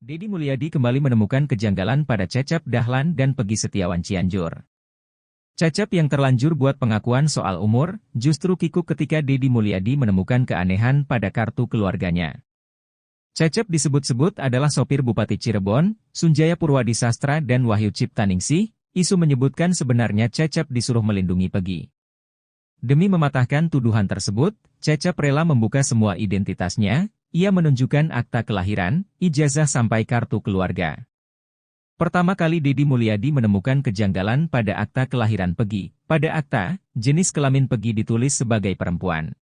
Deddy Mulyadi kembali menemukan kejanggalan pada Cecep Dahlan dan Peggy Setiawan Cianjur. Cecep yang terlanjur buat pengakuan soal umur, justru kikuk ketika Deddy Mulyadi menemukan keanehan pada kartu keluarganya. Cecep disebut-sebut adalah sopir Bupati Cirebon, Sunjaya Purwadi Sastra dan Wahyu Ciptaningsih. Isu menyebutkan sebenarnya Cecep disuruh melindungi Peggy. Demi mematahkan tuduhan tersebut, Cecep rela membuka semua identitasnya. Ia menunjukkan akta kelahiran, ijazah sampai kartu keluarga. Pertama kali Deddy Mulyadi menemukan kejanggalan pada akta kelahiran Peggy. Pada akta, jenis kelamin Peggy ditulis sebagai perempuan.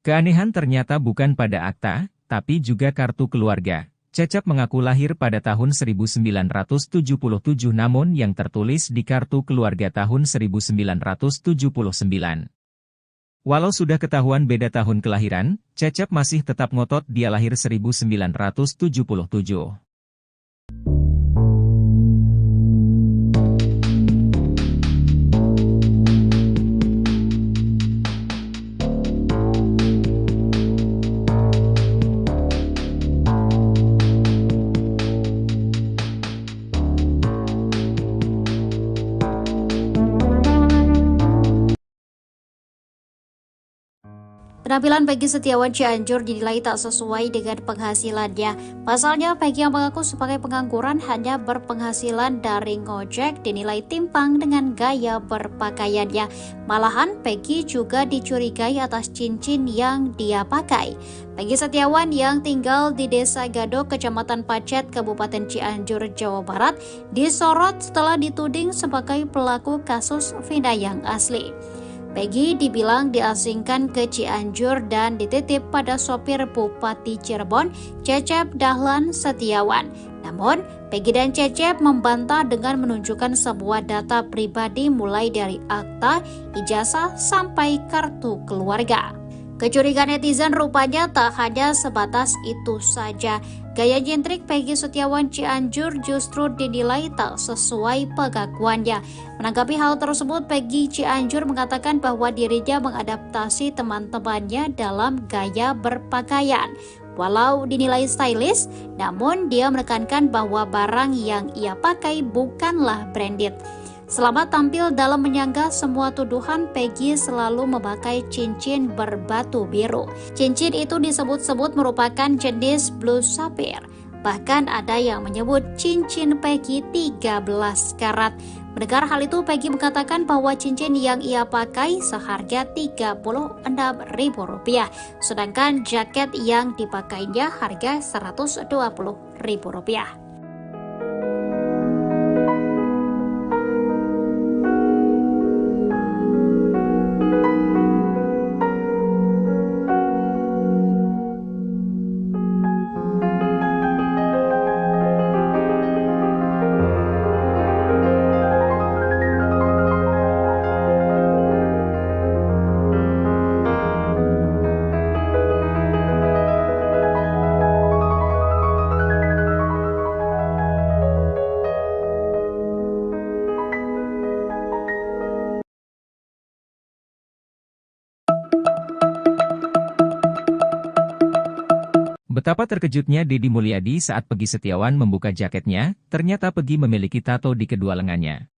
Keanehan ternyata bukan pada akta, tapi juga kartu keluarga. Cecep mengaku lahir pada tahun 1977 namun yang tertulis di kartu keluarga tahun 1979. Walau sudah ketahuan beda tahun kelahiran, Cecep masih tetap ngotot dia lahir 1977. Penampilan Peggy Setiawan Cianjur dinilai tak sesuai dengan penghasilannya. Pasalnya, Peggy yang mengaku sebagai pengangguran hanya berpenghasilan dari ngojek dinilai timpang dengan gaya berpakaiannya. Malahan, Peggy juga dicurigai atas cincin yang dia pakai. Peggy Setiawan yang tinggal di Desa Gado, Kecamatan Pacet, Kabupaten Cianjur, Jawa Barat, disorot setelah dituding sebagai pelaku kasus Vina yang asli. Peggy dibilang diasingkan ke Cianjur dan dititip pada sopir Bupati Cirebon, Cecep Dahlan Setiawan. Namun, Peggy dan Cecep membantah dengan menunjukkan sebuah data pribadi mulai dari akta, ijazah, sampai kartu keluarga. Kecurigaan netizen rupanya tak hanya sebatas itu saja. Gaya nyentrik Peggy Setiawan Cianjur justru dinilai tak sesuai pengakuannya. Menanggapi hal tersebut, Peggy Cianjur mengatakan bahwa dirinya mengadaptasi teman-temannya dalam gaya berpakaian. Walau dinilai stylish, namun dia menekankan bahwa barang yang ia pakai bukanlah branded. Selama tampil dalam menyanggah semua tuduhan, Peggy selalu memakai cincin berbatu biru. Cincin itu disebut-sebut merupakan jenis blue sapphire. Bahkan ada yang menyebut cincin Peggy 13 karat. Mendengar hal itu, Peggy mengatakan bahwa cincin yang ia pakai seharga Rp36.000, sedangkan jaket yang dipakainya harga Rp120.000. Betapa terkejutnya Deddy Mulyadi saat Peggy Setiawan membuka jaketnya, ternyata Peggy memiliki tato di kedua lengannya.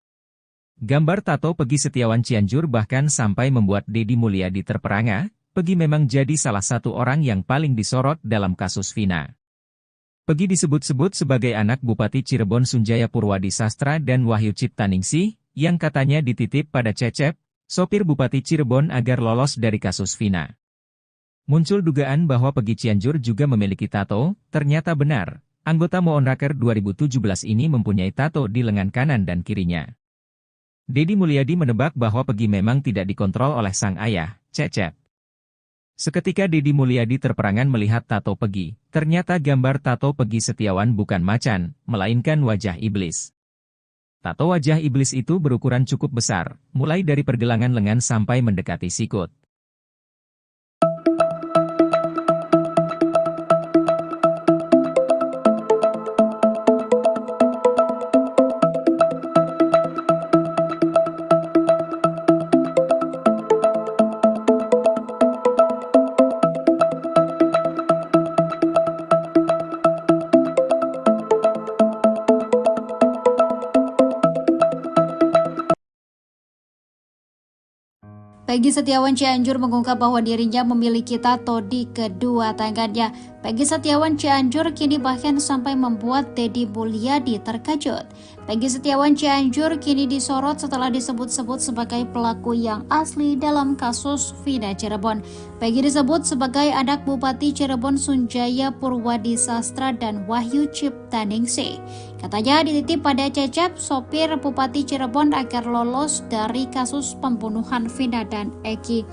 Gambar tato Peggy Setiawan Cianjur bahkan sampai membuat Deddy Mulyadi terperangah. Peggy memang jadi salah satu orang yang paling disorot dalam kasus Vina. Peggy disebut-sebut sebagai anak Bupati Cirebon Sunjaya Purwadi Sastra dan Wahyu Ciptaningsih, yang katanya dititip pada Cecep, sopir Bupati Cirebon agar lolos dari kasus Vina. Muncul dugaan bahwa Peggy Cianjur juga memiliki tato, ternyata benar. Anggota Moonraker 2017 ini mempunyai tato di lengan kanan dan kirinya. Deddy Mulyadi menebak bahwa Peggy memang tidak dikontrol oleh sang ayah, Cecep. Seketika Deddy Mulyadi terperangan melihat tato Peggy. Ternyata gambar tato Peggy Setiawan bukan macan, melainkan wajah iblis. Tato wajah iblis itu berukuran cukup besar, mulai dari pergelangan lengan sampai mendekati sikut. Peggy Setiawan Cianjur mengungkap bahwa dirinya memiliki tato di kedua tangannya. Peggy Setiawan Cianjur kini bahkan sampai membuat Deddy Mulyadi terkejut. Peggy Setiawan Cianjur kini disorot setelah disebut-sebut sebagai pelaku yang asli dalam kasus Vina Cirebon. Peggy disebut sebagai anak Bupati Cirebon Sunjaya Purwadi Sastra dan Wahyu Ciptaningsih. Katanya dititip pada Cecep, sopir Bupati Cirebon agar lolos dari kasus pembunuhan Vina dan Eki.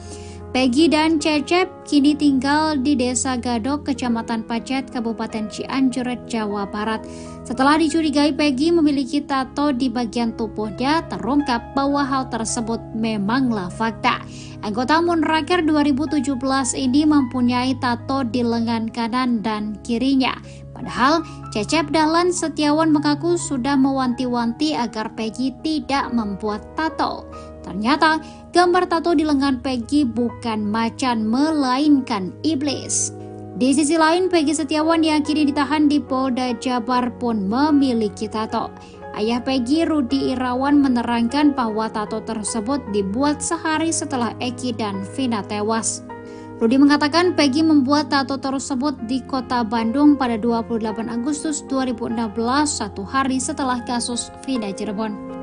Peggy dan Cecep kini tinggal di Desa Gadok, Kecamatan Pacet, Kabupaten Cianjur, Jawa Barat. Setelah dicurigai Peggy memiliki tato di bagian tubuhnya, terungkap bahwa hal tersebut memanglah fakta. Anggota Munraker 2017 ini mempunyai tato di lengan kanan dan kirinya. Padahal Cecep Dahlan Setiawan mengaku sudah mewanti-wanti agar Peggy tidak membuat tato. Ternyata gambar tato di lengan Peggy bukan macan melainkan iblis. Di sisi lain, Peggy Setiawan yang kini ditahan di Polda Jabar pun memiliki tato. Ayah Peggy, Rudi Irawan, menerangkan bahwa tato tersebut dibuat sehari setelah Eki dan Vina tewas. Rudi mengatakan Peggy membuat tato tersebut di kota Bandung pada 28 Agustus 2016, satu hari setelah kasus Vina Cirebon.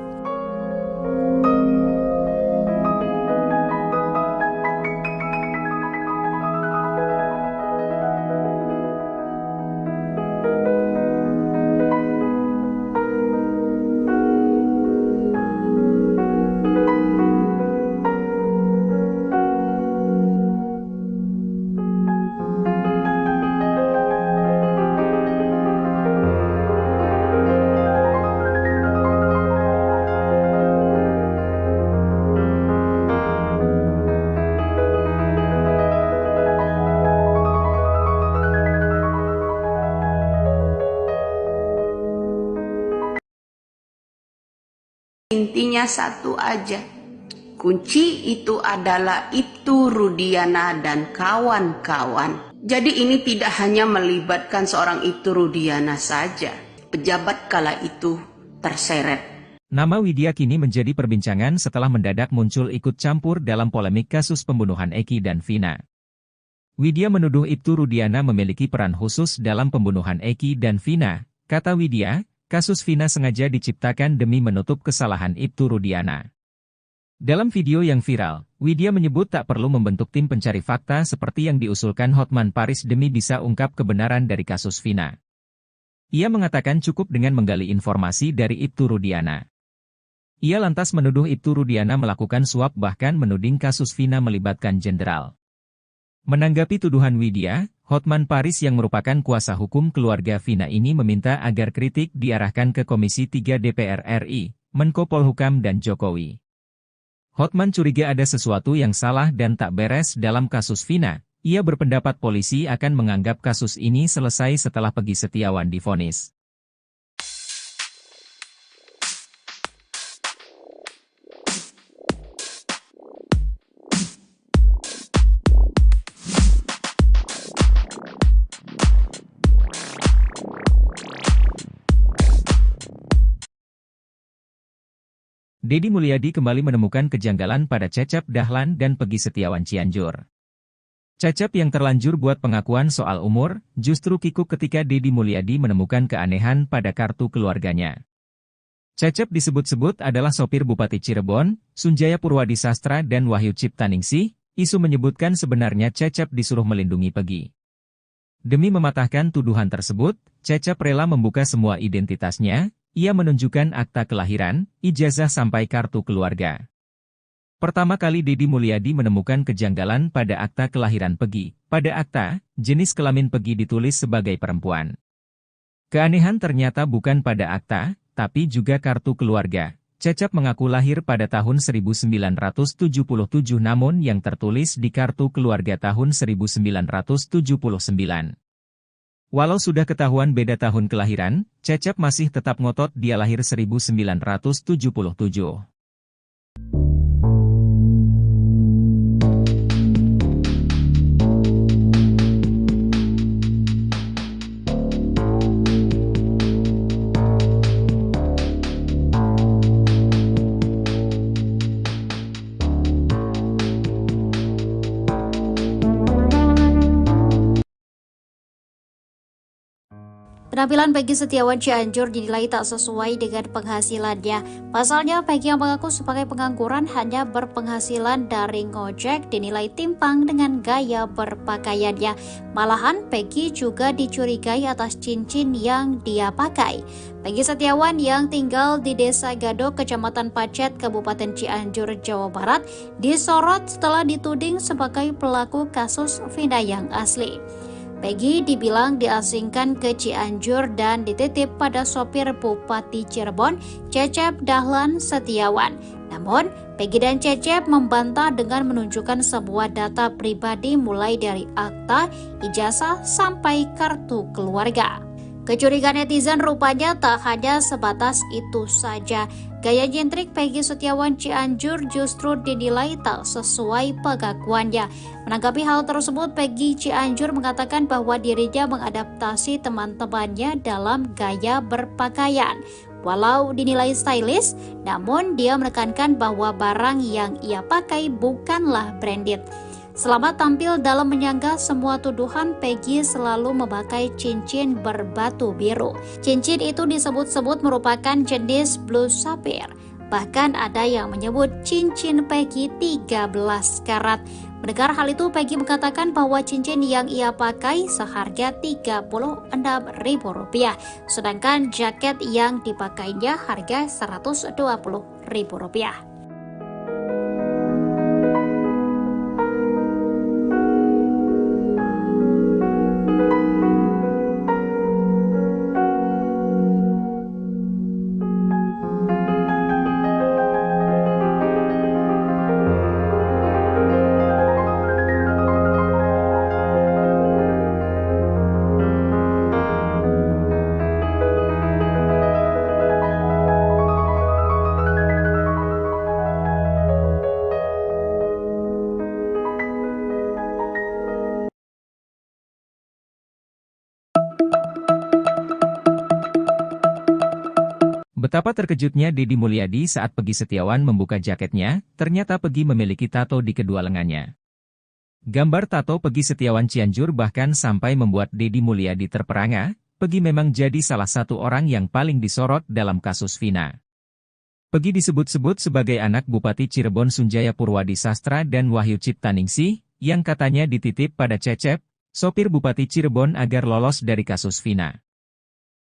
Intinya satu aja, kunci itu adalah Ibtu Rudiana dan kawan-kawan. Jadi ini tidak hanya melibatkan seorang Ibtu Rudiana saja, pejabat kala itu terseret. Nama Widya kini menjadi perbincangan setelah mendadak muncul ikut campur dalam polemik kasus pembunuhan Eki dan Vina. Widya menuduh Ibtu Rudiana memiliki peran khusus dalam pembunuhan Eki dan Vina. Kata Widya, kasus Vina sengaja diciptakan demi menutup kesalahan Ibtu Rudiana. Dalam video yang viral, Widya menyebut tak perlu membentuk tim pencari fakta seperti yang diusulkan Hotman Paris demi bisa ungkap kebenaran dari kasus Vina. Ia mengatakan cukup dengan menggali informasi dari Ibtu Rudiana. Ia lantas menuduh Ibtu Rudiana melakukan suap bahkan menuding kasus Vina melibatkan jenderal. Menanggapi tuduhan Widya, Hotman Paris yang merupakan kuasa hukum keluarga Vina ini meminta agar kritik diarahkan ke Komisi 3 DPR RI, Menko Polhukam dan Jokowi. Hotman curiga ada sesuatu yang salah dan tak beres dalam kasus Vina. Ia berpendapat polisi akan menganggap kasus ini selesai setelah Peggy Setiawan divonis. Deddy Mulyadi kembali menemukan kejanggalan pada Cecep Dahlan dan Peggy Setiawan Cianjur. Cecep yang terlanjur buat pengakuan soal umur, justru kikuk ketika Deddy Mulyadi menemukan keanehan pada kartu keluarganya. Cecep disebut-sebut adalah sopir Bupati Cirebon, Sunjaya Purwadi Sastra dan Wahyu Ciptaningsih. Isu menyebutkan sebenarnya Cecep disuruh melindungi Peggy. Demi mematahkan tuduhan tersebut, Cecep rela membuka semua identitasnya. Ia menunjukkan akta kelahiran, ijazah sampai kartu keluarga. Pertama kali Deddy Mulyadi menemukan kejanggalan pada akta kelahiran Peggy. Pada akta, jenis kelamin Peggy ditulis sebagai perempuan. Keanehan ternyata bukan pada akta, tapi juga kartu keluarga. Cecep mengaku lahir pada tahun 1977 namun yang tertulis di kartu keluarga tahun 1979. Walau sudah ketahuan beda tahun kelahiran, Cecep masih tetap ngotot dia lahir 1977. Penampilan Peggy Setiawan Cianjur dinilai tak sesuai dengan penghasilannya. Pasalnya, Peggy yang mengaku sebagai pengangguran hanya berpenghasilan dari ngojek dinilai timpang dengan gaya berpakaiannya. Malahan, Peggy juga dicurigai atas cincin yang dia pakai. Peggy Setiawan yang tinggal di Desa Gadok, Kecamatan Pacet, Kabupaten Cianjur, Jawa Barat, disorot setelah dituding sebagai pelaku kasus Vina yang asli. Peggy dibilang diasingkan ke Cianjur dan dititip pada sopir Bupati Cirebon, Cecep Dahlan Setiawan. Namun, Peggy dan Cecep membantah dengan menunjukkan sebuah data pribadi mulai dari akta, ijazah, sampai kartu keluarga. Kecurigaan netizen rupanya tak hanya sebatas itu saja. Gaya nyentrik Peggy Setiawan Cianjur justru dinilai tak sesuai pengakuannya. Menanggapi hal tersebut, Peggy Cianjur mengatakan bahwa dirinya mengadaptasi teman-temannya dalam gaya berpakaian. Walau dinilai stylish, namun dia menekankan bahwa barang yang ia pakai bukanlah branded. Selama tampil dalam menyanggah semua tuduhan, Peggy selalu memakai cincin berbatu biru. Cincin itu disebut-sebut merupakan jenis blue sapphire. Bahkan ada yang menyebut cincin Peggy 13 karat. Mendengar hal itu, Peggy mengatakan bahwa cincin yang ia pakai seharga Rp36.000, sedangkan jaket yang dipakainya harga Rp120.000. Betapa terkejutnya Deddy Mulyadi saat Peggy Setiawan membuka jaketnya, ternyata Peggy memiliki tato di kedua lengannya. Gambar tato Peggy Setiawan Cianjur bahkan sampai membuat Deddy Mulyadi terperangah. Peggy memang jadi salah satu orang yang paling disorot dalam kasus Vina. Peggy disebut-sebut sebagai anak Bupati Cirebon Sunjaya Purwadi Sastra dan Wahyu Ciptaningsih, yang katanya dititip pada Cecep, sopir Bupati Cirebon agar lolos dari kasus Vina.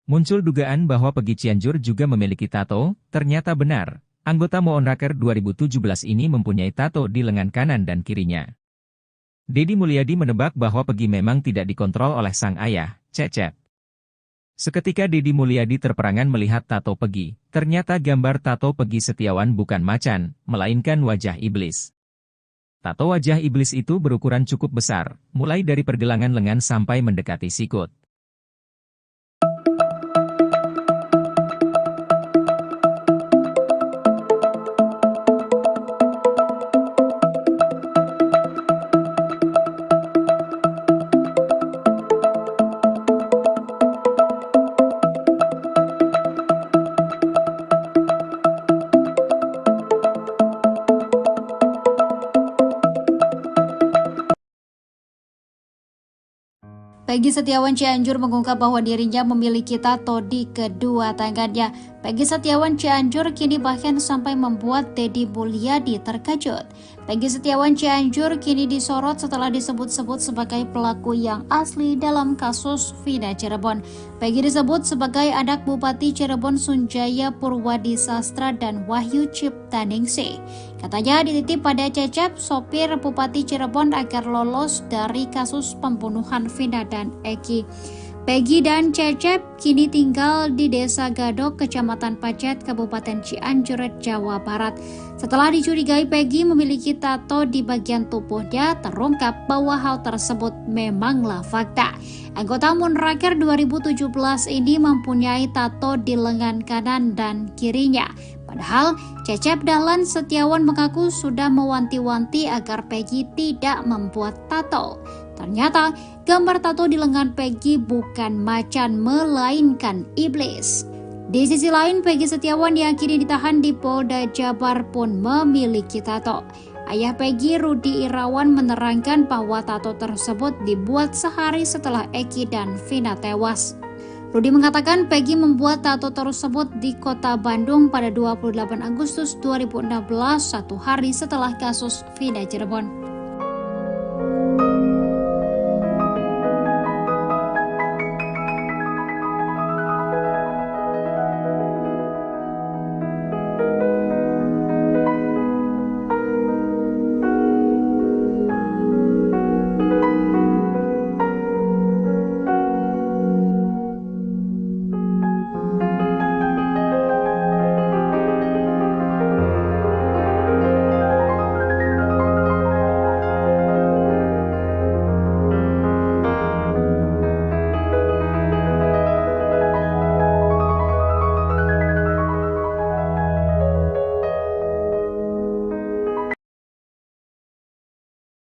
Muncul dugaan bahwa Peggy Cianjur juga memiliki tato, ternyata benar. Anggota Moonraker 2017 ini mempunyai tato di lengan kanan dan kirinya. Deddy Mulyadi menebak bahwa Peggy memang tidak dikontrol oleh sang ayah, Cecep. Seketika Deddy Mulyadi terperangan melihat tato Peggy. Ternyata gambar tato Peggy Setiawan bukan macan, melainkan wajah iblis. Tato wajah iblis itu berukuran cukup besar, mulai dari pergelangan lengan sampai mendekati sikut. Peggy Setiawan Cianjur mengungkap bahwa dirinya memiliki tato di kedua tangannya. Peggy Setiawan Cianjur kini bahkan sampai membuat Deddy Mulyadi terkejut. Peggy Setiawan Cianjur kini disorot setelah disebut-sebut sebagai pelaku yang asli dalam kasus Vina Cirebon. Peggy disebut sebagai anak Bupati Cirebon Sunjaya Purwadi Sastra dan Wahyu Ciptaningsih. Katanya dititip pada Cecep, sopir Bupati Cirebon agar lolos dari kasus pembunuhan Vina dan Eki. Peggy dan Cecep kini tinggal di Desa Gadok, Kecamatan Pacet, Kabupaten Cianjur, Jawa Barat. Setelah dicurigai Peggy memiliki tato di bagian tubuhnya, terungkap bahwa hal tersebut memanglah fakta. Anggota Moonraker 2017 ini mempunyai tato di lengan kanan dan kirinya. Padahal Cecep Dahlan Setiawan mengaku sudah mewanti-wanti agar Peggy tidak membuat tato. Ternyata gambar tato di lengan Peggy bukan macan melainkan iblis. Di sisi lain, Peggy Setiawan yang kini ditahan di Polda Jabar pun memiliki tato. Ayah Peggy, Rudi Irawan, menerangkan bahwa tato tersebut dibuat sehari setelah Eki dan Vina tewas. Rudi mengatakan Peggy membuat tato tersebut di kota Bandung pada 28 Agustus 2016, 1 hari setelah kasus Vina Cirebon.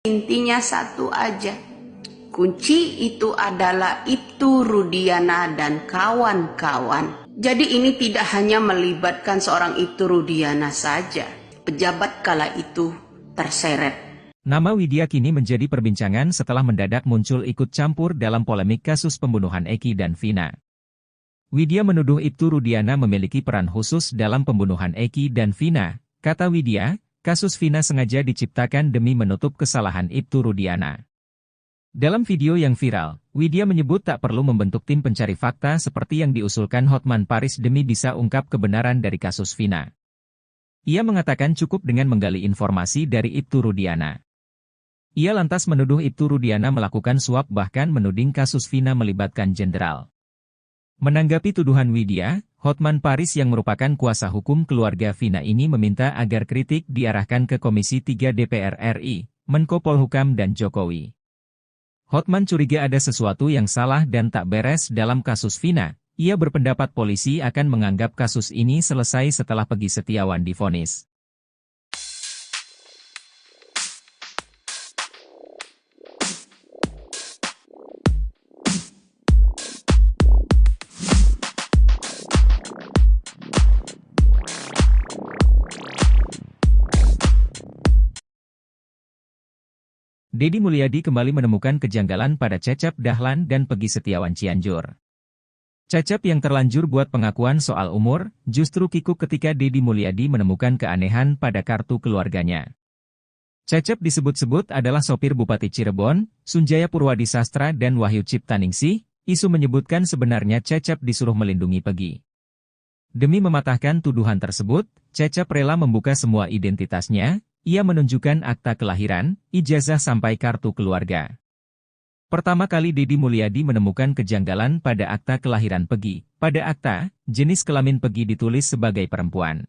Intinya satu aja, kunci itu adalah Ibtu Rudiana dan kawan-kawan. Jadi ini tidak hanya melibatkan seorang Ibtu Rudiana saja, pejabat kala itu terseret. Nama Widya kini menjadi perbincangan setelah mendadak muncul ikut campur dalam polemik kasus pembunuhan Eki dan Vina. Widya menuduh Ibtu Rudiana memiliki peran khusus dalam pembunuhan Eki dan Vina. Kata Widya, kasus Vina sengaja diciptakan demi menutup kesalahan Ibtu Rudiana. Dalam video yang viral, Widya menyebut tak perlu membentuk tim pencari fakta seperti yang diusulkan Hotman Paris demi bisa ungkap kebenaran dari kasus Vina. Ia mengatakan cukup dengan menggali informasi dari Ibtu Rudiana. Ia lantas menuduh Ibtu Rudiana melakukan suap bahkan menuding kasus Vina melibatkan jenderal. Menanggapi tuduhan Widya, Hotman Paris yang merupakan kuasa hukum keluarga Vina ini meminta agar kritik diarahkan ke Komisi 3 DPR RI, Menko Polhukam dan Jokowi. Hotman curiga ada sesuatu yang salah dan tak beres dalam kasus Vina. Ia berpendapat polisi akan menganggap kasus ini selesai setelah Peggy Setiawan divonis. Deddy Mulyadi kembali menemukan kejanggalan pada Cecep Dahlan dan Peggy Setiawan Cianjur. Cecep yang terlanjur buat pengakuan soal umur, justru kikuk ketika Deddy Mulyadi menemukan keanehan pada kartu keluarganya. Cecep disebut-sebut adalah sopir Bupati Cirebon, Sunjaya Purwadi Sastra dan Wahyu Ciptaningsih. Isu menyebutkan sebenarnya Cecep disuruh melindungi Peggy. Demi mematahkan tuduhan tersebut, Cecep rela membuka semua identitasnya. Ia menunjukkan akta kelahiran, ijazah sampai kartu keluarga. Pertama kali Deddy Mulyadi menemukan kejanggalan pada akta kelahiran Peggy. Pada akta, jenis kelamin Peggy ditulis sebagai perempuan.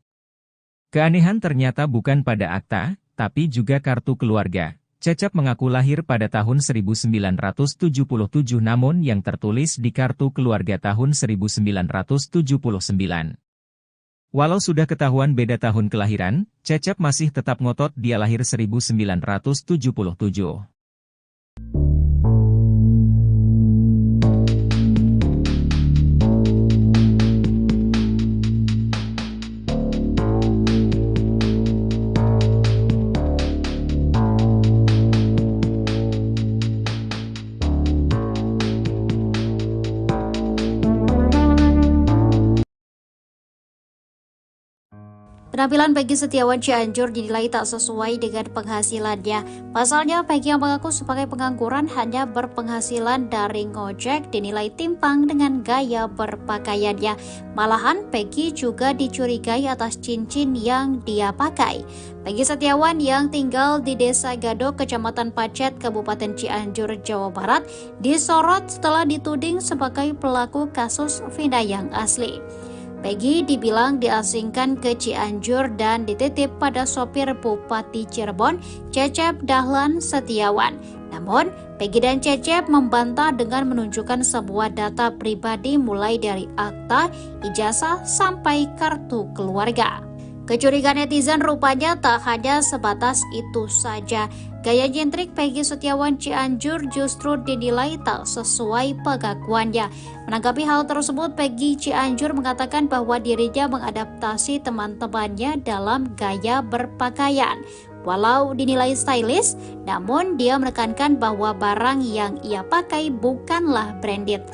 Keanehan ternyata bukan pada akta, tapi juga kartu keluarga. Cecep mengaku lahir pada tahun 1977 namun yang tertulis di kartu keluarga tahun 1979. Walau sudah ketahuan beda tahun kelahiran, Cecep masih tetap ngotot dia lahir 1977. Penampilan Peggy Setiawan Cianjur dinilai tak sesuai dengan penghasilannya. Pasalnya, Peggy yang mengaku sebagai pengangguran hanya berpenghasilan dari ngojek dinilai timpang dengan gaya berpakaiannya. Malahan, Peggy juga dicurigai atas cincin yang dia pakai. Peggy Setiawan yang tinggal di Desa Gadok, Kecamatan Pacet, Kabupaten Cianjur, Jawa Barat, disorot setelah dituding sebagai pelaku kasus Vina yang asli. Peggy dibilang diasingkan ke Cianjur dan dititip pada sopir Bupati Cirebon, Cecep Dahlan Setiawan. Namun, Peggy dan Cecep membantah dengan menunjukkan sebuah data pribadi mulai dari akta, ijazah, sampai kartu keluarga. Kecurigaan netizen rupanya tak hanya sebatas itu saja. Gaya nyentrik Peggy Setiawan Cianjur justru dinilai tak sesuai pengakuannya. Menanggapi hal tersebut, Peggy Cianjur mengatakan bahwa dirinya mengadaptasi teman-temannya dalam gaya berpakaian. Walau dinilai stylish, namun dia menekankan bahwa barang yang ia pakai bukanlah branded.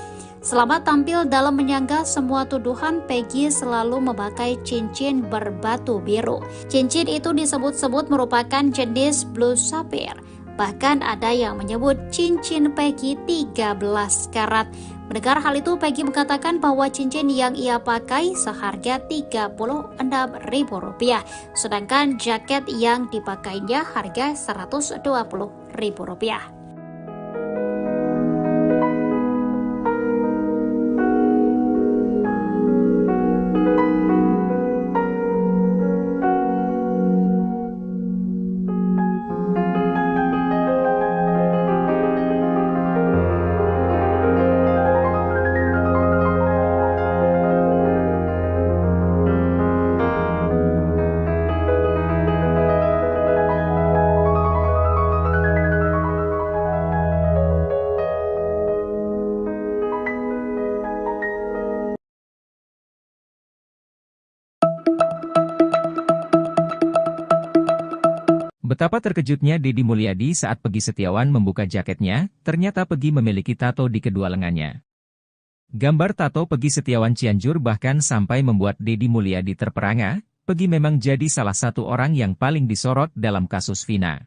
Selama tampil dalam menyanggah semua tuduhan, Peggy selalu memakai cincin berbatu biru. Cincin itu disebut-sebut merupakan jenis blue sapphire. Bahkan ada yang menyebut cincin Peggy 13 karat. Mendengar hal itu, Peggy mengatakan bahwa cincin yang ia pakai seharga Rp36.000, sedangkan jaket yang dipakainya harga Rp120.000. Betapa terkejutnya Deddy Mulyadi saat Peggy Setiawan membuka jaketnya, ternyata Peggy memiliki tato di kedua lengannya. Gambar tato Peggy Setiawan Cianjur bahkan sampai membuat Deddy Mulyadi terperangah. Peggy memang jadi salah satu orang yang paling disorot dalam kasus Vina.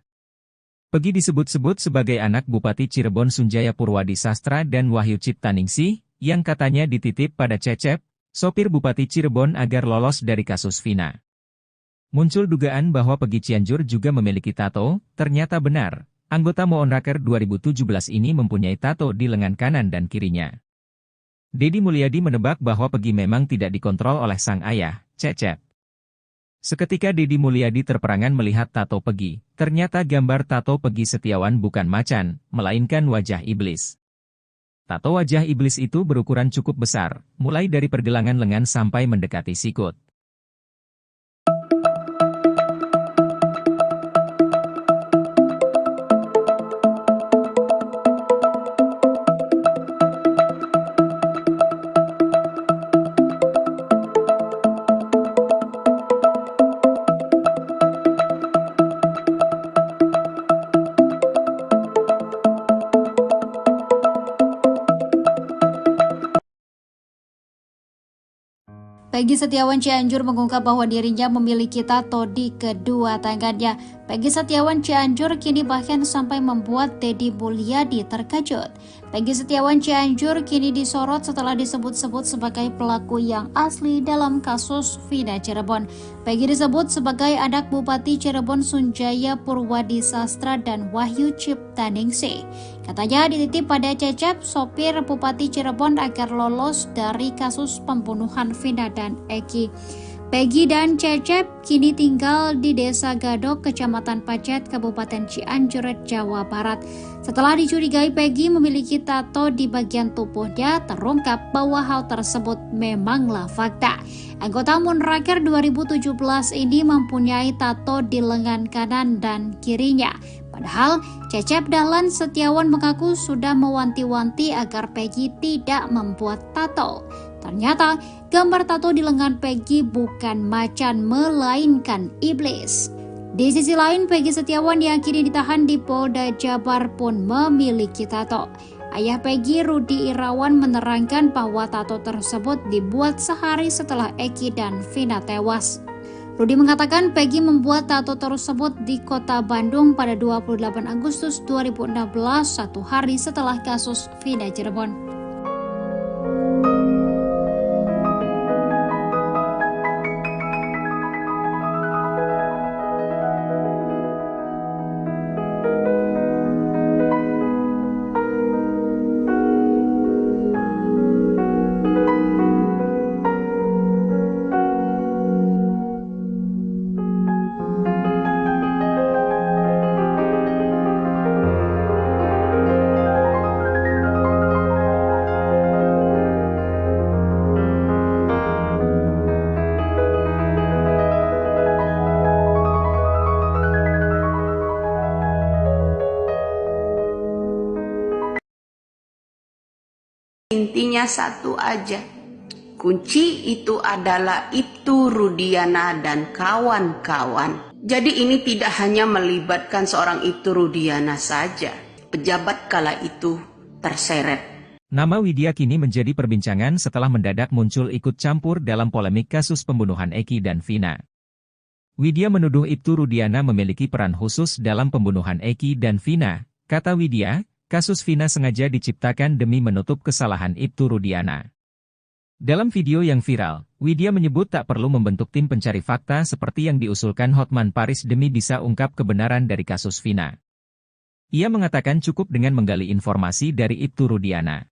Peggy disebut-sebut sebagai anak Bupati Cirebon Sunjaya Purwadi Sastra dan Wahyu Ciptaningsih, yang katanya dititip pada Cecep, sopir Bupati Cirebon agar lolos dari kasus Vina. Muncul dugaan bahwa Peggy Cianjur juga memiliki tato, ternyata benar. Anggota Moonraker 2017 ini mempunyai tato di lengan kanan dan kirinya. Deddy Mulyadi menebak bahwa Peggy memang tidak dikontrol oleh sang ayah, Cecep. Seketika Deddy Mulyadi terperangan melihat tato Peggy. Ternyata gambar tato Peggy Setiawan bukan macan, melainkan wajah iblis. Tato wajah iblis itu berukuran cukup besar, mulai dari pergelangan lengan sampai mendekati sikut. Peggy Setiawan Cianjur mengungkap bahwa dirinya memiliki tato di kedua tangannya. Peggy Setiawan Cianjur kini bahkan sampai membuat Deddy Mulyadi terkejut. Peggy Setiawan Cianjur kini disorot setelah disebut-sebut sebagai pelaku yang asli dalam kasus Vina Cirebon. Peggy disebut sebagai anak Bupati Cirebon Sunjaya Purwadi Sastra dan Wahyu Ciptaningsih. Katanya dititip pada Cecep, sopir Bupati Cirebon agar lolos dari kasus pembunuhan Vina dan Eki. Peggy dan Cecep kini tinggal di Desa Gadok, Kecamatan Pacet, Kabupaten Cianjur, Jawa Barat. Setelah dicurigai Peggy memiliki tato di bagian tubuhnya, terungkap bahwa hal tersebut memanglah fakta. Anggota Moonraker 2017 ini mempunyai tato di lengan kanan dan kirinya. Padahal Cecep Dahlan Setiawan mengaku sudah mewanti-wanti agar Peggy tidak membuat tato. Ternyata gambar tato di lengan Peggy bukan macan melainkan iblis. Di sisi lain, Peggy Setiawan yang kini ditahan di Polda Jabar pun memiliki tato. Ayah Peggy, Rudi Irawan, menerangkan bahwa tato tersebut dibuat sehari setelah Eki dan Vina tewas. Rudi mengatakan Peggy membuat tato tersebut di kota Bandung pada 28 Agustus 2016, satu hari setelah kasus Vina Cirebon. Intinya satu aja, kunci itu adalah Ibtu Rudiana dan kawan-kawan. Jadi ini tidak hanya melibatkan seorang Ibtu Rudiana saja. Pejabat kala itu terseret Nama Widya kini menjadi perbincangan setelah mendadak muncul ikut campur dalam polemik kasus pembunuhan Eki dan Vina. Widya menuduh Ibtu Rudiana memiliki peran khusus dalam pembunuhan Eki dan Vina. Kata Widya, kasus Vina sengaja diciptakan demi menutup kesalahan Ibtu Rudiana. Dalam video yang viral, Widya menyebut tak perlu membentuk tim pencari fakta seperti yang diusulkan Hotman Paris demi bisa ungkap kebenaran dari kasus Vina. Ia mengatakan cukup dengan menggali informasi dari Ibtu Rudiana.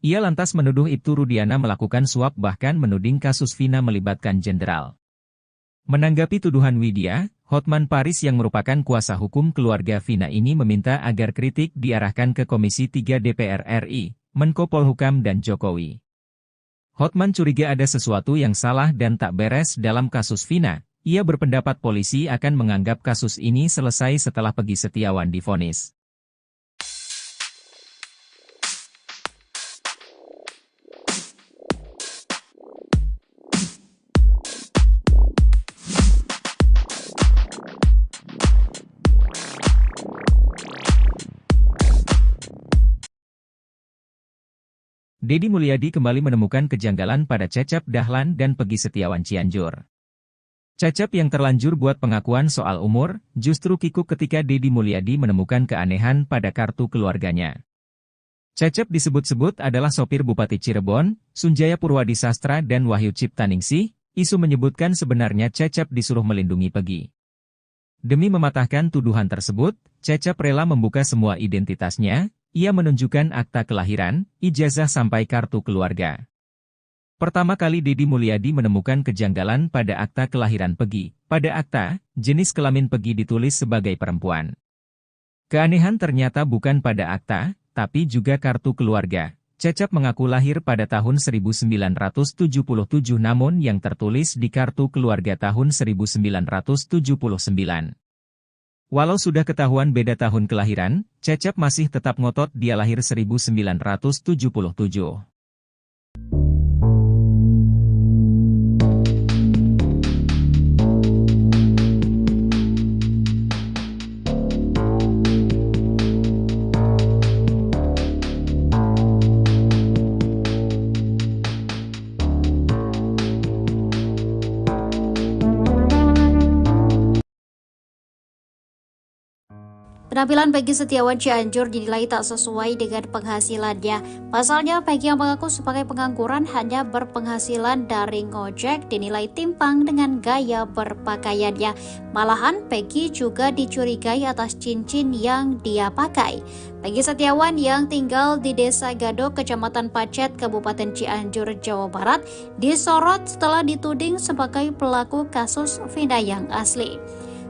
Ia lantas menuduh Ibtu Rudiana melakukan suap bahkan menuding kasus Vina melibatkan jenderal. Menanggapi tuduhan Widya, Hotman Paris yang merupakan kuasa hukum keluarga Vina ini meminta agar kritik diarahkan ke Komisi 3 DPR RI, Menko Polhukam dan Jokowi. Hotman curiga ada sesuatu yang salah dan tak beres dalam kasus Vina. Ia berpendapat polisi akan menganggap kasus ini selesai setelah Peggy Setiawan divonis. Deddy Mulyadi kembali menemukan kejanggalan pada Cecep Dahlan dan Peggy Setiawan Cianjur. Cecep yang terlanjur buat pengakuan soal umur, justru kikuk ketika Deddy Mulyadi menemukan keanehan pada kartu keluarganya. Cecep disebut-sebut adalah sopir Bupati Cirebon, Sunjaya Purwadi Sastra dan Wahyu Ciptaningsih. Isu menyebutkan sebenarnya Cecep disuruh melindungi Peggy. Demi mematahkan tuduhan tersebut, Cecep rela membuka semua identitasnya. Ia menunjukkan akta kelahiran, ijazah sampai kartu keluarga. Pertama kali Deddy Mulyadi menemukan kejanggalan pada akta kelahiran Peggy. Pada akta, jenis kelamin Peggy ditulis sebagai perempuan. Keanehan ternyata bukan pada akta, tapi juga kartu keluarga. Cecep mengaku lahir pada tahun 1977 namun yang tertulis di kartu keluarga tahun 1979. Walau sudah ketahuan beda tahun kelahiran, Cecep masih tetap ngotot dia lahir 1977. Penampilan Peggy Setiawan Cianjur dinilai tak sesuai dengan penghasilannya. Pasalnya, Peggy yang mengaku sebagai pengangguran hanya berpenghasilan dari ngojek dinilai timpang dengan gaya berpakaiannya. Malahan, Peggy juga dicurigai atas cincin yang dia pakai. Peggy Setiawan yang tinggal di Desa Gadok, Kecamatan Pacet, Kabupaten Cianjur, Jawa Barat, disorot setelah dituding sebagai pelaku kasus Vina yang asli.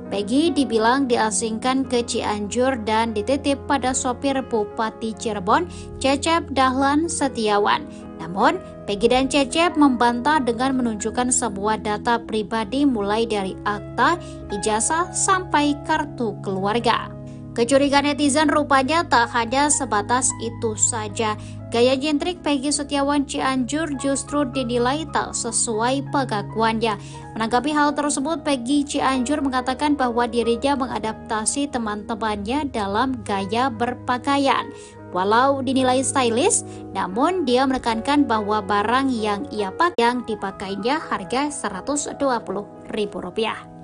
Peggy dibilang diasingkan ke Cianjur dan dititip pada sopir Bupati Cirebon, Cecep Dahlan Setiawan. Namun, Peggy dan Cecep membantah dengan menunjukkan sebuah data pribadi mulai dari akta, ijazah, sampai kartu keluarga. Kecurigaan netizen rupanya tak hanya sebatas itu saja. Gaya nyentrik Peggy Setiawan Cianjur justru dinilai tak sesuai pengakuannya. Menanggapi hal tersebut, Peggy Cianjur mengatakan bahwa dirinya mengadaptasi teman-temannya dalam gaya berpakaian. Walau dinilai stylish, namun dia menekankan bahwa barang yang ia pakai yang dipakainya harga Rp120.000.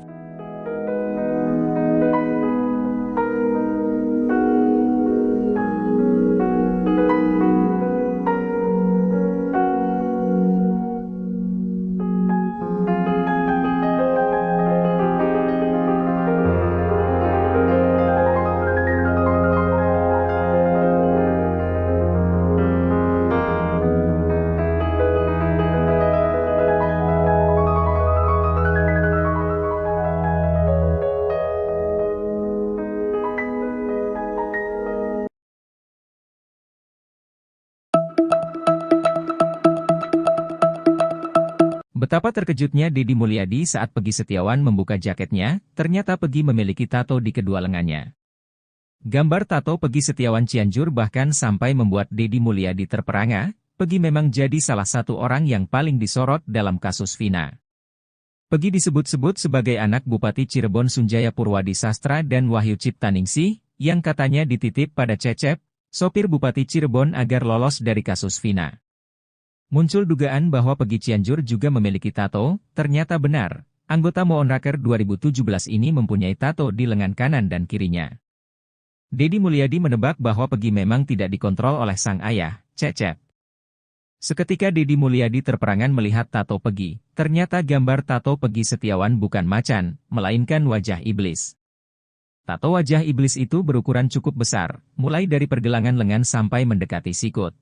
Betapa terkejutnya Deddy Mulyadi saat Peggy Setiawan membuka jaketnya, ternyata Peggy memiliki tato di kedua lengannya. Gambar tato Peggy Setiawan Cianjur bahkan sampai membuat Deddy Mulyadi terperangah. Peggy memang jadi salah satu orang yang paling disorot dalam kasus Vina. Peggy disebut-sebut sebagai anak Bupati Cirebon Sunjaya Purwadi Sastra dan Wahyu Ciptaningsih, yang katanya dititip pada Cecep. Sopir Bupati Cirebon agar lolos dari kasus Vina. Muncul dugaan bahwa Peggy Cianjur juga memiliki tato, ternyata benar. Anggota Moonraker 2017 ini mempunyai tato di lengan kanan dan kirinya. Deddy Mulyadi menebak bahwa Peggy memang tidak dikontrol oleh sang ayah, Cecep. Seketika Deddy Mulyadi terperangan melihat tato Peggy. Ternyata gambar tato Peggy Setiawan bukan macan, melainkan wajah iblis. Tato wajah iblis itu berukuran cukup besar, mulai dari pergelangan lengan sampai mendekati sikut.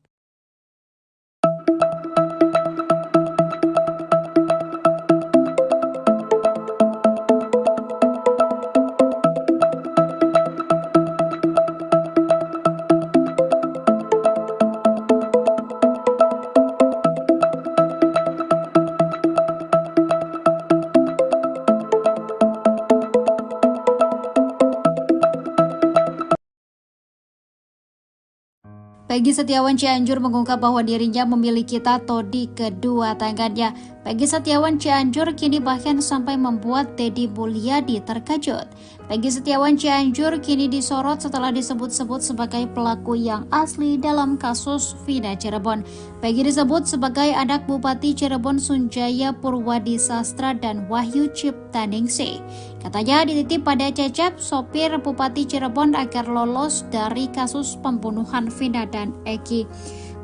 Peggy Setiawan Cianjur mengungkap bahwa dirinya memiliki tato di kedua tangannya. Peggy Setiawan Cianjur kini bahkan sampai membuat Deddy Mulyadi terkejut. Peggy Setiawan Cianjur kini disorot setelah disebut-sebut sebagai pelaku yang asli dalam kasus Vina Cirebon. Peggy disebut sebagai anak Bupati Cirebon Sunjaya Purwadi Sastra dan Wahyu Ciptaningsih. Katanya dititip pada Cecep, sopir Bupati Cirebon agar lolos dari kasus pembunuhan Vina dan Eki.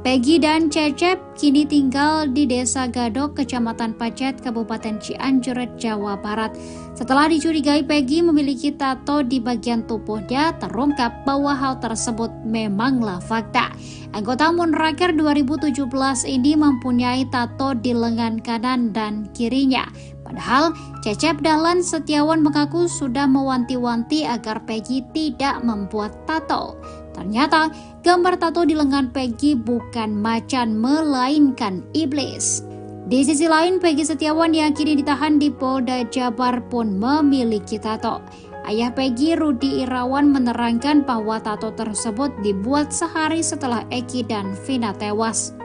Peggy dan Cecep kini tinggal di Desa Gadok, Kecamatan Pacet, Kabupaten Cianjur, Jawa Barat. Setelah dicurigai Peggy memiliki tato di bagian tubuhnya, terungkap bahwa hal tersebut memanglah fakta. Anggota Moonraker 2017 ini mempunyai tato di lengan kanan dan kirinya. Padahal Cecep Dahlan Setiawan mengaku sudah mewanti-wanti agar Peggy tidak membuat tato. Ternyata gambar tato di lengan Peggy bukan macan melainkan iblis. Di sisi lain, Peggy Setiawan yang kini ditahan di Polda Jabar pun memiliki tato. Ayah Peggy, Rudi Irawan, menerangkan bahwa tato tersebut dibuat sehari setelah Eki dan Vina tewas.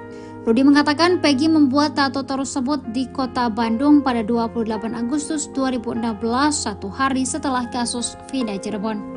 Rudi mengatakan Peggy membuat tato tersebut di kota Bandung pada 28 Agustus 2016, satu hari setelah kasus Vina Cirebon.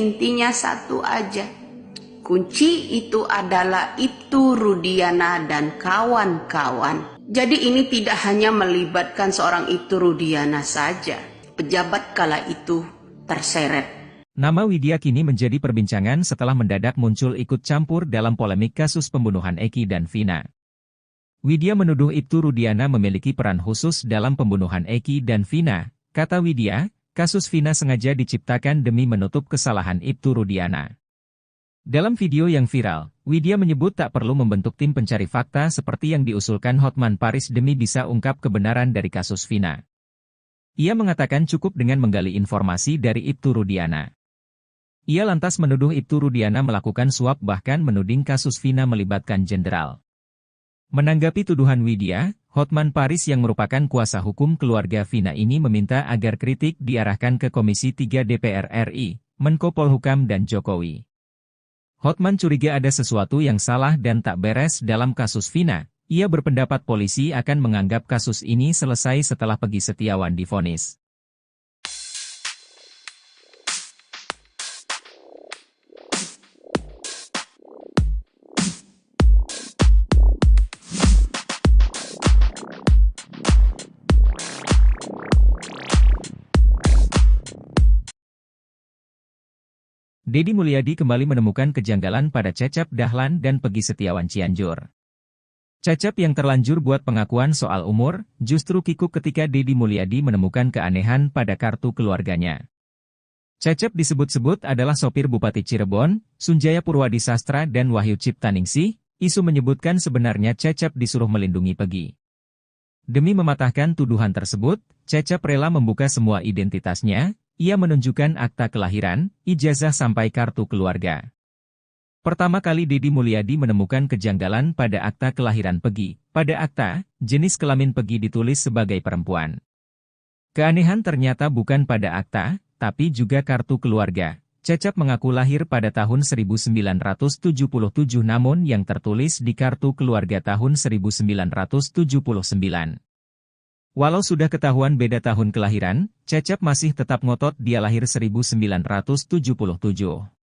Intinya satu aja, kunci itu adalah Ibtu Rudiana dan kawan-kawan. Jadi ini tidak hanya melibatkan seorang Ibtu Rudiana saja, pejabat kala itu terseret. Nama Widya kini menjadi perbincangan setelah mendadak muncul ikut campur dalam polemik kasus pembunuhan Eki dan Vina. Widya menuduh Ibtu Rudiana memiliki peran khusus dalam pembunuhan Eki dan Vina. Kata Widya, kasus Vina sengaja diciptakan demi menutup kesalahan Ibtu Rudiana. Dalam video yang viral, Widya menyebut tak perlu membentuk tim pencari fakta seperti yang diusulkan Hotman Paris demi bisa ungkap kebenaran dari kasus Vina. Ia mengatakan cukup dengan menggali informasi dari Ibtu Rudiana. Ia lantas menuduh Ibtu Rudiana melakukan suap bahkan menuding kasus Vina melibatkan jenderal. Menanggapi tuduhan Widya, Hotman Paris yang merupakan kuasa hukum keluarga Vina ini meminta agar kritik diarahkan ke Komisi 3 DPR RI, Menko Polhukam dan Jokowi. Hotman curiga ada sesuatu yang salah dan tak beres dalam kasus Vina. Ia berpendapat polisi akan menganggap kasus ini selesai setelah Peggy Setiawan divonis. Deddy Mulyadi kembali menemukan kejanggalan pada Cecep Dahlan dan Peggy Setiawan Cianjur. Cecep yang terlanjur buat pengakuan soal umur, justru kikuk ketika Deddy Mulyadi menemukan keanehan pada kartu keluarganya. Cecep disebut-sebut adalah sopir Bupati Cirebon, Sunjaya Purwadi Sastra dan Wahyu Ciptaningsih. Isu menyebutkan sebenarnya Cecep disuruh melindungi Peggy. Demi mematahkan tuduhan tersebut, Cecep rela membuka semua identitasnya. Ia menunjukkan akta kelahiran, ijazah sampai kartu keluarga. Pertama kali Deddy Mulyadi menemukan kejanggalan pada akta kelahiran Peggy. Pada akta, jenis kelamin Peggy ditulis sebagai perempuan. Keanehan ternyata bukan pada akta, tapi juga kartu keluarga. Cecep mengaku lahir pada tahun 1977 namun yang tertulis di kartu keluarga tahun 1979. Walau sudah ketahuan beda tahun kelahiran, Cecep masih tetap ngotot dia lahir 1977.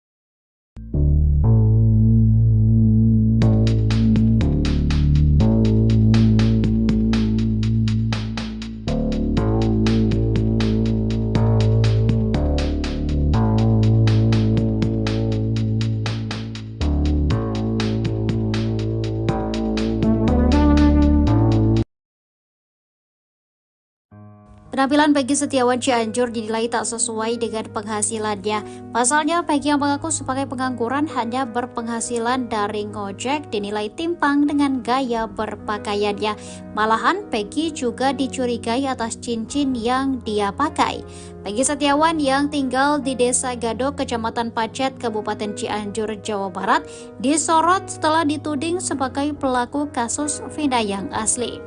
Penampilan Peggy Setiawan Cianjur dinilai tak sesuai dengan penghasilannya. Pasalnya, Peggy yang mengaku sebagai pengangguran hanya berpenghasilan dari ngojek dinilai timpang dengan gaya berpakaiannya. Malahan, Peggy juga dicurigai atas cincin yang dia pakai. Peggy Setiawan yang tinggal di Desa Gadok, Kecamatan Pacet, Kabupaten Cianjur, Jawa Barat, disorot setelah dituding sebagai pelaku kasus Vina yang asli.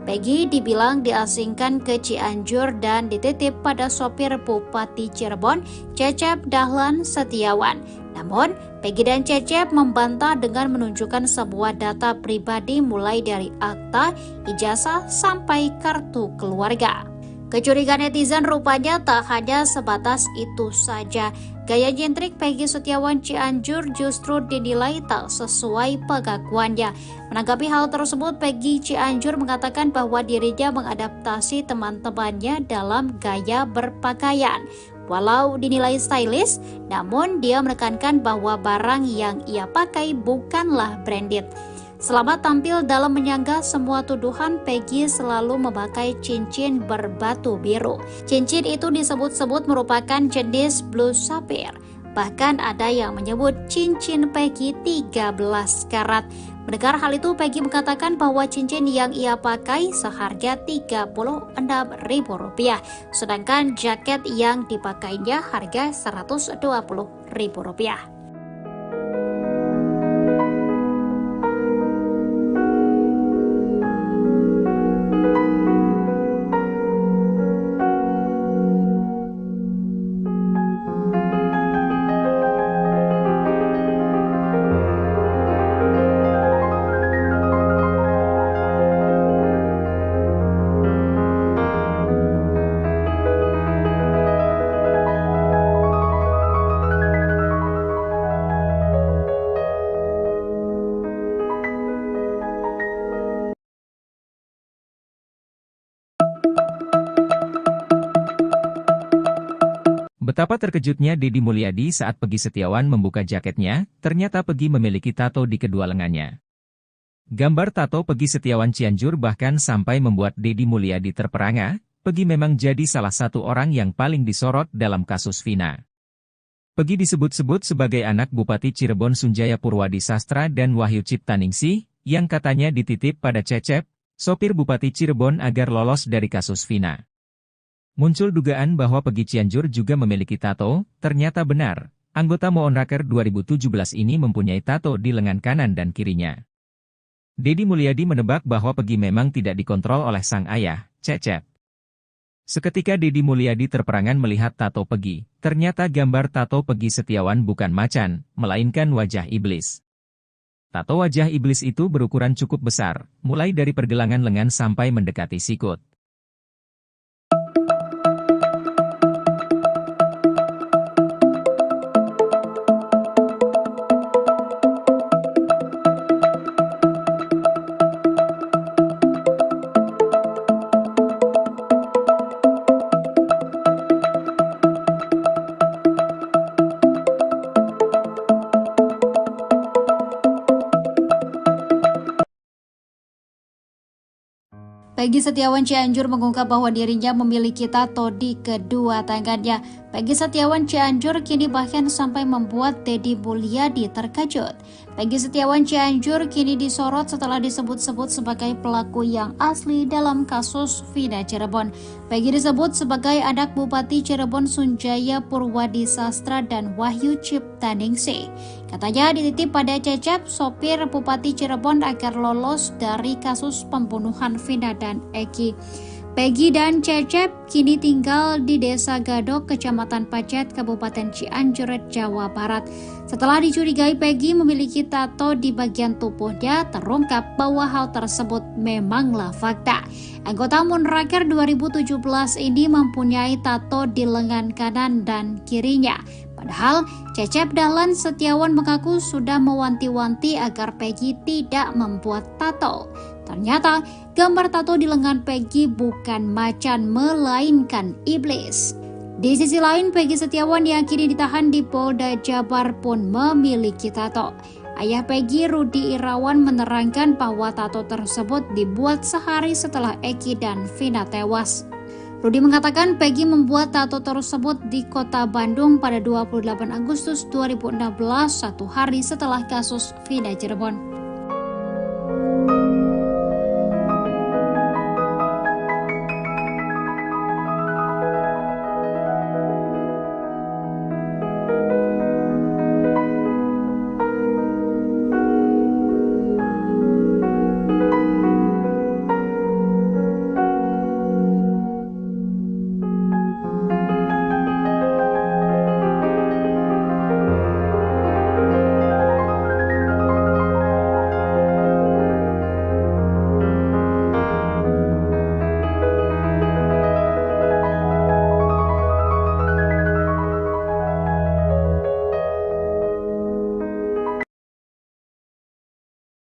Peggy dibilang diasingkan ke Cianjur dan dititip pada sopir Bupati Cirebon, Cecep Dahlan Setiawan. Namun, Peggy dan Cecep membantah dengan menunjukkan sebuah data pribadi mulai dari akta, ijazah, sampai kartu keluarga. Kecurigaan netizen rupanya tak hanya sebatas itu saja. Gaya nyentrik Peggy Setiawan Cianjur justru dinilai tak sesuai pengakuannya. Menanggapi hal tersebut, Peggy Cianjur mengatakan bahwa dirinya mengadaptasi teman-temannya dalam gaya berpakaian. Walau dinilai stylish, namun dia menekankan bahwa barang yang ia pakai bukanlah branded. Selama tampil dalam menyanggah semua tuduhan, Peggy selalu memakai cincin berbatu biru. Cincin itu disebut-sebut merupakan jenis blue sapphire. Bahkan ada yang menyebut cincin Peggy 13 karat. Mendengar hal itu, Peggy mengatakan bahwa cincin yang ia pakai seharga Rp36.000, sedangkan jaket yang dipakainya harga Rp120.000. Betapa terkejutnya Deddy Mulyadi saat Peggy Setiawan membuka jaketnya, ternyata Peggy memiliki tato di kedua lengannya. Gambar tato Peggy Setiawan Cianjur bahkan sampai membuat Deddy Mulyadi terperangah. Peggy memang jadi salah satu orang yang paling disorot dalam kasus Vina. Peggy disebut-sebut sebagai anak Bupati Cirebon Sunjaya Purwadi Sastra dan Wahyu Ciptaningsih, yang katanya dititip pada Cecep, sopir Bupati Cirebon agar lolos dari kasus Vina. Muncul dugaan bahwa Peggy Cianjur juga memiliki tato, ternyata benar. Anggota Moonraker 2017 ini mempunyai tato di lengan kanan dan kirinya. Deddy Mulyadi menebak bahwa Peggy memang tidak dikontrol oleh sang ayah, Cecep. Seketika Deddy Mulyadi terperangan melihat tato Peggy. Ternyata gambar tato Peggy Setiawan bukan macan, melainkan wajah iblis. Tato wajah iblis itu berukuran cukup besar, mulai dari pergelangan lengan sampai mendekati sikut. Peggy Setiawan Cianjur mengungkap bahwa dirinya memiliki tato di kedua tangannya. Peggy Setiawan Cianjur kini bahkan sampai membuat Deddy Mulyadi terkejut. Peggy Setiawan Cianjur kini disorot setelah disebut-sebut sebagai pelaku yang asli dalam kasus Vina Cirebon. Peggy disebut sebagai anak Bupati Cirebon Sunjaya Purwadi Sastra dan Wahyu Ciptaningsih. Katanya dititip pada Cecep, sopir Bupati Cirebon agar lolos dari kasus pembunuhan Vina dan Eki. Peggy dan Cecep kini tinggal di Desa Gadok, Kecamatan Pacet, Kabupaten Cianjur, Jawa Barat. Setelah dicurigai Peggy memiliki tato di bagian tubuhnya, terungkap bahwa hal tersebut memanglah fakta. Anggota Munraker 2017 ini mempunyai tato di lengan kanan dan kirinya. Padahal Cecep Dahlan Setiawan mengaku sudah mewanti-wanti agar Peggy tidak membuat tato. Ternyata gambar tato di lengan Peggy bukan macan melainkan iblis. Di sisi lain, Peggy Setiawan yang kini ditahan di Polda Jabar pun memiliki tato. Ayah Peggy, Rudi Irawan, menerangkan bahwa tato tersebut dibuat sehari setelah Eki dan Vina tewas. Rudi mengatakan Peggy membuat tato tersebut di kota Bandung pada 28 Agustus 2016, satu hari setelah kasus Vina Cirebon.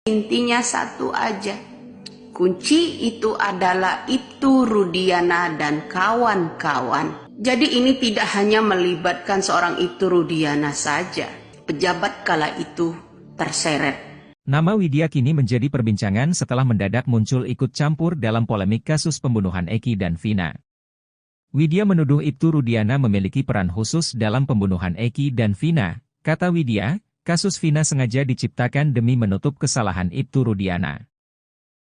Intinya satu aja, kunci itu adalah Ibtu Rudiana dan kawan-kawan. Jadi ini tidak hanya melibatkan seorang Ibtu Rudiana saja, pejabat kala itu terseret. Nama Widya kini menjadi perbincangan setelah mendadak muncul ikut campur dalam polemik kasus pembunuhan Eki dan Vina. Widya menuduh Ibtu Rudiana memiliki peran khusus dalam pembunuhan Eki dan Vina. Kata Widya, kasus Vina sengaja diciptakan demi menutup kesalahan Ibtu Rudiana.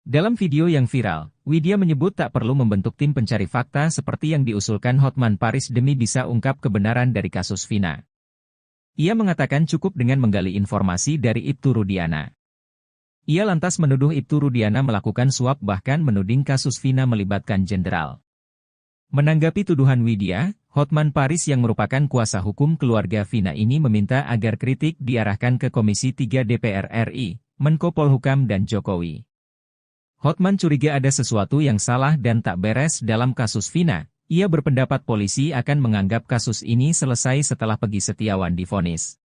Dalam video yang viral, Widya menyebut tak perlu membentuk tim pencari fakta seperti yang diusulkan Hotman Paris demi bisa ungkap kebenaran dari kasus Vina. Ia mengatakan cukup dengan menggali informasi dari Ibtu Rudiana. Ia lantas menuduh Ibtu Rudiana melakukan suap bahkan menuding kasus Vina melibatkan jenderal. Menanggapi tuduhan Widya, Hotman Paris yang merupakan kuasa hukum keluarga Vina ini meminta agar kritik diarahkan ke Komisi 3 DPR RI, Menko Polhukam dan Jokowi. Hotman curiga ada sesuatu yang salah dan tak beres dalam kasus Vina. Ia berpendapat polisi akan menganggap kasus ini selesai setelah Peggy Setiawan divonis.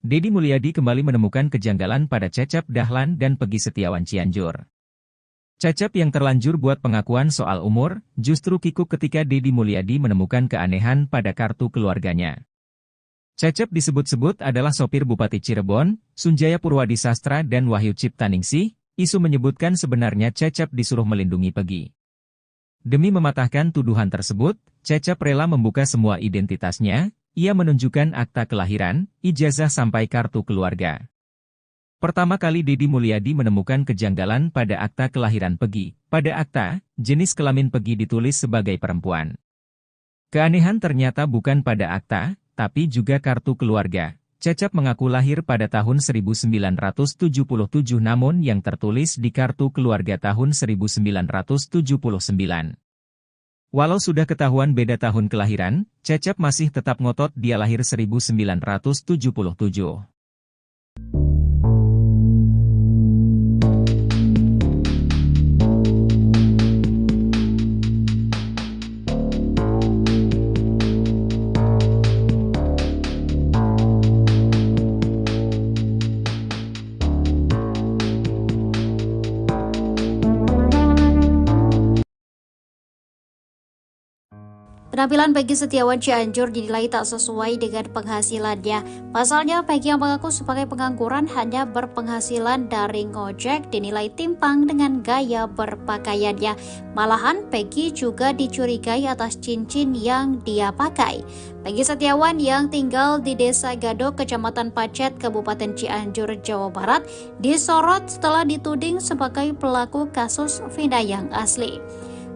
Deddy Mulyadi kembali menemukan kejanggalan pada Cecep Dahlan dan Peggy Setiawan Cianjur. Cecep yang terlanjur buat pengakuan soal umur, justru kikuk ketika Deddy Mulyadi menemukan keanehan pada kartu keluarganya. Cecep disebut-sebut adalah sopir Bupati Cirebon, Sunjaya Purwadi Sastra dan Wahyu Ciptaningsih. Isu menyebutkan sebenarnya Cecep disuruh melindungi Peggy. Demi mematahkan tuduhan tersebut, Cecep rela membuka semua identitasnya. Ia menunjukkan akta kelahiran, ijazah sampai kartu keluarga. Pertama kali Deddy Mulyadi menemukan kejanggalan pada akta kelahiran Peggy. Pada akta, jenis kelamin Peggy ditulis sebagai perempuan. Keanehan ternyata bukan pada akta, tapi juga kartu keluarga. Cecep mengaku lahir pada tahun 1977 namun yang tertulis di kartu keluarga tahun 1979. Walau sudah ketahuan beda tahun kelahiran, Cecep masih tetap ngotot dia lahir 1977. Penampilan Peggy Setiawan Cianjur dinilai tak sesuai dengan penghasilannya. Pasalnya, Peggy yang mengaku sebagai pengangguran hanya berpenghasilan dari ngojek dinilai timpang dengan gaya berpakaiannya. Malahan, Peggy juga dicurigai atas cincin yang dia pakai. Peggy Setiawan yang tinggal di Desa Gadok, Kecamatan Pacet, Kabupaten Cianjur, Jawa Barat, disorot setelah dituding sebagai pelaku kasus Vina yang asli.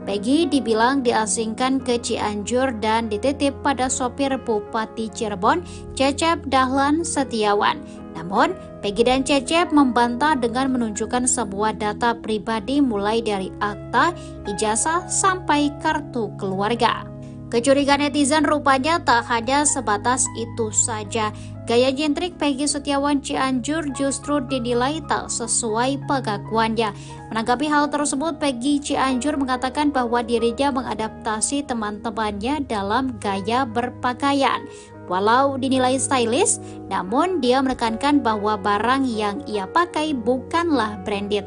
Peggy dibilang diasingkan ke Cianjur dan dititip pada sopir Bupati Cirebon, Cecep Dahlan Setiawan. Namun, Peggy dan Cecep membantah dengan menunjukkan semua data pribadi mulai dari akta, ijazah, sampai kartu keluarga. Kecurigaan netizen rupanya tak hanya sebatas itu saja. Gaya nyentrik Peggy Setiawan Cianjur justru dinilai tak sesuai pengakuannya. Menanggapi hal tersebut, Peggy Cianjur mengatakan bahwa dirinya mengadaptasi teman-temannya dalam gaya berpakaian. Walau dinilai stylish, namun dia menekankan bahwa barang yang ia pakai bukanlah branded.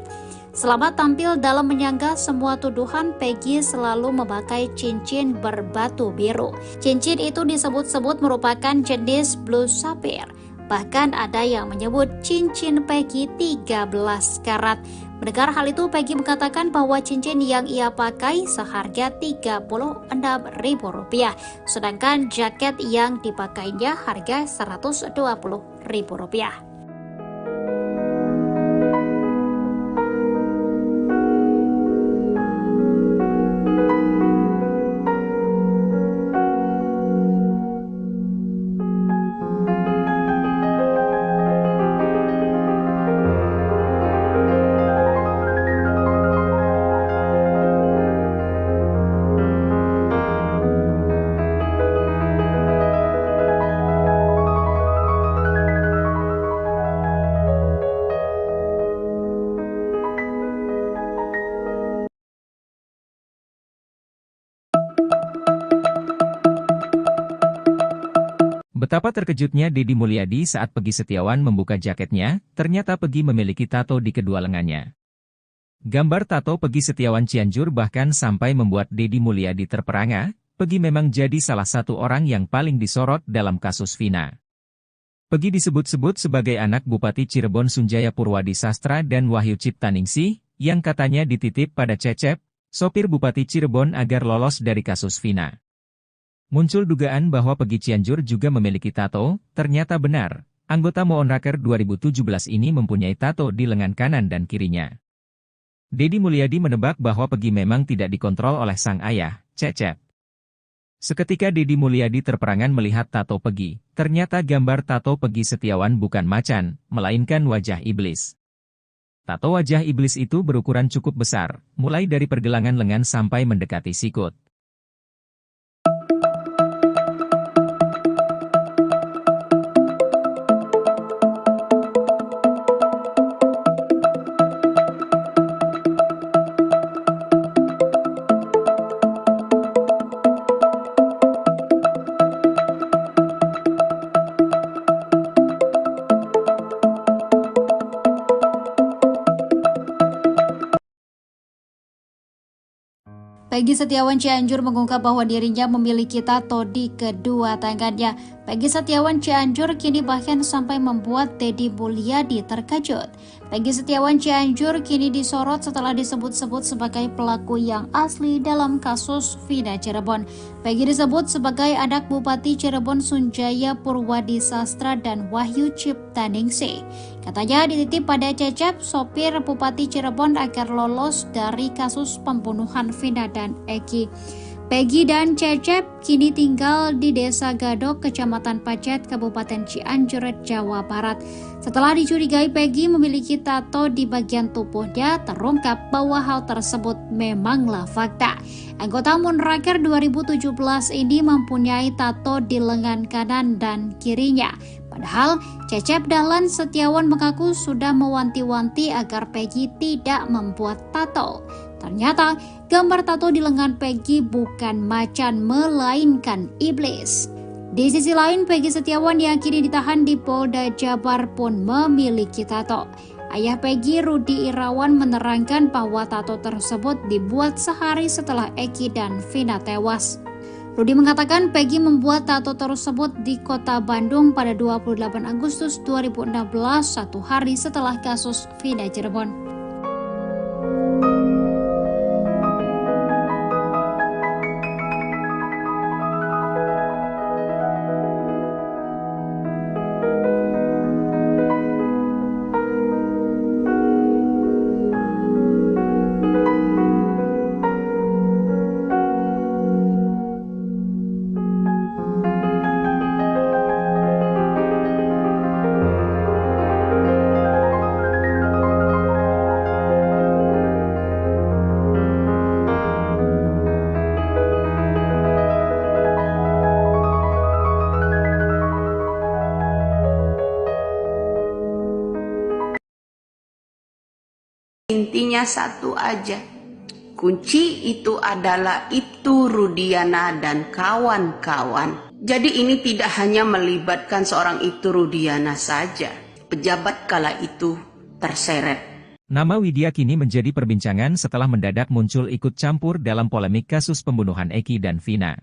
Selama tampil dalam menyanggah semua tuduhan, Peggy selalu memakai cincin berbatu biru. Cincin itu disebut-sebut merupakan jenis blue sapphire. Bahkan ada yang menyebut cincin Peggy 13 karat. Mendengar hal itu, Peggy mengatakan bahwa cincin yang ia pakai seharga Rp36.000, sedangkan jaket yang dipakainya harga Rp120.000. Betapa terkejutnya Deddy Mulyadi saat Peggy Setiawan membuka jaketnya, ternyata Peggy memiliki tato di kedua lengannya. Gambar tato Peggy Setiawan Cianjur bahkan sampai membuat Deddy Mulyadi terperangah. Peggy memang jadi salah satu orang yang paling disorot dalam kasus Vina. Peggy disebut-sebut sebagai anak Bupati Cirebon Sunjaya Purwadi Sastra dan Wahyu Ciptaningsih, yang katanya dititip pada Cecep, sopir Bupati Cirebon agar lolos dari kasus Vina. Muncul dugaan bahwa Peggy Cianjur juga memiliki tato, ternyata benar. Anggota Moonraker 2017 ini mempunyai tato di lengan kanan dan kirinya. Deddy Mulyadi menebak bahwa Peggy memang tidak dikontrol oleh sang ayah, Cecep. Seketika Deddy Mulyadi terperangan melihat tato Peggy. Ternyata gambar tato Peggy Setiawan bukan macan, melainkan wajah iblis. Tato wajah iblis itu berukuran cukup besar, mulai dari pergelangan lengan sampai mendekati sikut. Peggy Setiawan Cianjur mengungkap bahwa dirinya memiliki tato di kedua tangannya. Peggy Setiawan Cianjur kini bahkan sampai membuat Deddy Mulyadi terkejut. Peggy Setiawan Cianjur kini disorot setelah disebut-sebut sebagai pelaku yang asli dalam kasus Vina Cirebon. Peggy disebut sebagai anak Bupati Cirebon Sunjaya Purwadi Sastra dan Wahyu Ciptaningsih. Katanya dititip pada Cecep, sopir Bupati Cirebon agar lolos dari kasus pembunuhan Vina dan Eki. Peggy dan Cecep kini tinggal di Desa Gadok, Kecamatan Pacet, Kabupaten Cianjur, Jawa Barat. Setelah dicurigai Peggy memiliki tato di bagian tubuhnya, terungkap bahwa hal tersebut memanglah fakta. Anggota Moonraker 2017 ini mempunyai tato di lengan kanan dan kirinya. Padahal Cecep Dahlan Setiawan mengaku sudah mewanti-wanti agar Peggy tidak membuat tato. Ternyata gambar tato di lengan Peggy bukan macan melainkan iblis. Di sisi lain, Peggy Setiawan yang kini ditahan di Polda Jabar pun memiliki tato. Ayah Peggy, Rudi Irawan, menerangkan bahwa tato tersebut dibuat sehari setelah Eki dan Vina tewas. Rudi mengatakan Peggy membuat tato tersebut di kota Bandung pada 28 Agustus 2016, satu hari setelah kasus Vina Cirebon. Intinya satu aja, kunci itu adalah Ibtu Rudiana dan kawan-kawan. Jadi ini tidak hanya melibatkan seorang Ibtu Rudiana saja, pejabat kala itu terseret. Nama Widya kini menjadi perbincangan setelah mendadak muncul ikut campur dalam polemik kasus pembunuhan Eki dan Vina.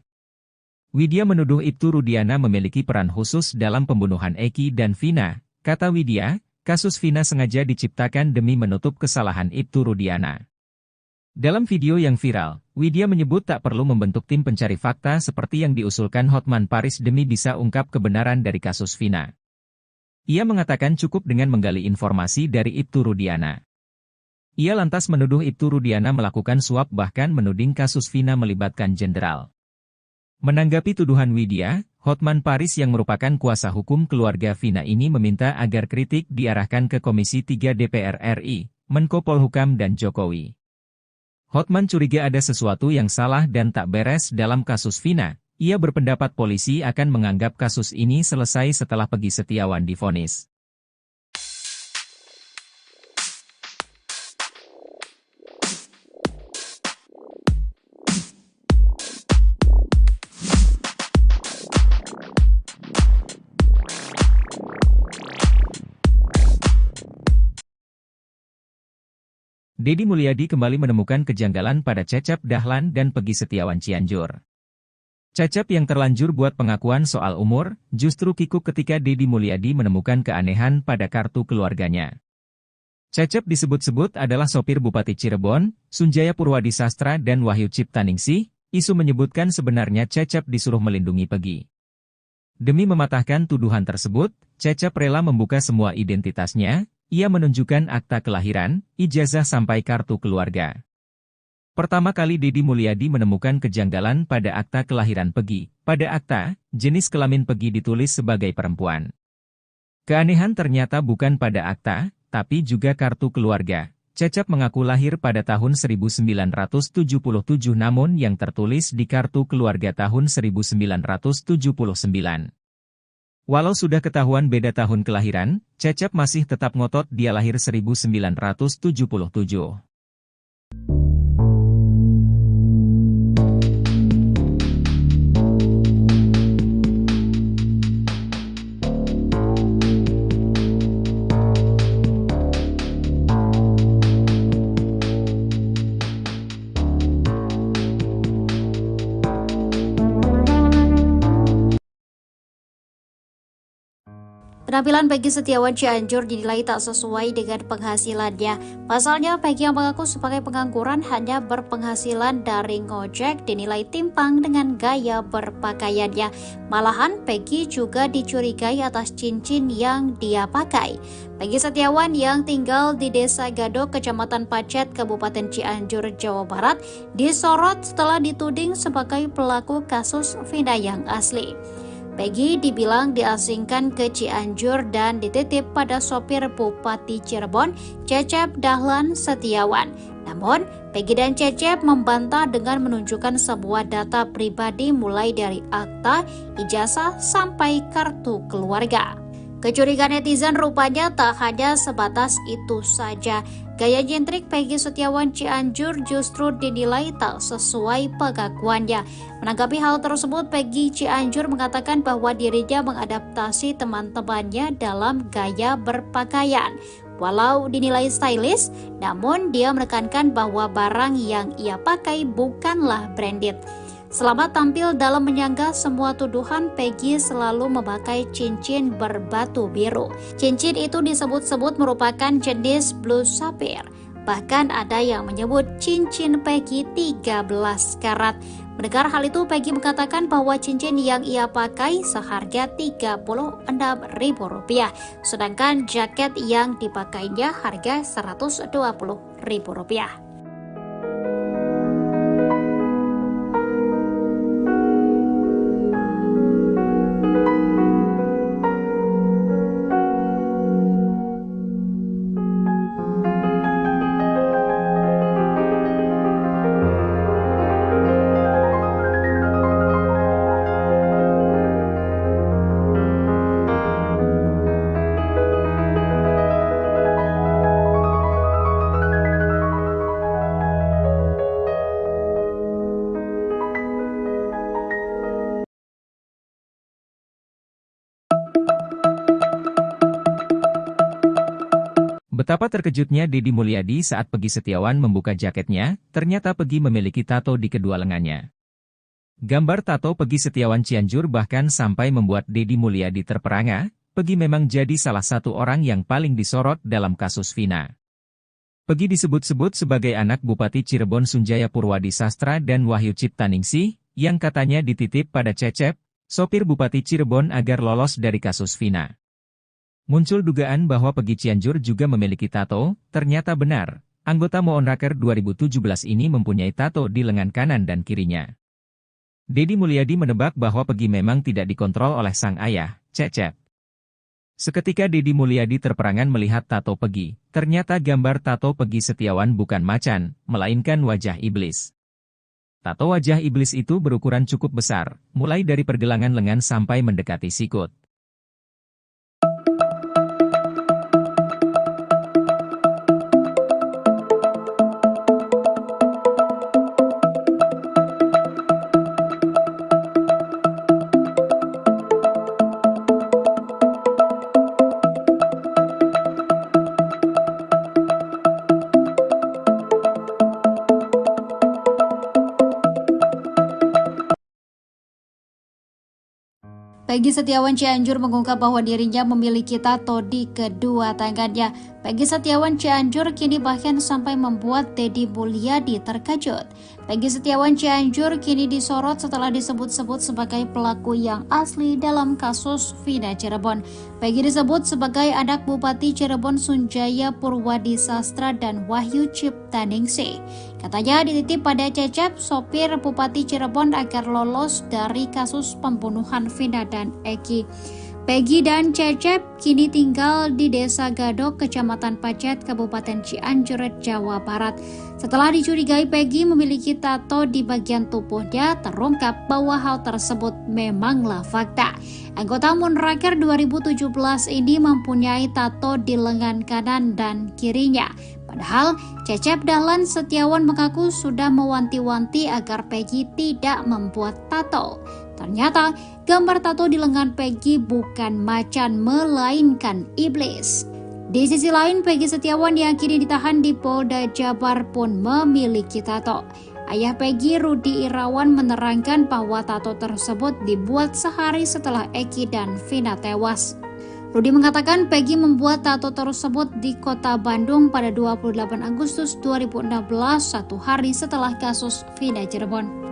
Widya menuduh Ibtu Rudiana memiliki peran khusus dalam pembunuhan Eki dan Vina. Kata Widya, kasus Vina sengaja diciptakan demi menutup kesalahan Ibtu Rudiana. Dalam video yang viral, Widya menyebut tak perlu membentuk tim pencari fakta seperti yang diusulkan Hotman Paris demi bisa ungkap kebenaran dari kasus Vina. Ia mengatakan cukup dengan menggali informasi dari Ibtu Rudiana. Ia lantas menuduh Ibtu Rudiana melakukan suap bahkan menuding kasus Vina melibatkan jenderal. Menanggapi tuduhan Widya, Hotman Paris yang merupakan kuasa hukum keluarga Vina ini meminta agar kritik diarahkan ke Komisi 3 DPR RI, Menko Polhukam dan Jokowi. Hotman curiga ada sesuatu yang salah dan tak beres dalam kasus Vina. Ia berpendapat polisi akan menganggap kasus ini selesai setelah Peggy Setiawan divonis. Deddy Mulyadi kembali menemukan kejanggalan pada Cecep Dahlan dan Peggy Setiawan Cianjur. Cecep yang terlanjur buat pengakuan soal umur, justru kikuk ketika Deddy Mulyadi menemukan keanehan pada kartu keluarganya. Cecep disebut-sebut adalah sopir Bupati Cirebon, Sunjaya Purwadi Sastra dan Wahyu Ciptaningsih. Isu menyebutkan sebenarnya Cecep disuruh melindungi Peggy. Demi mematahkan tuduhan tersebut, Cecep rela membuka semua identitasnya. Ia menunjukkan akta kelahiran, ijazah sampai kartu keluarga. Pertama kali Deddy Mulyadi menemukan kejanggalan pada akta kelahiran Peggy. Pada akta, jenis kelamin Peggy ditulis sebagai perempuan. Keanehan ternyata bukan pada akta, tapi juga kartu keluarga. Cecep mengaku lahir pada tahun 1977 namun yang tertulis di kartu keluarga tahun 1979. Walau sudah ketahuan beda tahun kelahiran, Cecep masih tetap ngotot dia lahir 1977. Penampilan Peggy Setiawan Cianjur dinilai tak sesuai dengan penghasilannya. Pasalnya, Peggy yang mengaku sebagai pengangguran hanya berpenghasilan dari ngojek dinilai timpang dengan gaya berpakaiannya. Malahan, Peggy juga dicurigai atas cincin yang dia pakai. Peggy Setiawan yang tinggal di Desa Gadok, Kecamatan Pacet, Kabupaten Cianjur, Jawa Barat, disorot setelah dituding sebagai pelaku kasus Vina yang asli. Peggy dibilang diasingkan ke Cianjur dan dititip pada sopir Bupati Cirebon, Cecep Dahlan Setiawan. Namun, Peggy dan Cecep membantah dengan menunjukkan sebuah data pribadi mulai dari akta, ijazah, sampai kartu keluarga. Kecurigaan netizen rupanya tak hanya sebatas itu saja. Gaya nyentrik Peggy Setiawan Cianjur justru dinilai tak sesuai pengakuannya. Menanggapi hal tersebut, Peggy Cianjur mengatakan bahwa dirinya mengadaptasi teman-temannya dalam gaya berpakaian. Walau dinilai stylish, namun dia menekankan bahwa barang yang ia pakai bukanlah branded. Selama tampil dalam menyanggah semua tuduhan, Peggy selalu memakai cincin berbatu biru. Cincin itu disebut-sebut merupakan jenis blue sapphire. Bahkan ada yang menyebut cincin Peggy 13 karat. Mendengar hal itu, Peggy mengatakan bahwa cincin yang ia pakai seharga Rp36.000, sedangkan jaket yang dipakainya harga Rp120.000. Betapa terkejutnya Deddy Mulyadi saat Peggy Setiawan membuka jaketnya, ternyata Peggy memiliki tato di kedua lengannya. Gambar tato Peggy Setiawan Cianjur bahkan sampai membuat Deddy Mulyadi terperangah. Peggy memang jadi salah satu orang yang paling disorot dalam kasus Vina. Peggy disebut-sebut sebagai anak Bupati Cirebon Sunjaya Purwadi Sastra dan Wahyu Ciptaningsih, yang katanya dititip pada Cecep, sopir Bupati Cirebon agar lolos dari kasus Vina. Muncul dugaan bahwa Peggy Cianjur juga memiliki tato, ternyata benar. Anggota Moonraker 2017 ini mempunyai tato di lengan kanan dan kirinya. Deddy Mulyadi menebak bahwa Peggy memang tidak dikontrol oleh sang ayah, Cecep. Seketika Deddy Mulyadi terperangan melihat tato Peggy, ternyata gambar tato Peggy Setiawan bukan macan, melainkan wajah iblis. Tato wajah iblis itu berukuran cukup besar, mulai dari pergelangan lengan sampai mendekati sikut. Peggy Setiawan Cianjur mengungkap bahwa dirinya memiliki tato di kedua tangannya. Peggy Setiawan Cianjur kini bahkan sampai membuat Deddy Mulyadi terkejut. Peggy Setiawan Cianjur kini disorot setelah disebut-sebut sebagai pelaku yang asli dalam kasus Vina Cirebon. Peggy disebut sebagai anak Bupati Cirebon Sunjaya Purwadi Sastra dan Wahyu Ciptaningsih. Katanya dititip pada Cecep, sopir Bupati Cirebon agar lolos dari kasus pembunuhan Vina dan Eki. Peggy dan Cecep kini tinggal di Desa Gadok, Kecamatan Pacet, Kabupaten Cianjur, Jawa Barat. Setelah dicurigai Peggy memiliki tato di bagian tubuhnya, terungkap bahwa hal tersebut memanglah fakta. Anggota Moonraker 2017 ini mempunyai tato di lengan kanan dan kirinya. Padahal Cecep Dahlan Setiawan mengaku sudah mewanti-wanti agar Peggy tidak membuat tato. Ternyata gambar tato di lengan Peggy bukan macan melainkan iblis. Di sisi lain, Peggy Setiawan yang kini ditahan di Polda Jabar pun memiliki tato. Ayah Peggy, Rudi Irawan, menerangkan bahwa tato tersebut dibuat sehari setelah Eki dan Vina tewas. Rudi mengatakan Peggy membuat tato tersebut di kota Bandung pada 28 Agustus 2016, satu hari setelah kasus Vina Cirebon.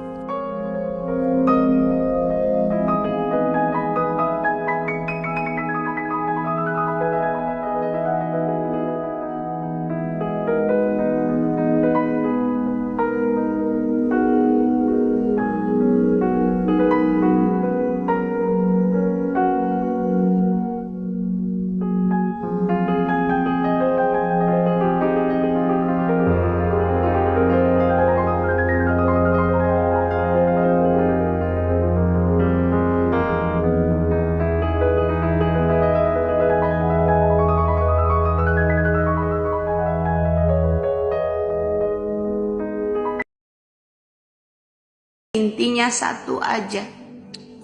Intinya satu aja,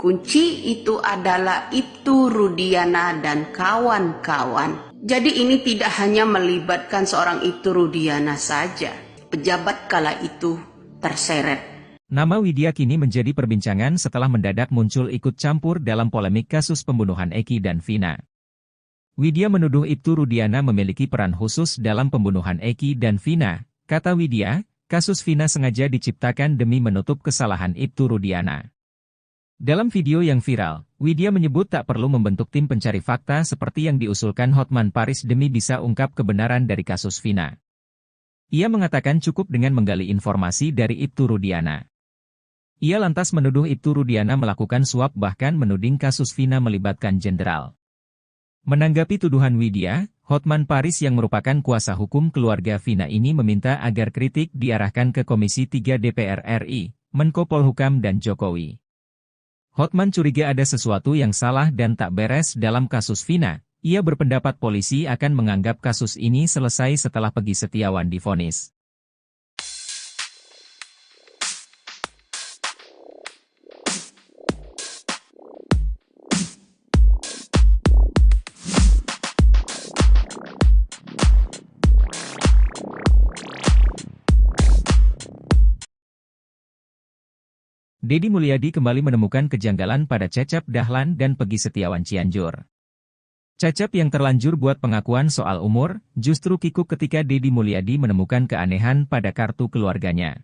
kunci itu adalah Ibtu Rudiana dan kawan-kawan. Jadi ini tidak hanya melibatkan seorang Ibtu Rudiana saja. Pejabat kala itu terseret Nama Widya kini menjadi perbincangan setelah mendadak muncul ikut campur dalam polemik kasus pembunuhan Eki dan Vina. Widya menuduh Ibtu Rudiana memiliki peran khusus dalam pembunuhan Eki dan Vina. Kata Widya, kasus Vina sengaja diciptakan demi menutup kesalahan Ibtu Rudiana. Dalam video yang viral, Widya menyebut tak perlu membentuk tim pencari fakta seperti yang diusulkan Hotman Paris demi bisa ungkap kebenaran dari kasus Vina. Ia mengatakan cukup dengan menggali informasi dari Ibtu Rudiana. Ia lantas menuduh Ibtu Rudiana melakukan suap bahkan menuding kasus Vina melibatkan jenderal. Menanggapi tuduhan Widya, Hotman Paris yang merupakan kuasa hukum keluarga Vina ini meminta agar kritik diarahkan ke Komisi 3 DPR RI, Menko Polhukam dan Jokowi. Hotman curiga ada sesuatu yang salah dan tak beres dalam kasus Vina. Ia berpendapat polisi akan menganggap kasus ini selesai setelah Peggy Setiawan divonis. Deddy Mulyadi kembali menemukan kejanggalan pada Cecep Dahlan dan Peggy Setiawan Cianjur. Cecep yang terlanjur buat pengakuan soal umur, justru kikuk ketika Deddy Mulyadi menemukan keanehan pada kartu keluarganya.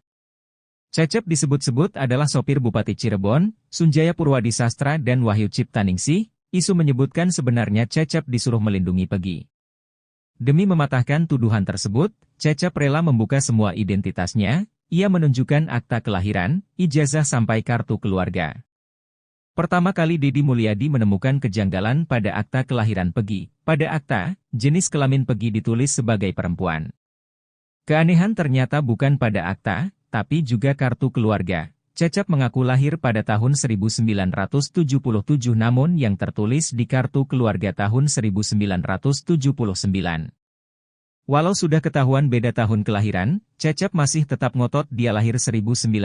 Cecep disebut-sebut adalah sopir Bupati Cirebon, Sunjaya Purwadi Sastra dan Wahyu Ciptaningsih. Isu menyebutkan sebenarnya Cecep disuruh melindungi Peggy. Demi mematahkan tuduhan tersebut, Cecep rela membuka semua identitasnya. Ia menunjukkan akta kelahiran, ijazah sampai kartu keluarga. Pertama kali Deddy Mulyadi menemukan kejanggalan pada akta kelahiran Peggy. Pada akta, jenis kelamin Peggy ditulis sebagai perempuan. Keanehan ternyata bukan pada akta, tapi juga kartu keluarga. Cecep mengaku lahir pada tahun 1977 namun yang tertulis di kartu keluarga tahun 1979. Walau sudah ketahuan beda tahun kelahiran, Cecep masih tetap ngotot dia lahir 1977.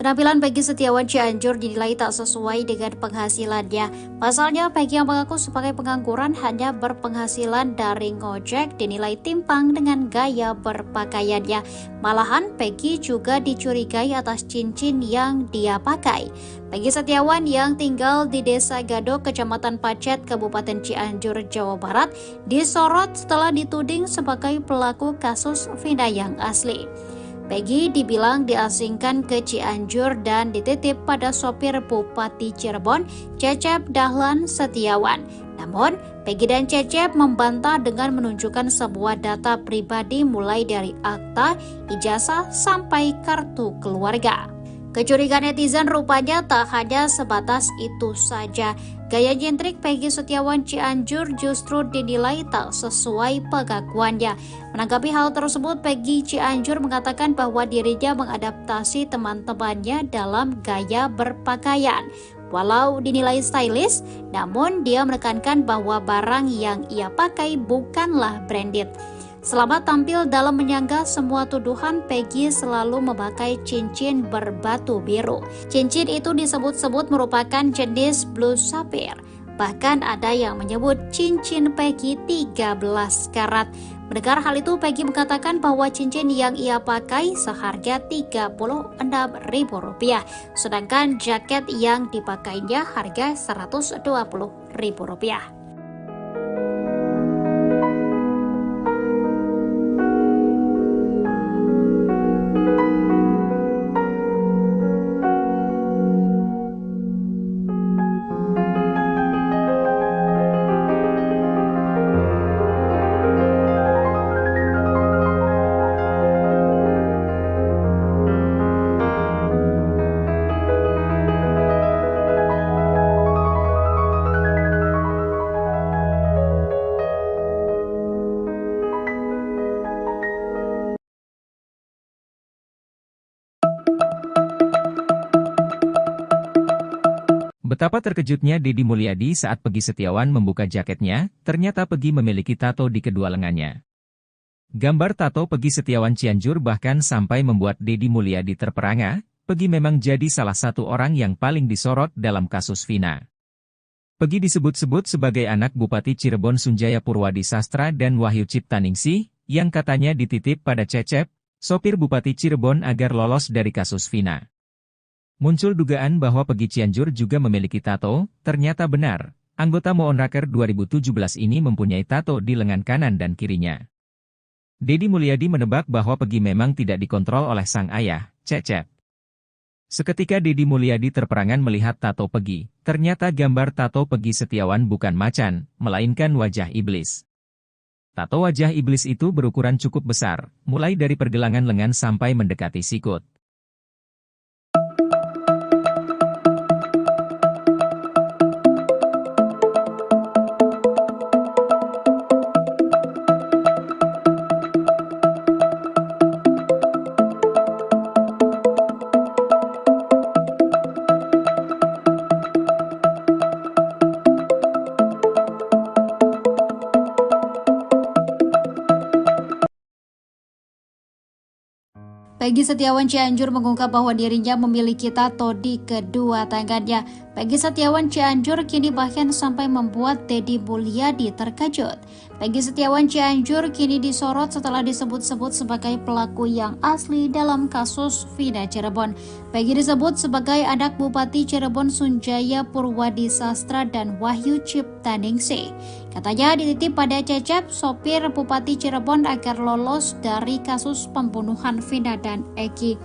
Penampilan Peggy Setiawan Cianjur dinilai tak sesuai dengan penghasilannya. Pasalnya, Peggy yang mengaku sebagai pengangguran hanya berpenghasilan dari ngojek dinilai timpang dengan gaya berpakaiannya. Malahan, Peggy juga dicurigai atas cincin yang dia pakai. Peggy Setiawan yang tinggal di Desa Gadok, Kecamatan Pacet, Kabupaten Cianjur, Jawa Barat, disorot setelah dituding sebagai pelaku kasus Vina yang asli. Peggy dibilang diasingkan ke Cianjur dan dititip pada sopir Bupati Cirebon, Cecep Dahlan Setiawan. Namun, Peggy dan Cecep membantah dengan menunjukkan sebuah data pribadi mulai dari akta, ijazah, sampai kartu keluarga. Kecurigaan netizen rupanya tak hanya sebatas itu saja. Gaya nyentrik Peggy Setiawan Cianjur justru dinilai tak sesuai pengakuannya. Menanggapi hal tersebut, Peggy Cianjur mengatakan bahwa dirinya mengadaptasi teman-temannya dalam gaya berpakaian. Walau dinilai stylish, namun dia menekankan bahwa barang yang ia pakai bukanlah branded. Selama tampil dalam menyanggah semua tuduhan, Peggy selalu memakai cincin berbatu biru. Cincin itu disebut-sebut merupakan jenis blue sapphire. Bahkan ada yang menyebut cincin Peggy 13 karat. Mendengar hal itu, Peggy mengatakan bahwa cincin yang ia pakai seharga Rp36.000, sedangkan jaket yang dipakainya harga Rp120.000. Betapa terkejutnya Deddy Mulyadi saat Peggy Setiawan membuka jaketnya, ternyata Peggy memiliki tato di kedua lengannya. Gambar tato Peggy Setiawan Cianjur bahkan sampai membuat Deddy Mulyadi terperangah. Peggy memang jadi salah satu orang yang paling disorot dalam kasus Vina. Peggy disebut-sebut sebagai anak Bupati Cirebon Sunjaya Purwadi Sastra dan Wahyu Ciptaningsih, yang katanya dititip pada Cecep, sopir Bupati Cirebon agar lolos dari kasus Vina. Muncul dugaan bahwa Peggy Cianjur juga memiliki tato, ternyata benar. Anggota Moonraker 2017 ini mempunyai tato di lengan kanan dan kirinya. Deddy Mulyadi menebak bahwa Peggy memang tidak dikontrol oleh sang ayah, Cecep. Seketika Deddy Mulyadi terperangan melihat tato Peggy, ternyata gambar tato Peggy Setiawan bukan macan, melainkan wajah iblis. Tato wajah iblis itu berukuran cukup besar, mulai dari pergelangan lengan sampai mendekati sikut. Peggy Setiawan Cianjur mengungkap bahwa dirinya memiliki tato di kedua tangannya. Peggy Setiawan Cianjur kini bahkan sampai membuat Deddy Mulyadi terkejut. Peggy Setiawan Cianjur kini disorot setelah disebut-sebut sebagai pelaku yang asli dalam kasus Vina Cirebon. Peggy disebut sebagai anak Bupati Cirebon Sunjaya Purwadi Sastra dan Wahyu Ciptaningsih. Katanya dititip pada Cecep, sopir Bupati Cirebon agar lolos dari kasus pembunuhan Vina dan Eki.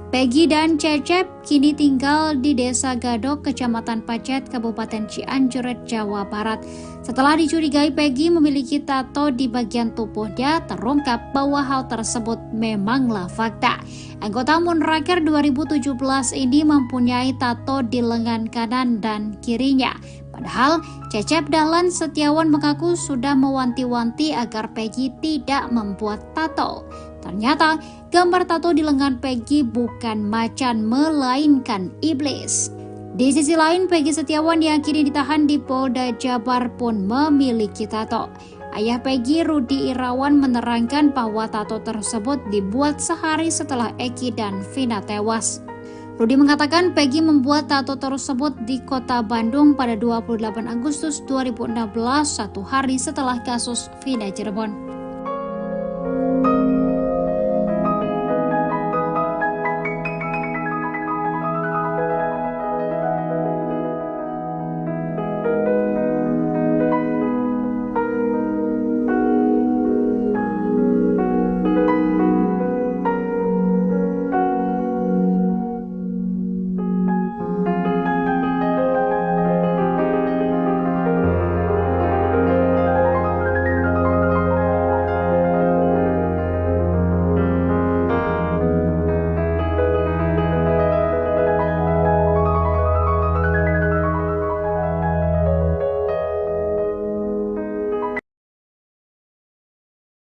Peggy dan Cecep kini tinggal di Desa Gadok, Kecamatan Pacet, Kabupaten Cianjur, Jawa Barat. Setelah dicurigai Peggy memiliki tato di bagian tubuhnya, terungkap bahwa hal tersebut memanglah fakta. Anggota Moonraker 2017 ini mempunyai tato di lengan kanan dan kirinya. Padahal Cecep Dahlan Setiawan mengaku sudah mewanti-wanti agar Peggy tidak membuat tato. Ternyata gambar tato di lengan Peggy bukan macan melainkan iblis. Di sisi lain, Peggy Setiawan yang kini ditahan di Polda Jabar pun memiliki tato. Ayah Peggy, Rudi Irawan, menerangkan bahwa tato tersebut dibuat sehari setelah Eki dan Vina tewas. Rudi mengatakan Peggy membuat tato tersebut di kota Bandung pada 28 Agustus 2016, satu hari setelah kasus Vina Cirebon.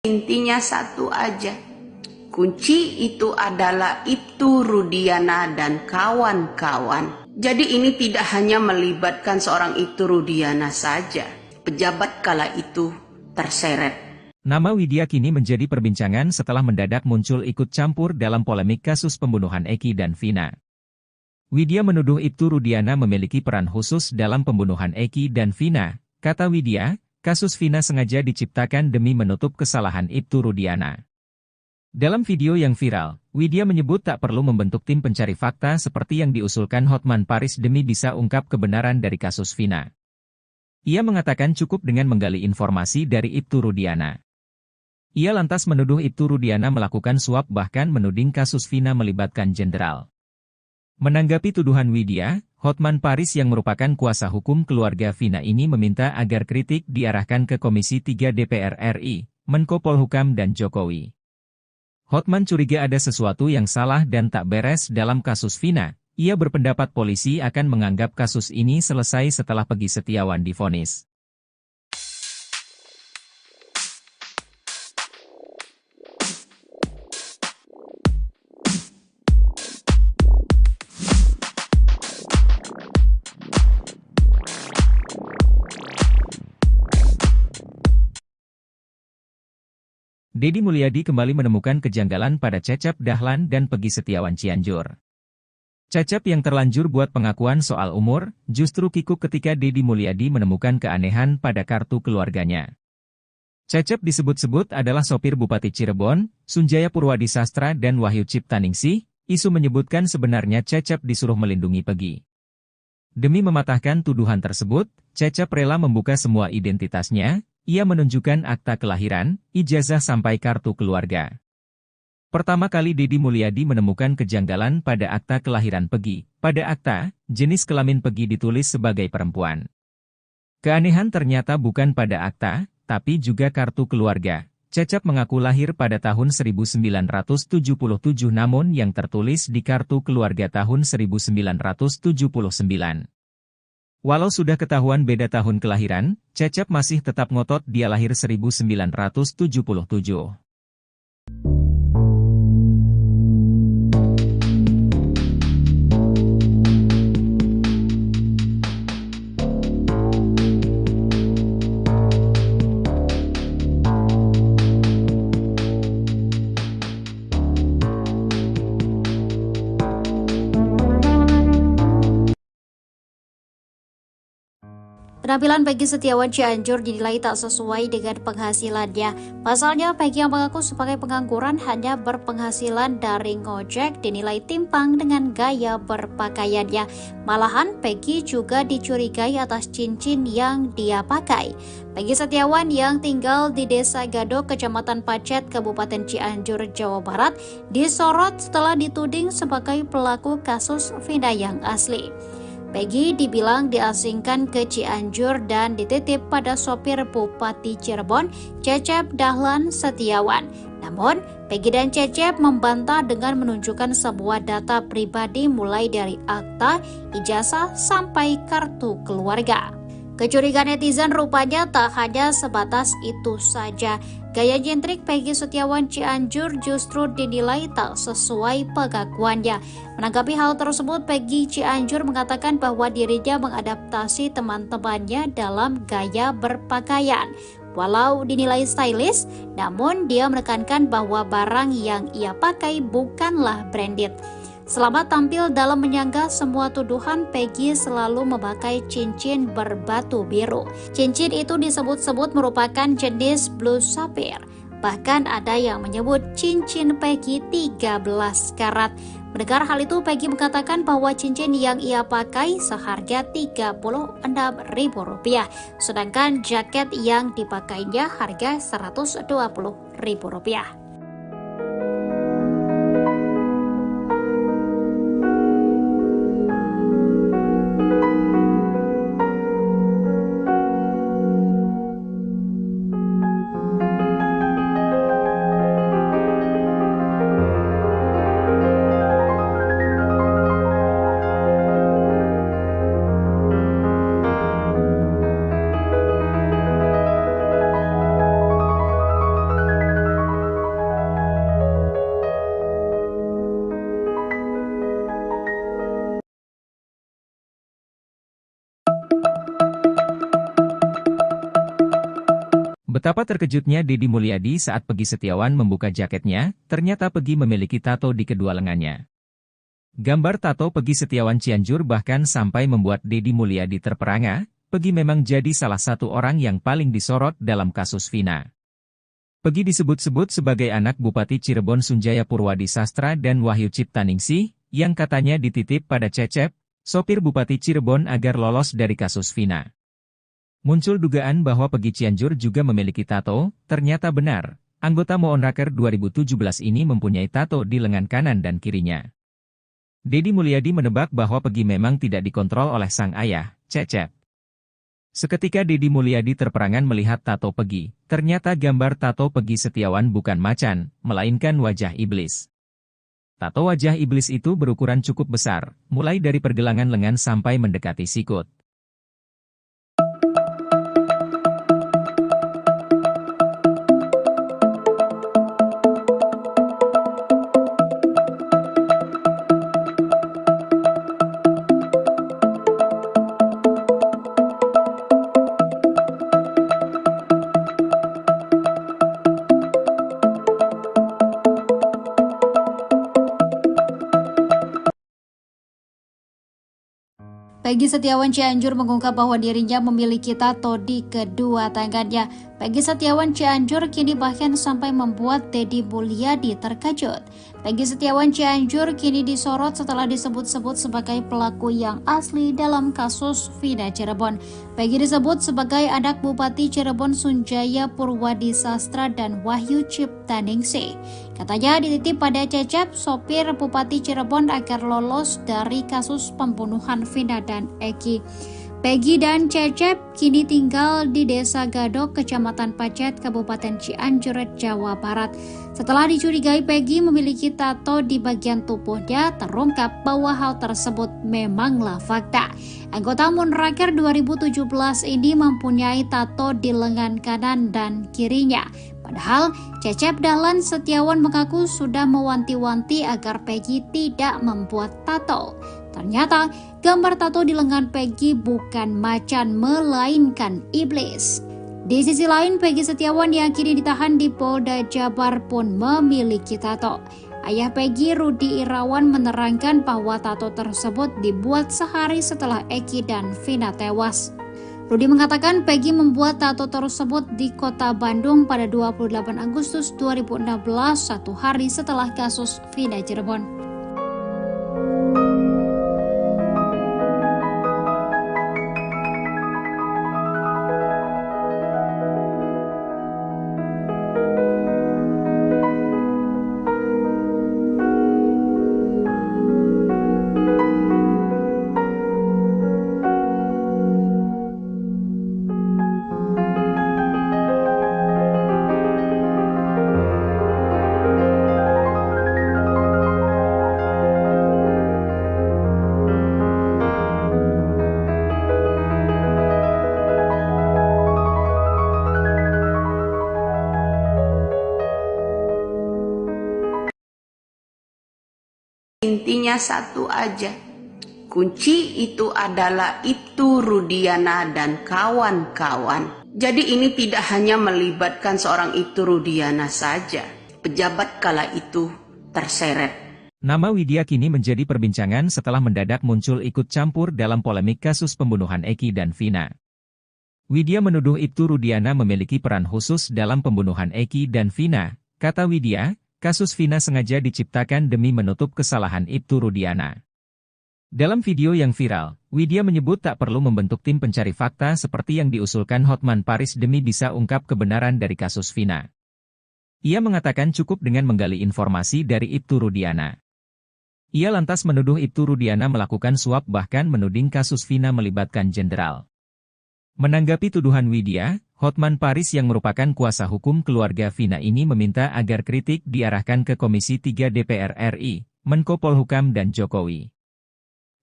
Intinya satu aja, kunci itu adalah Ibtu Rudiana dan kawan-kawan. Jadi ini tidak hanya melibatkan seorang Ibtu Rudiana saja, pejabat kala itu terseret. Nama Widya kini menjadi perbincangan setelah mendadak muncul ikut campur dalam polemik kasus pembunuhan Eki dan Vina. Widya menuduh Ibtu Rudiana memiliki peran khusus dalam pembunuhan Eki dan Vina. Kata Widya, kasus Vina sengaja diciptakan demi menutup kesalahan Ibtu Rudiana. Dalam video yang viral, Widya menyebut tak perlu membentuk tim pencari fakta seperti yang diusulkan Hotman Paris demi bisa ungkap kebenaran dari kasus Vina. Ia mengatakan cukup dengan menggali informasi dari Ibtu Rudiana. Ia lantas menuduh Ibtu Rudiana melakukan suap bahkan menuding kasus Vina melibatkan jenderal. Menanggapi tuduhan Widya, Hotman Paris yang merupakan kuasa hukum keluarga Vina ini meminta agar kritik diarahkan ke Komisi 3 DPR RI, Menko Polhukam dan Jokowi. Hotman curiga ada sesuatu yang salah dan tak beres dalam kasus Vina. Ia berpendapat polisi akan menganggap kasus ini selesai setelah Peggy Setiawan divonis. Deddy Mulyadi kembali menemukan kejanggalan pada Cecep Dahlan dan Peggy Setiawan Cianjur. Cecep yang terlanjur buat pengakuan soal umur, justru kikuk ketika Deddy Mulyadi menemukan keanehan pada kartu keluarganya. Cecep disebut-sebut adalah sopir Bupati Cirebon, Sunjaya Purwadi Sastra dan Wahyu Ciptaningsih. Isu menyebutkan sebenarnya Cecep disuruh melindungi Peggy. Demi mematahkan tuduhan tersebut, Cecep rela membuka semua identitasnya. Ia menunjukkan akta kelahiran, ijazah sampai kartu keluarga. Pertama kali Deddy Mulyadi menemukan kejanggalan pada akta kelahiran Peggy. Pada akta, jenis kelamin Peggy ditulis sebagai perempuan. Keanehan ternyata bukan pada akta, tapi juga kartu keluarga. Cecep mengaku lahir pada tahun 1977 namun yang tertulis di kartu keluarga tahun 1979. Walau sudah ketahuan beda tahun kelahiran, Cecep masih tetap ngotot dia lahir 1977. Penampilan Peggy Setiawan Cianjur dinilai tak sesuai dengan penghasilannya. Pasalnya, Peggy yang mengaku sebagai pengangguran hanya berpenghasilan dari ngojek dinilai timpang dengan gaya berpakaiannya. Malahan, Peggy juga dicurigai atas cincin yang dia pakai. Peggy Setiawan yang tinggal di Desa Gadok, Kecamatan Pacet, Kabupaten Cianjur, Jawa Barat, disorot setelah dituding sebagai pelaku kasus Vina yang asli. Peggy dibilang diasingkan ke Cianjur dan dititip pada sopir Bupati Cirebon, Cecep Dahlan Setiawan. Namun, Peggy dan Cecep membantah dengan menunjukkan sebuah data pribadi mulai dari akta, ijazah, sampai kartu keluarga. Kecurigaan netizen rupanya tak hanya sebatas itu saja. Gaya nyentrik Peggy Setiawan Cianjur justru dinilai tak sesuai pengakuannya. Menanggapi hal tersebut, Peggy Cianjur mengatakan bahwa dirinya mengadaptasi teman-temannya dalam gaya berpakaian. Walau dinilai stylish, namun dia menekankan bahwa barang yang ia pakai bukanlah branded. Selama tampil dalam menyanggah semua tuduhan, Peggy selalu memakai cincin berbatu biru. Cincin itu disebut-sebut merupakan jenis blue sapphire. Bahkan ada yang menyebut cincin Peggy 13 karat. Mendengar hal itu, Peggy mengatakan bahwa cincin yang ia pakai seharga Rp36.000, sedangkan jaket yang dipakainya harga Rp120.000. Betapa terkejutnya Deddy Mulyadi saat Peggy Setiawan membuka jaketnya, ternyata Peggy memiliki tato di kedua lengannya. Gambar tato Peggy Setiawan Cianjur bahkan sampai membuat Deddy Mulyadi terperangah. Peggy memang jadi salah satu orang yang paling disorot dalam kasus Vina. Peggy disebut-sebut sebagai anak Bupati Cirebon Sunjaya Purwadi Sastra dan Wahyu Ciptaningsih, yang katanya dititip pada Cecep, sopir Bupati Cirebon agar lolos dari kasus Vina. Muncul dugaan bahwa Peggy Cianjur juga memiliki tato, ternyata benar. Anggota Moonraker 2017 ini mempunyai tato di lengan kanan dan kirinya. Deddy Mulyadi menebak bahwa Peggy memang tidak dikontrol oleh sang ayah, Cecep. Seketika Deddy Mulyadi terperangan melihat tato Peggy. Ternyata gambar tato Peggy Setiawan bukan macan, melainkan wajah iblis. Tato wajah iblis itu berukuran cukup besar, mulai dari pergelangan lengan sampai mendekati sikut. Peggy Setiawan Cianjur mengungkap bahwa dirinya memiliki tato di kedua tangannya. Peggy Setiawan Cianjur kini bahkan sampai membuat Deddy Mulyadi terkejut. Peggy Setiawan Cianjur kini disorot setelah disebut-sebut sebagai pelaku yang asli dalam kasus Vina Cirebon. Peggy disebut sebagai anak Bupati Cirebon Sunjaya Purwadi Sastra dan Wahyu Ciptaningsih. Katanya dititip pada Cecep, sopir Bupati Cirebon agar lolos dari kasus pembunuhan Vina dan Eki. Peggy dan Cecep kini tinggal di Desa Gadok, Kecamatan Pacet, Kabupaten Cianjur, Jawa Barat. Setelah dicurigai Peggy memiliki tato di bagian tubuhnya, terungkap bahwa hal tersebut memanglah fakta. Anggota Munraker 2017 ini mempunyai tato di lengan kanan dan kirinya. Padahal Cecep Dahlan Setiawan mengaku sudah mewanti-wanti agar Peggy tidak membuat tato. Ternyata gambar tato di lengan Peggy bukan macan melainkan iblis. Di sisi lain, Peggy Setiawan yang kini ditahan di Polda Jabar pun memiliki tato. Ayah Peggy, Rudi Irawan, menerangkan bahwa tato tersebut dibuat sehari setelah Eki dan Vina tewas. Rudi mengatakan Peggy membuat tato tersebut di kota Bandung pada 28 Agustus 2016, satu hari setelah kasus Vina Cirebon. Intinya satu aja, kunci itu adalah Ibtu Rudiana dan kawan-kawan. Jadi ini tidak hanya melibatkan seorang Ibtu Rudiana saja, pejabat kala itu terseret. Nama Widya kini menjadi perbincangan setelah mendadak muncul ikut campur dalam polemik kasus pembunuhan Eki dan Vina. Widya menuduh Ibtu Rudiana memiliki peran khusus dalam pembunuhan Eki dan Vina. Kata Widya, kasus Vina sengaja diciptakan demi menutup kesalahan Ibtu Rudiana. Dalam video yang viral, Widya menyebut tak perlu membentuk tim pencari fakta seperti yang diusulkan Hotman Paris demi bisa ungkap kebenaran dari kasus Vina. Ia mengatakan cukup dengan menggali informasi dari Ibtu Rudiana. Ia lantas menuduh Ibtu Rudiana melakukan suap bahkan menuding kasus Vina melibatkan jenderal. Menanggapi tuduhan Widya, Hotman Paris yang merupakan kuasa hukum keluarga Vina ini meminta agar kritik diarahkan ke Komisi 3 DPR RI, Menko Polhukam dan Jokowi.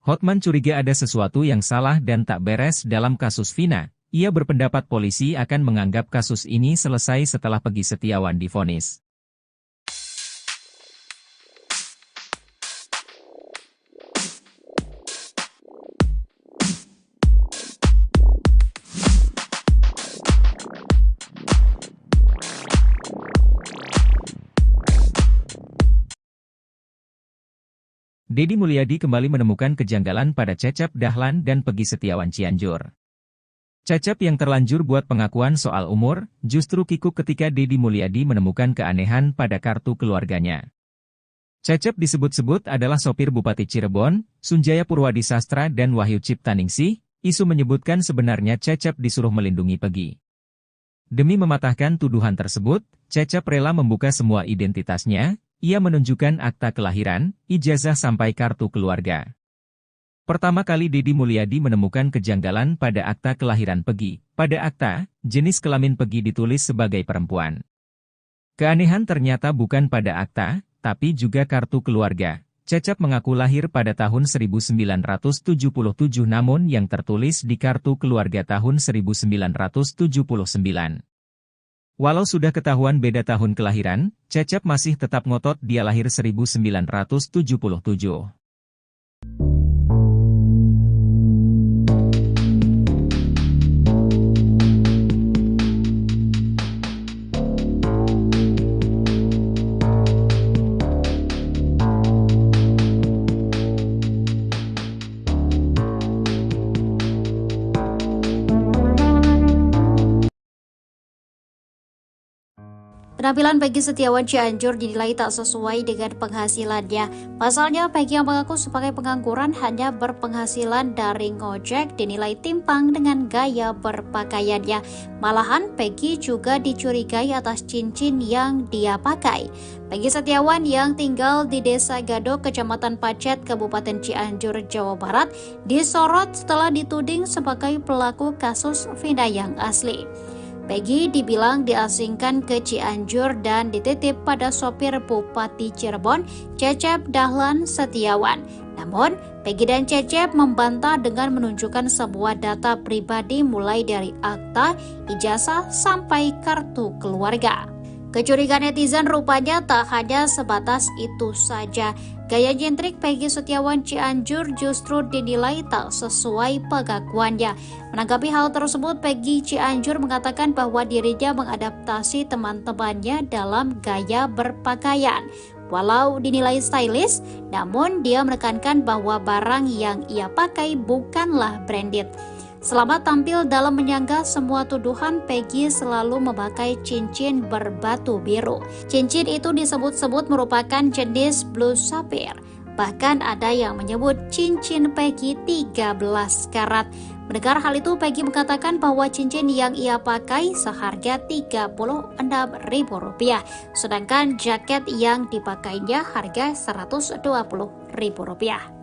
Hotman curiga ada sesuatu yang salah dan tak beres dalam kasus Vina. Ia berpendapat polisi akan menganggap kasus ini selesai setelah Peggy Setiawan divonis. Deddy Mulyadi kembali menemukan kejanggalan pada Cecep Dahlan dan Peggy Setiawan Cianjur. Cecep yang terlanjur buat pengakuan soal umur, justru kikuk ketika Deddy Mulyadi menemukan keanehan pada kartu keluarganya. Cecep disebut-sebut adalah sopir Bupati Cirebon, Sunjaya Purwadi Sastra dan Wahyu Ciptaningsih. Isu menyebutkan sebenarnya Cecep disuruh melindungi Peggy. Demi mematahkan tuduhan tersebut, Cecep rela membuka semua identitasnya. Ia menunjukkan akta kelahiran, ijazah sampai kartu keluarga. Pertama kali Deddy Mulyadi menemukan kejanggalan pada akta kelahiran Peggy. Pada akta, jenis kelamin Peggy ditulis sebagai perempuan. Keanehan ternyata bukan pada akta, tapi juga kartu keluarga. Cecep mengaku lahir pada tahun 1977 namun yang tertulis di kartu keluarga tahun 1979. Walau sudah ketahuan beda tahun kelahiran, Cecep masih tetap ngotot dia lahir 1977. Penampilan Peggy Setiawan Cianjur dinilai tak sesuai dengan penghasilannya. Pasalnya, Peggy yang mengaku sebagai pengangguran hanya berpenghasilan dari ngojek dinilai timpang dengan gaya berpakaiannya. Malahan, Peggy juga dicurigai atas cincin yang dia pakai. Peggy Setiawan yang tinggal di Desa Gadok, Kecamatan Pacet, Kabupaten Cianjur, Jawa Barat, disorot setelah dituding sebagai pelaku kasus Vina yang asli. Peggy dibilang diasingkan ke Cianjur dan dititip pada sopir Bupati Cirebon, Cecep Dahlan Setiawan. Namun, Peggy dan Cecep membantah dengan menunjukkan sebuah data pribadi mulai dari akta, ijazah, sampai kartu keluarga. Kecurigaan netizen rupanya tak hanya sebatas itu saja. Gaya nyentrik Peggy Setiawan Cianjur justru dinilai tak sesuai pengakuannya. Menanggapi hal tersebut, Peggy Cianjur mengatakan bahwa dirinya mengadaptasi teman-temannya dalam gaya berpakaian. Walau dinilai stylish, namun dia menekankan bahwa barang yang ia pakai bukanlah branded. Selama tampil dalam menyanggah semua tuduhan, Peggy selalu memakai cincin berbatu biru. Cincin itu disebut-sebut merupakan jenis blue sapphire. Bahkan ada yang menyebut cincin Peggy 13 karat. Mendengar hal itu, Peggy mengatakan bahwa cincin yang ia pakai seharga Rp36.000, sedangkan jaket yang dipakainya harga Rp120.000.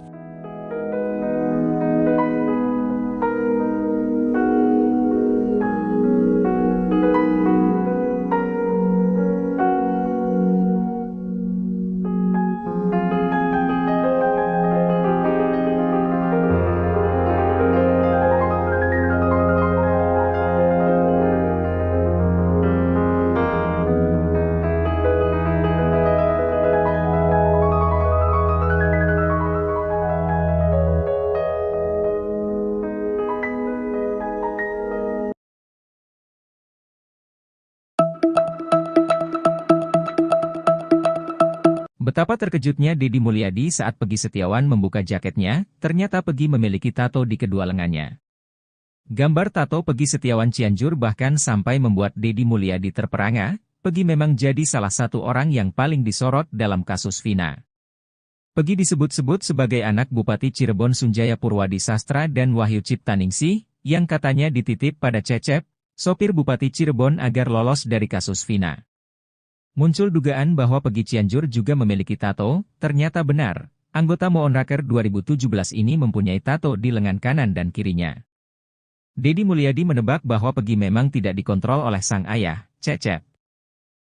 Betapa terkejutnya Deddy Mulyadi saat Peggy Setiawan membuka jaketnya, ternyata Peggy memiliki tato di kedua lengannya. Gambar tato Peggy Setiawan Cianjur bahkan sampai membuat Deddy Mulyadi terperangah. Peggy memang jadi salah satu orang yang paling disorot dalam kasus Vina. Peggy disebut-sebut sebagai anak Bupati Cirebon Sunjaya Purwadi Sastra dan Wahyu Ciptaningsih, yang katanya dititip pada Cecep, sopir Bupati Cirebon agar lolos dari kasus Vina. Muncul dugaan bahwa Peggy Cianjur juga memiliki tato, ternyata benar. Anggota Moonraker 2017 ini mempunyai tato di lengan kanan dan kirinya. Deddy Mulyadi menebak bahwa Peggy memang tidak dikontrol oleh sang ayah, Cecep.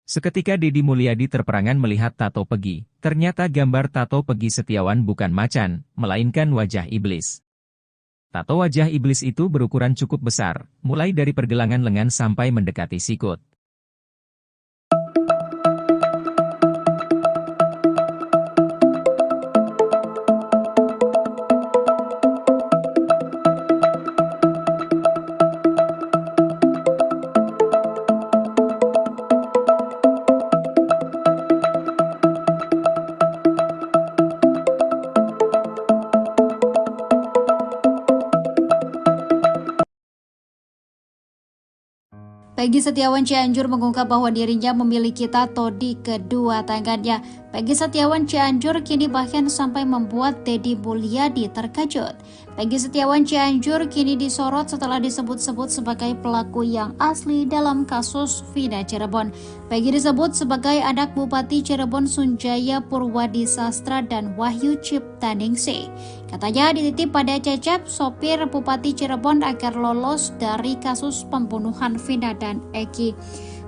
Seketika Deddy Mulyadi terperangan melihat tato Peggy. Ternyata gambar tato Peggy Setiawan bukan macan, melainkan wajah iblis. Tato wajah iblis itu berukuran cukup besar, mulai dari pergelangan lengan sampai mendekati sikut. Peggy Setiawan Cianjur mengungkap bahwa dirinya memiliki tato di kedua tangannya. Peggy Setiawan Cianjur kini bahkan sampai membuat Deddy Mulyadi terkejut. Peggy Setiawan Cianjur kini disorot setelah disebut-sebut sebagai pelaku yang asli dalam kasus Vina Cirebon. Peggy disebut sebagai anak Bupati Cirebon Sunjaya Purwadi Sastra dan Wahyu Ciptaningsih. Katanya dititip pada Cecep, sopir Bupati Cirebon agar lolos dari kasus pembunuhan Vina dan Eki.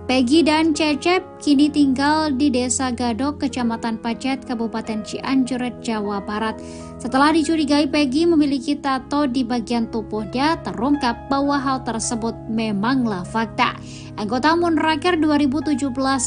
Peggy dan Cecep kini tinggal di Desa Gadok, Kecamatan Pacet, Kabupaten Cianjur, Jawa Barat. Setelah dicurigai Peggy memiliki tato di bagian tubuhnya, terungkap bahwa hal tersebut memanglah fakta. Anggota Moonraker 2017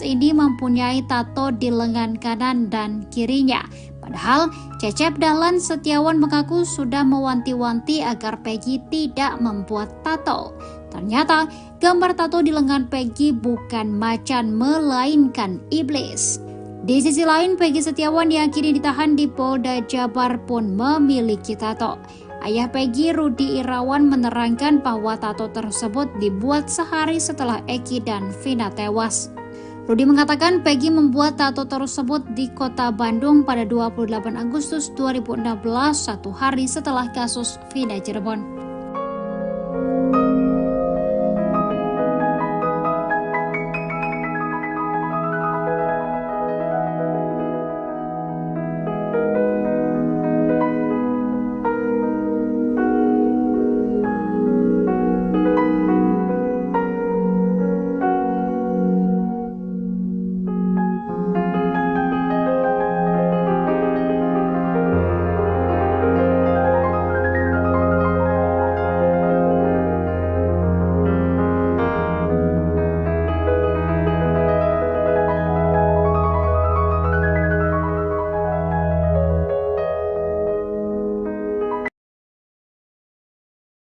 ini mempunyai tato di lengan kanan dan kirinya. Padahal Cecep Dahlan Setiawan mengaku sudah mewanti-wanti agar Peggy tidak membuat tato. Ternyata gambar tato di lengan Peggy bukan macan melainkan iblis. Di sisi lain, Peggy Setiawan yang kini ditahan di Polda Jabar pun memiliki tato. Ayah Peggy, Rudi Irawan, menerangkan bahwa tato tersebut dibuat sehari setelah Eki dan Vina tewas. Rudy mengatakan Peggy membuat tato tersebut di kota Bandung pada 28 Agustus 2016, satu hari setelah kasus Vina Cirebon.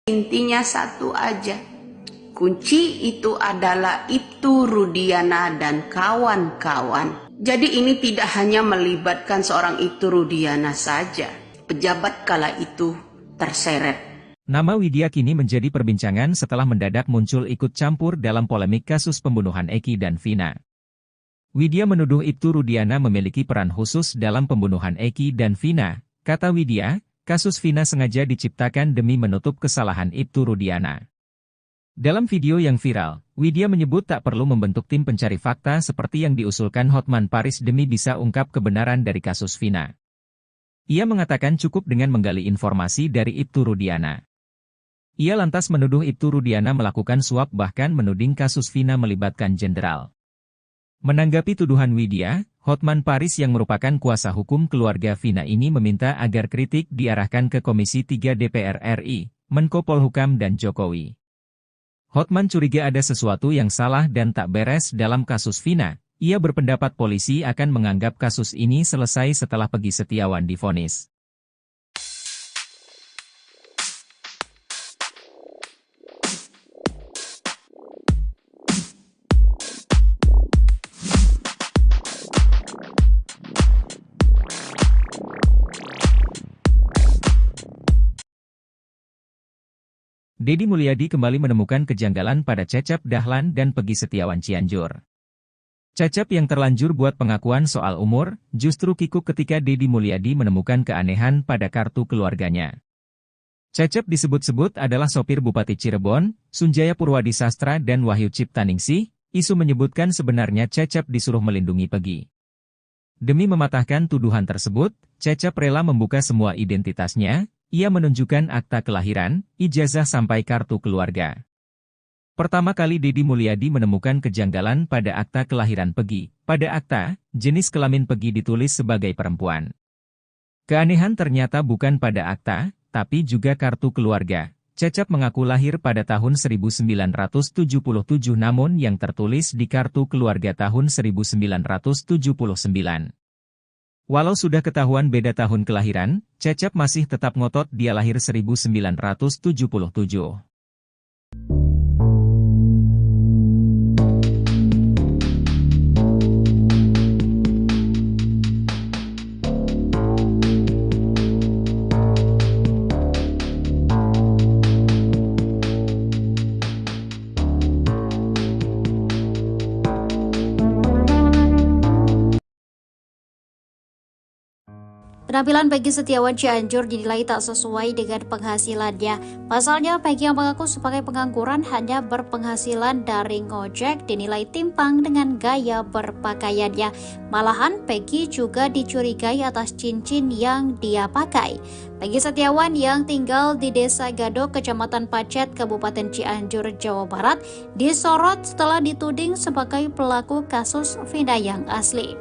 Intinya satu aja, kunci itu adalah Ibtu Rudiana dan kawan-kawan. Jadi ini tidak hanya melibatkan seorang Ibtu Rudiana saja, pejabat kala itu terseret. Nama Widya kini menjadi perbincangan setelah mendadak muncul ikut campur dalam polemik kasus pembunuhan Eki dan Vina. Widya menuduh Ibtu Rudiana memiliki peran khusus dalam pembunuhan Eki dan Vina. Kata Widya, kasus Vina sengaja diciptakan demi menutup kesalahan Ibtu Rudiana. Dalam video yang viral, Widya menyebut tak perlu membentuk tim pencari fakta seperti yang diusulkan Hotman Paris demi bisa ungkap kebenaran dari kasus Vina. Ia mengatakan cukup dengan menggali informasi dari Ibtu Rudiana. Ia lantas menuduh Ibtu Rudiana melakukan suap bahkan menuding kasus Vina melibatkan jenderal. Menanggapi tuduhan Widya, Hotman Paris yang merupakan kuasa hukum keluarga Vina ini meminta agar kritik diarahkan ke Komisi 3 DPR RI, Menko Polhukam dan Jokowi. Hotman curiga ada sesuatu yang salah dan tak beres dalam kasus Vina. Ia berpendapat polisi akan menganggap kasus ini selesai setelah Peggy Setiawan divonis. Deddy Mulyadi kembali menemukan kejanggalan pada Cecep Dahlan dan Peggy Setiawan Cianjur. Cecep yang terlanjur buat pengakuan soal umur, justru kikuk ketika Deddy Mulyadi menemukan keanehan pada kartu keluarganya. Cecep disebut-sebut adalah sopir Bupati Cirebon, Sunjaya Purwadi Sastra dan Wahyu Ciptaningsih. Isu menyebutkan sebenarnya Cecep disuruh melindungi Peggy. Demi mematahkan tuduhan tersebut, Cecep rela membuka semua identitasnya. Ia menunjukkan akta kelahiran, ijazah sampai kartu keluarga. Pertama kali Deddy Mulyadi menemukan kejanggalan pada akta kelahiran Peggy. Pada akta, jenis kelamin Peggy ditulis sebagai perempuan. Keanehan ternyata bukan pada akta, tapi juga kartu keluarga. Cecep mengaku lahir pada tahun 1977 namun yang tertulis di kartu keluarga tahun 1979. Walau sudah ketahuan beda tahun kelahiran, Cecep masih tetap ngotot dia lahir 1977. Penampilan Peggy Setiawan Cianjur dinilai tak sesuai dengan penghasilannya. Pasalnya, Peggy yang mengaku sebagai pengangguran hanya berpenghasilan dari ngojek dinilai timpang dengan gaya berpakaiannya. Malahan, Peggy juga dicurigai atas cincin yang dia pakai. Peggy Setiawan yang tinggal di Desa Gadok, Kecamatan Pacet, Kabupaten Cianjur, Jawa Barat, disorot setelah dituding sebagai pelaku kasus Vina yang asli.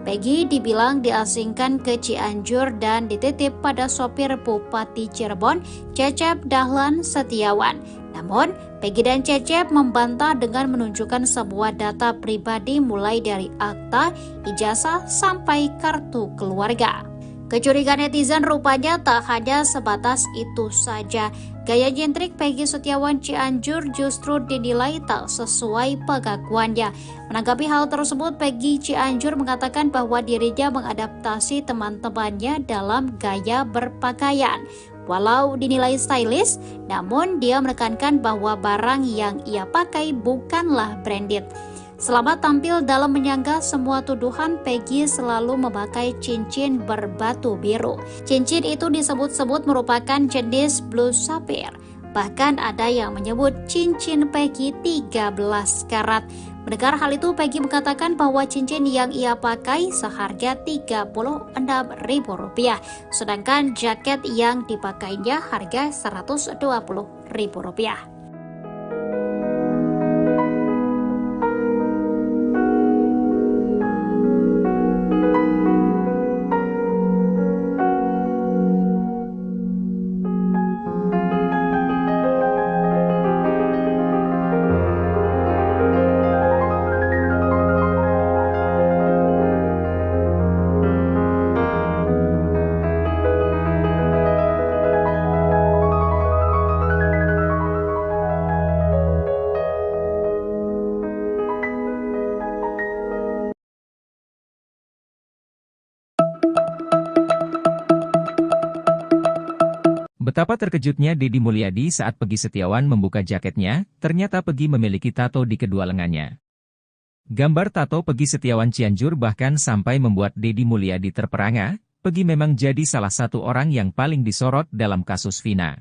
Peggy dibilang diasingkan ke Cianjur dan dititip pada sopir Bupati Cirebon, Cecep Dahlan Setiawan. Namun, Peggy dan Cecep membantah dengan menunjukkan sebuah data pribadi mulai dari akta, ijazah, sampai kartu keluarga. Kecurigaan netizen rupanya tak hanya sebatas itu saja. Gaya nyentrik Peggy Setiawan Cianjur justru dinilai tak sesuai pengakuannya. Menanggapi hal tersebut, Peggy Cianjur mengatakan bahwa dirinya mengadaptasi teman-temannya dalam gaya berpakaian. Walau dinilai stylish, namun dia menekankan bahwa barang yang ia pakai bukanlah branded. Selama tampil dalam menyanggah semua tuduhan, Peggy selalu memakai cincin berbatu biru. Cincin itu disebut-sebut merupakan jenis blue sapphire. Bahkan ada yang menyebut cincin Peggy 13 karat. Mendengar hal itu, Peggy mengatakan bahwa cincin yang ia pakai seharga Rp36.000, sedangkan jaket yang dipakainya harga Rp120.000. Betapa terkejutnya Deddy Mulyadi saat Peggy Setiawan membuka jaketnya, ternyata Peggy memiliki tato di kedua lengannya. Gambar tato Peggy Setiawan Cianjur bahkan sampai membuat Deddy Mulyadi terperangah. Peggy memang jadi salah satu orang yang paling disorot dalam kasus Vina.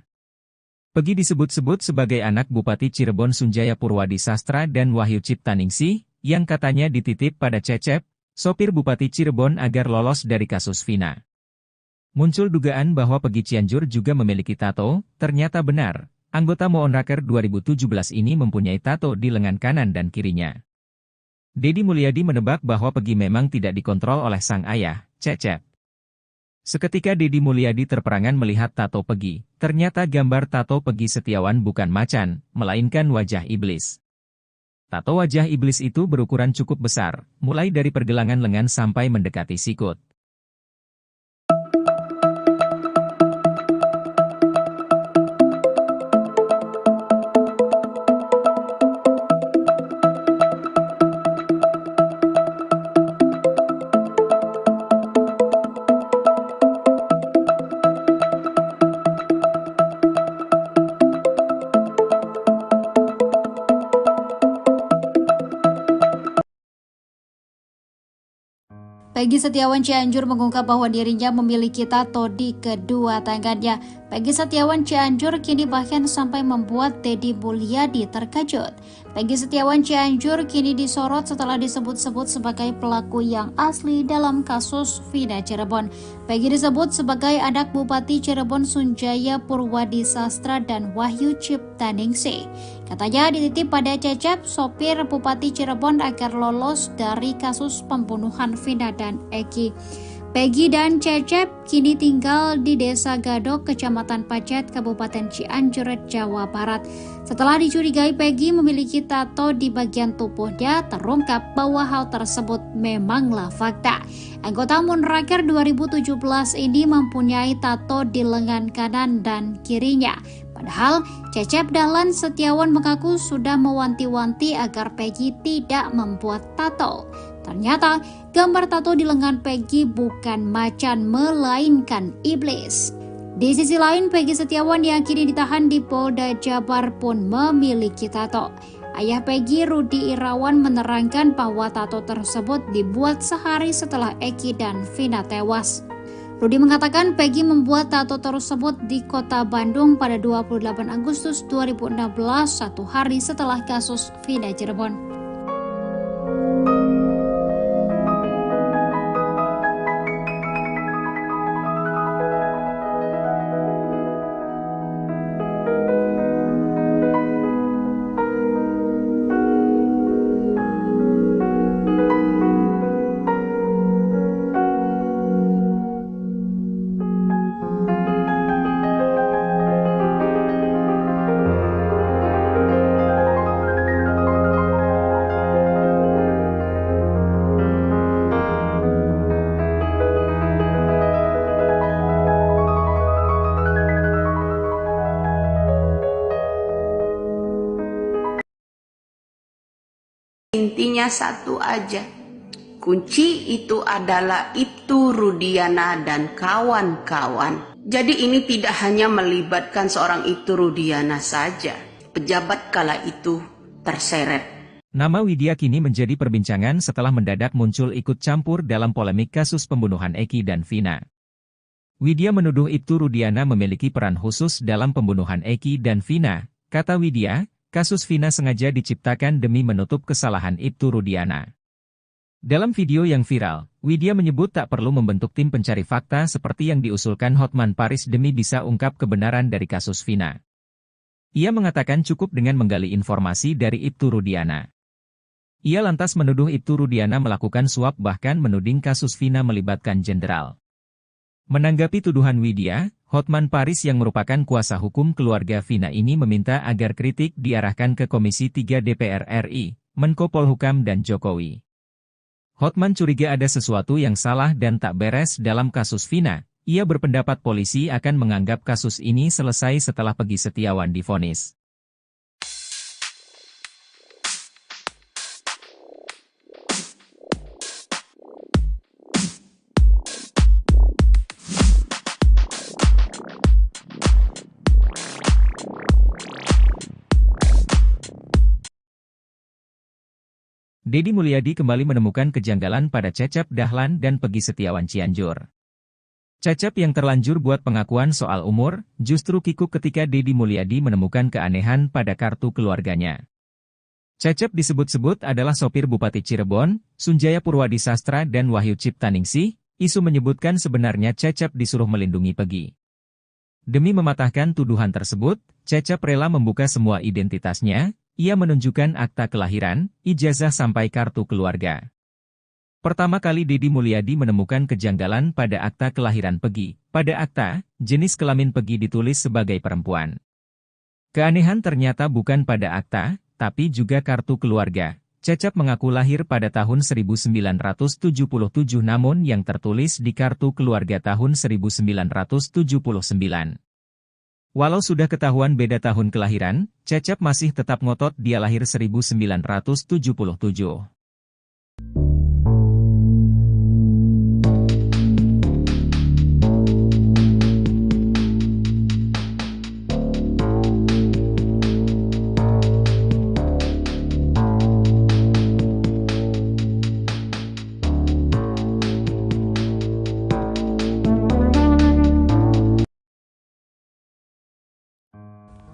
Peggy disebut-sebut sebagai anak Bupati Cirebon Sunjaya Purwadi Sastra dan Wahyu Ciptaningsih, yang katanya dititip pada Cecep, sopir Bupati Cirebon agar lolos dari kasus Vina. Muncul dugaan bahwa Peggy Cianjur juga memiliki tato, ternyata benar. Anggota Moonraker 2017 ini mempunyai tato di lengan kanan dan kirinya. Deddy Mulyadi menebak bahwa Peggy memang tidak dikontrol oleh sang ayah, Cecep. Seketika Deddy Mulyadi terperangan melihat tato Peggy. Ternyata gambar tato Peggy Setiawan bukan macan, melainkan wajah iblis. Tato wajah iblis itu berukuran cukup besar, mulai dari pergelangan lengan sampai mendekati sikut. Peggy Setiawan Cianjur mengungkap bahwa dirinya memiliki tato di kedua tangannya. Peggy Setiawan Cianjur kini bahkan sampai membuat Deddy Mulyadi terkejut. Peggy Setiawan Cianjur kini disorot setelah disebut-sebut sebagai pelaku yang asli dalam kasus Vina Cirebon. Peggy disebut sebagai anak Bupati Cirebon Sunjaya Purwadi Sastra dan Wahyu Ciptaningsih. Katanya dititip pada Cecep, sopir Bupati Cirebon agar lolos dari kasus pembunuhan Vina dan Eki. Peggy dan Cecep kini tinggal di Desa Gadok, Kecamatan Pacet, Kabupaten Cianjur, Jawa Barat. Setelah dicurigai Peggy memiliki tato di bagian tubuhnya, terungkap bahwa hal tersebut memanglah fakta. Anggota Moonraker 2017 ini mempunyai tato di lengan kanan dan kirinya. Padahal Cecep Dahlan Setiawan mengaku sudah mewanti-wanti agar Peggy tidak membuat tato. Ternyata gambar tato di lengan Peggy bukan macan melainkan iblis. Di sisi lain, Peggy Setiawan yang kini ditahan di Polda Jabar pun memiliki tato. Ayah Peggy, Rudi Irawan, menerangkan bahwa tato tersebut dibuat sehari setelah Eki dan Vina tewas. Rudi mengatakan Peggy membuat tato tersebut di kota Bandung pada 28 Agustus 2016, satu hari setelah kasus Vina Cirebon. Intinya satu aja, kunci itu adalah Ibtu Rudiana dan kawan-kawan. Jadi ini tidak hanya melibatkan seorang Ibtu Rudiana saja, pejabat kala itu terseret. Nama Widya kini menjadi perbincangan setelah mendadak muncul ikut campur dalam polemik kasus pembunuhan Eki dan Vina. Widya menuduh Ibtu Rudiana memiliki peran khusus dalam pembunuhan Eki dan Vina. Kata Widya, kasus Vina sengaja diciptakan demi menutup kesalahan Ibtu Rudiana. Dalam video yang viral, Widya menyebut tak perlu membentuk tim pencari fakta seperti yang diusulkan Hotman Paris demi bisa ungkap kebenaran dari kasus Vina. Ia mengatakan cukup dengan menggali informasi dari Ibtu Rudiana. Ia lantas menuduh Ibtu Rudiana melakukan suap bahkan menuding kasus Vina melibatkan jenderal. Menanggapi tuduhan Widya, Hotman Paris yang merupakan kuasa hukum keluarga Vina ini meminta agar kritik diarahkan ke Komisi 3 DPR RI, Menko Polhukam dan Jokowi. Hotman curiga ada sesuatu yang salah dan tak beres dalam kasus Vina. Ia berpendapat polisi akan menganggap kasus ini selesai setelah Peggy Setiawan divonis. Deddy Mulyadi kembali menemukan kejanggalan pada Cecep Dahlan dan Peggy Setiawan Cianjur. Cecep yang terlanjur buat pengakuan soal umur, justru kikuk ketika Deddy Mulyadi menemukan keanehan pada kartu keluarganya. Cecep disebut-sebut adalah sopir Bupati Cirebon, Sunjaya Purwadi Sastra dan Wahyu Ciptaningsih. Isu menyebutkan sebenarnya Cecep disuruh melindungi Peggy. Demi mematahkan tuduhan tersebut, Cecep rela membuka semua identitasnya. Ia menunjukkan akta kelahiran, ijazah sampai kartu keluarga. Pertama kali Deddy Mulyadi menemukan kejanggalan pada akta kelahiran Peggy. Pada akta, jenis kelamin Peggy ditulis sebagai perempuan. Keanehan ternyata bukan pada akta, tapi juga kartu keluarga. Cecep mengaku lahir pada tahun 1977 namun yang tertulis di kartu keluarga tahun 1979. Walau sudah ketahuan beda tahun kelahiran, Cecep masih tetap ngotot dia lahir 1977.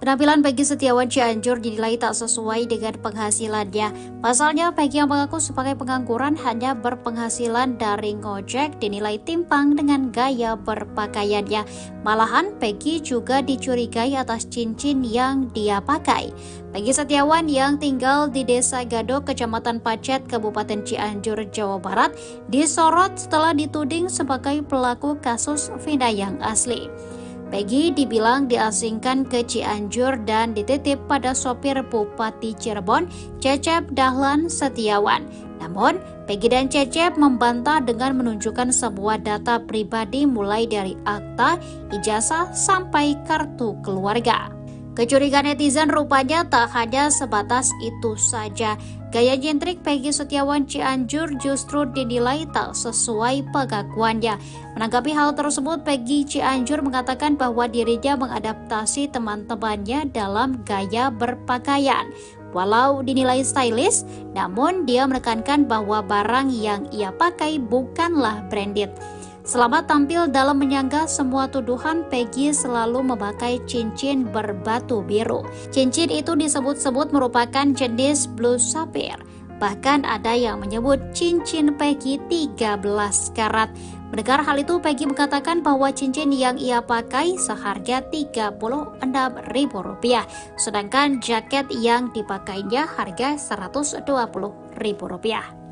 Penampilan Peggy Setiawan Cianjur dinilai tak sesuai dengan penghasilannya. Pasalnya, Peggy yang mengaku sebagai pengangguran hanya berpenghasilan dari ngojek dinilai timpang dengan gaya berpakaiannya. Malahan, Peggy juga dicurigai atas cincin yang dia pakai. Peggy Setiawan yang tinggal di Desa Gadok, Kecamatan Pacet, Kabupaten Cianjur, Jawa Barat, disorot setelah dituding sebagai pelaku kasus Vina yang asli. Peggy dibilang diasingkan ke Cianjur dan dititip pada sopir Bupati Cirebon, Cecep Dahlan Setiawan. Namun, Peggy dan Cecep membantah dengan menunjukkan sebuah data pribadi mulai dari akta, ijazah, sampai kartu keluarga. Kecurigaan netizen rupanya tak hanya sebatas itu saja. Gaya nyentrik Peggy Setiawan Cianjur justru dinilai tak sesuai pengakuannya. Menanggapi hal tersebut, Peggy Cianjur mengatakan bahwa dirinya mengadaptasi teman-temannya dalam gaya berpakaian. Walau dinilai stylish, namun dia menekankan bahwa barang yang ia pakai bukanlah branded. Selama tampil dalam menyanggah semua tuduhan, Peggy selalu memakai cincin berbatu biru. Cincin itu disebut-sebut merupakan jenis blue sapphire. Bahkan ada yang menyebut cincin Peggy 13 karat. Mendengar hal itu, Peggy mengatakan bahwa cincin yang ia pakai seharga Rp36.000, sedangkan jaket yang dipakainya harga Rp120.000.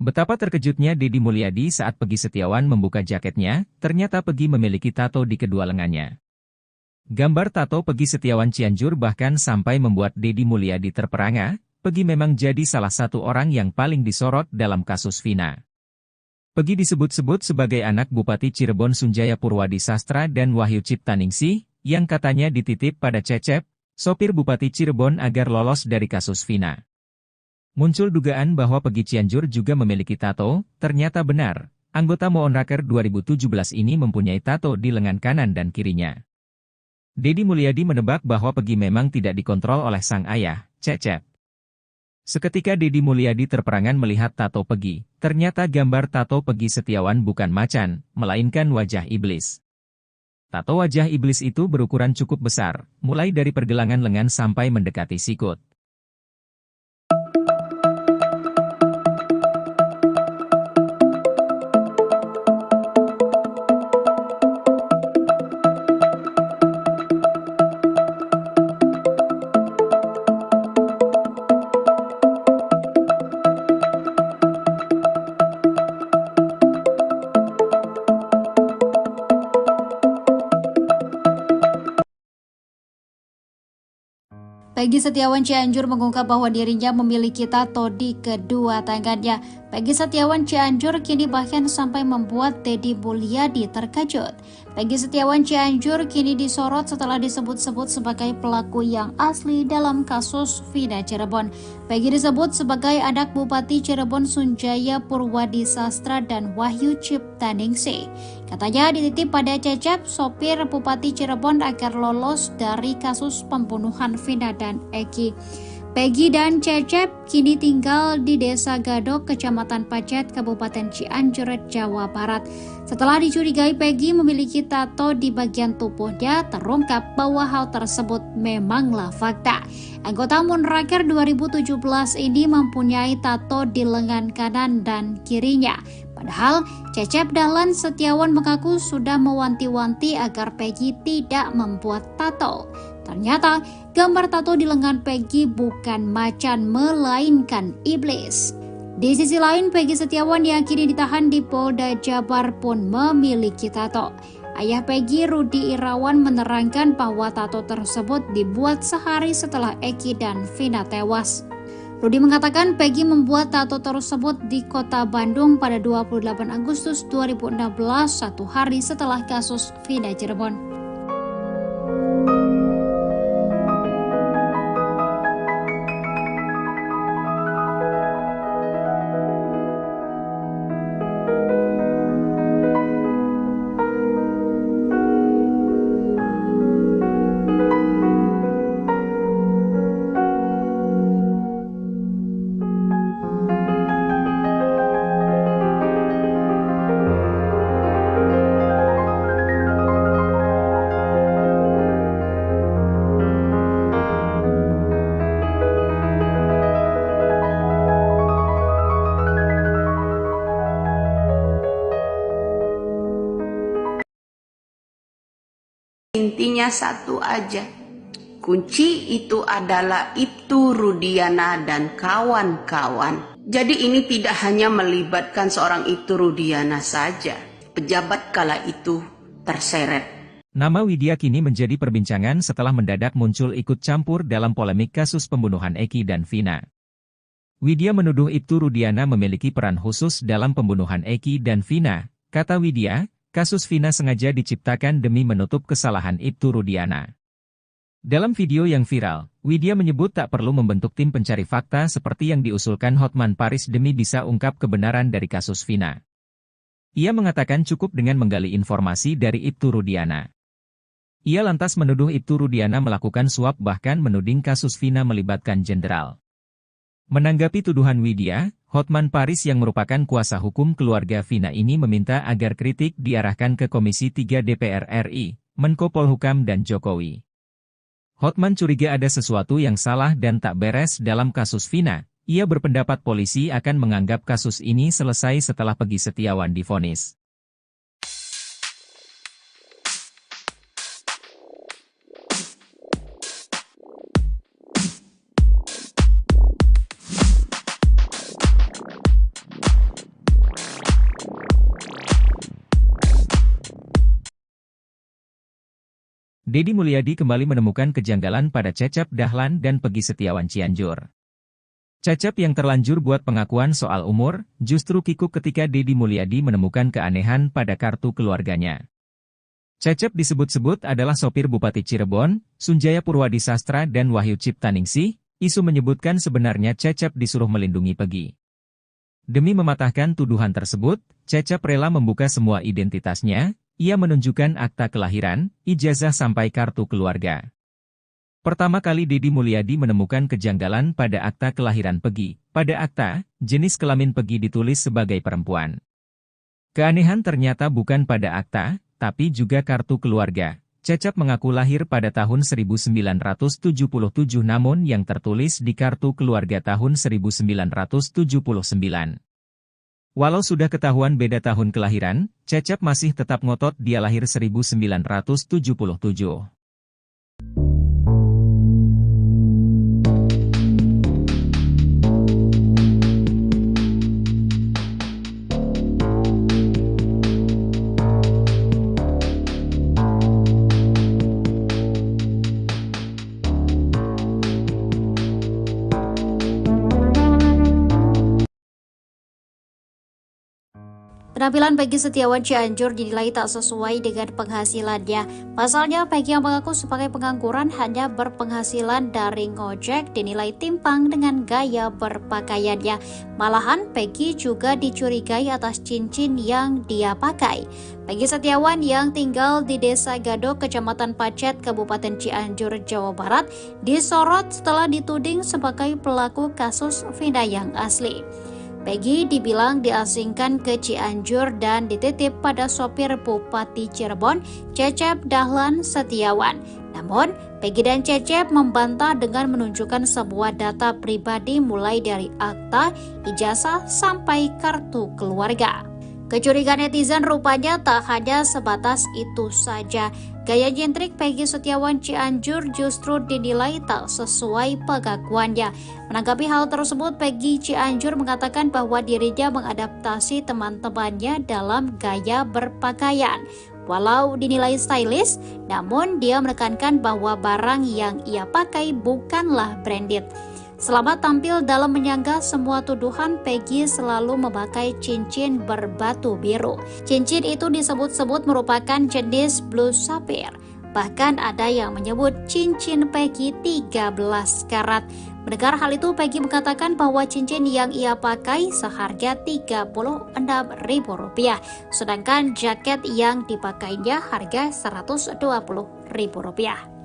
Betapa terkejutnya Deddy Mulyadi saat Peggy Setiawan membuka jaketnya, ternyata Peggy memiliki tato di kedua lengannya. Gambar tato Peggy Setiawan Cianjur bahkan sampai membuat Deddy Mulyadi terperangah. Peggy memang jadi salah satu orang yang paling disorot dalam kasus Vina. Peggy disebut-sebut sebagai anak Bupati Cirebon Sunjaya Purwadi Sastra dan Wahyu Ciptaningsih, yang katanya dititip pada Cecep, sopir Bupati Cirebon agar lolos dari kasus Vina. Muncul dugaan bahwa Peggy Cianjur juga memiliki tato, ternyata benar. Anggota Moonraker 2017 ini mempunyai tato di lengan kanan dan kirinya. Deddy Mulyadi menebak bahwa Peggy memang tidak dikontrol oleh sang ayah, Cecep. Seketika Deddy Mulyadi terperangan melihat tato Peggy, ternyata gambar tato Peggy Setiawan bukan macan, melainkan wajah iblis. Tato wajah iblis itu berukuran cukup besar, mulai dari pergelangan lengan sampai mendekati sikut. Peggy Setiawan Cianjur mengungkap bahwa dirinya memiliki tato di kedua tangannya. Peggy Setiawan Cianjur kini bahkan sampai membuat Deddy Mulyadi terkejut. Peggy Setiawan Cianjur kini disorot setelah disebut-sebut sebagai pelaku yang asli dalam kasus Vina Cirebon. Peggy disebut sebagai anak Bupati Cirebon Sunjaya Purwadi Sastra dan Wahyu Ciptaningsih. Katanya dititip pada Cecep, sopir Bupati Cirebon agar lolos dari kasus pembunuhan Vina dan Eki. Peggy dan Cecep kini tinggal di Desa Gadok, Kecamatan Pacet, Kabupaten Cianjur, Jawa Barat. Setelah dicurigai Peggy memiliki tato di bagian tubuhnya, terungkap bahwa hal tersebut memanglah fakta. Anggota Moonraker 2017 ini mempunyai tato di lengan kanan dan kirinya. Padahal Cecep Dahlan Setiawan mengaku sudah mewanti-wanti agar Peggy tidak membuat tato. Ternyata gambar tato di lengan Peggy bukan macan melainkan iblis. Di sisi lain, Peggy Setiawan yang kini ditahan di Polda Jabar pun memiliki tato. Ayah Peggy, Rudi Irawan, menerangkan bahwa tato tersebut dibuat sehari setelah Eki dan Vina tewas. Rudi mengatakan Peggy membuat tato tersebut di kota Bandung pada 28 Agustus 2016, satu hari setelah kasus Vina Cirebon. Intinya satu aja, kunci itu adalah Ibtu Rudiana dan kawan-kawan. Jadi ini tidak hanya melibatkan seorang Ibtu Rudiana saja, pejabat kala itu terseret. Nama Widya kini menjadi perbincangan setelah mendadak muncul ikut campur dalam polemik kasus pembunuhan Eki dan Vina. Widya menuduh Ibtu Rudiana memiliki peran khusus dalam pembunuhan Eki dan Vina. Kata Widya, kasus Vina sengaja diciptakan demi menutup kesalahan Ibtu Rudiana. Dalam video yang viral, Widya menyebut tak perlu membentuk tim pencari fakta seperti yang diusulkan Hotman Paris demi bisa ungkap kebenaran dari kasus Vina. Ia mengatakan cukup dengan menggali informasi dari Ibtu Rudiana. Ia lantas menuduh Ibtu Rudiana melakukan suap bahkan menuding kasus Vina melibatkan jenderal. Menanggapi tuduhan Widya, Hotman Paris yang merupakan kuasa hukum keluarga Vina ini meminta agar kritik diarahkan ke Komisi 3 DPR RI, Menko Polhukam dan Jokowi. Hotman curiga ada sesuatu yang salah dan tak beres dalam kasus Vina. Ia berpendapat polisi akan menganggap kasus ini selesai setelah Peggy Setiawan divonis. Deddy Mulyadi kembali menemukan kejanggalan pada Cecep Dahlan dan Peggy Setiawan Cianjur. Cecep yang terlanjur buat pengakuan soal umur, justru kikuk ketika Deddy Mulyadi menemukan keanehan pada kartu keluarganya. Cecep disebut-sebut adalah sopir Bupati Cirebon, Sunjaya Purwadi Sastra dan Wahyu Ciptaningsih. Isu menyebutkan sebenarnya Cecep disuruh melindungi Peggy. Demi mematahkan tuduhan tersebut, Cecep rela membuka semua identitasnya. Ia menunjukkan akta kelahiran, ijazah sampai kartu keluarga. Pertama kali Deddy Mulyadi menemukan kejanggalan pada akta kelahiran Peggy. Pada akta, jenis kelamin Peggy ditulis sebagai perempuan. Keanehan ternyata bukan pada akta, tapi juga kartu keluarga. Cecep mengaku lahir pada tahun 1977 namun yang tertulis di kartu keluarga tahun 1979. Walau sudah ketahuan beda tahun kelahiran, Cecep masih tetap ngotot dia lahir 1977. Penampilan Peggy Setiawan Cianjur dinilai tak sesuai dengan penghasilannya. Pasalnya, Peggy yang mengaku sebagai pengangguran hanya berpenghasilan dari ngojek dinilai timpang dengan gaya berpakaiannya. Malahan, Peggy juga dicurigai atas cincin yang dia pakai. Peggy Setiawan yang tinggal di Desa Gadok, Kecamatan Pacet, Kabupaten Cianjur, Jawa Barat, disorot setelah dituding sebagai pelaku kasus Vina yang asli. Peggy dibilang diasingkan ke Cianjur dan dititip pada sopir Bupati Cirebon, Cecep Dahlan Setiawan. Namun, Peggy dan Cecep membantah dengan menunjukkan sebuah data pribadi mulai dari akta, ijazah, sampai kartu keluarga. Kecurigaan netizen rupanya tak hanya sebatas itu saja. Gaya nyentrik Peggy Setiawan Cianjur justru dinilai tak sesuai pengakuannya. Menanggapi hal tersebut, Peggy Cianjur mengatakan bahwa dirinya mengadaptasi teman-temannya dalam gaya berpakaian. Walau dinilai stylish, namun dia menekankan bahwa barang yang ia pakai bukanlah branded. Selama tampil dalam menyanggah semua tuduhan, Peggy selalu memakai cincin berbatu biru. Cincin itu disebut-sebut merupakan jenis blue sapphire. Bahkan ada yang menyebut cincin Peggy 13 karat. Mendengar hal itu, Peggy mengatakan bahwa cincin yang ia pakai seharga Rp36.000, sedangkan jaket yang dipakainya harga Rp120.000.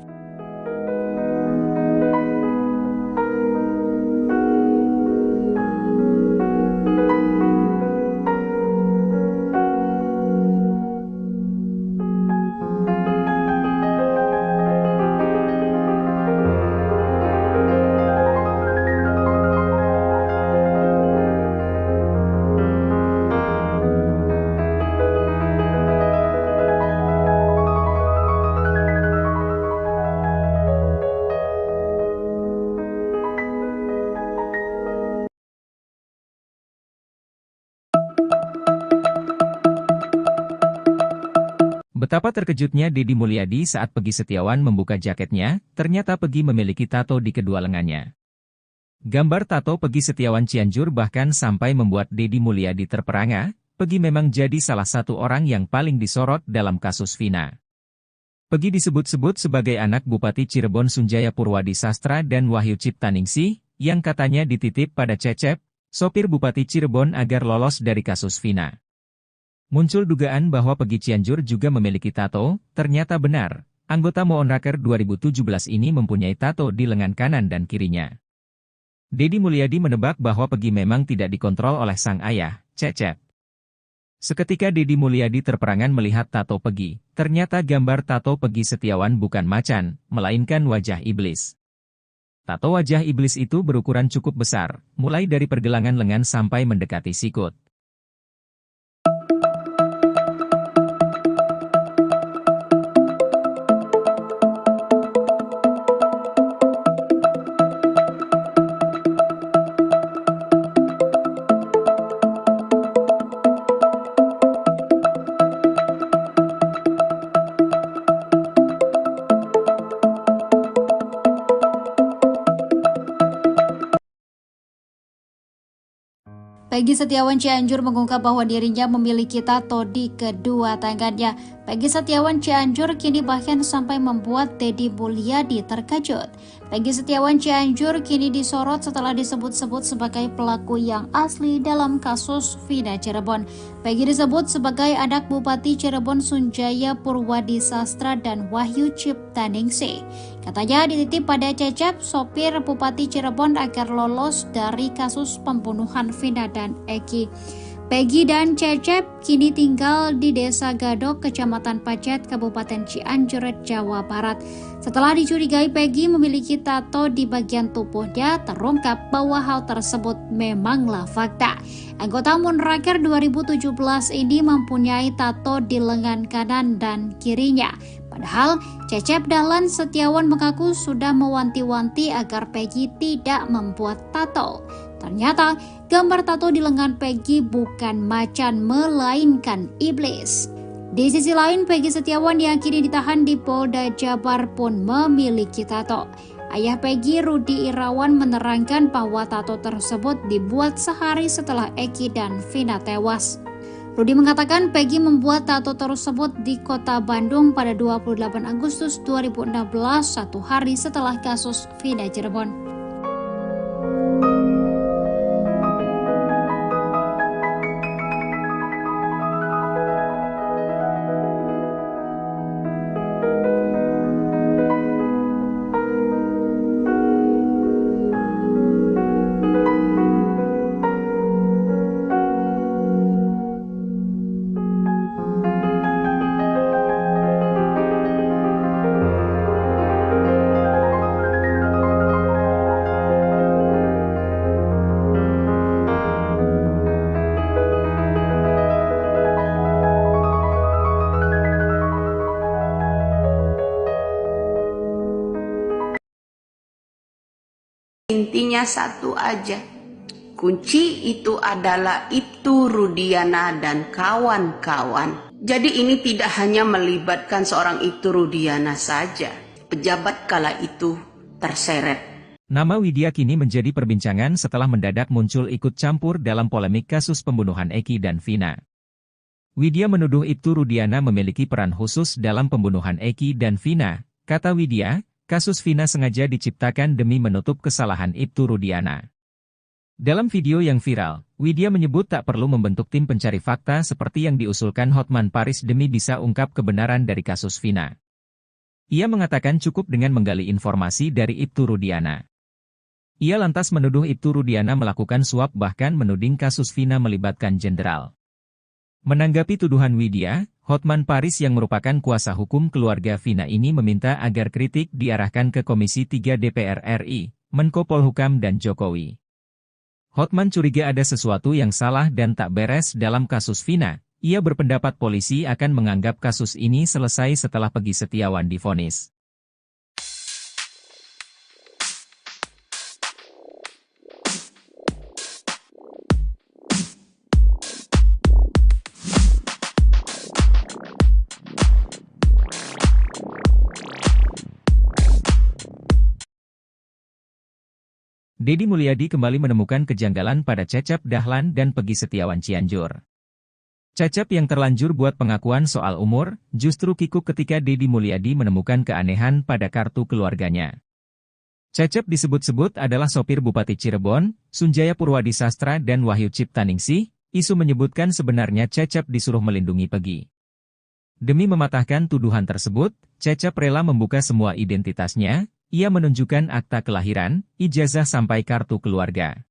Betapa terkejutnya Deddy Mulyadi saat Peggy Setiawan membuka jaketnya, ternyata Peggy memiliki tato di kedua lengannya. Gambar tato Peggy Setiawan Cianjur bahkan sampai membuat Deddy Mulyadi terperangah. Peggy memang jadi salah satu orang yang paling disorot dalam kasus Vina. Peggy disebut-sebut sebagai anak Bupati Cirebon Sunjaya Purwadi Sastra dan Wahyu Ciptaningsih, yang katanya dititip pada Cecep, sopir Bupati Cirebon agar lolos dari kasus Vina. Muncul dugaan bahwa Peggy Cianjur juga memiliki tato, ternyata benar. Anggota Moonraker 2017 ini mempunyai tato di lengan kanan dan kirinya. Deddy Mulyadi menebak bahwa Peggy memang tidak dikontrol oleh sang ayah, Cecep. Seketika Deddy Mulyadi terperangan melihat tato Peggy. Ternyata gambar tato Peggy Setiawan bukan macan, melainkan wajah iblis. Tato wajah iblis itu berukuran cukup besar, mulai dari pergelangan lengan sampai mendekati sikut. Peggy Setiawan Cianjur mengungkap bahwa dirinya memiliki tato di kedua tangannya. Peggy Setiawan Cianjur kini bahkan sampai membuat Deddy Mulyadi terkejut. Peggy Setiawan Cianjur kini disorot setelah disebut-sebut sebagai pelaku yang asli dalam kasus Vina Cirebon. Peggy disebut sebagai anak Bupati Cirebon Sunjaya Purwadi Sastra dan Wahyu Ciptaningsih. Katanya dititip pada Cecep, sopir Bupati Cirebon agar lolos dari kasus pembunuhan Vina dan Eki. Peggy dan Cecep kini tinggal di Desa Gadok, Kecamatan Pacet, Kabupaten Cianjur, Jawa Barat. Setelah dicurigai Peggy memiliki tato di bagian tubuhnya, terungkap bahwa hal tersebut memanglah fakta. Anggota Munraker 2017 ini mempunyai tato di lengan kanan dan kirinya. Padahal Cecep Dahlan Setiawan mengaku sudah mewanti-wanti agar Peggy tidak membuat tato. Ternyata gambar tato di lengan Peggy bukan macan melainkan iblis. Di sisi lain, Peggy Setiawan yang kini ditahan di Polda Jabar pun memiliki tato. Ayah Peggy, Rudi Irawan, menerangkan bahwa tato tersebut dibuat sehari setelah Eki dan Vina tewas. Rudi mengatakan Peggy membuat tato tersebut di kota Bandung pada 28 Agustus 2016, satu hari setelah kasus Vina Cirebon. Intinya satu aja, kunci itu adalah Ibtu Rudiana dan kawan-kawan. Jadi ini tidak hanya melibatkan seorang Ibtu Rudiana saja, pejabat kala itu terseret. Nama Widya kini menjadi perbincangan setelah mendadak muncul ikut campur dalam polemik kasus pembunuhan Eki dan Vina. Widya menuduh Ibtu Rudiana memiliki peran khusus dalam pembunuhan Eki dan Vina. Kata Widya, kasus Vina sengaja diciptakan demi menutup kesalahan Ibtu Rudiana. Dalam video yang viral, Widya menyebut tak perlu membentuk tim pencari fakta seperti yang diusulkan Hotman Paris demi bisa ungkap kebenaran dari kasus Vina. Ia mengatakan cukup dengan menggali informasi dari Ibtu Rudiana. Ia lantas menuduh Ibtu Rudiana melakukan suap bahkan menuding kasus Vina melibatkan jenderal. Menanggapi tuduhan Widya, Hotman Paris yang merupakan kuasa hukum keluarga Vina ini meminta agar kritik diarahkan ke Komisi 3 DPR RI, Menko Polhukam dan Jokowi. Hotman curiga ada sesuatu yang salah dan tak beres dalam kasus Vina. Ia berpendapat polisi akan menganggap kasus ini selesai setelah Peggy Setiawan divonis. Deddy Mulyadi kembali menemukan kejanggalan pada Cecep Dahlan dan Peggy Setiawan Cianjur. Cecep yang terlanjur buat pengakuan soal umur, justru kikuk ketika Deddy Mulyadi menemukan keanehan pada kartu keluarganya. Cecep disebut-sebut adalah sopir Bupati Cirebon, Sunjaya Purwadi Sastra dan Wahyu Ciptaningsih. Isu menyebutkan sebenarnya Cecep disuruh melindungi Peggy. Demi mematahkan tuduhan tersebut, Cecep rela membuka semua identitasnya. Ia menunjukkan akta kelahiran, ijazah sampai kartu keluarga.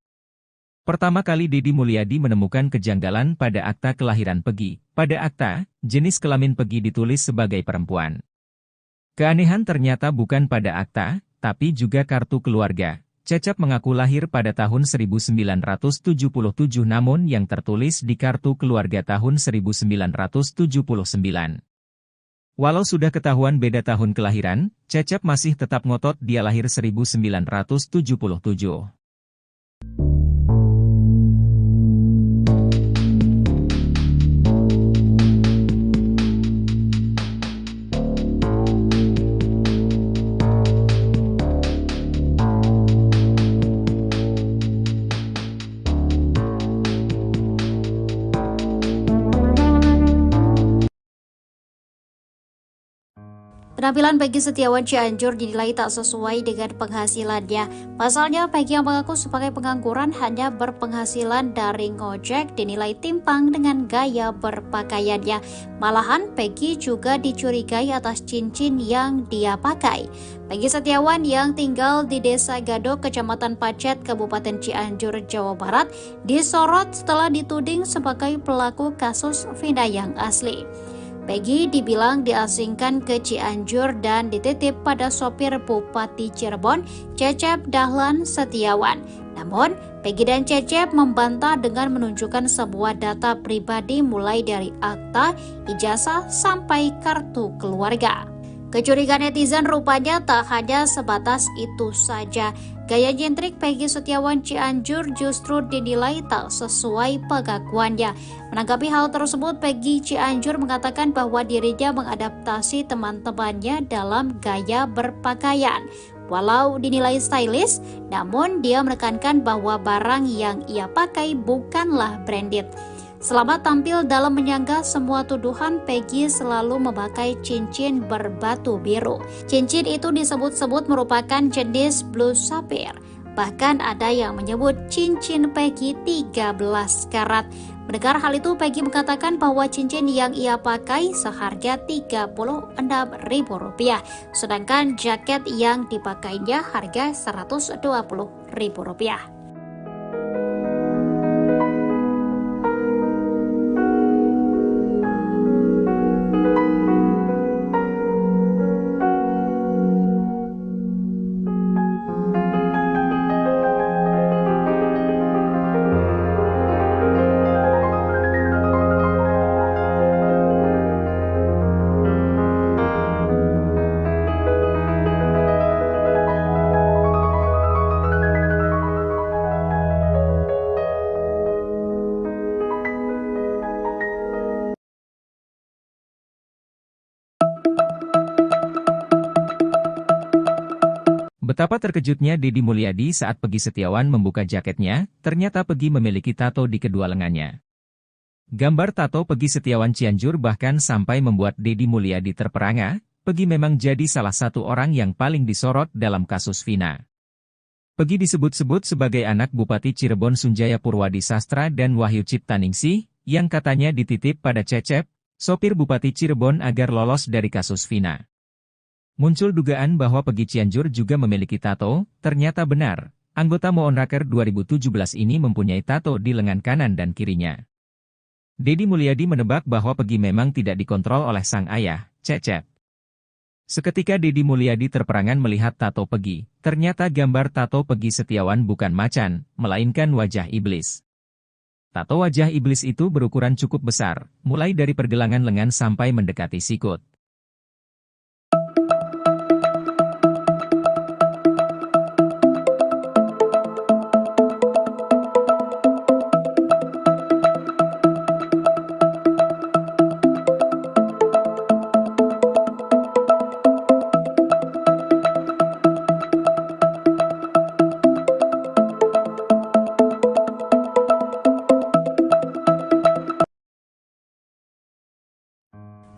Pertama kali Deddy Mulyadi menemukan kejanggalan pada akta kelahiran Peggy. Pada akta, jenis kelamin Peggy ditulis sebagai perempuan. Keanehan ternyata bukan pada akta, tapi juga kartu keluarga. Cecep mengaku lahir pada tahun 1977 namun yang tertulis di kartu keluarga tahun 1979. Walau sudah ketahuan beda tahun kelahiran, Cecep masih tetap ngotot dia lahir 1977. Penampilan Peggy Setiawan Cianjur dinilai tak sesuai dengan penghasilannya. Pasalnya, Peggy yang mengaku sebagai pengangguran hanya berpenghasilan dari ngojek dinilai timpang dengan gaya berpakaiannya. Malahan, Peggy juga dicurigai atas cincin yang dia pakai. Peggy Setiawan yang tinggal di Desa Gadok, Kecamatan Pacet, Kabupaten Cianjur, Jawa Barat, disorot setelah dituding sebagai pelaku kasus Vina yang asli. Peggy dibilang diasingkan ke Cianjur dan dititip pada sopir Bupati Cirebon, Cecep Dahlan Setiawan. Namun, Peggy dan Cecep membantah dengan menunjukkan sebuah data pribadi mulai dari akta, ijazah, sampai kartu keluarga. Kecurigaan netizen rupanya tak hanya sebatas itu saja. Gaya nyentrik Peggy Setiawan Cianjur justru dinilai tak sesuai pengakuannya. Menanggapi hal tersebut, Peggy Cianjur mengatakan bahwa dirinya mengadaptasi teman-temannya dalam gaya berpakaian. Walau dinilai stylish, namun dia menekankan bahwa barang yang ia pakai bukanlah branded. Selama tampil dalam menyanggah semua tuduhan, Peggy selalu memakai cincin berbatu biru. Cincin itu disebut-sebut merupakan jenis blue sapphire. Bahkan ada yang menyebut cincin Peggy 13 karat. Mendengar hal itu, Peggy mengatakan bahwa cincin yang ia pakai seharga Rp36.000, sedangkan jaket yang dipakainya harga Rp120.000. Betapa terkejutnya Deddy Mulyadi saat Peggy Setiawan membuka jaketnya, ternyata Peggy memiliki tato di kedua lengannya. Gambar tato Peggy Setiawan Cianjur bahkan sampai membuat Deddy Mulyadi terperangah. Peggy memang jadi salah satu orang yang paling disorot dalam kasus Vina. Peggy disebut-sebut sebagai anak Bupati Cirebon Sunjaya Purwadi Sastra dan Wahyu Ciptaningsih, yang katanya dititip pada Cecep, sopir Bupati Cirebon agar lolos dari kasus Vina. Muncul dugaan bahwa Peggy Cianjur juga memiliki tato, ternyata benar. Anggota Moonraker 2017 ini mempunyai tato di lengan kanan dan kirinya. Deddy Mulyadi menebak bahwa Peggy memang tidak dikontrol oleh sang ayah, Cecep. Seketika Deddy Mulyadi terperangan melihat tato Peggy. Ternyata gambar tato Peggy Setiawan bukan macan, melainkan wajah iblis. Tato wajah iblis itu berukuran cukup besar, mulai dari pergelangan lengan sampai mendekati sikut.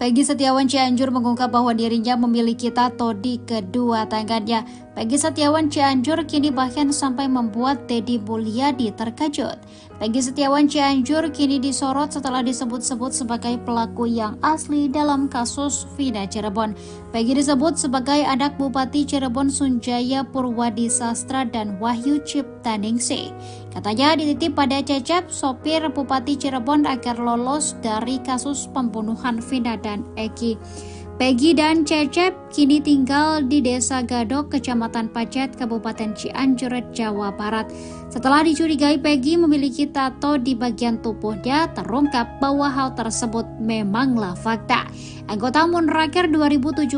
Peggy Setiawan Cianjur mengungkap bahwa dirinya memiliki tato di kedua tangannya. Peggy Setiawan Cianjur kini bahkan sampai membuat Deddy Mulyadi terkejut. Peggy Setiawan Cianjur kini disorot setelah disebut-sebut sebagai pelaku yang asli dalam kasus Vina Cirebon. Peggy disebut sebagai anak Bupati Cirebon Sunjaya Purwadi Sastra dan Wahyu Ciptaningsih. Katanya dititip pada Cecep, sopir Bupati Cirebon agar lolos dari kasus pembunuhan Vina dan Eki. Peggy dan Cecep kini tinggal di Desa Gadok, Kecamatan Pacet, Kabupaten Cianjur, Jawa Barat. Setelah dicurigai Peggy memiliki tato di bagian tubuhnya, terungkap bahwa hal tersebut memanglah fakta. Anggota Moonraker 2017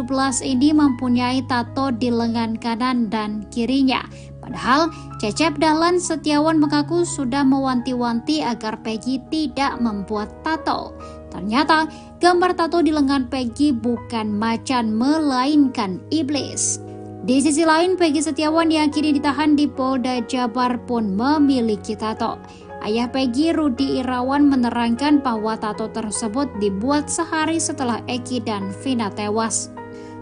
ini mempunyai tato di lengan kanan dan kirinya. Padahal Cecep Dahlan Setiawan mengaku sudah mewanti-wanti agar Peggy tidak membuat tato. Ternyata gambar tato di lengan Peggy bukan macan melainkan iblis. Di sisi lain, Peggy Setiawan yang kini ditahan di Polda Jabar pun memiliki tato. Ayah Peggy, Rudi Irawan, menerangkan bahwa tato tersebut dibuat sehari setelah Eki dan Vina tewas.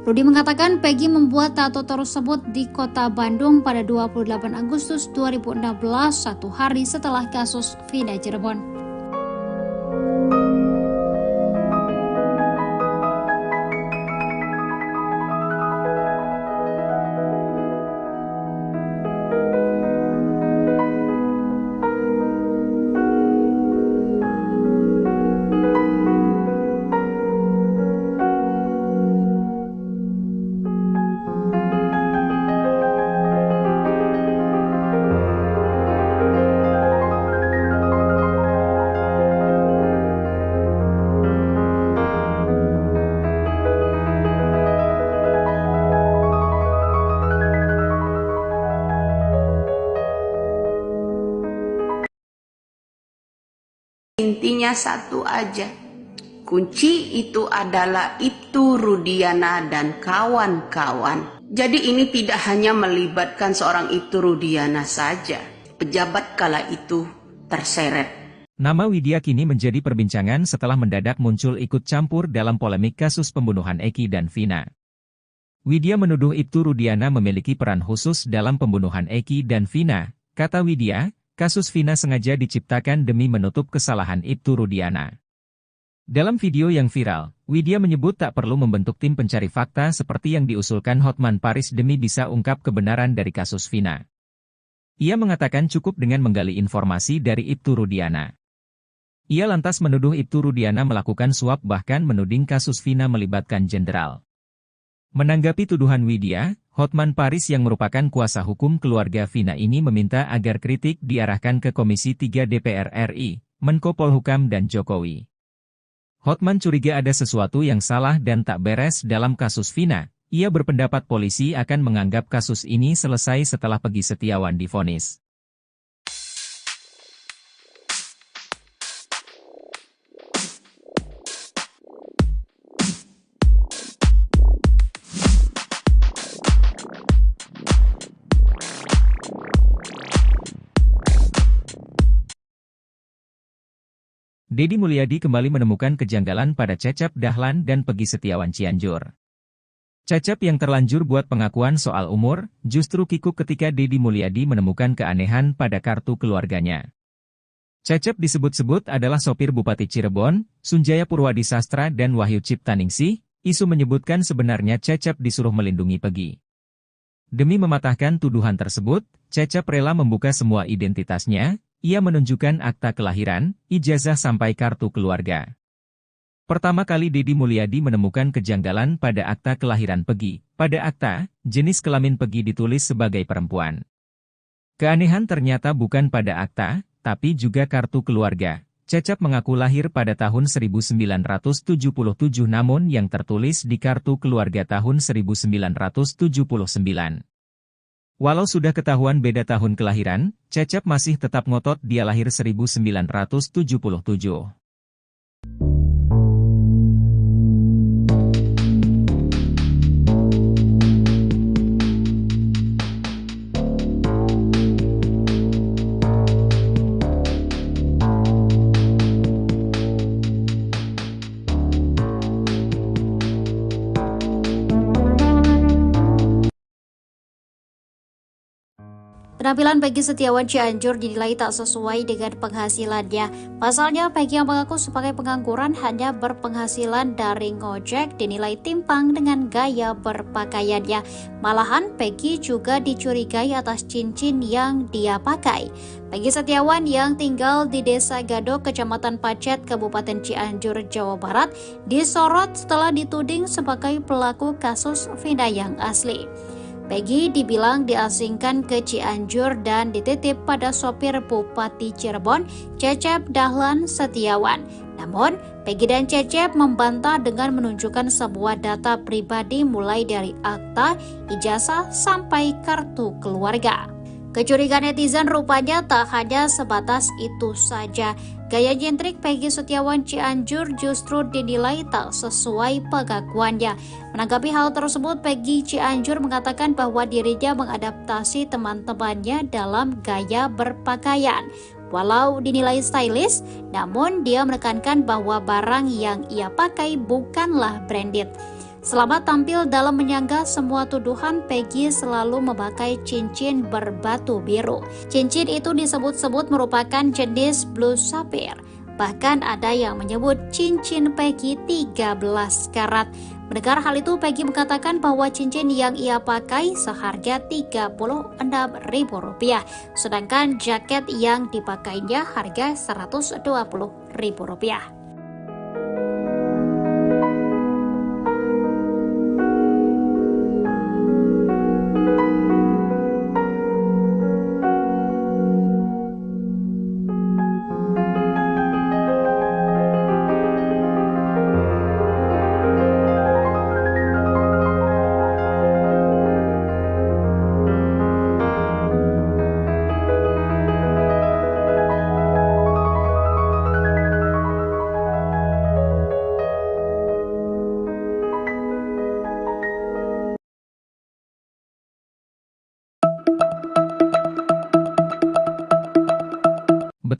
Rudy mengatakan Peggy membuat tato tersebut di kota Bandung pada 28 Agustus 2016, 1 hari setelah kasus Vina Cirebon. Intinya satu aja, kunci itu adalah Ibtu Rudiana dan kawan-kawan. Jadi ini tidak hanya melibatkan seorang Ibtu Rudiana saja, pejabat kala itu terseret. Nama Widya kini menjadi perbincangan setelah mendadak muncul ikut campur dalam polemik kasus pembunuhan Eki dan Vina. Widya menuduh Ibtu Rudiana memiliki peran khusus dalam pembunuhan Eki dan Vina. Kata Widya, kasus Vina sengaja diciptakan demi menutup kesalahan Ibtu Rudiana. Dalam video yang viral, Widya menyebut tak perlu membentuk tim pencari fakta seperti yang diusulkan Hotman Paris demi bisa ungkap kebenaran dari kasus Vina. Ia mengatakan cukup dengan menggali informasi dari Ibtu Rudiana. Ia lantas menuduh Ibtu Rudiana melakukan suap bahkan menuding kasus Vina melibatkan jenderal. Menanggapi tuduhan Widya, Hotman Paris yang merupakan kuasa hukum keluarga Vina ini meminta agar kritik diarahkan ke Komisi 3 DPR RI, Menko Polhukam dan Jokowi. Hotman curiga ada sesuatu yang salah dan tak beres dalam kasus Vina. Ia berpendapat polisi akan menganggap kasus ini selesai setelah Peggy Setiawan divonis. Deddy Mulyadi kembali menemukan kejanggalan pada Cecep Dahlan dan Peggy Setiawan Cianjur. Cecep yang terlanjur buat pengakuan soal umur, justru kikuk ketika Deddy Mulyadi menemukan keanehan pada kartu keluarganya. Cecep disebut-sebut adalah sopir Bupati Cirebon, Sunjaya Purwadi Sastra dan Wahyu Ciptaningsih. Isu menyebutkan sebenarnya Cecep disuruh melindungi Peggy. Demi mematahkan tuduhan tersebut, Cecep rela membuka semua identitasnya. Ia menunjukkan akta kelahiran, ijazah sampai kartu keluarga. Pertama kali Deddy Mulyadi menemukan kejanggalan pada akta kelahiran Peggy. Pada akta, jenis kelamin Peggy ditulis sebagai perempuan. Keanehan ternyata bukan pada akta, tapi juga kartu keluarga. Cecep mengaku lahir pada tahun 1977 namun yang tertulis di kartu keluarga tahun 1979. Walau sudah ketahuan beda tahun kelahiran, Cecep masih tetap ngotot dia lahir 1977. Penampilan Peggy Setiawan Cianjur dinilai tak sesuai dengan penghasilannya. Pasalnya, Peggy yang mengaku sebagai pengangguran hanya berpenghasilan dari ngojek dinilai timpang dengan gaya berpakaiannya. Malahan, Peggy juga dicurigai atas cincin yang dia pakai. Peggy Setiawan yang tinggal di Desa Gadok, Kecamatan Pacet, Kabupaten Cianjur, Jawa Barat, disorot setelah dituding sebagai pelaku kasus Vina yang asli. Peggy dibilang diasingkan ke Cianjur dan dititip pada sopir Bupati Cirebon, Cecep Dahlan Setiawan. Namun, Peggy dan Cecep membantah dengan menunjukkan sebuah data pribadi mulai dari akta, ijazah, sampai kartu keluarga. Kecurigaan netizen rupanya tak hanya sebatas itu saja. Gaya nyentrik Peggy Setiawan Cianjur justru dinilai tak sesuai pengakuannya. Menanggapi hal tersebut, Peggy Cianjur mengatakan bahwa dirinya mengadaptasi teman-temannya dalam gaya berpakaian. Walau dinilai stylish, namun dia menekankan bahwa barang yang ia pakai bukanlah branded. Selama tampil dalam menyangga semua tuduhan, Peggy selalu memakai cincin berbatu biru. Cincin itu disebut-sebut merupakan jenis blue sapphire. Bahkan ada yang menyebut cincin Peggy 13 karat. Mendengar hal itu, Peggy mengatakan bahwa cincin yang ia pakai seharga Rp36.000, sedangkan jaket yang dipakainya harga Rp120.000.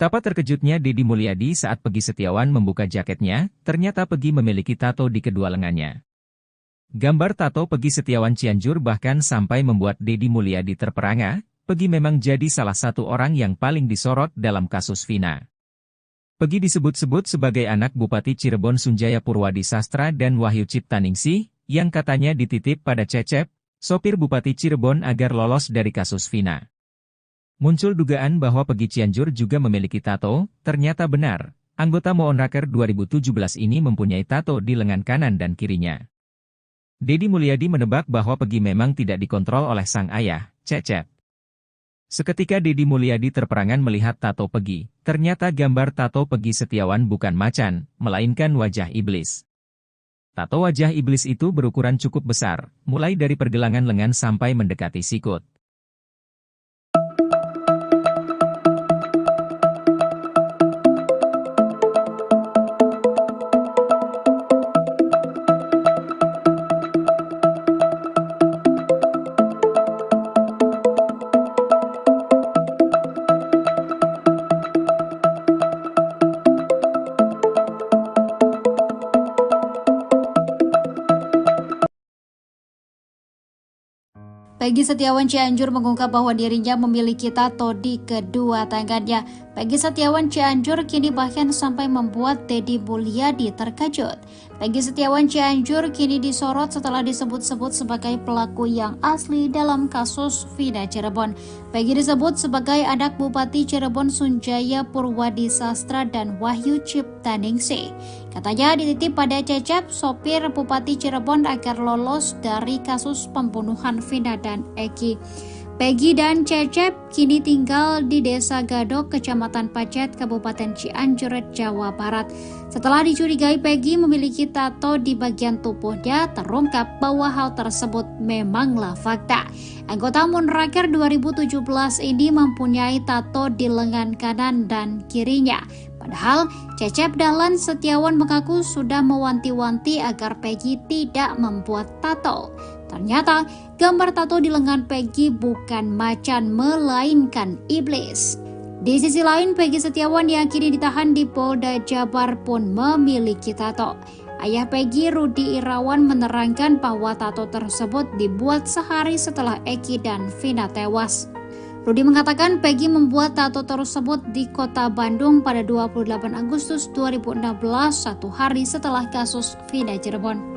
Betapa terkejutnya Deddy Mulyadi saat Peggy Setiawan membuka jaketnya, ternyata Peggy memiliki tato di kedua lengannya. Gambar tato Peggy Setiawan Cianjur bahkan sampai membuat Deddy Mulyadi terperangah. Peggy memang jadi salah satu orang yang paling disorot dalam kasus Vina. Peggy disebut-sebut sebagai anak Bupati Cirebon Sunjaya Purwadi Sastra dan Wahyu Ciptaningsih, yang katanya dititip pada Cecep, sopir Bupati Cirebon agar lolos dari kasus Vina. Muncul dugaan bahwa Peggy Cianjur juga memiliki tato, ternyata benar. Anggota Moonraker 2017 ini mempunyai tato di lengan kanan dan kirinya. Deddy Mulyadi menebak bahwa Peggy memang tidak dikontrol oleh sang ayah, Cecep. Seketika Deddy Mulyadi terperangan melihat tato Peggy. Ternyata gambar tato Peggy Setiawan bukan macan, melainkan wajah iblis. Tato wajah iblis itu berukuran cukup besar, mulai dari pergelangan lengan sampai mendekati sikut. Peggy Setiawan Cianjur mengungkap bahwa dirinya memiliki tato di kedua tangannya. Peggy Setiawan Cianjur kini bahkan sampai membuat Deddy Mulyadi terkejut. Peggy Setiawan Cianjur kini disorot setelah disebut-sebut sebagai pelaku yang asli dalam kasus Vina Cirebon. Peggy disebut sebagai anak Bupati Cirebon Sunjaya Purwadi Sastra dan Wahyu Ciptaningsih. Katanya dititip pada Cecep, sopir Bupati Cirebon agar lolos dari kasus pembunuhan Vina dan Eki. Peggy dan Cecep kini tinggal di Desa Gadok, Kecamatan Pacet, Kabupaten Cianjur, Jawa Barat. Setelah dicurigai Peggy memiliki tato di bagian tubuhnya, terungkap bahwa hal tersebut memanglah fakta. Anggota Moonraker 2017 ini mempunyai tato di lengan kanan dan kirinya. Padahal Cecep Dahlan Setiawan mengaku sudah mewanti-wanti agar Peggy tidak membuat tato. Ternyata gambar tato di lengan Peggy bukan macan melainkan iblis. Di sisi lain, Peggy Setiawan yang kini ditahan di Polda Jabar pun memiliki tato. Ayah Peggy, Rudi Irawan, menerangkan bahwa tato tersebut dibuat sehari setelah Eki dan Vina tewas. Rudi mengatakan Peggy membuat tato tersebut di kota Bandung pada 28 Agustus 2016, satu hari setelah kasus Vina Cirebon.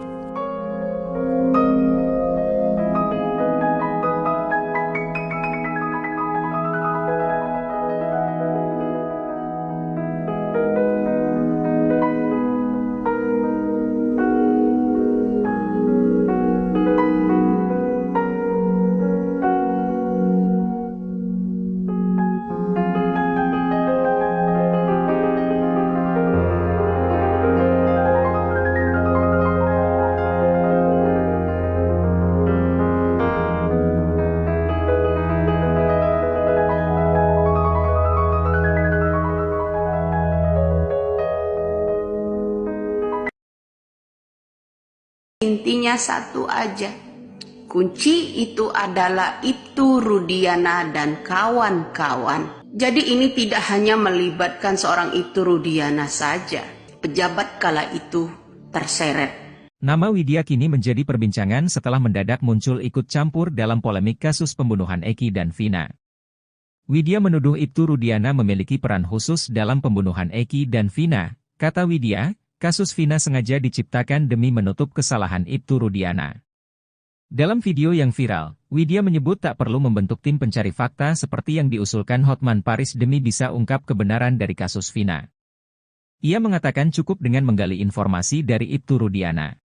Intinya satu aja, kunci itu adalah Ibtu Rudiana dan kawan-kawan. Jadi ini tidak hanya melibatkan seorang Ibtu Rudiana saja, pejabat kala itu terseret. Nama Widya kini menjadi perbincangan setelah mendadak muncul ikut campur dalam polemik kasus pembunuhan Eki dan Vina. Widya menuduh Ibtu Rudiana memiliki peran khusus dalam pembunuhan Eki dan Vina. Kata Widya, kasus Vina sengaja diciptakan demi menutup kesalahan Ibtu Rudiana. Dalam video yang viral, Widya menyebut tak perlu membentuk tim pencari fakta seperti yang diusulkan Hotman Paris demi bisa ungkap kebenaran dari kasus Vina. Ia mengatakan cukup dengan menggali informasi dari Ibtu Rudiana.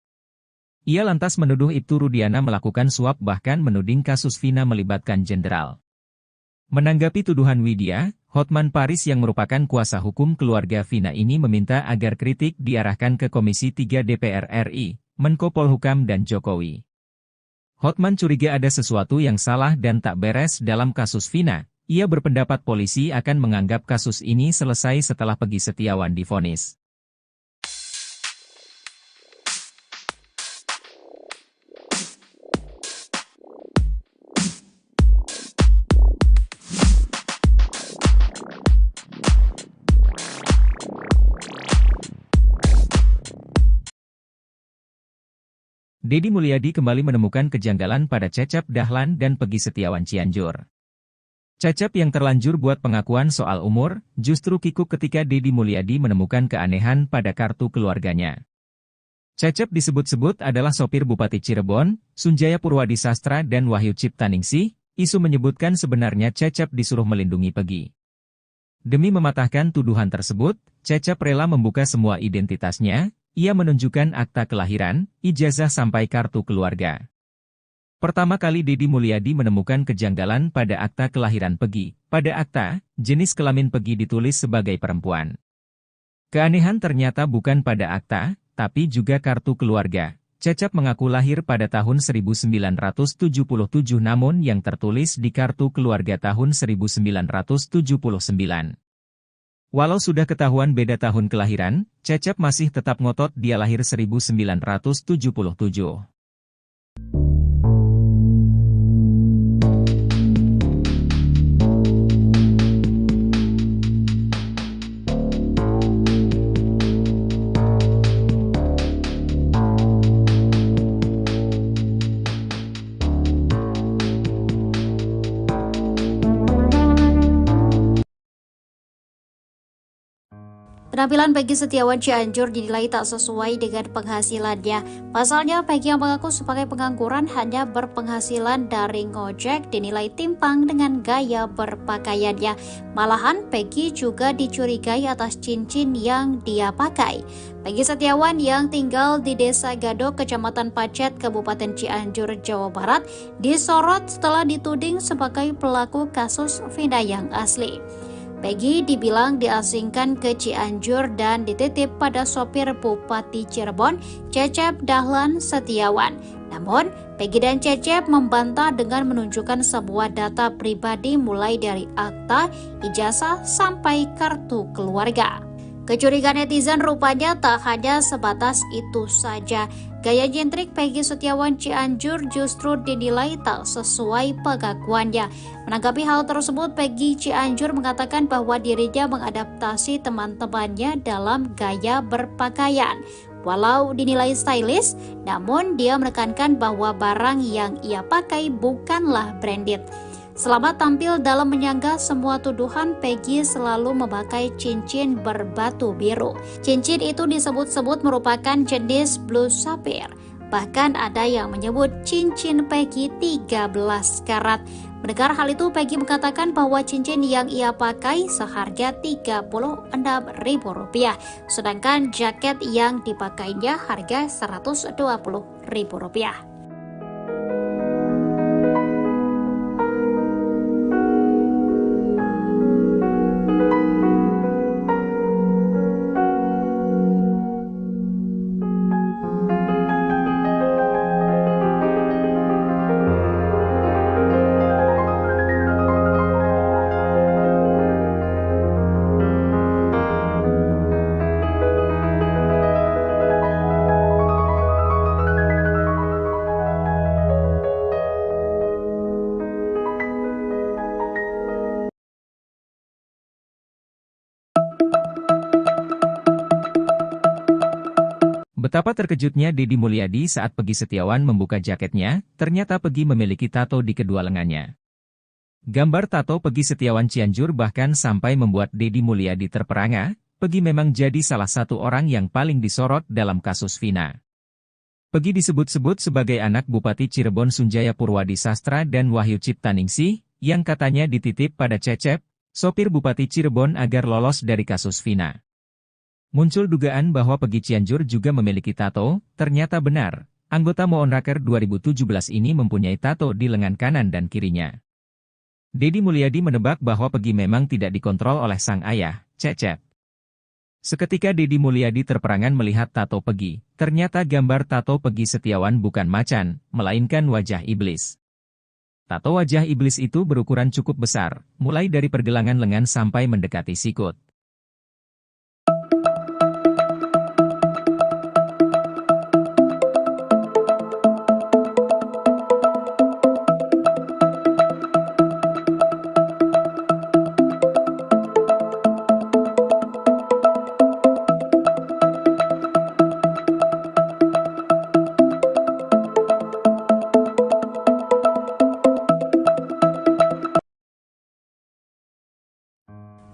Ia lantas menuduh Ibtu Rudiana melakukan suap bahkan menuding kasus Vina melibatkan jenderal. Menanggapi tuduhan Widya, Hotman Paris yang merupakan kuasa hukum keluarga Vina ini meminta agar kritik diarahkan ke Komisi 3 DPR RI, Menko Polhukam dan Jokowi. Hotman curiga ada sesuatu yang salah dan tak beres dalam kasus Vina. Ia berpendapat polisi akan menganggap kasus ini selesai setelah Peggy Setiawan divonis. Deddy Mulyadi kembali menemukan kejanggalan pada Cecep Dahlan dan Peggy Setiawan Cianjur. Cecep yang terlanjur buat pengakuan soal umur, justru kikuk ketika Deddy Mulyadi menemukan keanehan pada kartu keluarganya. Cecep disebut-sebut adalah sopir Bupati Cirebon, Sunjaya Purwadi Sastra dan Wahyu Ciptaningsih. Isu menyebutkan sebenarnya Cecep disuruh melindungi Peggy. Demi mematahkan tuduhan tersebut, Cecep rela membuka semua identitasnya. Ia menunjukkan akta kelahiran, ijazah sampai kartu keluarga. Pertama kali Deddy Mulyadi menemukan kejanggalan pada akta kelahiran Peggy. Pada akta, jenis kelamin Peggy ditulis sebagai perempuan. Keanehan ternyata bukan pada akta, tapi juga kartu keluarga. Cecep mengaku lahir pada tahun 1977 namun yang tertulis di kartu keluarga tahun 1979. Walau sudah ketahuan beda tahun kelahiran, Cecep masih tetap ngotot dia lahir 1977. Penampilan Peggy Setiawan Cianjur dinilai tak sesuai dengan penghasilannya. Pasalnya, Peggy yang mengaku sebagai pengangguran hanya berpenghasilan dari ngojek dinilai timpang dengan gaya berpakaiannya. Malahan, Peggy juga dicurigai atas cincin yang dia pakai. Peggy Setiawan yang tinggal di Desa Gadok, Kecamatan Pacet, Kabupaten Cianjur, Jawa Barat, disorot setelah dituding sebagai pelaku kasus Vina yang asli. Peggy dibilang diasingkan ke Cianjur dan dititip pada sopir Bupati Cirebon, Cecep Dahlan Setiawan. Namun, Peggy dan Cecep membantah dengan menunjukkan semua data pribadi mulai dari akta, ijazah, sampai kartu keluarga. Kecurigaan netizen rupanya tak hanya sebatas itu saja. Gaya nyentrik Peggy Setiawan Cianjur justru dinilai tak sesuai pengakuannya. Menanggapi hal tersebut, Peggy Cianjur mengatakan bahwa dirinya mengadaptasi teman-temannya dalam gaya berpakaian. Walau dinilai stylish, namun dia menekankan bahwa barang yang ia pakai bukanlah branded. Selama tampil dalam menyanggah semua tuduhan, Peggy selalu memakai cincin berbatu biru. Cincin itu disebut-sebut merupakan jenis blue sapphire. Bahkan ada yang menyebut cincin Peggy 13 karat. Mendengar hal itu, Peggy mengatakan bahwa cincin yang ia pakai seharga Rp36.000, sedangkan jaket yang dipakainya harga Rp120.000. Betapa terkejutnya Deddy Mulyadi saat Peggy Setiawan membuka jaketnya, ternyata Peggy memiliki tato di kedua lengannya. Gambar tato Peggy Setiawan Cianjur bahkan sampai membuat Deddy Mulyadi terperangah. Peggy memang jadi salah satu orang yang paling disorot dalam kasus Vina. Peggy disebut-sebut sebagai anak Bupati Cirebon Sunjaya Purwadi Sastra dan Wahyu Ciptaningsih, yang katanya dititip pada Cecep, sopir Bupati Cirebon agar lolos dari kasus Vina. Muncul dugaan bahwa Peggy Cianjur juga memiliki tato, ternyata benar. Anggota Moonraker 2017 ini mempunyai tato di lengan kanan dan kirinya. Deddy Mulyadi menebak bahwa Peggy memang tidak dikontrol oleh sang ayah, Cecep. Seketika Deddy Mulyadi terperangan melihat tato Peggy, ternyata gambar tato Peggy Setiawan bukan macan, melainkan wajah iblis. Tato wajah iblis itu berukuran cukup besar, mulai dari pergelangan lengan sampai mendekati sikut.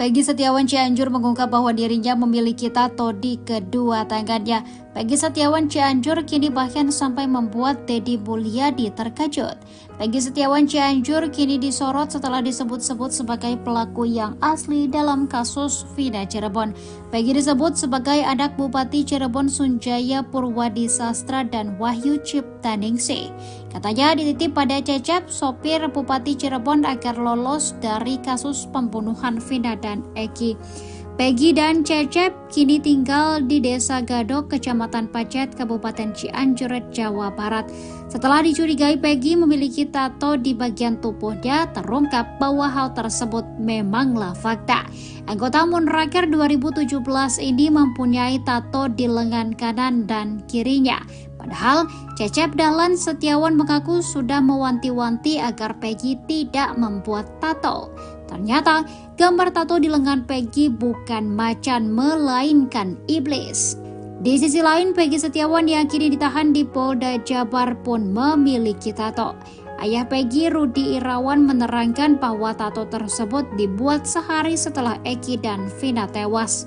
Peggy Setiawan Cianjur mengungkap bahwa dirinya memiliki tato di kedua tangannya. Peggy Setiawan Cianjur kini bahkan sampai membuat Deddy Mulyadi terkejut. Peggy Setiawan Cianjur kini disorot setelah disebut-sebut sebagai pelaku yang asli dalam kasus Vina Cirebon. Peggy disebut sebagai anak Bupati Cirebon Sunjaya Purwadi Sastra dan Wahyu Ciptaningsih. Katanya dititip pada Cecep, sopir Bupati Cirebon agar lolos dari kasus pembunuhan Vina dan Eki. Peggy dan Cecep kini tinggal di Desa Gadok, Kecamatan Pacet, Kabupaten Cianjur, Jawa Barat. Setelah dicurigai Peggy memiliki tato di bagian tubuhnya, terungkap bahwa hal tersebut memanglah fakta. Anggota Moonraker 2017 ini mempunyai tato di lengan kanan dan kirinya. Padahal Cecep Dahlan Setiawan mengaku sudah mewanti-wanti agar Peggy tidak membuat tato. Ternyata gambar tato di lengan Peggy bukan macan melainkan iblis. Di sisi lain, Peggy Setiawan yang kini ditahan di Polda Jabar pun memiliki tato. Ayah Peggy, Rudi Irawan, menerangkan bahwa tato tersebut dibuat sehari setelah Eki dan Vina tewas.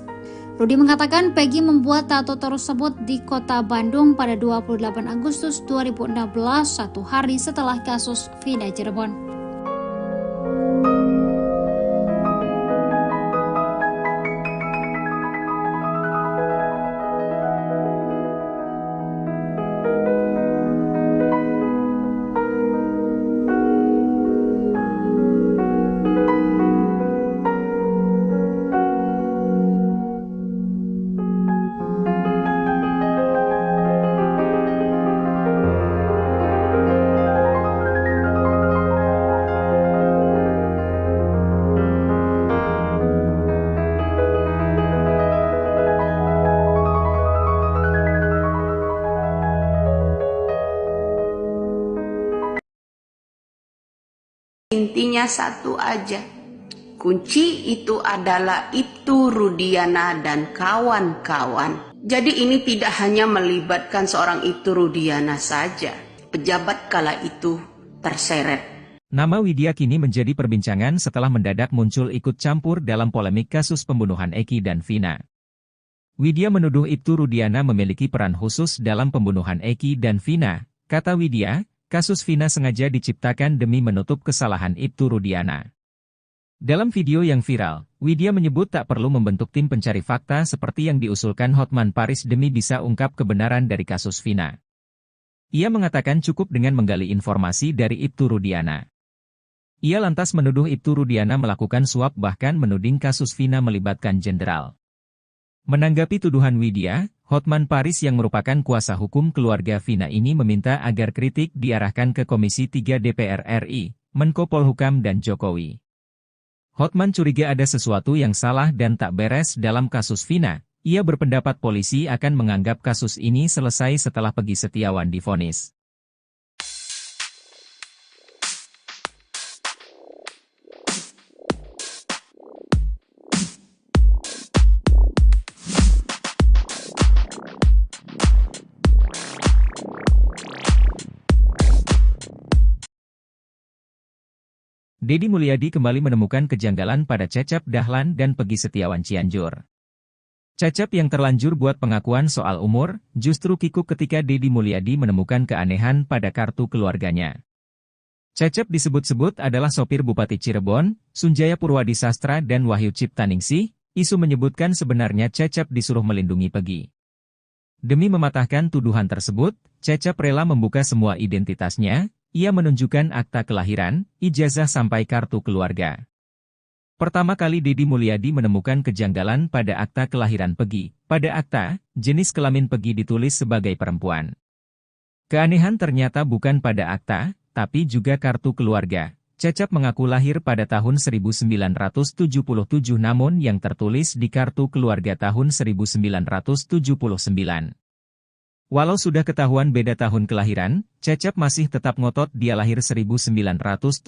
Rudi mengatakan Peggy membuat tato tersebut di kota Bandung pada 28 Agustus 2016, satu hari setelah kasus Vina Cirebon. Intinya satu aja, kunci itu adalah Ibtu Rudiana dan kawan-kawan. Jadi ini tidak hanya melibatkan seorang Ibtu Rudiana saja, pejabat kala itu terseret. Nama Widya kini menjadi perbincangan setelah mendadak muncul ikut campur dalam polemik kasus pembunuhan Eki dan Vina. Widya menuduh Ibtu Rudiana memiliki peran khusus dalam pembunuhan Eki dan Vina. Kata Widya, kasus Vina sengaja diciptakan demi menutup kesalahan Ibtu Rudiana. Dalam video yang viral, Widya menyebut tak perlu membentuk tim pencari fakta seperti yang diusulkan Hotman Paris demi bisa ungkap kebenaran dari kasus Vina. Ia mengatakan cukup dengan menggali informasi dari Ibtu Rudiana. Ia lantas menuduh Ibtu Rudiana melakukan suap bahkan menuding kasus Vina melibatkan jenderal. Menanggapi tuduhan Widya, Hotman Paris yang merupakan kuasa hukum keluarga Vina ini meminta agar kritik diarahkan ke Komisi 3 DPR RI, Menko Polhukam dan Jokowi. Hotman curiga ada sesuatu yang salah dan tak beres dalam kasus Vina. Ia berpendapat polisi akan menganggap kasus ini selesai setelah Peggy Setiawan divonis. Deddy Mulyadi kembali menemukan kejanggalan pada Cecep Dahlan dan Peggy Setiawan Cianjur. Cecep yang terlanjur buat pengakuan soal umur, justru kikuk ketika Deddy Mulyadi menemukan keanehan pada kartu keluarganya. Cecep disebut-sebut adalah sopir Bupati Cirebon, Sunjaya Purwadi Sastra dan Wahyu Ciptaningsih. Isu menyebutkan sebenarnya Cecep disuruh melindungi Peggy. Demi mematahkan tuduhan tersebut, Cecep rela membuka semua identitasnya. Ia menunjukkan akta kelahiran, ijazah sampai kartu keluarga. Pertama kali Deddy Mulyadi menemukan kejanggalan pada akta kelahiran Peggy. Pada akta, jenis kelamin Peggy ditulis sebagai perempuan. Keanehan ternyata bukan pada akta, tapi juga kartu keluarga. Cecep mengaku lahir pada tahun 1977 namun yang tertulis di kartu keluarga tahun 1979. Walau sudah ketahuan beda tahun kelahiran, Cecep masih tetap ngotot dia lahir 1977.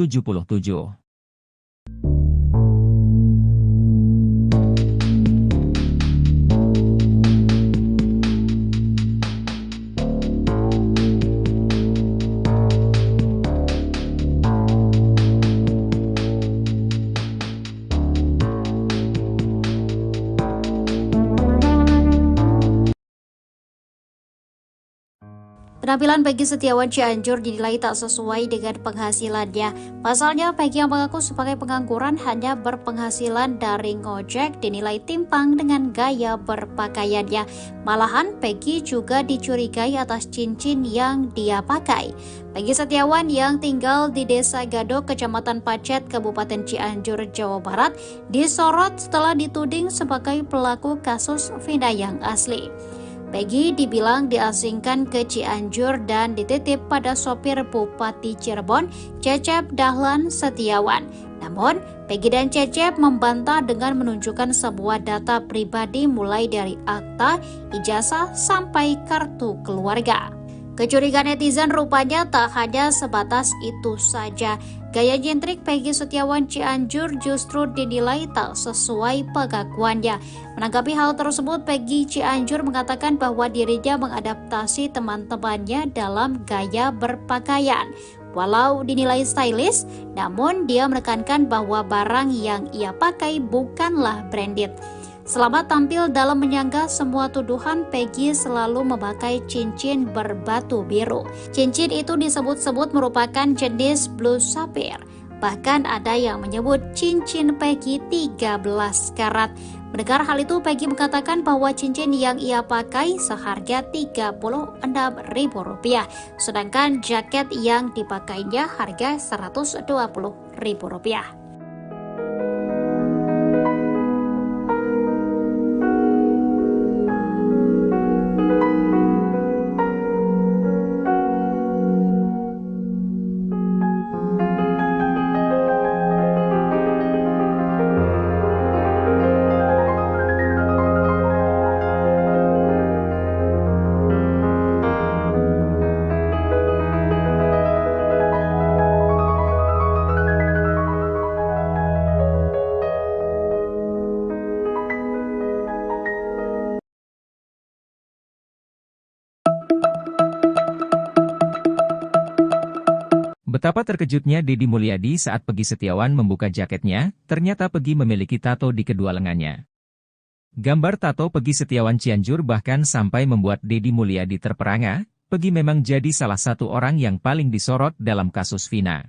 Penampilan Peggy Setiawan Cianjur dinilai tak sesuai dengan penghasilannya. Pasalnya, Peggy yang mengaku sebagai pengangguran hanya berpenghasilan dari ngojek dinilai timpang dengan gaya berpakaiannya. Malahan, Peggy juga dicurigai atas cincin yang dia pakai. Peggy Setiawan yang tinggal di Desa Gadok, Kecamatan Pacet, Kabupaten Cianjur, Jawa Barat, disorot setelah dituding sebagai pelaku kasus Vina yang asli. Peggy dibilang diasingkan ke Cianjur dan dititip pada sopir Bupati Cirebon, Cecep Dahlan Setiawan. Namun, Peggy dan Cecep membantah dengan menunjukkan sebuah data pribadi mulai dari akta, ijazah, sampai kartu keluarga. Kecurigaan netizen rupanya tak hanya sebatas itu saja. Gaya nyentrik Peggy Setiawan Cianjur justru dinilai tak sesuai pengakuannya. Menanggapi hal tersebut, Peggy Cianjur mengatakan bahwa dirinya mengadaptasi teman-temannya dalam gaya berpakaian. Walau dinilai stylish, namun dia menekankan bahwa barang yang ia pakai bukanlah branded. Selama tampil dalam menyanggah semua tuduhan, Peggy selalu memakai cincin berbatu biru. Cincin itu disebut-sebut merupakan jenis blue sapphire. Bahkan ada yang menyebut cincin Peggy 13 karat. Mendengar hal itu, Peggy mengatakan bahwa cincin yang ia pakai seharga Rp36.000, sedangkan jaket yang dipakainya harga Rp120.000. Betapa terkejutnya Deddy Mulyadi saat Peggy Setiawan membuka jaketnya, ternyata Peggy memiliki tato di kedua lengannya. Gambar tato Peggy Setiawan Cianjur bahkan sampai membuat Deddy Mulyadi terperangah. Peggy memang jadi salah satu orang yang paling disorot dalam kasus Vina.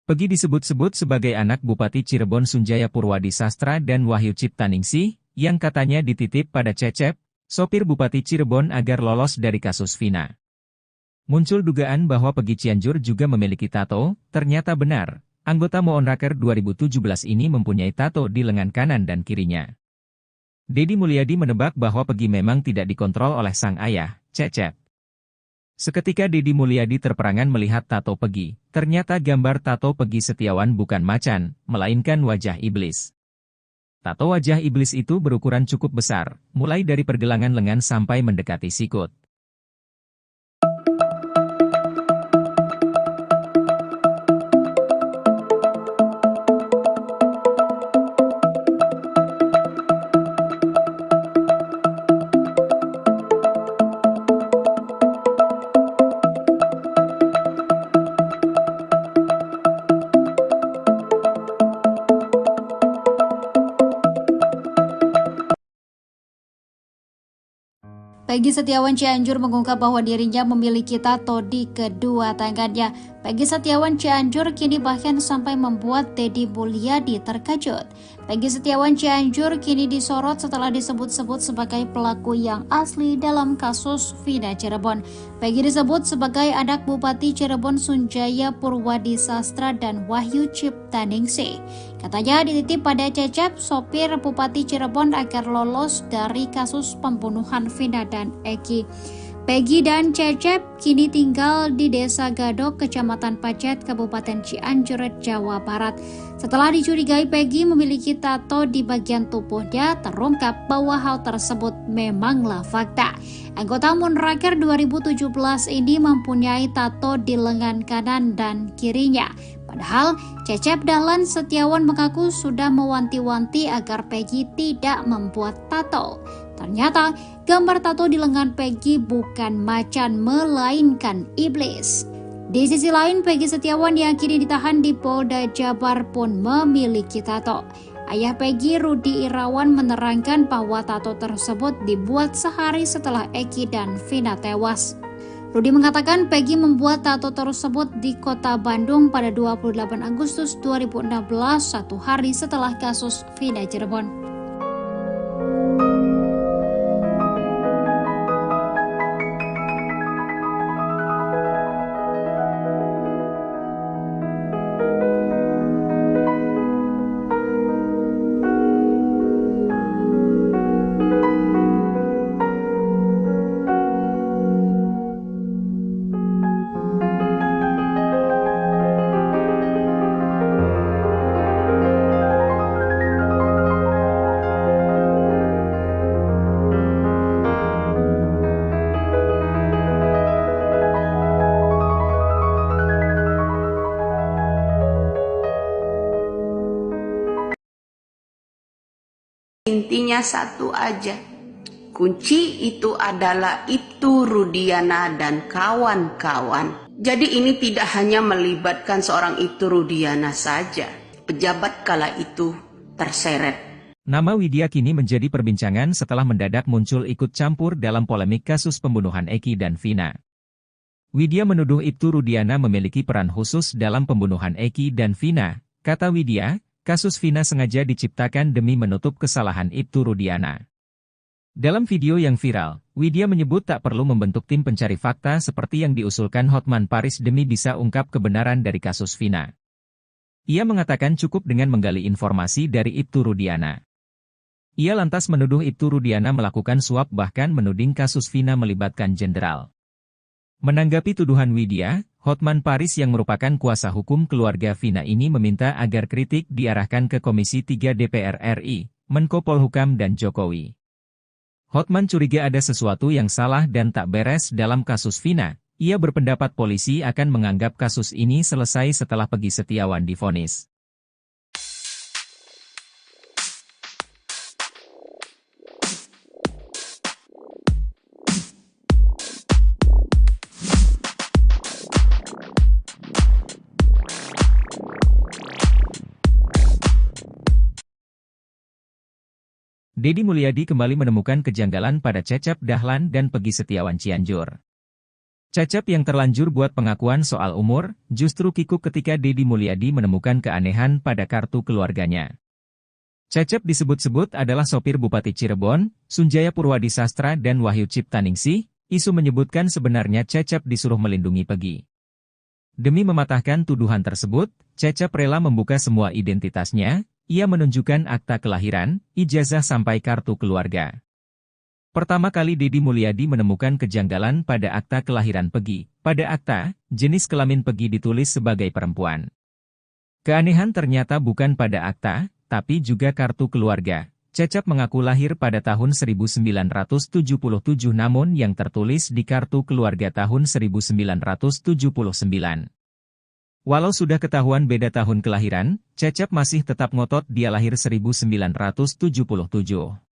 Peggy disebut-sebut sebagai anak Bupati Cirebon Sunjaya Purwadi Sastra dan Wahyu Ciptaningsih, yang katanya dititip pada Cecep, sopir Bupati Cirebon agar lolos dari kasus Vina. Muncul dugaan bahwa Peggy Cianjur juga memiliki tato, ternyata benar. Anggota Moonraker 2017 ini mempunyai tato di lengan kanan dan kirinya. Deddy Mulyadi menebak bahwa Peggy memang tidak dikontrol oleh sang ayah, Cecep. Seketika Deddy Mulyadi terperangan melihat tato Peggy. Ternyata gambar tato Peggy Setiawan bukan macan, melainkan wajah iblis. Tato wajah iblis itu berukuran cukup besar, mulai dari pergelangan lengan sampai mendekati sikut. Peggy Setiawan Cianjur mengungkap bahwa dirinya memiliki tato di kedua tangannya. Peggy Setiawan Cianjur kini bahkan sampai membuat Deddy Mulyadi terkejut. Peggy Setiawan Cianjur kini disorot setelah disebut-sebut sebagai pelaku yang asli dalam kasus Vina Cirebon. Peggy disebut sebagai anak Bupati Cirebon Sunjaya Purwadi Sastra dan Wahyu Ciptaningsih. Katanya dititip pada Cecep, sopir Bupati Cirebon agar lolos dari kasus pembunuhan Vina dan Eki. Peggy dan Cecep kini tinggal di Desa Gadok, Kecamatan Pacet, Kabupaten Cianjur, Jawa Barat. Setelah dicurigai Peggy memiliki tato di bagian tubuhnya, terungkap bahwa hal tersebut memanglah fakta. Anggota Munraker 2017 ini mempunyai tato di lengan kanan dan kirinya. Padahal Cecep Dahlan Setiawan mengaku sudah mewanti-wanti agar Peggy tidak membuat tato. Ternyata gambar tato di lengan Peggy bukan macan melainkan iblis. Di sisi lain, Peggy Setiawan yang kini ditahan di Polda Jabar pun memiliki tato. Ayah Peggy, Rudi Irawan, menerangkan bahwa tato tersebut dibuat sehari setelah Eki dan Vina tewas. Rudi mengatakan Peggy membuat tato tersebut di kota Bandung pada 28 Agustus 2016, satu hari setelah kasus Vina Cirebon. Intinya satu aja, kunci itu adalah Ibtu Rudiana dan kawan-kawan. Jadi ini tidak hanya melibatkan seorang Ibtu Rudiana saja, pejabat kala itu terseret. Nama Widya kini menjadi perbincangan setelah mendadak muncul ikut campur dalam polemik kasus pembunuhan Eki dan Vina. Widya menuduh Ibtu Rudiana memiliki peran khusus dalam pembunuhan Eki dan Vina. Kata Widya, kasus Vina sengaja diciptakan demi menutup kesalahan Ibtu Rudiana. Dalam video yang viral, Widya menyebut tak perlu membentuk tim pencari fakta seperti yang diusulkan Hotman Paris demi bisa ungkap kebenaran dari kasus Vina. Ia mengatakan cukup dengan menggali informasi dari Ibtu Rudiana. Ia lantas menuduh Ibtu Rudiana melakukan suap bahkan menuding kasus Vina melibatkan jenderal. Menanggapi tuduhan Widya, Hotman Paris yang merupakan kuasa hukum keluarga Vina ini meminta agar kritik diarahkan ke Komisi 3 DPR RI, Menko Polhukam dan Jokowi. Hotman curiga ada sesuatu yang salah dan tak beres dalam kasus Vina. Ia berpendapat polisi akan menganggap kasus ini selesai setelah Peggy Setiawan divonis. Deddy Mulyadi kembali menemukan kejanggalan pada Cecep Dahlan dan Peggy Setiawan Cianjur. Cecep yang terlanjur buat pengakuan soal umur, justru kikuk ketika Deddy Mulyadi menemukan keanehan pada kartu keluarganya. Cecep disebut-sebut adalah sopir Bupati Cirebon, Sunjaya Purwadi Sastra dan Wahyu Ciptaningsih. Isu menyebutkan sebenarnya Cecep disuruh melindungi Peggy. Demi mematahkan tuduhan tersebut, Cecep rela membuka semua identitasnya. Ia menunjukkan akta kelahiran, ijazah sampai kartu keluarga. Pertama kali Deddy Mulyadi menemukan kejanggalan pada akta kelahiran Peggy. Pada akta, jenis kelamin Peggy ditulis sebagai perempuan. Keanehan ternyata bukan pada akta, tapi juga kartu keluarga. Cecep mengaku lahir pada tahun 1977 namun yang tertulis di kartu keluarga tahun 1979. Walau sudah ketahuan beda tahun kelahiran, Cecep masih tetap ngotot dia lahir 1977.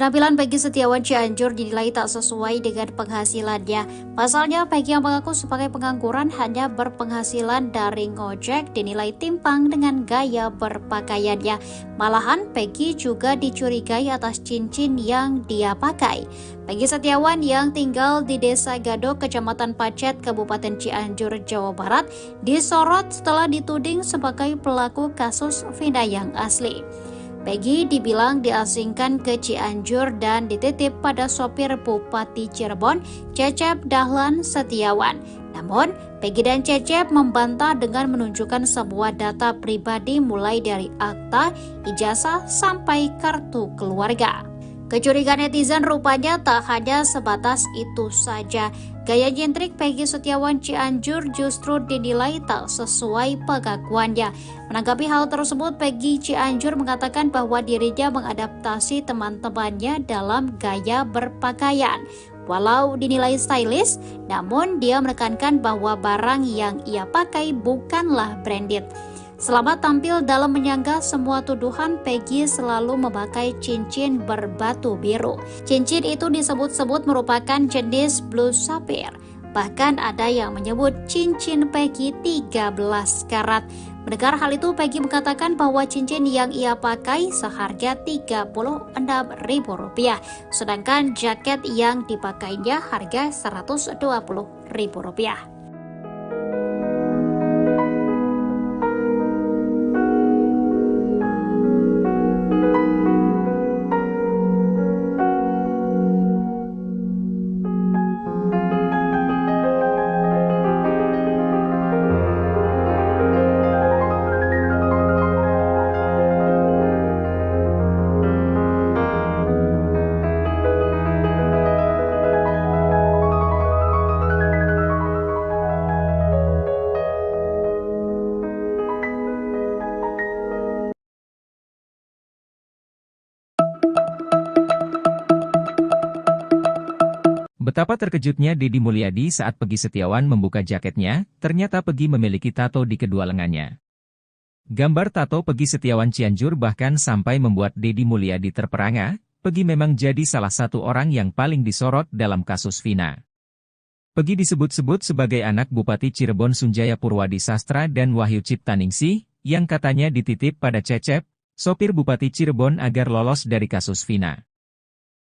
Penampilan Peggy Setiawan Cianjur dinilai tak sesuai dengan penghasilannya. Pasalnya, Peggy yang mengaku sebagai pengangguran hanya berpenghasilan dari ngojek dinilai timpang dengan gaya berpakaiannya. Malahan, Peggy juga dicurigai atas cincin yang dia pakai. Peggy Setiawan yang tinggal di Desa Gadok, Kecamatan Pacet, Kabupaten Cianjur, Jawa Barat, disorot setelah dituding sebagai pelaku kasus Vina yang asli. Peggy dibilang diasingkan ke Cianjur dan dititip pada sopir Bupati Cirebon, Cecep Dahlan Setiawan. Namun, Peggy dan Cecep membantah dengan menunjukkan sebuah data pribadi mulai dari akta, ijazah, sampai kartu keluarga. Kecurigaan netizen rupanya tak hanya sebatas itu saja. Gaya nyentrik Peggy Setiawan Cianjur justru dinilai tak sesuai pengakuannya. Menanggapi hal tersebut, Peggy Cianjur mengatakan bahwa dirinya mengadaptasi teman-temannya dalam gaya berpakaian. Walau dinilai stylish, namun dia menekankan bahwa barang yang ia pakai bukanlah branded. Selama tampil dalam menyanggah semua tuduhan, Peggy selalu memakai cincin berbatu biru. Cincin itu disebut-sebut merupakan jenis blue sapphire. Bahkan ada yang menyebut cincin Peggy 13 karat. Mendengar hal itu, Peggy mengatakan bahwa cincin yang ia pakai seharga Rp36.000, sedangkan jaket yang dipakainya harga Rp120.000. Betapa terkejutnya Deddy Mulyadi saat Peggy Setiawan membuka jaketnya, ternyata Peggy memiliki tato di kedua lengannya. Gambar tato Peggy Setiawan Cianjur bahkan sampai membuat Deddy Mulyadi terperangah. Peggy memang jadi salah satu orang yang paling disorot dalam kasus Vina. Peggy disebut-sebut sebagai anak Bupati Cirebon Sunjaya Purwadi Sastra dan Wahyu Ciptaningsih, yang katanya dititip pada Cecep, sopir Bupati Cirebon agar lolos dari kasus Vina.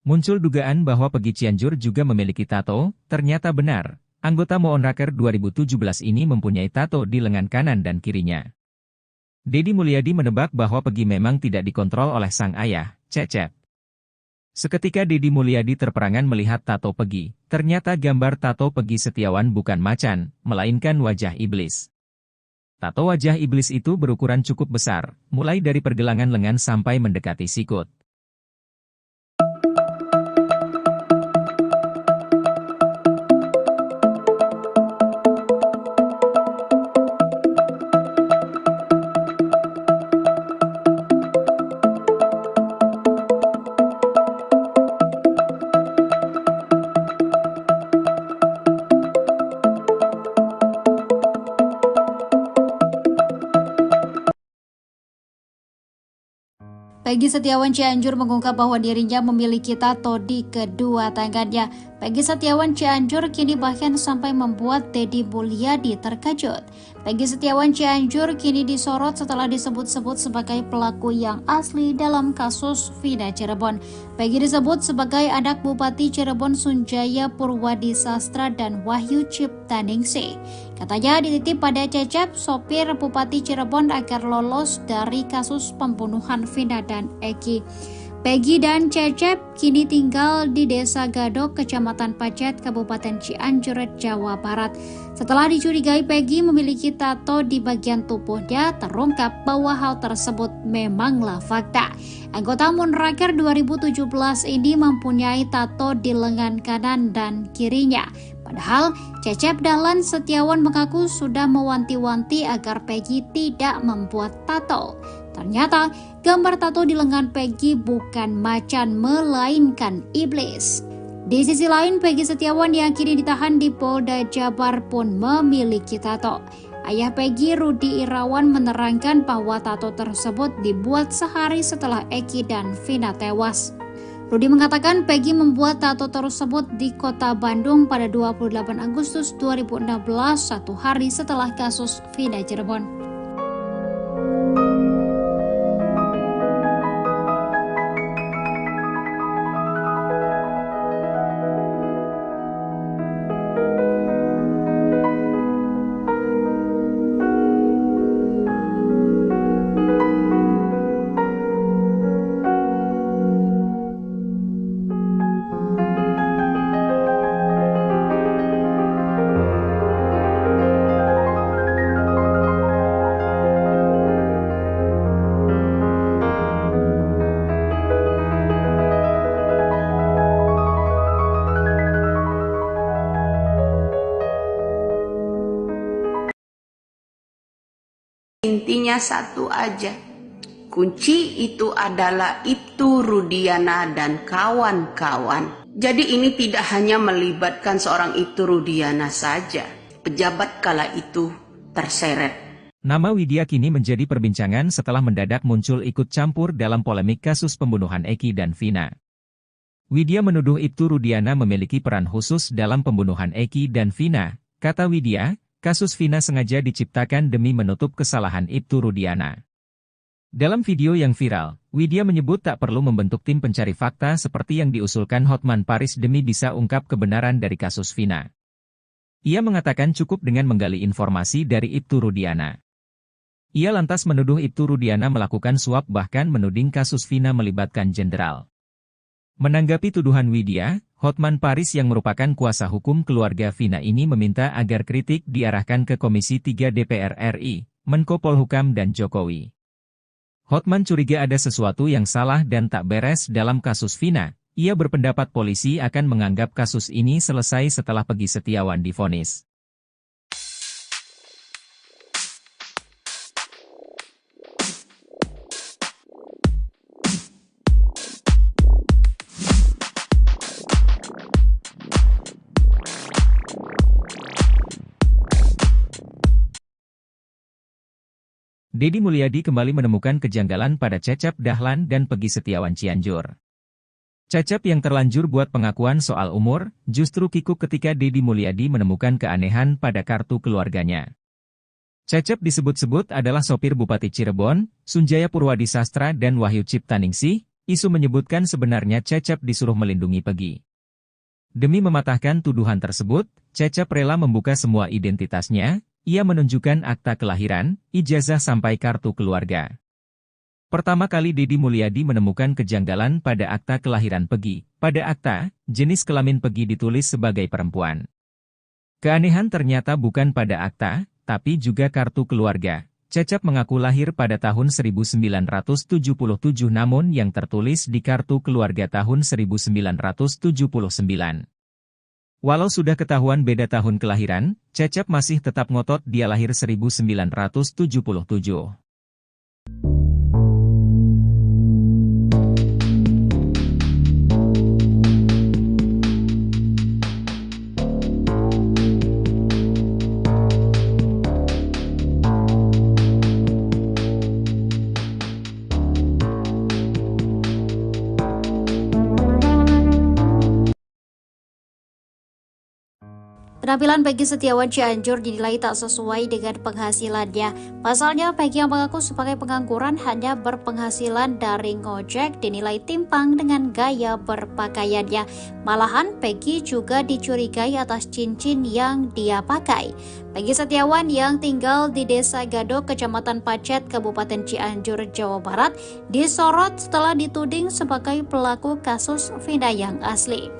Muncul dugaan bahwa Peggy Cianjur juga memiliki tato, ternyata benar. Anggota Moonraker 2017 ini mempunyai tato di lengan kanan dan kirinya. Deddy Mulyadi menebak bahwa Peggy memang tidak dikontrol oleh sang ayah, Cecep. Seketika Deddy Mulyadi terperangan melihat tato Peggy. Ternyata gambar tato Peggy Setiawan bukan macan, melainkan wajah iblis. Tato wajah iblis itu berukuran cukup besar, mulai dari pergelangan lengan sampai mendekati sikut. Peggy Setiawan Cianjur mengungkap bahwa dirinya memiliki tato di kedua tangannya. Peggy Setiawan Cianjur kini bahkan sampai membuat Deddy Mulyadi terkejut. Peggy Setiawan Cianjur kini disorot setelah disebut-sebut sebagai pelaku yang asli dalam kasus Vina Cirebon. Peggy disebut sebagai anak Bupati Cirebon Sunjaya Purwadi Sastra dan Wahyu Ciptaningsih. Katanya dititip pada Cecep, sopir Bupati Cirebon agar lolos dari kasus pembunuhan Vina dan Eki. Peggy dan Cecep kini tinggal di Desa Gadok, Kecamatan Pacet, Kabupaten Cianjur, Jawa Barat. Setelah dicurigai Peggy memiliki tato di bagian tubuhnya, terungkap bahwa hal tersebut memanglah fakta. Anggota Moonraker 2017 ini mempunyai tato di lengan kanan dan kirinya. Padahal Cecep Dahlan Setiawan mengaku sudah mewanti-wanti agar Peggy tidak membuat tato. Ternyata gambar tato di lengan Peggy bukan macan melainkan iblis. Di sisi lain, Peggy Setiawan yang kini ditahan di Polda Jabar pun memiliki tato. Ayah Peggy, Rudi Irawan, menerangkan bahwa tato tersebut dibuat sehari setelah Eki dan Vina tewas. Rudy mengatakan Peggy membuat tato tersebut di kota Bandung pada 28 Agustus 2016, satu hari setelah kasus Vina Cirebon. Intinya satu aja, kunci itu adalah Ibtu Rudiana dan kawan-kawan. Jadi ini tidak hanya melibatkan seorang Ibtu Rudiana saja, pejabat kala itu terseret. Nama Widya kini menjadi perbincangan setelah mendadak muncul ikut campur dalam polemik kasus pembunuhan Eki dan Vina. Widya menuduh Ibtu Rudiana memiliki peran khusus dalam pembunuhan Eki dan Vina. Kata Widya, kasus Vina sengaja diciptakan demi menutup kesalahan Ibtu Rudiana. Dalam video yang viral, Widya menyebut tak perlu membentuk tim pencari fakta seperti yang diusulkan Hotman Paris demi bisa ungkap kebenaran dari kasus Vina. Ia mengatakan cukup dengan menggali informasi dari Ibtu Rudiana. Ia lantas menuduh Ibtu Rudiana melakukan suap bahkan menuding kasus Vina melibatkan jenderal. Menanggapi tuduhan Widya, Hotman Paris yang merupakan kuasa hukum keluarga Vina ini meminta agar kritik diarahkan ke Komisi 3 DPR RI, Menko Polhukam dan Jokowi. Hotman curiga ada sesuatu yang salah dan tak beres dalam kasus Vina. Ia berpendapat polisi akan menganggap kasus ini selesai setelah Peggy Setiawan divonis. Deddy Mulyadi kembali menemukan kejanggalan pada Cecep Dahlan dan Peggy Setiawan Cianjur. Cecep yang terlanjur buat pengakuan soal umur, justru kikuk ketika Deddy Mulyadi menemukan keanehan pada kartu keluarganya. Cecep disebut-sebut adalah sopir Bupati Cirebon, Sunjaya Purwadi Sastra dan Wahyu Ciptaningsih. Isu menyebutkan sebenarnya Cecep disuruh melindungi Peggy. Demi mematahkan tuduhan tersebut, Cecep rela membuka semua identitasnya. Ia menunjukkan akta kelahiran, ijazah sampai kartu keluarga. Pertama kali Deddy Mulyadi menemukan kejanggalan pada akta kelahiran Peggy. Pada akta, jenis kelamin Peggy ditulis sebagai perempuan. Keanehan ternyata bukan pada akta, tapi juga kartu keluarga. Cecep mengaku lahir pada tahun 1977 namun yang tertulis di kartu keluarga tahun 1979. Walau sudah ketahuan beda tahun kelahiran, Cecep masih tetap ngotot dia lahir 1977. Penampilan Peggy Setiawan Cianjur dinilai tak sesuai dengan penghasilannya. Pasalnya, Peggy yang mengaku sebagai pengangguran hanya berpenghasilan dari ngojek dinilai timpang dengan gaya berpakaiannya. Malahan, Peggy juga dicurigai atas cincin yang dia pakai. Peggy Setiawan yang tinggal di Desa Gadok, Kecamatan Pacet, Kabupaten Cianjur, Jawa Barat, disorot setelah dituding sebagai pelaku kasus Vina yang asli.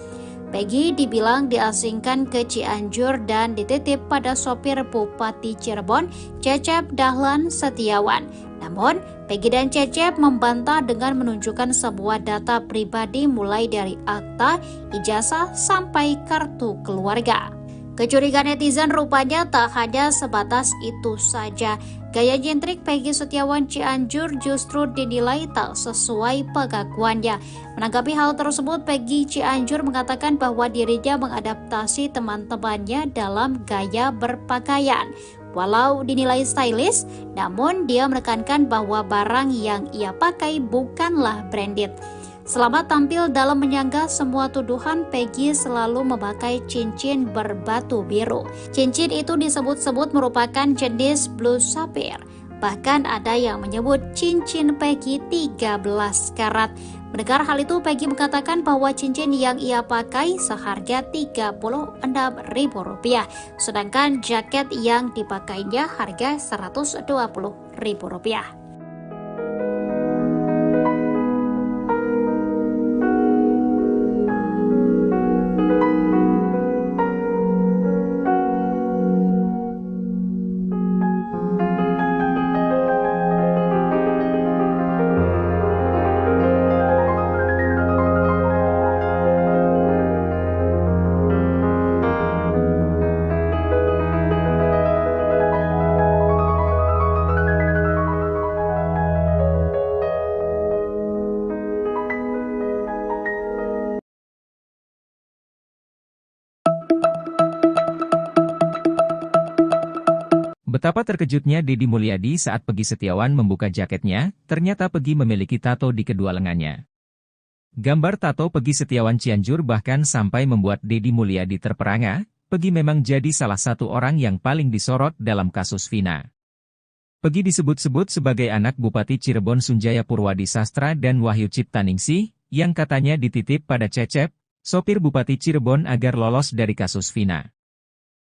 Peggy dibilang diasingkan ke Cianjur dan dititip pada sopir Bupati Cirebon, Cecep Dahlan Setiawan. Namun, Peggy dan Cecep membantah dengan menunjukkan sebuah data pribadi mulai dari akta, ijazah, sampai kartu keluarga. Kecurigaan netizen rupanya tak hanya sebatas itu saja. Gaya nyentrik Peggy Setiawan Cianjur justru dinilai tak sesuai pengakuannya. Menanggapi hal tersebut, Peggy Cianjur mengatakan bahwa dirinya mengadaptasi teman-temannya dalam gaya berpakaian. Walau dinilai stylish, namun dia menekankan bahwa barang yang ia pakai bukanlah branded. Selama tampil dalam menyangga semua tuduhan, Peggy selalu memakai cincin berbatu biru. Cincin itu disebut-sebut merupakan jenis blue sapphire. Bahkan ada yang menyebut cincin Peggy 13 karat. Mendengar hal itu, Peggy mengatakan bahwa cincin yang ia pakai seharga Rp36.000, sedangkan jaket yang dipakainya harga Rp120.000. Betapa terkejutnya Deddy Mulyadi saat Peggy Setiawan membuka jaketnya, ternyata Peggy memiliki tato di kedua lengannya. Gambar tato Peggy Setiawan Cianjur bahkan sampai membuat Deddy Mulyadi terperangah. Peggy memang jadi salah satu orang yang paling disorot dalam kasus Vina. Peggy disebut-sebut sebagai anak Bupati Cirebon Sunjaya Purwadi Sastra dan Wahyu Ciptaningsih, yang katanya dititip pada Cecep, sopir Bupati Cirebon agar lolos dari kasus Vina.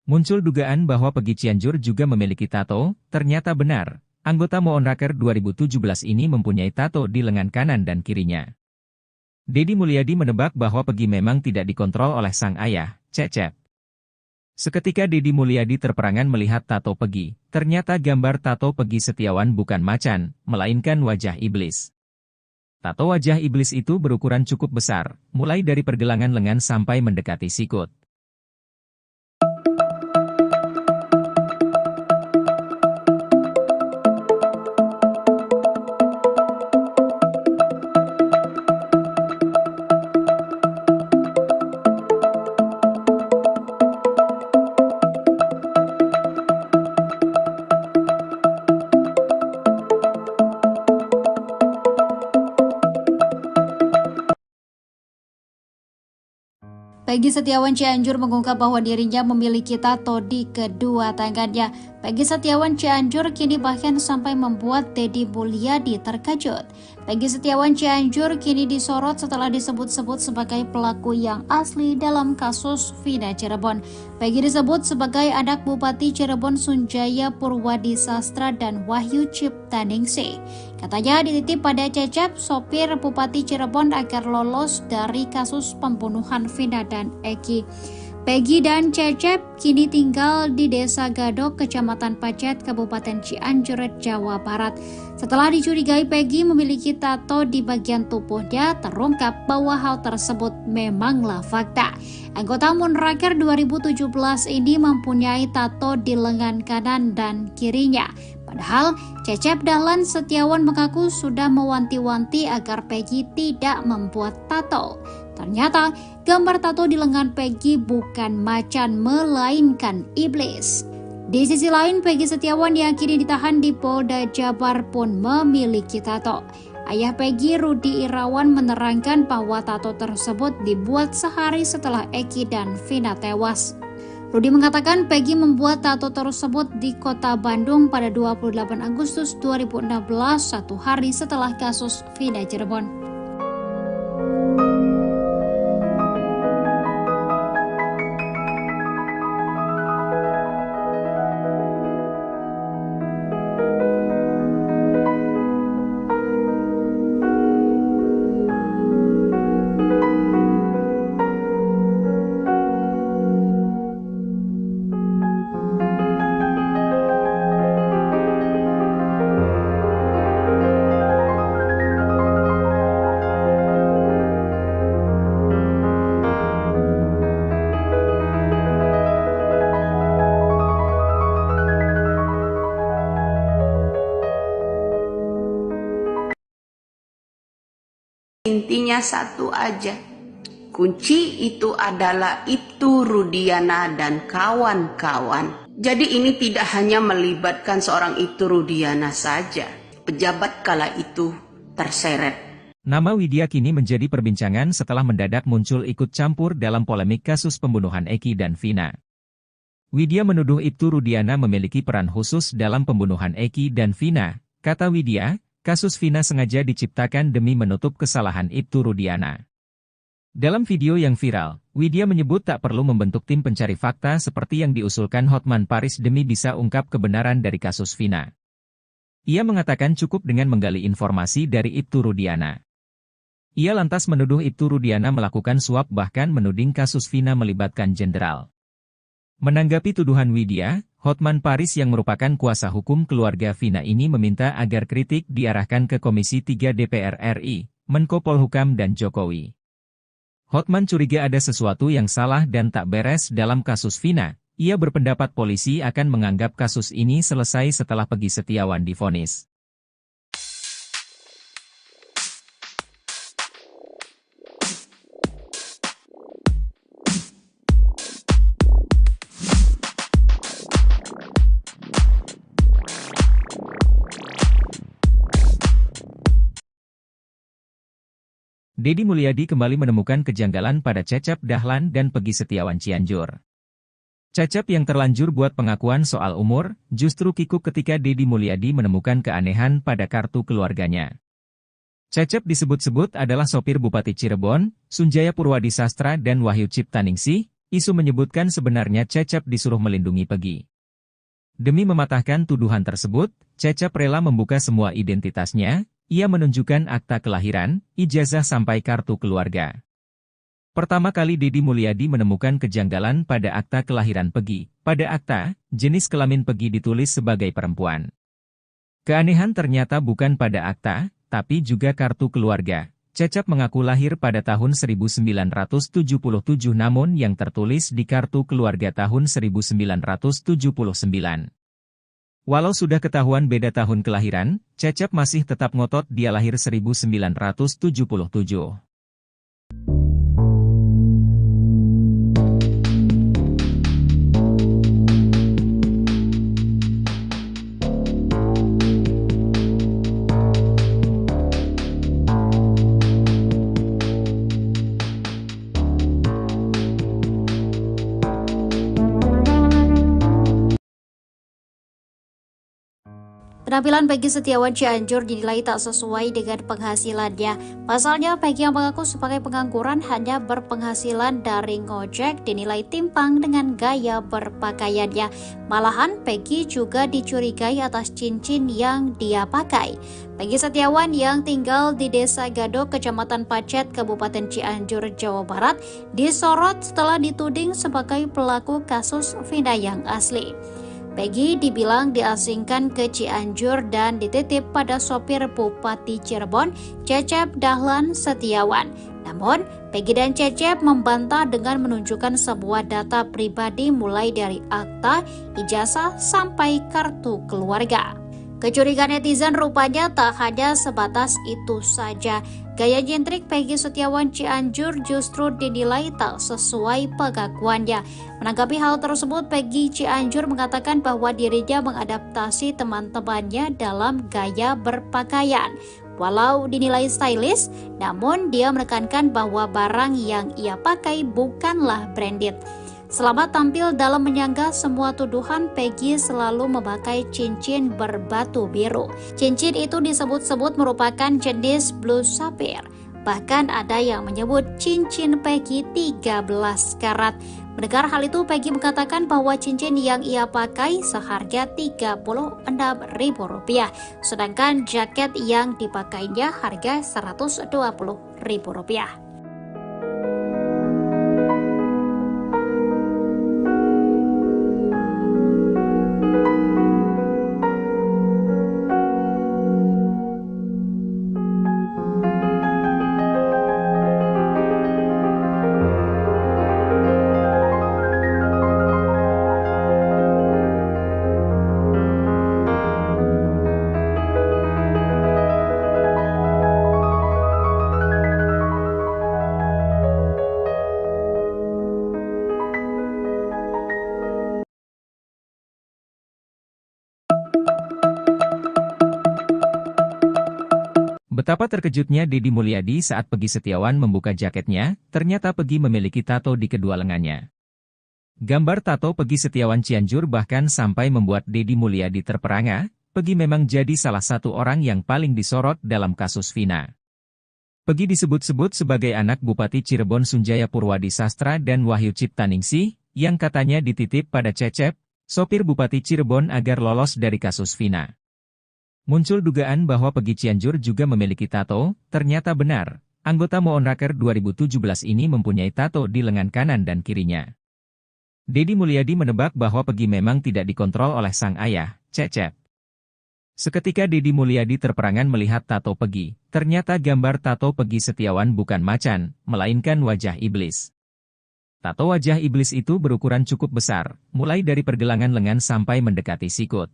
Muncul dugaan bahwa Peggy Cianjur juga memiliki tato, ternyata benar. Anggota Moonraker 2017 ini mempunyai tato di lengan kanan dan kirinya. Deddy Mulyadi menebak bahwa Peggy memang tidak dikontrol oleh sang ayah, Cecep. Seketika Deddy Mulyadi terperangan melihat tato Peggy. Ternyata gambar tato Peggy Setiawan bukan macan, melainkan wajah iblis. Tato wajah iblis itu berukuran cukup besar, mulai dari pergelangan lengan sampai mendekati sikut. Peggy Setiawan Cianjur mengungkap bahwa dirinya memiliki tato di kedua tangannya. Peggy Setiawan Cianjur kini bahkan sampai membuat Deddy Mulyadi terkejut. Peggy Setiawan Cianjur kini disorot setelah disebut-sebut sebagai pelaku yang asli dalam kasus Vina Cirebon. Peggy disebut sebagai anak Bupati Cirebon Sunjaya Purwadi Sastra dan Wahyu Ciptaningsih. Katanya dititip pada Cecep, sopir Bupati Cirebon agar lolos dari kasus pembunuhan Vina dan Eki. Peggy dan Cecep kini tinggal di Desa Gadok, Kecamatan Pacet, Kabupaten Cianjur, Jawa Barat. Setelah dicurigai Peggy memiliki tato di bagian tubuhnya, terungkap bahwa hal tersebut memanglah fakta. Anggota Moonraker 2017 ini mempunyai tato di lengan kanan dan kirinya. Padahal Cecep Dahlan Setiawan mengaku sudah mewanti-wanti agar Peggy tidak membuat tato. Ternyata gambar tato di lengan Peggy bukan macan melainkan iblis. Di sisi lain, Peggy Setiawan yang kini ditahan di Polda Jabar pun memiliki tato. Ayah Peggy, Rudi Irawan, menerangkan bahwa tato tersebut dibuat sehari setelah Eki dan Vina tewas. Rudi mengatakan Peggy membuat tato tersebut di kota Bandung pada 28 Agustus 2016, satu hari setelah kasus Vina Cirebon. Intinya satu aja, kunci itu adalah Ibtu Rudiana dan kawan-kawan. Jadi ini tidak hanya melibatkan seorang Ibtu Rudiana saja. Pejabat kala itu terseret Nama Widya kini menjadi perbincangan setelah mendadak muncul ikut campur dalam polemik kasus pembunuhan Eki dan Vina. Widya menuduh Ibtu Rudiana memiliki peran khusus dalam pembunuhan Eki dan Vina. Kata Widya, kasus Vina sengaja diciptakan demi menutup kesalahan Ibtu Rudiana. Dalam video yang viral, Widya menyebut tak perlu membentuk tim pencari fakta seperti yang diusulkan Hotman Paris demi bisa ungkap kebenaran dari kasus Vina. Ia mengatakan cukup dengan menggali informasi dari Ibtu Rudiana. Ia lantas menuduh Ibtu Rudiana melakukan suap bahkan menuding kasus Vina melibatkan jenderal. Menanggapi tuduhan Widya, Hotman Paris yang merupakan kuasa hukum keluarga Vina ini meminta agar kritik diarahkan ke Komisi 3 DPR RI, Menko Polhukam dan Jokowi. Hotman curiga ada sesuatu yang salah dan tak beres dalam kasus Vina. Ia berpendapat polisi akan menganggap kasus ini selesai setelah Peggy Setiawan divonis. Deddy Mulyadi kembali menemukan kejanggalan pada Cecep Dahlan dan Peggy Setiawan Cianjur. Cecep yang terlanjur buat pengakuan soal umur, justru kikuk ketika Deddy Mulyadi menemukan keanehan pada kartu keluarganya. Cecep disebut-sebut adalah sopir Bupati Cirebon, Sunjaya Purwadi Sastra dan Wahyu Ciptaningsih. Isu menyebutkan sebenarnya Cecep disuruh melindungi Peggy. Demi mematahkan tuduhan tersebut, Cecep rela membuka semua identitasnya. Ia menunjukkan akta kelahiran, ijazah sampai kartu keluarga. Pertama kali Deddy Mulyadi menemukan kejanggalan pada akta kelahiran Peggy. Pada akta, jenis kelamin Peggy ditulis sebagai perempuan. Keanehan ternyata bukan pada akta, tapi juga kartu keluarga. Cecep mengaku lahir pada tahun 1977 namun yang tertulis di kartu keluarga tahun 1979. Walau sudah ketahuan beda tahun kelahiran, Cecep masih tetap ngotot dia lahir 1977. Penampilan Peggy Setiawan Cianjur dinilai tak sesuai dengan penghasilannya. Pasalnya, Peggy yang mengaku sebagai pengangguran hanya berpenghasilan dari ngojek dinilai timpang dengan gaya berpakaiannya. Malahan, Peggy juga dicurigai atas cincin yang dia pakai. Peggy Setiawan yang tinggal di Desa Gadok, Kecamatan Pacet, Kabupaten Cianjur, Jawa Barat, disorot setelah dituding sebagai pelaku kasus Vina yang asli. Peggy dibilang diasingkan ke Cianjur dan dititip pada sopir Bupati Cirebon, Cecep Dahlan Setiawan. Namun, Peggy dan Cecep membantah dengan menunjukkan sebuah data pribadi mulai dari akta, ijazah, sampai kartu keluarga. Kecurigaan netizen rupanya tak hanya sebatas itu saja. Gaya nyentrik Peggy Setiawan Cianjur justru dinilai tak sesuai pengakuannya. Menanggapi hal tersebut, Peggy Cianjur mengatakan bahwa dirinya mengadaptasi teman-temannya dalam gaya berpakaian. Walau dinilai stylish, namun dia menekankan bahwa barang yang ia pakai bukanlah branded. Selama tampil dalam menyanggah semua tuduhan, Peggy selalu memakai cincin berbatu biru. Cincin itu disebut-sebut merupakan jenis blue sapphire. Bahkan ada yang menyebut cincin Peggy 13 karat. Mendengar hal itu, Peggy mengatakan bahwa cincin yang ia pakai seharga Rp36.000, sedangkan jaket yang dipakainya harga Rp120.000. Betapa terkejutnya Deddy Mulyadi saat Peggy Setiawan membuka jaketnya, ternyata Peggy memiliki tato di kedua lengannya. Gambar tato Peggy Setiawan Cianjur bahkan sampai membuat Deddy Mulyadi terperangah. Peggy memang jadi salah satu orang yang paling disorot dalam kasus Vina. Peggy disebut-sebut sebagai anak Bupati Cirebon Sunjaya Purwadi Sastra dan Wahyu Ciptaningsih, yang katanya dititip pada Cecep, sopir Bupati Cirebon agar lolos dari kasus Vina. Muncul dugaan bahwa Peggy Cianjur juga memiliki tato, ternyata benar. Anggota Moonraker 2017 ini mempunyai tato di lengan kanan dan kirinya. Deddy Mulyadi menebak bahwa Peggy memang tidak dikontrol oleh sang ayah, Cecep. Seketika Deddy Mulyadi terperangan melihat tato Peggy. Ternyata gambar tato Peggy Setiawan bukan macan, melainkan wajah iblis. Tato wajah iblis itu berukuran cukup besar, mulai dari pergelangan lengan sampai mendekati sikut.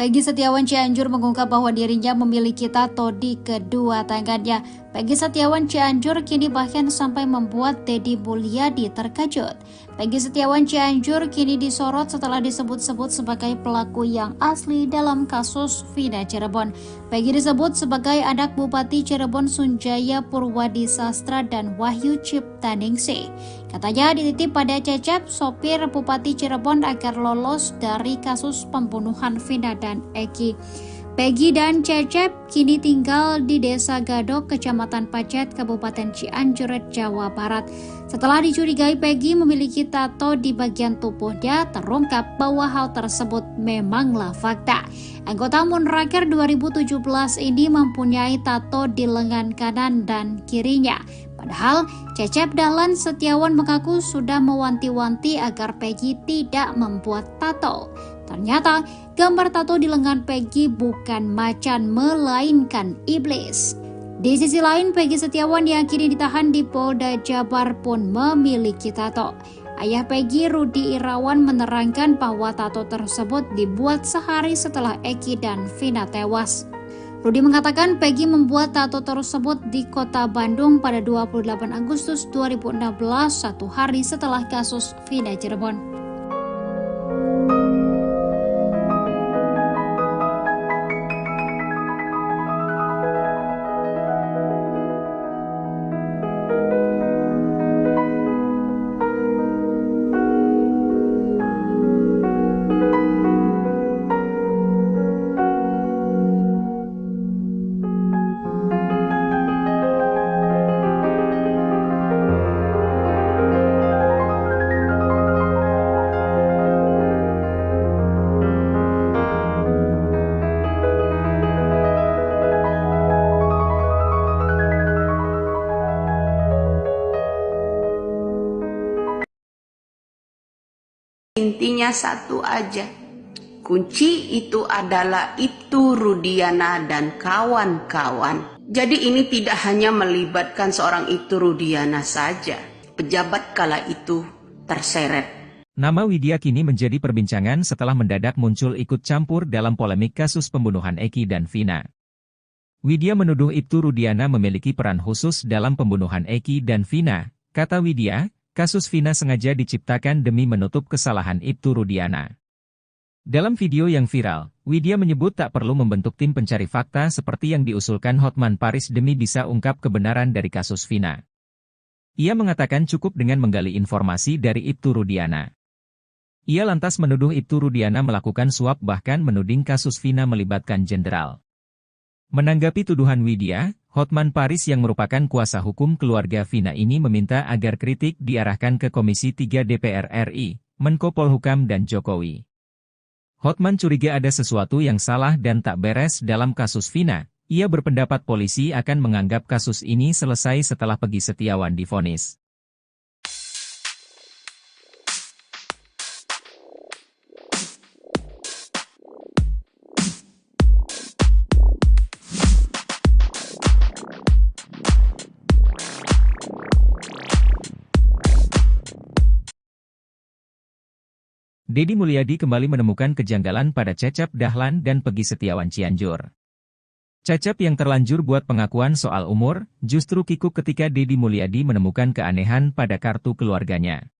Peggy Setiawan Cianjur mengungkap bahwa dirinya memiliki tato di kedua tangannya. Peggy Setiawan Cianjur kini bahkan sampai membuat Deddy Mulyadi terkejut. Peggy Setiawan Cianjur kini disorot setelah disebut-sebut sebagai pelaku yang asli dalam kasus Vina Cirebon. Peggy disebut sebagai anak Bupati Cirebon Sunjaya Purwadi Sastra dan Wahyu Ciptaningsih. Katanya dititip pada Cecep, sopir Bupati Cirebon agar lolos dari kasus pembunuhan Vina dan Eki. Peggy dan Cecep kini tinggal di Desa Gadok, Kecamatan Pacet, Kabupaten Cianjur, Jawa Barat. Setelah dicurigai Peggy memiliki tato di bagian tubuhnya, terungkap bahwa hal tersebut memanglah fakta. Anggota Moonraker 2017 ini mempunyai tato di lengan kanan dan kirinya. Padahal Cecep Dahlan Setiawan mengaku sudah mewanti-wanti agar Peggy tidak membuat tato. Ternyata gambar tato di lengan Peggy bukan macan melainkan iblis. Di sisi lain, Peggy Setiawan yang kini ditahan di Polda Jabar pun memiliki tato. Ayah Peggy, Rudi Irawan, menerangkan bahwa tato tersebut dibuat sehari setelah Eki dan Vina tewas. Rudi mengatakan Peggy membuat tato tersebut di kota Bandung pada 28 Agustus 2016, satu hari setelah kasus Vina Cirebon. Intinya satu aja, kunci itu adalah Ibtu Rudiana dan kawan-kawan. Jadi ini tidak hanya melibatkan seorang Ibtu Rudiana saja, pejabat kala itu terseret. Nama Widya kini menjadi perbincangan setelah mendadak muncul ikut campur dalam polemik kasus pembunuhan Eki dan Vina. Widya menuduh Ibtu Rudiana memiliki peran khusus dalam pembunuhan Eki dan Vina. Kata Widya, kasus Vina sengaja diciptakan demi menutup kesalahan Ibtu Rudiana. Dalam video yang viral, Widya menyebut tak perlu membentuk tim pencari fakta seperti yang diusulkan Hotman Paris demi bisa ungkap kebenaran dari kasus Vina. Ia mengatakan cukup dengan menggali informasi dari Ibtu Rudiana. Ia lantas menuduh Ibtu Rudiana melakukan suap bahkan menuding kasus Vina melibatkan jenderal. Menanggapi tuduhan Widya, Hotman Paris yang merupakan kuasa hukum keluarga Vina ini meminta agar kritik diarahkan ke Komisi 3 DPR RI, Menko Polhukam dan Jokowi. Hotman curiga ada sesuatu yang salah dan tak beres dalam kasus Vina. Ia berpendapat polisi akan menganggap kasus ini selesai setelah Peggy Setiawan divonis. Deddy Mulyadi kembali menemukan kejanggalan pada Cecep Dahlan dan Peggy Setiawan Cianjur. Cecep yang terlanjur buat pengakuan soal umur, justru kikuk ketika Deddy Mulyadi menemukan keanehan pada kartu keluarganya.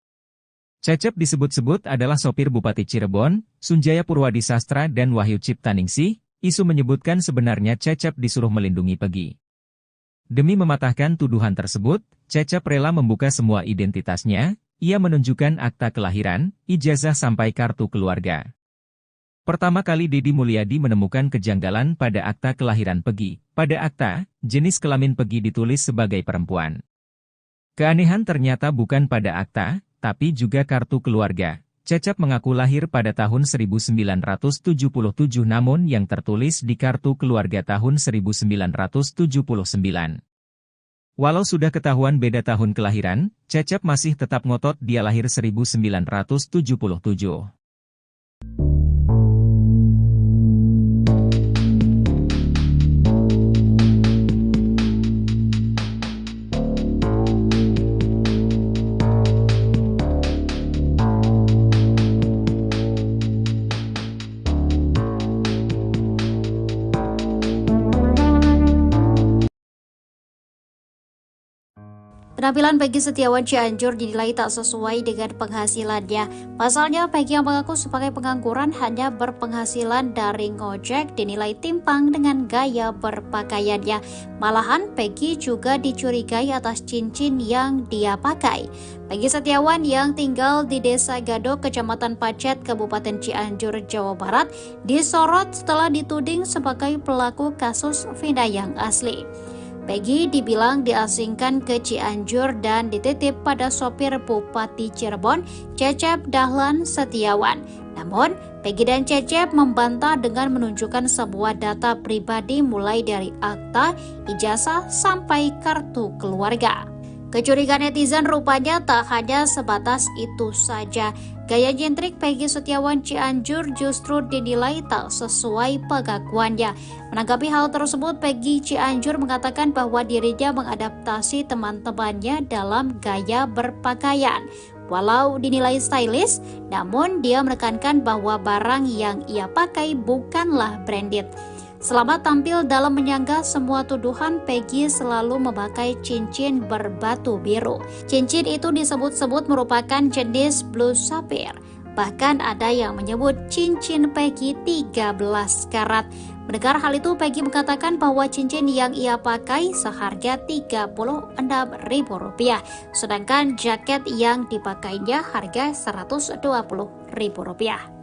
Cecep disebut-sebut adalah sopir Bupati Cirebon, Sunjaya Purwadi Sastra dan Wahyu Ciptaningsih. Isu menyebutkan sebenarnya Cecep disuruh melindungi Peggy. Demi mematahkan tuduhan tersebut, Cecep rela membuka semua identitasnya. Ia menunjukkan akta kelahiran, ijazah sampai kartu keluarga. Pertama kali Deddy Mulyadi menemukan kejanggalan pada akta kelahiran Peggy. Pada akta, jenis kelamin Peggy ditulis sebagai perempuan. Keanehan ternyata bukan pada akta, tapi juga kartu keluarga. Cecep mengaku lahir pada tahun 1977 namun yang tertulis di kartu keluarga tahun 1979. Walau sudah ketahuan beda tahun kelahiran, Cecep masih tetap ngotot dia lahir 1977. Penampilan Peggy Setiawan Cianjur dinilai tak sesuai dengan penghasilannya. Pasalnya, Peggy yang mengaku sebagai pengangguran hanya berpenghasilan dari ngojek dinilai timpang dengan gaya berpakaiannya. Malahan, Peggy juga dicurigai atas cincin yang dia pakai. Peggy Setiawan yang tinggal di Desa Gadok, Kecamatan Pacet, Kabupaten Cianjur, Jawa Barat, disorot setelah dituding sebagai pelaku kasus Vina yang asli. Peggy dibilang diasingkan ke Cianjur dan dititip pada sopir Bupati Cirebon, Cecep Dahlan Setiawan. Namun, Peggy dan Cecep membantah dengan menunjukkan sebuah data pribadi mulai dari akta, ijazah, sampai kartu keluarga. Kecurigaan netizen rupanya tak hanya sebatas itu saja. Gaya nyentrik Peggy Setiawan Cianjur justru dinilai tak sesuai pengakuannya. Menanggapi hal tersebut, Peggy Cianjur mengatakan bahwa dirinya mengadaptasi teman-temannya dalam gaya berpakaian. Walau dinilai stylish, namun dia menekankan bahwa barang yang ia pakai bukanlah branded. Selama tampil dalam menyanggah semua tuduhan, Peggy selalu memakai cincin berbatu biru. Cincin itu disebut-sebut merupakan jenis blue sapphire. Bahkan ada yang menyebut cincin Peggy 13 karat. Mendengar hal itu, Peggy mengatakan bahwa cincin yang ia pakai seharga Rp36.000, sedangkan jaket yang dipakainya harga Rp120.000.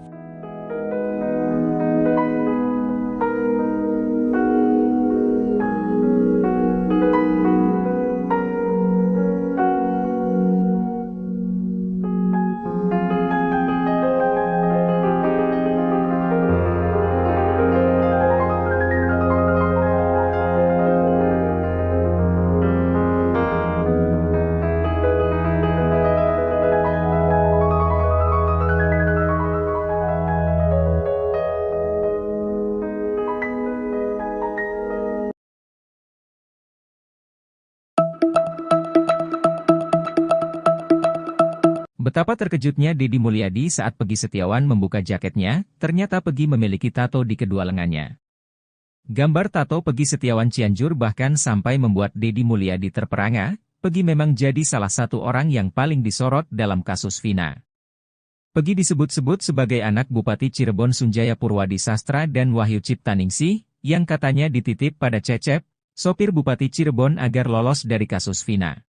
Betapa terkejutnya Deddy Mulyadi saat Peggy Setiawan membuka jaketnya, ternyata Peggy memiliki tato di kedua lengannya. Gambar tato Peggy Setiawan Cianjur bahkan sampai membuat Deddy Mulyadi terperangah. Peggy memang jadi salah satu orang yang paling disorot dalam kasus Vina. Peggy disebut-sebut sebagai anak Bupati Cirebon Sunjaya Purwadi Sastra dan Wahyu Ciptaningsih, yang katanya dititip pada Cecep, sopir Bupati Cirebon agar lolos dari kasus Vina.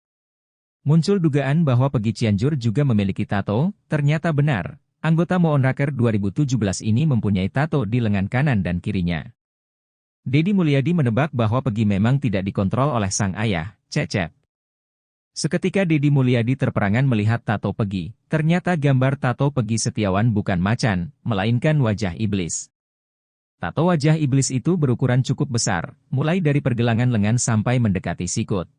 Muncul dugaan bahwa Peggy Cianjur juga memiliki tato, ternyata benar. Anggota Moonraker 2017 ini mempunyai tato di lengan kanan dan kirinya. Deddy Mulyadi menebak bahwa Peggy memang tidak dikontrol oleh sang ayah, Cecep. Seketika Deddy Mulyadi terperangan melihat tato Peggy. Ternyata gambar tato Peggy Setiawan bukan macan, melainkan wajah iblis. Tato wajah iblis itu berukuran cukup besar, mulai dari pergelangan lengan sampai mendekati sikut.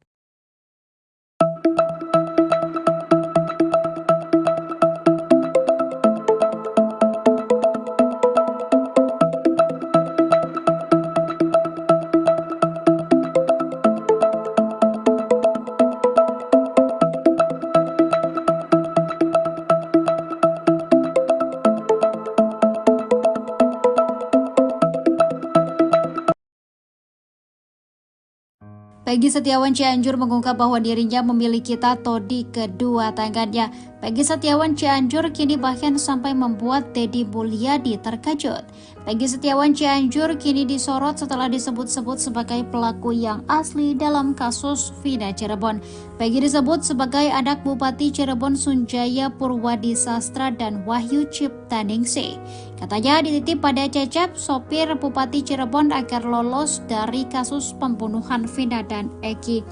Peggy Setiawan Cianjur mengungkap bahwa dirinya memiliki tato di kedua tangannya. Peggy Setiawan Cianjur kini bahkan sampai membuat Deddy Mulyadi terkejut. Peggy Setiawan Cianjur kini disorot setelah disebut-sebut sebagai pelaku yang asli dalam kasus Vina Cirebon. Peggy disebut sebagai anak Bupati Cirebon Sunjaya Purwadi Sastra dan Wahyu Ciptaningsih. Katanya dititip pada Cecep, sopir Bupati Cirebon agar lolos dari kasus pembunuhan Vina dan Eki.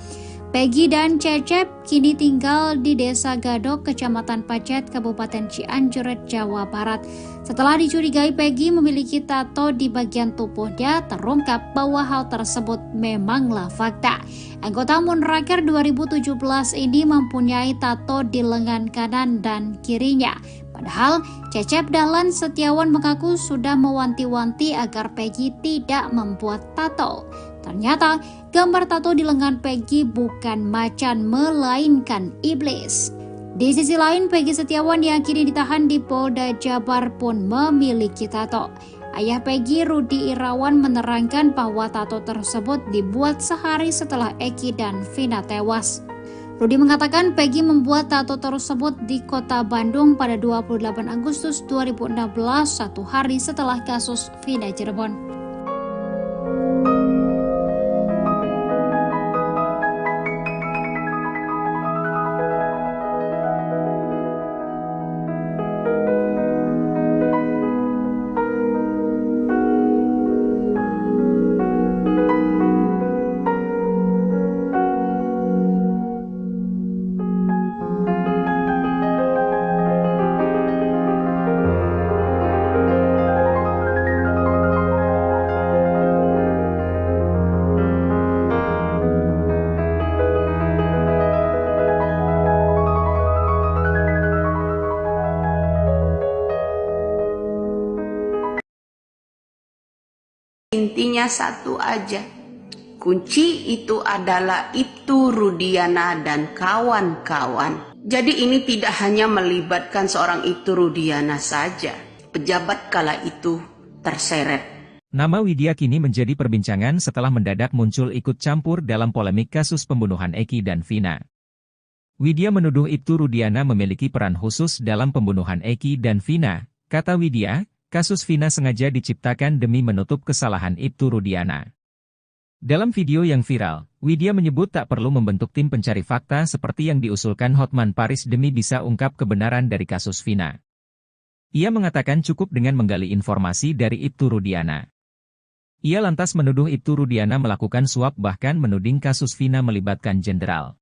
Peggy dan Cecep kini tinggal di Desa Gadok, Kecamatan Pacet, Kabupaten Cianjur, Jawa Barat. Setelah dicurigai Peggy memiliki tato di bagian tubuhnya, terungkap bahwa hal tersebut memanglah fakta. Anggota Munraker 2017 ini mempunyai tato di lengan kanan dan kirinya. Padahal Cecep Dahlan Setiawan mengaku sudah mewanti-wanti agar Peggy tidak membuat tato. Ternyata gambar tato di lengan Peggy bukan macan melainkan iblis. Di sisi lain, Peggy Setiawan yang kini ditahan di Polda Jabar pun memiliki tato. Ayah Peggy, Rudi Irawan, menerangkan bahwa tato tersebut dibuat sehari setelah Eki dan Vina tewas. Rudi mengatakan Peggy membuat tato tersebut di kota Bandung pada 28 Agustus 2016, satu hari setelah kasus Vina Cirebon. Intinya satu aja, kunci itu adalah Ibtu Rudiana dan kawan-kawan. Jadi ini tidak hanya melibatkan seorang Ibtu Rudiana saja, pejabat kala itu terseret. Nama Widya kini menjadi perbincangan setelah mendadak muncul ikut campur dalam polemik kasus pembunuhan Eki dan Vina. Widya menuduh Ibtu Rudiana memiliki peran khusus dalam pembunuhan Eki dan Vina. Kata Widya, kasus Vina sengaja diciptakan demi menutup kesalahan Ibtu Rudiana. Dalam video yang viral, Widya menyebut tak perlu membentuk tim pencari fakta seperti yang diusulkan Hotman Paris demi bisa ungkap kebenaran dari kasus Vina. Ia mengatakan cukup dengan menggali informasi dari Ibtu Rudiana. Ia lantas menuduh Ibtu Rudiana melakukan suap bahkan menuding kasus Vina melibatkan jenderal.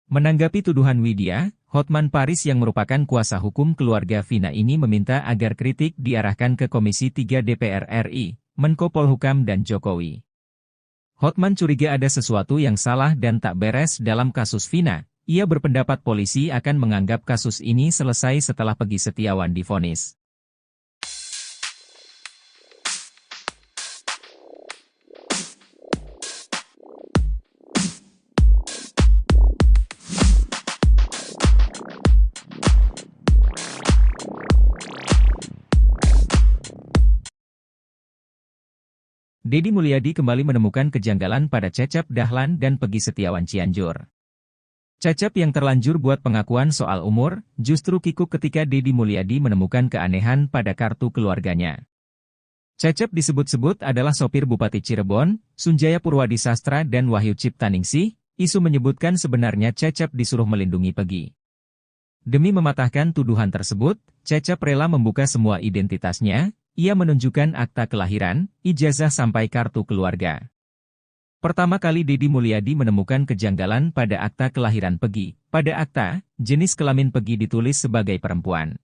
Menanggapi tuduhan Widya, Hotman Paris yang merupakan kuasa hukum keluarga Vina ini meminta agar kritik diarahkan ke Komisi 3 DPR RI, Menko Polhukam dan Jokowi. Hotman curiga ada sesuatu yang salah dan tak beres dalam kasus Vina. Ia berpendapat polisi akan menganggap kasus ini selesai setelah Peggy Setiawan divonis. Deddy Mulyadi kembali menemukan kejanggalan pada Cecep Dahlan dan Peggy Setiawan Cianjur. Cecep yang terlanjur buat pengakuan soal umur, justru kikuk ketika Deddy Mulyadi menemukan keanehan pada kartu keluarganya. Cecep disebut-sebut adalah sopir Bupati Cirebon, Sunjaya Purwadi Sastra dan Wahyu Ciptaningsih. Isu menyebutkan sebenarnya Cecep disuruh melindungi Peggy. Demi mematahkan tuduhan tersebut, Cecep rela membuka semua identitasnya. Ia menunjukkan akta kelahiran, ijazah sampai kartu keluarga. Pertama kali Deddy Mulyadi menemukan kejanggalan pada akta kelahiran Peggy. Pada akta, jenis kelamin Peggy ditulis sebagai perempuan.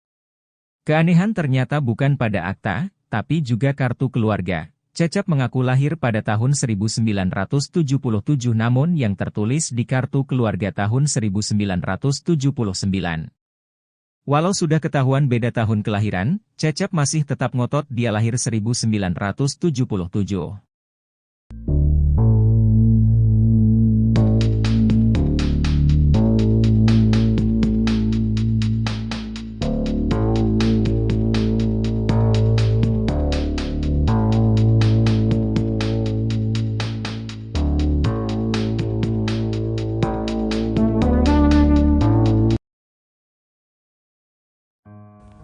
Keanehan ternyata bukan pada akta, tapi juga kartu keluarga. Cecep mengaku lahir pada tahun 1977 namun yang tertulis di kartu keluarga tahun 1979. Walau sudah ketahuan beda tahun kelahiran, Cecep masih tetap ngotot dia lahir 1977.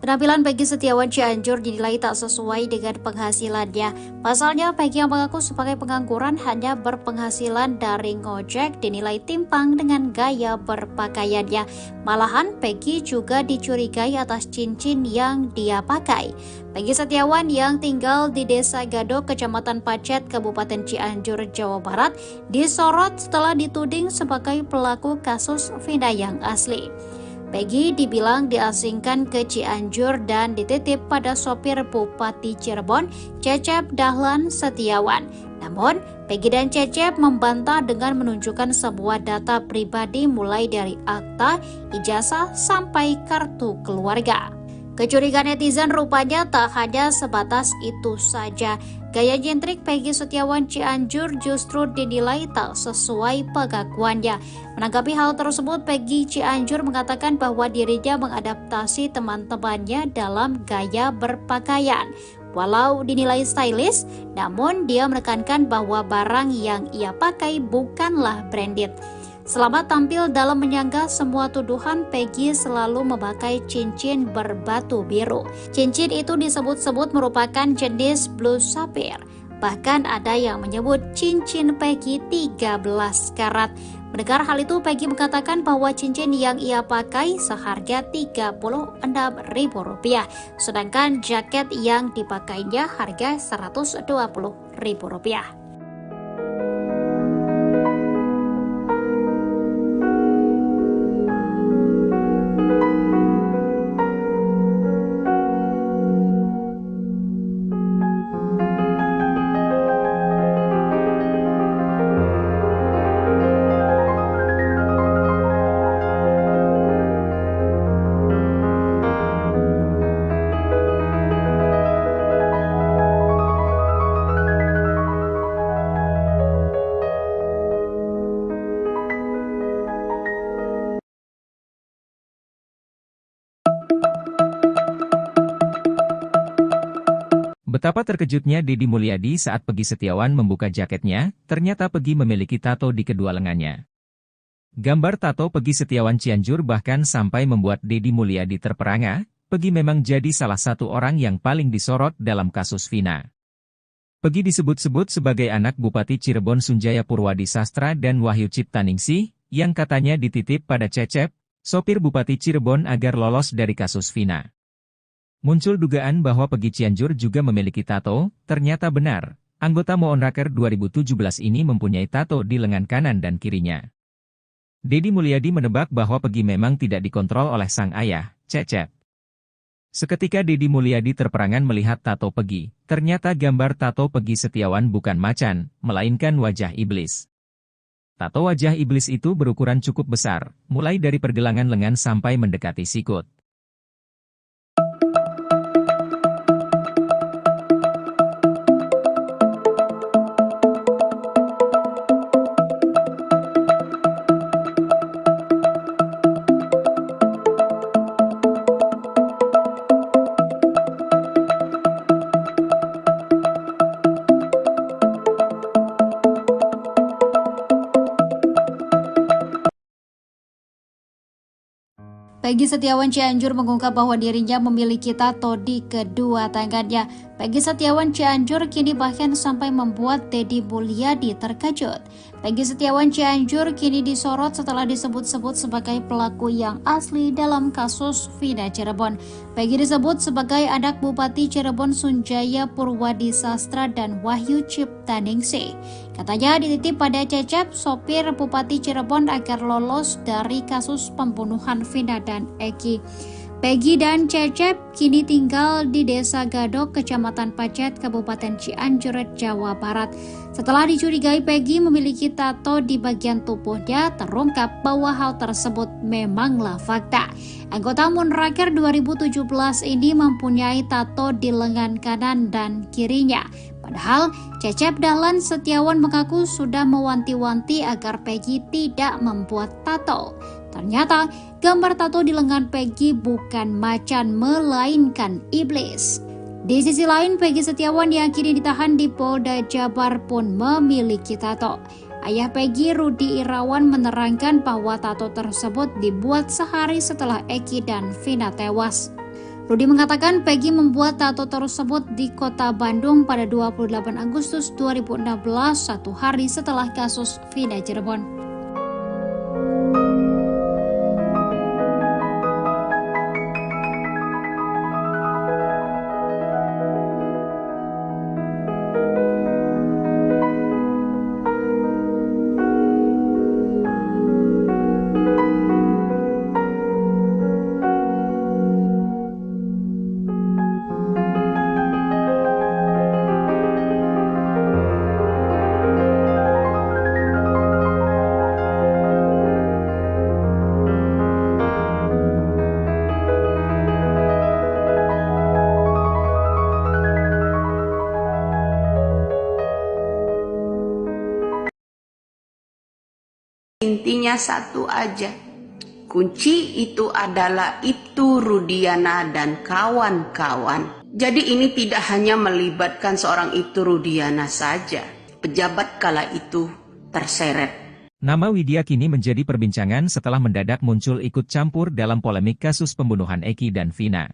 Penampilan Peggy Setiawan Cianjur dinilai tak sesuai dengan penghasilannya. Pasalnya, Peggy yang mengaku sebagai pengangguran hanya berpenghasilan dari ngojek dinilai timpang dengan gaya berpakaiannya. Malahan, Peggy juga dicurigai atas cincin yang dia pakai. Peggy Setiawan yang tinggal di Desa Gadok, Kecamatan Pacet, Kabupaten Cianjur, Jawa Barat, disorot setelah dituding sebagai pelaku kasus Vina yang asli. Peggy dibilang diasingkan ke Cianjur dan dititip pada sopir Bupati Cirebon, Cecep Dahlan Setiawan. Namun, Peggy dan Cecep membantah dengan menunjukkan sebuah data pribadi mulai dari akta, ijazah, sampai kartu keluarga. Kecurigaan netizen rupanya tak hanya sebatas itu saja. Gaya nyentrik Peggy Setiawan Cianjur justru dinilai tak sesuai pengakuannya. Menanggapi hal tersebut, Peggy Cianjur mengatakan bahwa dirinya mengadaptasi teman-temannya dalam gaya berpakaian. Walau dinilai stylish, namun dia menekankan bahwa barang yang ia pakai bukanlah branded. Selama tampil dalam menyanggah semua tuduhan, Peggy selalu memakai cincin berbatu biru. Cincin itu disebut-sebut merupakan jenis blue sapphire. Bahkan ada yang menyebut cincin Peggy 13 karat. Mendengar hal itu, Peggy mengatakan bahwa cincin yang ia pakai seharga Rp36.000, sedangkan jaket yang dipakainya harga Rp120.000. Betapa terkejutnya Deddy Mulyadi saat Peggy Setiawan membuka jaketnya, ternyata Peggy memiliki tato di kedua lengannya. Gambar tato Peggy Setiawan Cianjur bahkan sampai membuat Deddy Mulyadi terperangah. Peggy memang jadi salah satu orang yang paling disorot dalam kasus Vina. Peggy disebut-sebut sebagai anak Bupati Cirebon Sunjaya Purwadi Sastra dan Wahyu Ciptaningsih, yang katanya dititip pada Cecep, sopir Bupati Cirebon agar lolos dari kasus Vina. Muncul dugaan bahwa Peggy Cianjur juga memiliki tato, ternyata benar. Anggota Moonraker 2017 ini mempunyai tato di lengan kanan dan kirinya. Deddy Mulyadi menebak bahwa Peggy memang tidak dikontrol oleh sang ayah, Cecep. Seketika Deddy Mulyadi terperangan melihat tato Peggy. Ternyata gambar tato Peggy Setiawan bukan macan, melainkan wajah iblis. Tato wajah iblis itu berukuran cukup besar, mulai dari pergelangan lengan sampai mendekati sikut. Peggy Setiawan Cianjur mengungkap bahwa dirinya memiliki tato di kedua tangannya. Peggy Setiawan Cianjur kini bahkan sampai membuat Deddy Mulyadi terkejut. Peggy Setiawan Cianjur kini disorot setelah disebut-sebut sebagai pelaku yang asli dalam kasus Vina Cirebon. Peggy disebut sebagai anak Bupati Cirebon Sunjaya Purwadi Sastra dan Wahyu Ciptaningsih. Katanya dititip pada Cecep, sopir Bupati Cirebon agar lolos dari kasus pembunuhan Vina dan Eki. Peggy dan Cecep kini tinggal di Desa Gadok, Kecamatan Pacet, Kabupaten Cianjur, Jawa Barat. Setelah dicurigai Peggy memiliki tato di bagian tubuhnya, terungkap bahwa hal tersebut memanglah fakta. Anggota Moonraker 2017 ini mempunyai tato di lengan kanan dan kirinya. Padahal Cecep Dahlan Setiawan mengaku sudah mewanti-wanti agar Peggy tidak membuat tato. Ternyata gambar tato di lengan Peggy bukan macan melainkan iblis. Di sisi lain, Peggy Setiawan yang kini ditahan di Polda Jabar pun memiliki tato. Ayah Peggy, Rudi Irawan, menerangkan bahwa tato tersebut dibuat sehari setelah Eki dan Vina tewas. Rudi mengatakan Peggy membuat tato tersebut di kota Bandung pada 28 Agustus 2016, 1 hari setelah kasus Vina Cirebon. Intinya satu aja, kunci itu adalah Ibtu Rudiana dan kawan-kawan. Jadi ini tidak hanya melibatkan seorang Ibtu Rudiana saja, pejabat kala itu terseret. Nama Widya kini menjadi perbincangan setelah mendadak muncul ikut campur dalam polemik kasus pembunuhan Eki dan Vina.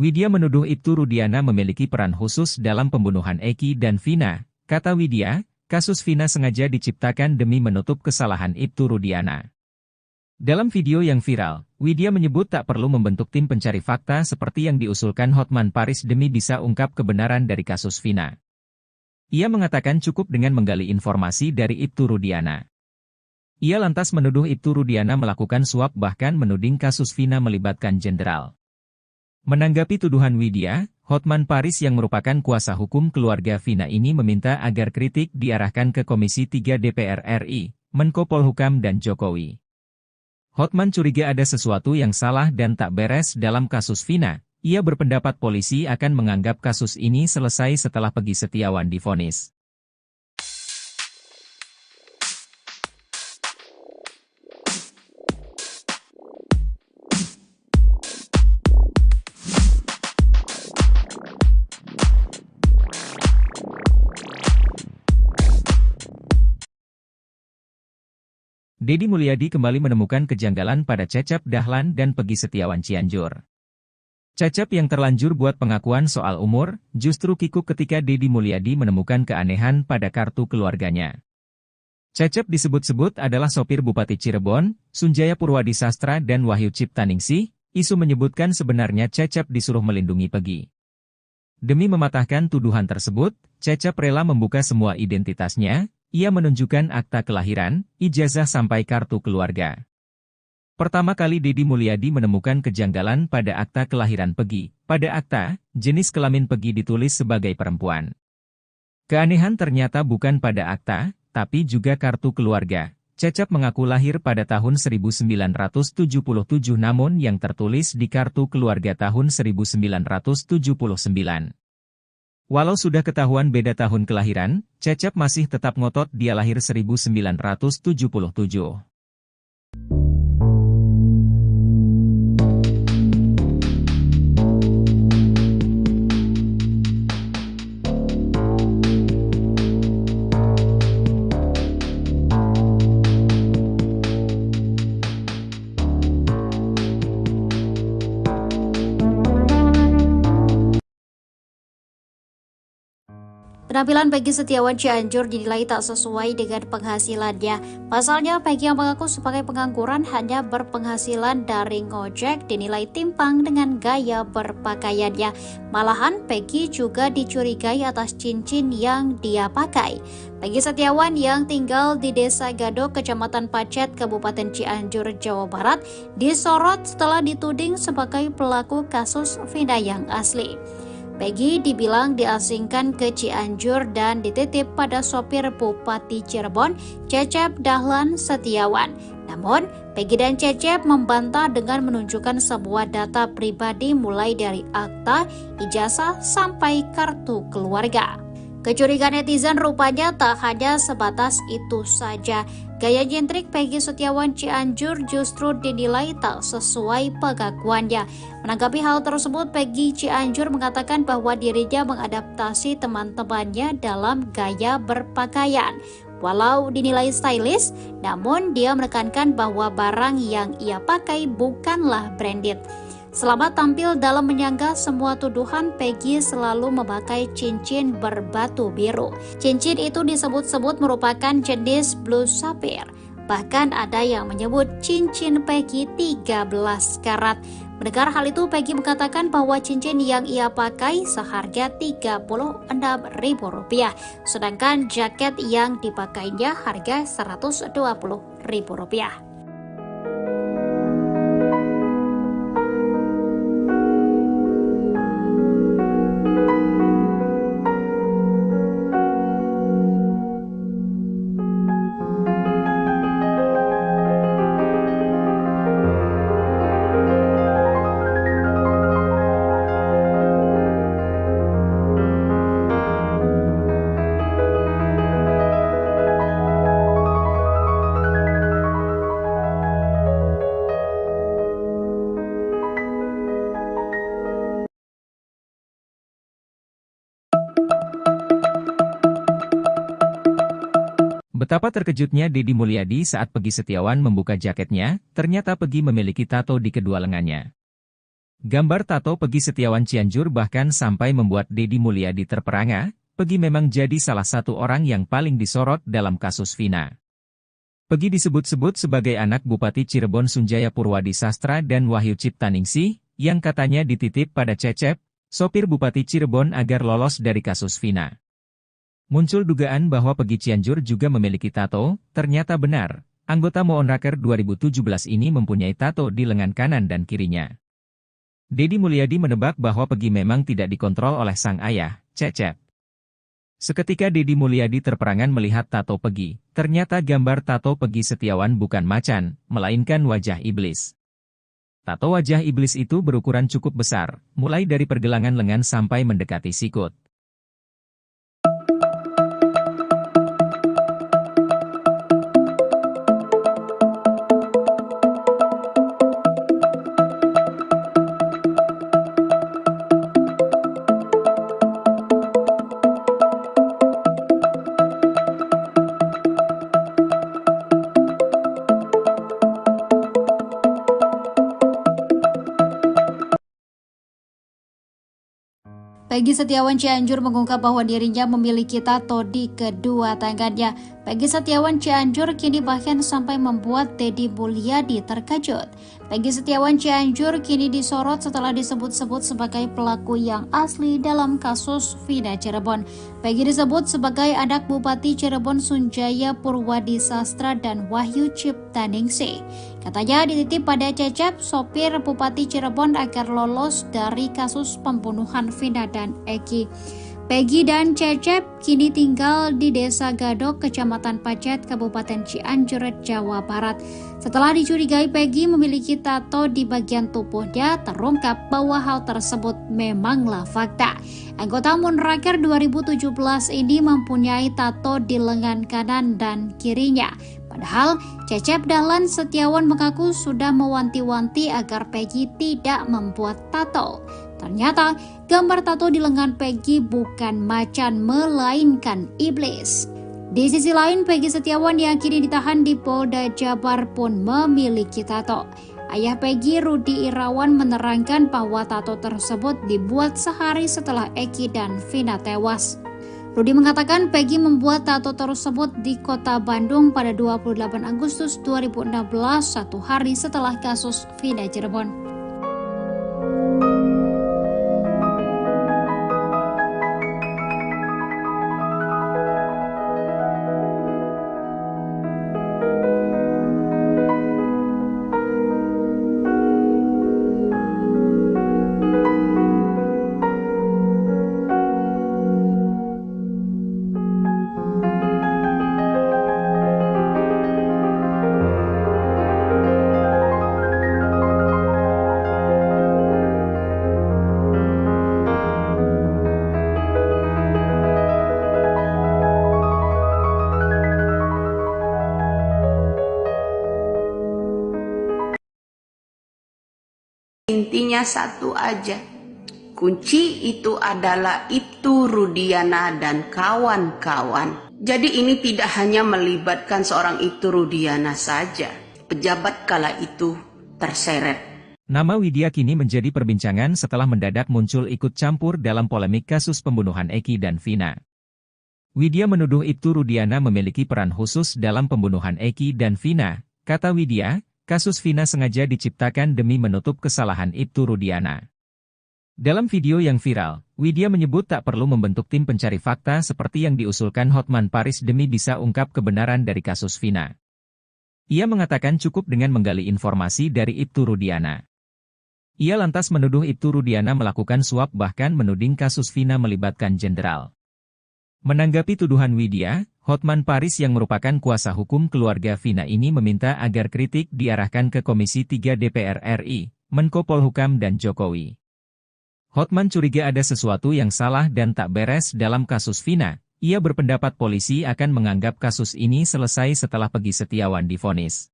Widya menuduh Ibtu Rudiana memiliki peran khusus dalam pembunuhan Eki dan Vina. Kata Widya, kasus Vina sengaja diciptakan demi menutup kesalahan Ibtu Rudiana. Dalam video yang viral, Widya menyebut tak perlu membentuk tim pencari fakta seperti yang diusulkan Hotman Paris demi bisa ungkap kebenaran dari kasus Vina. Ia mengatakan cukup dengan menggali informasi dari Ibtu Rudiana. Ia lantas menuduh Ibtu Rudiana melakukan suap bahkan menuding kasus Vina melibatkan jenderal. Menanggapi tuduhan Widya, Hotman Paris yang merupakan kuasa hukum keluarga Vina ini meminta agar kritik diarahkan ke Komisi 3 DPR RI, Menko Polhukam dan Jokowi. Hotman curiga ada sesuatu yang salah dan tak beres dalam kasus Vina. Ia berpendapat polisi akan menganggap kasus ini selesai setelah Peggy Setiawan divonis. Deddy Mulyadi kembali menemukan kejanggalan pada Cecep Dahlan dan Peggy Setiawan Cianjur. Cecep yang terlanjur buat pengakuan soal umur, justru kikuk ketika Deddy Mulyadi menemukan keanehan pada kartu keluarganya. Cecep disebut-sebut adalah sopir Bupati Cirebon, Sunjaya Purwadi Sastra dan Wahyu Ciptaningsih. Isu menyebutkan sebenarnya Cecep disuruh melindungi Peggy. Demi mematahkan tuduhan tersebut, Cecep rela membuka semua identitasnya. Ia menunjukkan akta kelahiran, ijazah sampai kartu keluarga. Pertama kali Deddy Mulyadi menemukan kejanggalan pada akta kelahiran Peggy. Pada akta, jenis kelamin Peggy ditulis sebagai perempuan. Keanehan ternyata bukan pada akta, tapi juga kartu keluarga. Cecep mengaku lahir pada tahun 1977 namun yang tertulis di kartu keluarga tahun 1979. Walau sudah ketahuan beda tahun kelahiran, Cecep masih tetap ngotot dia lahir 1977. Penampilan Peggy Setiawan Cianjur dinilai tak sesuai dengan penghasilannya. Pasalnya, Peggy yang mengaku sebagai pengangguran hanya berpenghasilan dari ngojek dinilai timpang dengan gaya berpakaiannya. Malahan, Peggy juga dicurigai atas cincin yang dia pakai. Peggy Setiawan yang tinggal di Desa Gadok, Kecamatan Pacet, Kabupaten Cianjur, Jawa Barat, disorot setelah dituding sebagai pelaku kasus Vina yang asli. Peggy dibilang diasingkan ke Cianjur dan dititip pada sopir Bupati Cirebon, Cecep Dahlan Setiawan. Namun, Peggy dan Cecep membantah dengan menunjukkan semua data pribadi mulai dari akta, ijazah, sampai kartu keluarga. Kecurigaan netizen rupanya tak hanya sebatas itu saja. Gaya nyentrik Peggy Setiawan Cianjur justru dinilai tak sesuai pengakuannya. Menanggapi hal tersebut, Peggy Cianjur mengatakan bahwa dirinya mengadaptasi teman-temannya dalam gaya berpakaian. Walau dinilai stylish, namun dia menekankan bahwa barang yang ia pakai bukanlah branded. Selama tampil dalam menyanggah semua tuduhan, Peggy selalu memakai cincin berbatu biru. Cincin itu disebut-sebut merupakan jenis blue sapphire. Bahkan ada yang menyebut cincin Peggy 13 karat. Mendengar hal itu, Peggy mengatakan bahwa cincin yang ia pakai seharga Rp36.000, sedangkan jaket yang dipakainya harga Rp120.000. Betapa terkejutnya Deddy Mulyadi saat Peggy Setiawan membuka jaketnya, ternyata Peggy memiliki tato di kedua lengannya. Gambar tato Peggy Setiawan Cianjur bahkan sampai membuat Deddy Mulyadi terperangah. Peggy memang jadi salah satu orang yang paling disorot dalam kasus Vina. Peggy disebut-sebut sebagai anak Bupati Cirebon Sunjaya Purwadi Sastra dan Wahyu Ciptaningsih, yang katanya dititip pada Cecep, sopir Bupati Cirebon agar lolos dari kasus Vina. Muncul dugaan bahwa Peggy Cianjur juga memiliki tato, ternyata benar. Anggota Moonraker 2017 ini mempunyai tato di lengan kanan dan kirinya. Deddy Mulyadi menebak bahwa Peggy memang tidak dikontrol oleh sang ayah, Cecep. Seketika Deddy Mulyadi terperangan melihat tato Peggy. Ternyata gambar tato Peggy Setiawan bukan macan, melainkan wajah iblis. Tato wajah iblis itu berukuran cukup besar, mulai dari pergelangan lengan sampai mendekati sikut. Peggy Setiawan Cianjur mengungkap bahwa dirinya memiliki tato di kedua tangannya. Peggy Setiawan Cianjur kini bahkan sampai membuat Deddy Mulyadi terkejut. Peggy Setiawan Cianjur kini disorot setelah disebut-sebut sebagai pelaku yang asli dalam kasus Vina Cirebon. Peggy disebut sebagai anak Bupati Cirebon Sunjaya Purwadi Sastra dan Wahyu Ciptaningsih. Katanya dititip pada Cecep, sopir Bupati Cirebon agar lolos dari kasus pembunuhan Vina dan Eki. Peggy dan Cecep kini tinggal di Desa Gadok, Kecamatan Pacet, Kabupaten Cianjur, Jawa Barat. Setelah dicurigai Peggy memiliki tato di bagian tubuhnya, terungkap bahwa hal tersebut memanglah fakta. Anggota Moonraker 2017 ini mempunyai tato di lengan kanan dan kirinya. Padahal Cecep Dahlan Setiawan mengaku sudah mewanti-wanti agar Peggy tidak membuat tato. Ternyata gambar tato di lengan Peggy bukan macan melainkan iblis. Di sisi lain, Peggy Setiawan yang kini ditahan di Polda Jabar pun memiliki tato. Ayah Peggy, Rudi Irawan, menerangkan bahwa tato tersebut dibuat sehari setelah Eki dan Vina tewas. Rudi mengatakan Peggy membuat tato tersebut di kota Bandung pada 28 Agustus 2016, satu hari setelah kasus Vina Cirebon. Intinya satu aja, kunci itu adalah Ibtu Rudiana dan kawan-kawan. Jadi ini tidak hanya melibatkan seorang Ibtu Rudiana saja. Pejabat kala itu terseret Nama Widya kini menjadi perbincangan setelah mendadak muncul ikut campur dalam polemik kasus pembunuhan Eki dan Vina. Widya menuduh Ibtu Rudiana memiliki peran khusus dalam pembunuhan Eki dan Vina. Kata Widya, kasus Vina sengaja diciptakan demi menutup kesalahan Ibtu Rudiana. Dalam video yang viral, Widya menyebut tak perlu membentuk tim pencari fakta seperti yang diusulkan Hotman Paris demi bisa ungkap kebenaran dari kasus Vina. Ia mengatakan cukup dengan menggali informasi dari Ibtu Rudiana. Ia lantas menuduh Ibtu Rudiana melakukan suap bahkan menuding kasus Vina melibatkan jenderal. Menanggapi tuduhan Widya, Hotman Paris yang merupakan kuasa hukum keluarga Vina ini meminta agar kritik diarahkan ke Komisi 3 DPR RI, Menko Polhukam dan Jokowi. Hotman curiga ada sesuatu yang salah dan tak beres dalam kasus Vina. Ia berpendapat polisi akan menganggap kasus ini selesai setelah Peggy Setiawan divonis.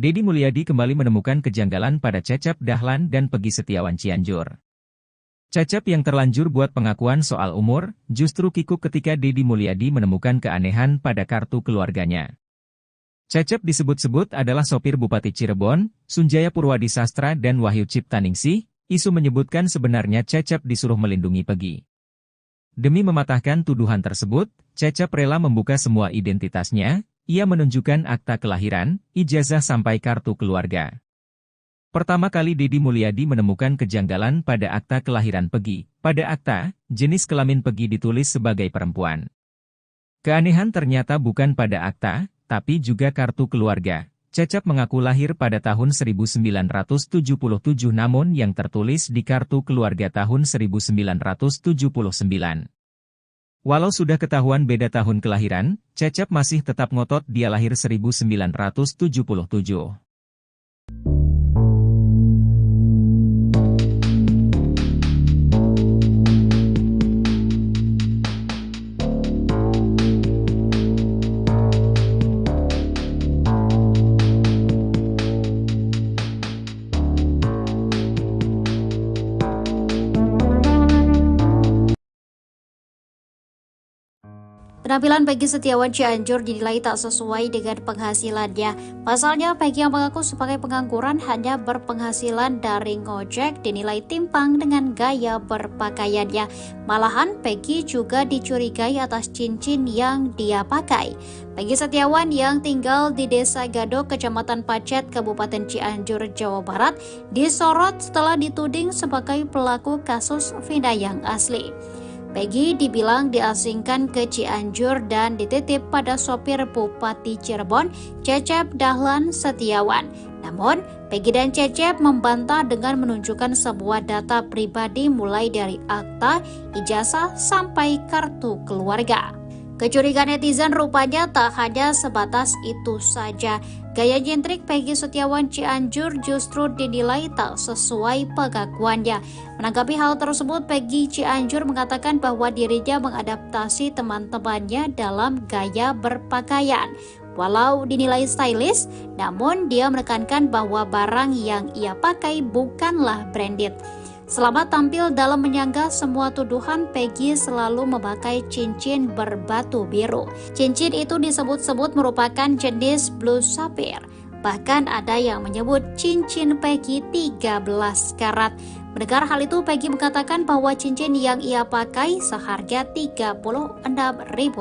Deddy Mulyadi kembali menemukan kejanggalan pada Cecep Dahlan dan Peggy Setiawan Cianjur. Cecep yang terlanjur buat pengakuan soal umur, justru kikuk ketika Deddy Mulyadi menemukan keanehan pada kartu keluarganya. Cecep disebut-sebut adalah sopir Bupati Cirebon, Sunjaya Purwadi Sastra dan Wahyu Ciptaningsih. Isu menyebutkan sebenarnya Cecep disuruh melindungi Peggy. Demi mematahkan tuduhan tersebut, Cecep rela membuka semua identitasnya. Ia menunjukkan akta kelahiran, ijazah sampai kartu keluarga. Pertama kali Deddy Mulyadi menemukan kejanggalan pada akta kelahiran Peggy. Pada akta, jenis kelamin Peggy ditulis sebagai perempuan. Keanehan ternyata bukan pada akta, tapi juga kartu keluarga. Cecep mengaku lahir pada tahun 1977 namun yang tertulis di kartu keluarga tahun 1979. Walau sudah ketahuan beda tahun kelahiran, Cecep masih tetap ngotot dia lahir 1977. Penampilan Peggy Setiawan Cianjur dinilai tak sesuai dengan penghasilannya. Pasalnya, Peggy yang mengaku sebagai pengangguran hanya berpenghasilan dari ngojek dinilai timpang dengan gaya berpakaiannya. Malahan, Peggy juga dicurigai atas cincin yang dia pakai. Peggy Setiawan yang tinggal di Desa Gadok, Kecamatan Pacet, Kabupaten Cianjur, Jawa Barat, disorot setelah dituding sebagai pelaku kasus Vina yang asli. Peggy dibilang diasingkan ke Cianjur dan dititip pada sopir Bupati Cirebon, Cecep Dahlan Setiawan. Namun, Peggy dan Cecep membantah dengan menunjukkan sebuah data pribadi mulai dari akta, ijazah, sampai kartu keluarga. Kecurigaan netizen rupanya tak hanya sebatas itu saja. Gaya nyentrik Peggy Setiawan Cianjur justru dinilai tak sesuai pengakuannya. Menanggapi hal tersebut, Peggy Cianjur mengatakan bahwa dirinya mengadaptasi teman-temannya dalam gaya berpakaian. Walau dinilai stylish, namun dia menekankan bahwa barang yang ia pakai bukanlah branded. Selama tampil dalam menyanggah semua tuduhan, Peggy selalu memakai cincin berbatu biru. Cincin itu disebut-sebut merupakan jenis blue sapphire. Bahkan ada yang menyebut cincin Peggy 13 karat. Mendengar hal itu, Peggy mengatakan bahwa cincin yang ia pakai seharga Rp36.000,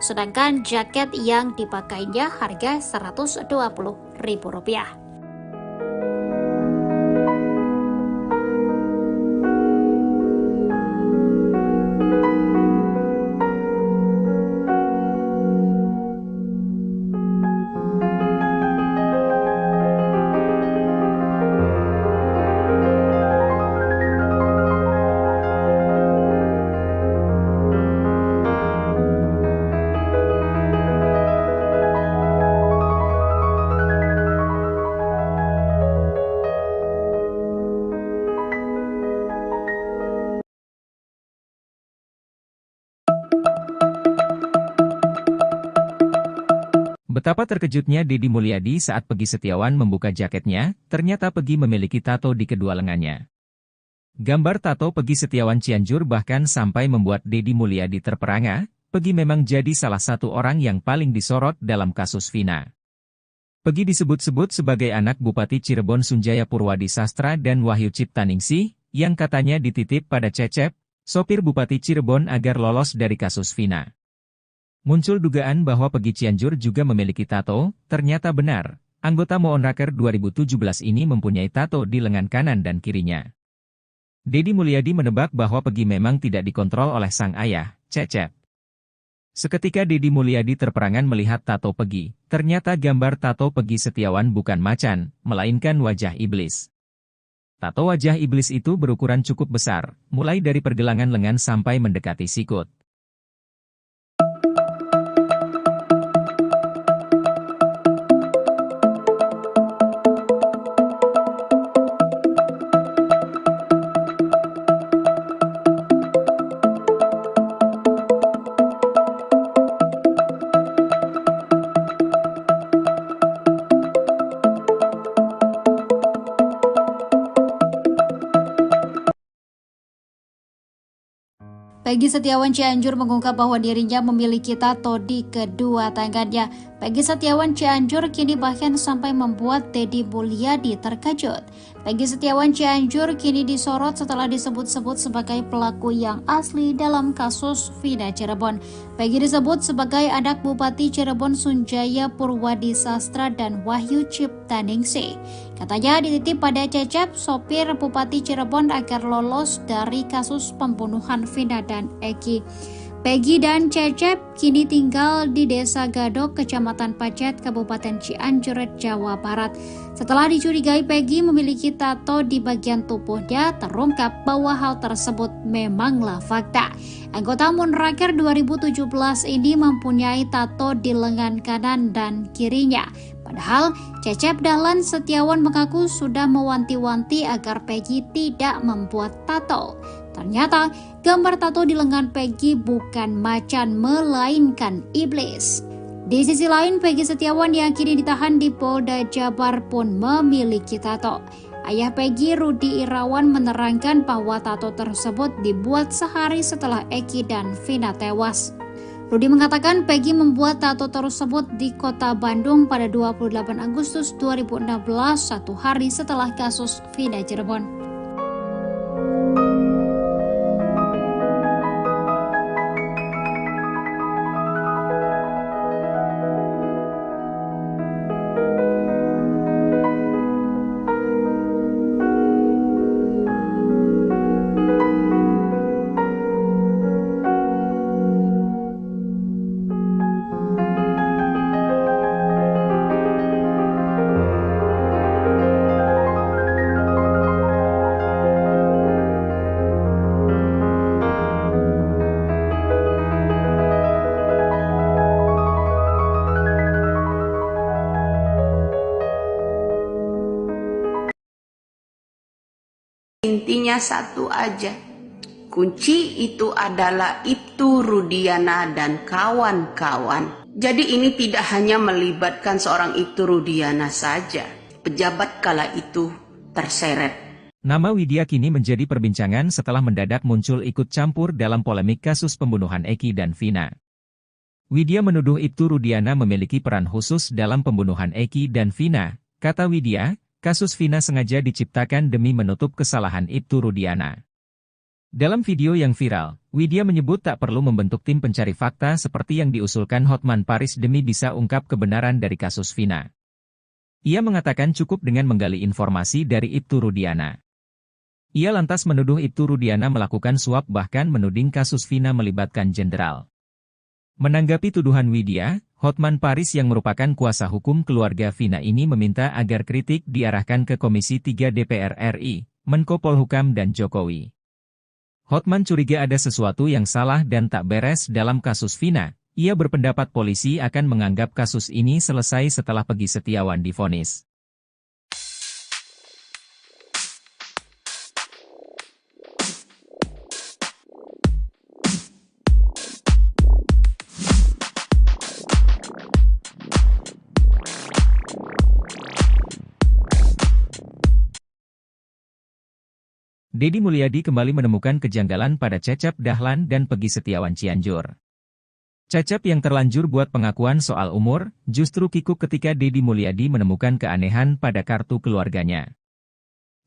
sedangkan jaket yang dipakainya harga Rp120.000. Betapa terkejutnya Deddy Mulyadi saat Peggy Setiawan membuka jaketnya, ternyata Peggy memiliki tato di kedua lengannya. Gambar tato Peggy Setiawan Cianjur bahkan sampai membuat Deddy Mulyadi terperangah. Peggy memang jadi salah satu orang yang paling disorot dalam kasus Vina. Peggy disebut-sebut sebagai anak Bupati Cirebon Sunjaya Purwadi Sastra dan Wahyu Ciptaningsih, yang katanya dititip pada Cecep, sopir Bupati Cirebon agar lolos dari kasus Vina. Muncul dugaan bahwa Peggy Cianjur juga memiliki tato, ternyata benar. Anggota Moonraker 2017 ini mempunyai tato di lengan kanan dan kirinya. Deddy Mulyadi menebak bahwa Peggy memang tidak dikontrol oleh sang ayah, Cecep. Seketika Deddy Mulyadi terperangan melihat tato Peggy. Ternyata gambar tato Peggy Setiawan bukan macan, melainkan wajah iblis. Tato wajah iblis itu berukuran cukup besar, mulai dari pergelangan lengan sampai mendekati sikut. Peggy Setiawan Cianjur mengungkap bahwa dirinya memiliki tato di kedua tangannya. Peggy Setiawan Cianjur kini bahkan sampai membuat Deddy Mulyadi terkejut. Peggy Setiawan Cianjur kini disorot setelah disebut-sebut sebagai pelaku yang asli dalam kasus Vina Cirebon. Peggy disebut sebagai anak Bupati Cirebon Sunjaya Purwadi Sastra dan Wahyu Ciptaningsih. Katanya dititip pada Cecep, sopir Bupati Cirebon agar lolos dari kasus pembunuhan Vina dan Eki. Peggy dan Cecep kini tinggal di Desa Gadok, Kecamatan Pacet, Kabupaten Cianjur, Jawa Barat. Setelah dicurigai Peggy memiliki tato di bagian tubuhnya, terungkap bahwa hal tersebut memanglah fakta. Anggota Moonraker 2017 ini mempunyai tato di lengan kanan dan kirinya. Padahal Cecep Dahlan Setiawan mengaku sudah mewanti-wanti agar Peggy tidak membuat tato. Ternyata gambar tato di lengan Peggy bukan macan melainkan iblis. Di sisi lain, Peggy Setiawan yang kini ditahan di Polda Jabar pun memiliki tato. Ayah Peggy, Rudi Irawan, menerangkan bahwa tato tersebut dibuat sehari setelah Eki dan Vina tewas. Rudi mengatakan Peggy membuat tato tersebut di kota Bandung pada 28 Agustus 2016, satu hari setelah kasus Vina Cirebon. Intinya satu aja, kunci itu adalah Ibtu Rudiana dan kawan-kawan. Jadi ini tidak hanya melibatkan seorang Ibtu Rudiana saja, pejabat kala itu terseret. Nama Widya kini menjadi perbincangan setelah mendadak muncul ikut campur dalam polemik kasus pembunuhan Eki dan Vina. Widya menuduh Ibtu Rudiana memiliki peran khusus dalam pembunuhan Eki dan Vina. Kata Widya, kasus Vina sengaja diciptakan demi menutup kesalahan Ibtu Rudiana. Dalam video yang viral, Widya menyebut tak perlu membentuk tim pencari fakta seperti yang diusulkan Hotman Paris demi bisa ungkap kebenaran dari kasus Vina. Ia mengatakan cukup dengan menggali informasi dari Ibtu Rudiana. Ia lantas menuduh Ibtu Rudiana melakukan suap bahkan menuding kasus Vina melibatkan jenderal. Menanggapi tuduhan Widya, Hotman Paris yang merupakan kuasa hukum keluarga Vina ini meminta agar kritik diarahkan ke Komisi 3 DPR RI, Menko Polhukam dan Jokowi. Hotman curiga ada sesuatu yang salah dan tak beres dalam kasus Vina. Ia berpendapat polisi akan menganggap kasus ini selesai setelah Peggy Setiawan divonis. Deddy Mulyadi kembali menemukan kejanggalan pada Cecep Dahlan dan Peggy Setiawan Cianjur. Cecep yang terlanjur buat pengakuan soal umur, justru kikuk ketika Deddy Mulyadi menemukan keanehan pada kartu keluarganya.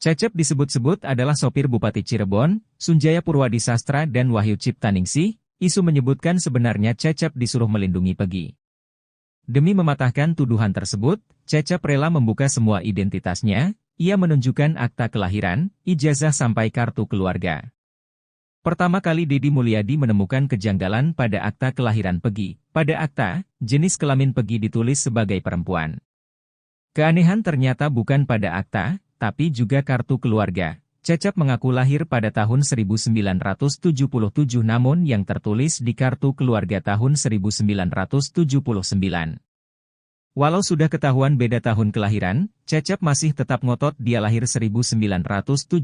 Cecep disebut-sebut adalah sopir Bupati Cirebon, Sunjaya Purwadi Sastra dan Wahyu Ciptaningsih. Isu menyebutkan sebenarnya Cecep disuruh melindungi Peggy. Demi mematahkan tuduhan tersebut, Cecep rela membuka semua identitasnya. Ia menunjukkan akta kelahiran, ijazah sampai kartu keluarga. Pertama kali Deddy Mulyadi menemukan kejanggalan pada akta kelahiran Peggy. Pada akta, jenis kelamin Peggy ditulis sebagai perempuan. Keanehan ternyata bukan pada akta, tapi juga kartu keluarga. Cecep mengaku lahir pada tahun 1977 namun yang tertulis di kartu keluarga tahun 1979. Walau sudah ketahuan beda tahun kelahiran, Cecep masih tetap ngotot dia lahir 1977.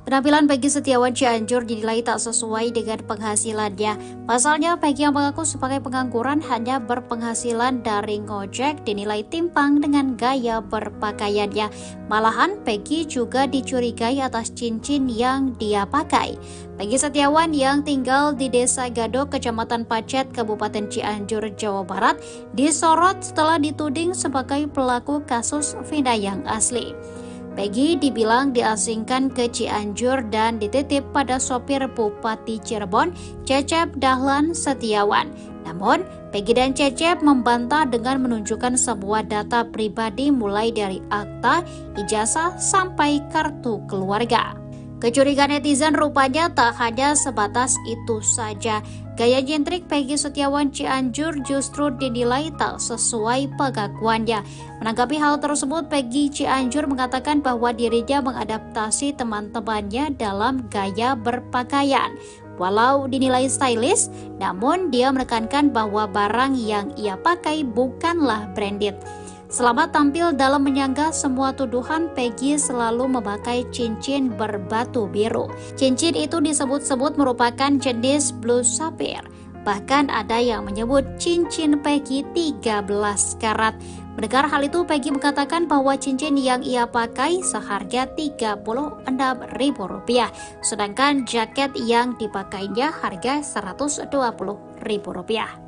Penampilan Peggy Setiawan Cianjur dinilai tak sesuai dengan penghasilannya. Pasalnya, Peggy yang mengaku sebagai pengangguran hanya berpenghasilan dari ngojek dinilai timpang dengan gaya berpakaiannya. Malahan, Peggy juga dicurigai atas cincin yang dia pakai. Peggy Setiawan yang tinggal di Desa Gadok, Kecamatan Pacet, Kabupaten Cianjur, Jawa Barat, disorot setelah dituding sebagai pelaku kasus Vina yang asli. Peggy dibilang diasingkan ke Cianjur dan dititip pada sopir Bupati Cirebon, Cecep Dahlan Setiawan. Namun, Peggy dan Cecep membantah dengan menunjukkan sebuah data pribadi mulai dari akta, ijazah, sampai kartu keluarga. Kecurigaan netizen rupanya tak hanya sebatas itu saja. Gaya nyentrik Peggy Setiawan Cianjur justru dinilai tak sesuai pengakuannya. Menanggapi hal tersebut, Peggy Cianjur mengatakan bahwa dirinya mengadaptasi teman-temannya dalam gaya berpakaian. Walau dinilai stylish, namun dia menekankan bahwa barang yang ia pakai bukanlah branded. Selama tampil dalam menyanggah semua tuduhan, Peggy selalu memakai cincin berbatu biru. Cincin itu disebut-sebut merupakan jenis blue sapphire. Bahkan ada yang menyebut cincin Peggy 13 karat. Mendengar hal itu, Peggy mengatakan bahwa cincin yang ia pakai seharga Rp36.000, sedangkan jaket yang dipakainya harga Rp120.000.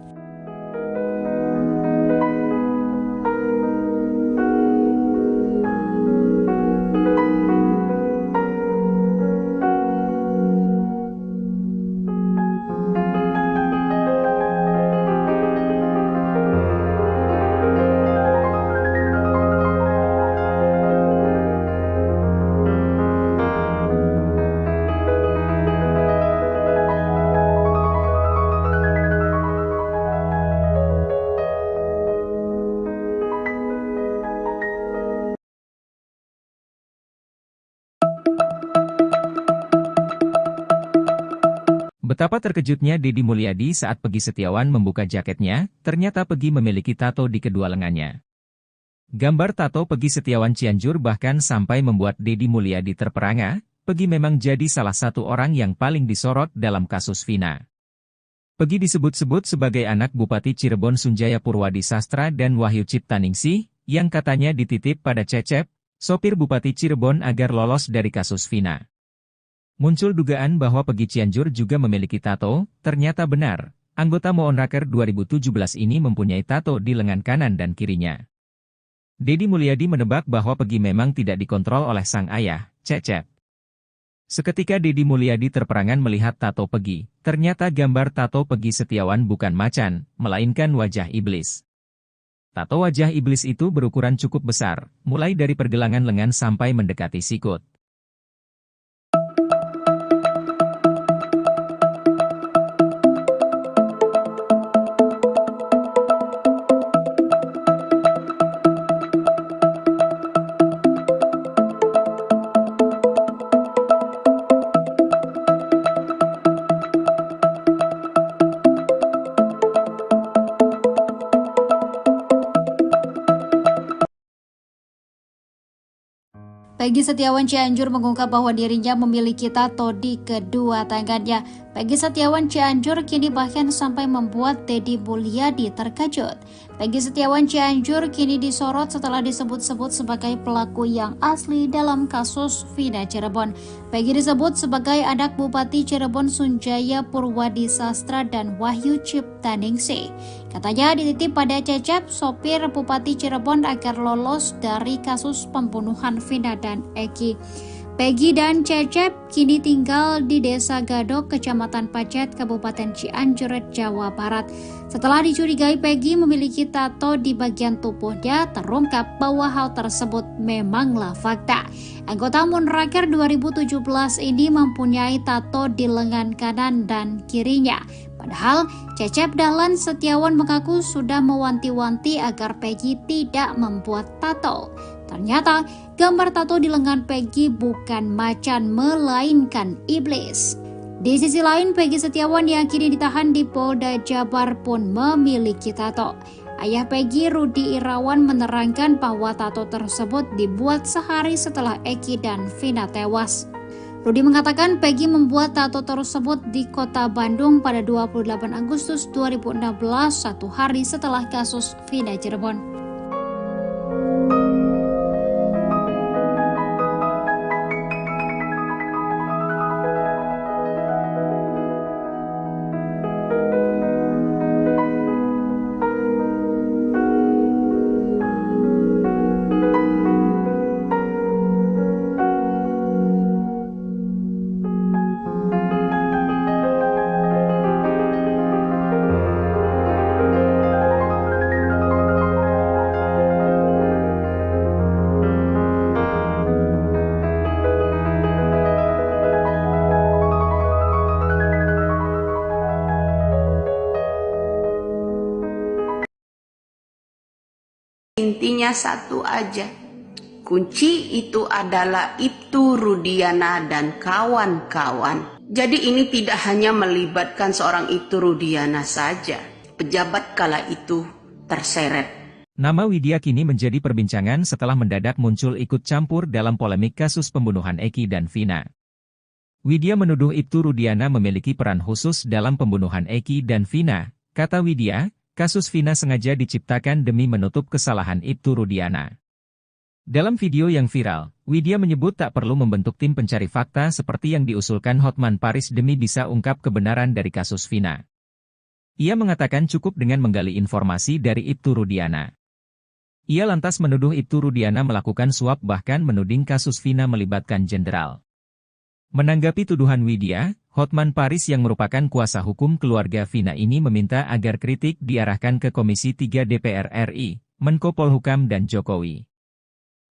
Betapa terkejutnya Deddy Mulyadi saat Peggy Setiawan membuka jaketnya, ternyata Peggy memiliki tato di kedua lengannya. Gambar tato Peggy Setiawan Cianjur bahkan sampai membuat Deddy Mulyadi terperangah. Peggy memang jadi salah satu orang yang paling disorot dalam kasus Vina. Peggy disebut-sebut sebagai anak Bupati Cirebon Sunjaya Purwadi Sastra dan Wahyu Ciptaningsih, yang katanya dititip pada Cecep, sopir Bupati Cirebon agar lolos dari kasus Vina. Muncul dugaan bahwa Peggy Cianjur juga memiliki tato, ternyata benar. Anggota Moonraker 2017 ini mempunyai tato di lengan kanan dan kirinya. Deddy Mulyadi menebak bahwa Peggy memang tidak dikontrol oleh sang ayah, Cecep. Seketika Deddy Mulyadi terperangan melihat tato Peggy. Ternyata gambar tato Peggy Setiawan bukan macan, melainkan wajah iblis. Tato wajah iblis itu berukuran cukup besar, mulai dari pergelangan lengan sampai mendekati sikut. Peggy Setiawan Cianjur mengungkap bahwa dirinya memiliki tato di kedua tangannya. Peggy Setiawan Cianjur kini bahkan sampai membuat Deddy Mulyadi terkejut. Peggy Setiawan Cianjur kini disorot setelah disebut-sebut sebagai pelaku yang asli dalam kasus Vina Cirebon. Peggy disebut sebagai anak Bupati Cirebon Sunjaya Purwadi Sastra dan Wahyu Ciptaningsih. Katanya dititip pada Cecep, sopir Bupati Cirebon agar lolos dari kasus pembunuhan Vina dan Eki. Peggy dan Cecep kini tinggal di Desa Gadok, Kecamatan Pacet, Kabupaten Cianjur, Jawa Barat. Setelah dicurigai Peggy memiliki tato di bagian tubuhnya, terungkap bahwa hal tersebut memanglah fakta. Anggota Munraker 2017 ini mempunyai tato di lengan kanan dan kirinya. Padahal Cecep Dahlan Setiawan mengaku sudah mewanti-wanti agar Peggy tidak membuat tato. Ternyata gambar tato di lengan Peggy bukan macan melainkan iblis. Di sisi lain, Peggy Setiawan yang kini ditahan di Polda Jabar pun memiliki tato. Ayah Peggy, Rudi Irawan, menerangkan bahwa tato tersebut dibuat sehari setelah Eki dan Vina tewas. Rudi mengatakan Peggy membuat tato tersebut di kota Bandung pada 28 Agustus 2016, satu hari setelah kasus Vina Cirebon. Intinya satu aja, kunci itu adalah Ibtu Rudiana dan kawan-kawan. Jadi ini tidak hanya melibatkan seorang Ibtu Rudiana saja, pejabat kala itu terseret. Nama Widya kini menjadi perbincangan setelah mendadak muncul ikut campur dalam polemik kasus pembunuhan Eki dan Vina. Widya menuduh Ibtu Rudiana memiliki peran khusus dalam pembunuhan Eki dan Vina. Kata Widya, kasus Vina sengaja diciptakan demi menutup kesalahan Ibtu Rudiana. Dalam video yang viral, Widya menyebut tak perlu membentuk tim pencari fakta seperti yang diusulkan Hotman Paris demi bisa ungkap kebenaran dari kasus Vina. Ia mengatakan cukup dengan menggali informasi dari Ibtu Rudiana. Ia lantas menuduh Ibtu Rudiana melakukan suap bahkan menuding kasus Vina melibatkan jenderal. Menanggapi tuduhan Widya, Hotman Paris yang merupakan kuasa hukum keluarga Vina ini meminta agar kritik diarahkan ke Komisi 3 DPR RI, Menko Polhukam dan Jokowi.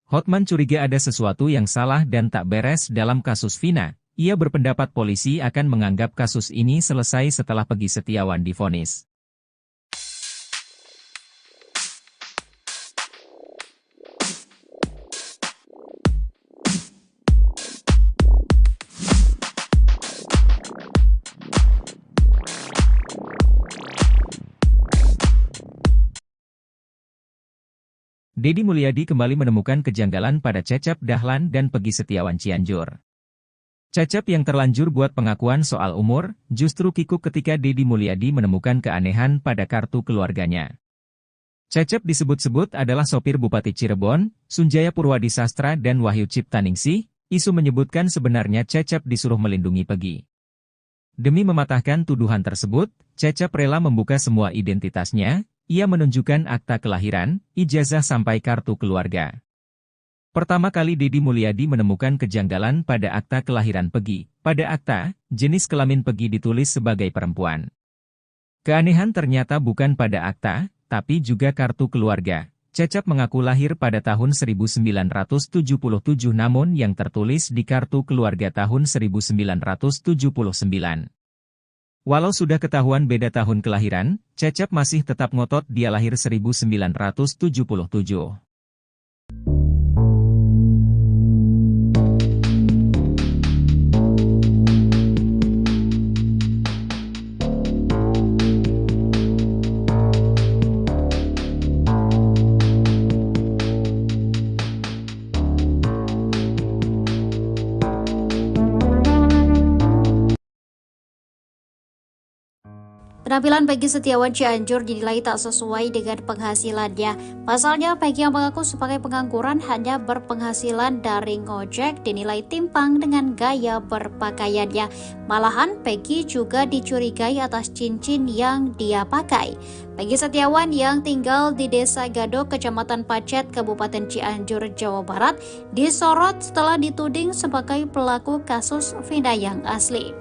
Hotman curiga ada sesuatu yang salah dan tak beres dalam kasus Vina. Ia berpendapat polisi akan menganggap kasus ini selesai setelah Peggy Setiawan divonis. Deddy Mulyadi kembali menemukan kejanggalan pada Cecep Dahlan dan Peggy Setiawan Cianjur. Cecep yang terlanjur buat pengakuan soal umur, justru kikuk ketika Deddy Mulyadi menemukan keanehan pada kartu keluarganya. Cecep disebut-sebut adalah sopir Bupati Cirebon, Sunjaya Purwadi Sastra dan Wahyu Ciptaningsih. Isu menyebutkan sebenarnya Cecep disuruh melindungi Peggy. Demi mematahkan tuduhan tersebut, Cecep rela membuka semua identitasnya. Ia menunjukkan akta kelahiran, ijazah sampai kartu keluarga. Pertama kali Deddy Mulyadi menemukan kejanggalan pada akta kelahiran Peggy. Pada akta, jenis kelamin Peggy ditulis sebagai perempuan. Keanehan ternyata bukan pada akta, tapi juga kartu keluarga. Cecep mengaku lahir pada tahun 1977 namun yang tertulis di kartu keluarga tahun 1979. Walau sudah ketahuan beda tahun kelahiran, Cecep masih tetap ngotot dia lahir 1977. Penampilan Peggy Setiawan Cianjur dinilai tak sesuai dengan penghasilannya. Pasalnya, Peggy yang mengaku sebagai pengangguran hanya berpenghasilan dari ngojek dinilai timpang dengan gaya berpakaiannya. Malahan, Peggy juga dicurigai atas cincin yang dia pakai. Peggy Setiawan yang tinggal di Desa Gadok, Kecamatan Pacet, Kabupaten Cianjur, Jawa Barat, disorot setelah dituding sebagai pelaku kasus Vina yang asli.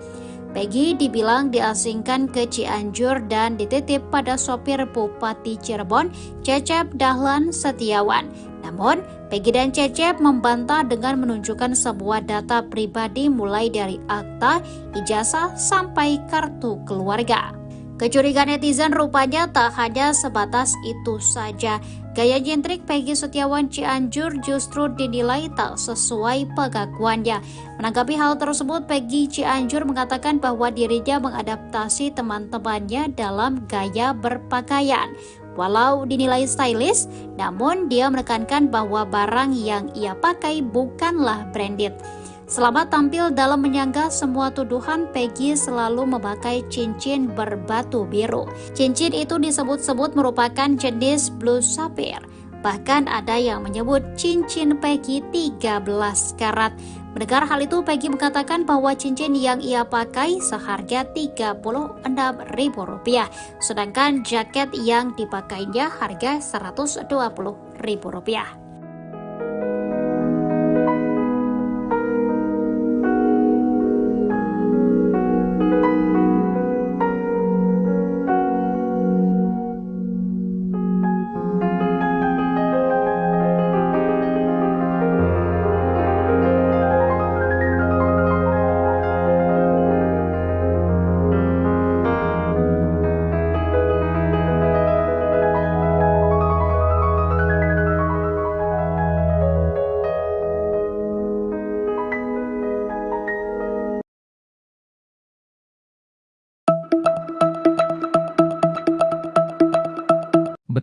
Peggy dibilang diasingkan ke Cianjur dan dititip pada sopir Bupati Cirebon, Cecep Dahlan Setiawan. Namun, Peggy dan Cecep membantah dengan menunjukkan sebuah data pribadi mulai dari akta, ijazah, sampai kartu keluarga. Kecurigaan netizen rupanya tak hanya sebatas itu saja. Gaya nyentrik Peggy Setiawan Cianjur justru dinilai tak sesuai pengakuannya. Menanggapi hal tersebut, Peggy Cianjur mengatakan bahwa dirinya mengadaptasi teman-temannya dalam gaya berpakaian. Walau dinilai stylish, namun dia menekankan bahwa barang yang ia pakai bukanlah branded. Selama tampil dalam menyanggah semua tuduhan, Peggy selalu memakai cincin berbatu biru. Cincin itu disebut-sebut merupakan jenis blue sapphire. Bahkan ada yang menyebut cincin Peggy 13 karat. Mendengar hal itu, Peggy mengatakan bahwa cincin yang ia pakai seharga Rp36.000, sedangkan jaket yang dipakainya harga Rp120.000.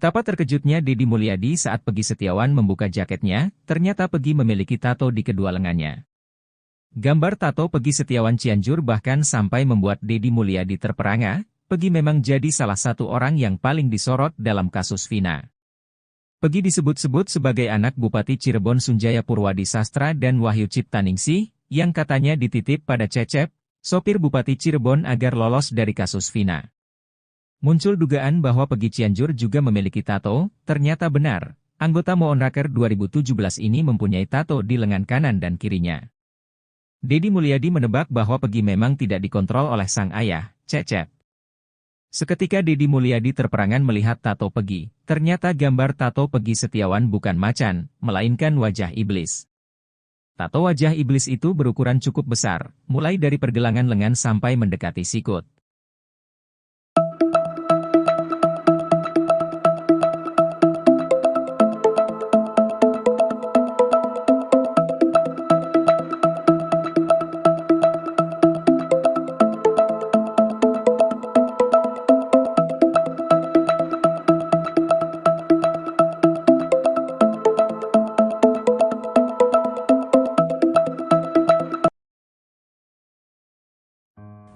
Betapa terkejutnya Deddy Mulyadi saat Peggy Setiawan membuka jaketnya, ternyata Peggy memiliki tato di kedua lengannya. Gambar tato Peggy Setiawan Cianjur bahkan sampai membuat Deddy Mulyadi terperangah. Peggy memang jadi salah satu orang yang paling disorot dalam kasus Vina. Peggy disebut-sebut sebagai anak Bupati Cirebon Sunjaya Purwadi Sastra dan Wahyu Ciptaningsih, yang katanya dititip pada Cecep, sopir Bupati Cirebon agar lolos dari kasus Vina. Muncul dugaan bahwa Peggy Cianjur juga memiliki tato, ternyata benar. Anggota Moonraker 2017 ini mempunyai tato di lengan kanan dan kirinya. Deddy Mulyadi menebak bahwa Peggy memang tidak dikontrol oleh sang ayah, Cecep. Seketika Deddy Mulyadi terperangan melihat tato Peggy. Ternyata gambar tato Peggy Setiawan bukan macan, melainkan wajah iblis. Tato wajah iblis itu berukuran cukup besar, mulai dari pergelangan lengan sampai mendekati sikut.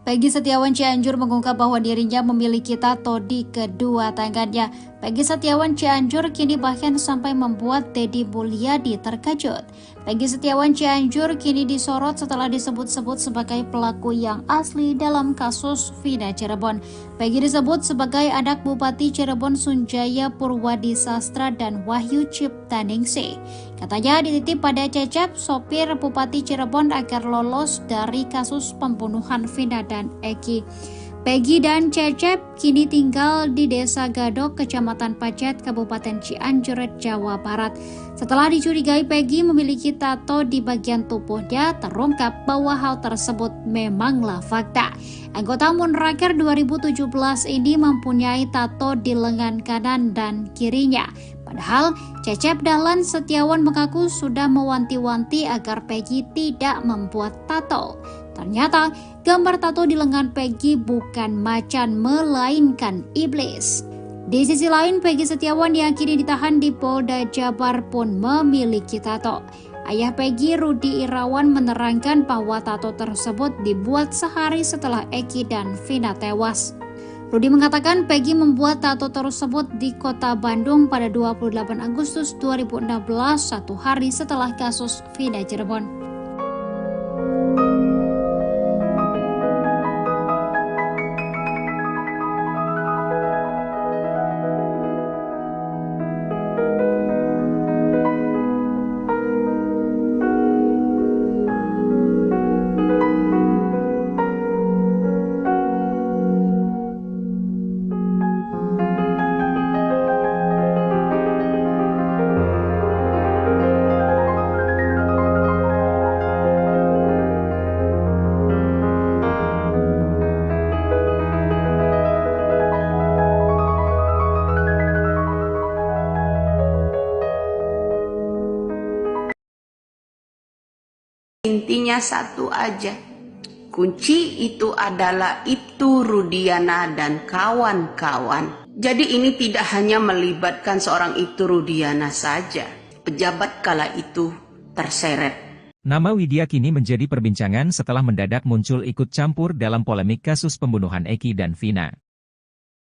Peggy Setiawan Cianjur mengungkap bahwa dirinya memiliki tato di kedua tangannya. Peggy Setiawan Cianjur kini bahkan sampai membuat Deddy Mulyadi terkejut. Peggy Setiawan Cianjur kini disorot setelah disebut-sebut sebagai pelaku yang asli dalam kasus Vina Cirebon. Peggy disebut sebagai anak Bupati Cirebon Sunjaya Purwadi Sastra dan Wahyu Ciptaningsih. Katanya dititip pada Cecep, sopir Bupati Cirebon agar lolos dari kasus pembunuhan Vina dan Eki. Peggy dan Cecep kini tinggal di Desa Gadok, Kecamatan Pacet, Kabupaten Cianjur, Jawa Barat. Setelah dicurigai Peggy memiliki tato di bagian tubuhnya, terungkap bahwa hal tersebut memanglah fakta. Anggota Moonraker 2017 ini mempunyai tato di lengan kanan dan kirinya. Padahal Cecep Dahlan Setiawan mengaku sudah mewanti-wanti agar Peggy tidak membuat tato. Ternyata gambar tato di lengan Peggy bukan macan melainkan iblis. Di sisi lain, Peggy Setiawan yang kini ditahan di Polda Jabar pun memiliki tato. Ayah Peggy, Rudi Irawan, menerangkan bahwa tato tersebut dibuat sehari setelah Eki dan Vina tewas. Rudi mengatakan Peggy membuat tato tersebut di kota Bandung pada 28 Agustus 2016, 1 hari setelah kasus Vina Cirebon. Intinya satu aja, kunci itu adalah Ibtu Rudiana dan kawan-kawan. Jadi ini tidak hanya melibatkan seorang Ibtu Rudiana saja, pejabat kala itu terseret. Nama Widya kini menjadi perbincangan setelah mendadak muncul ikut campur dalam polemik kasus pembunuhan Eki dan Vina.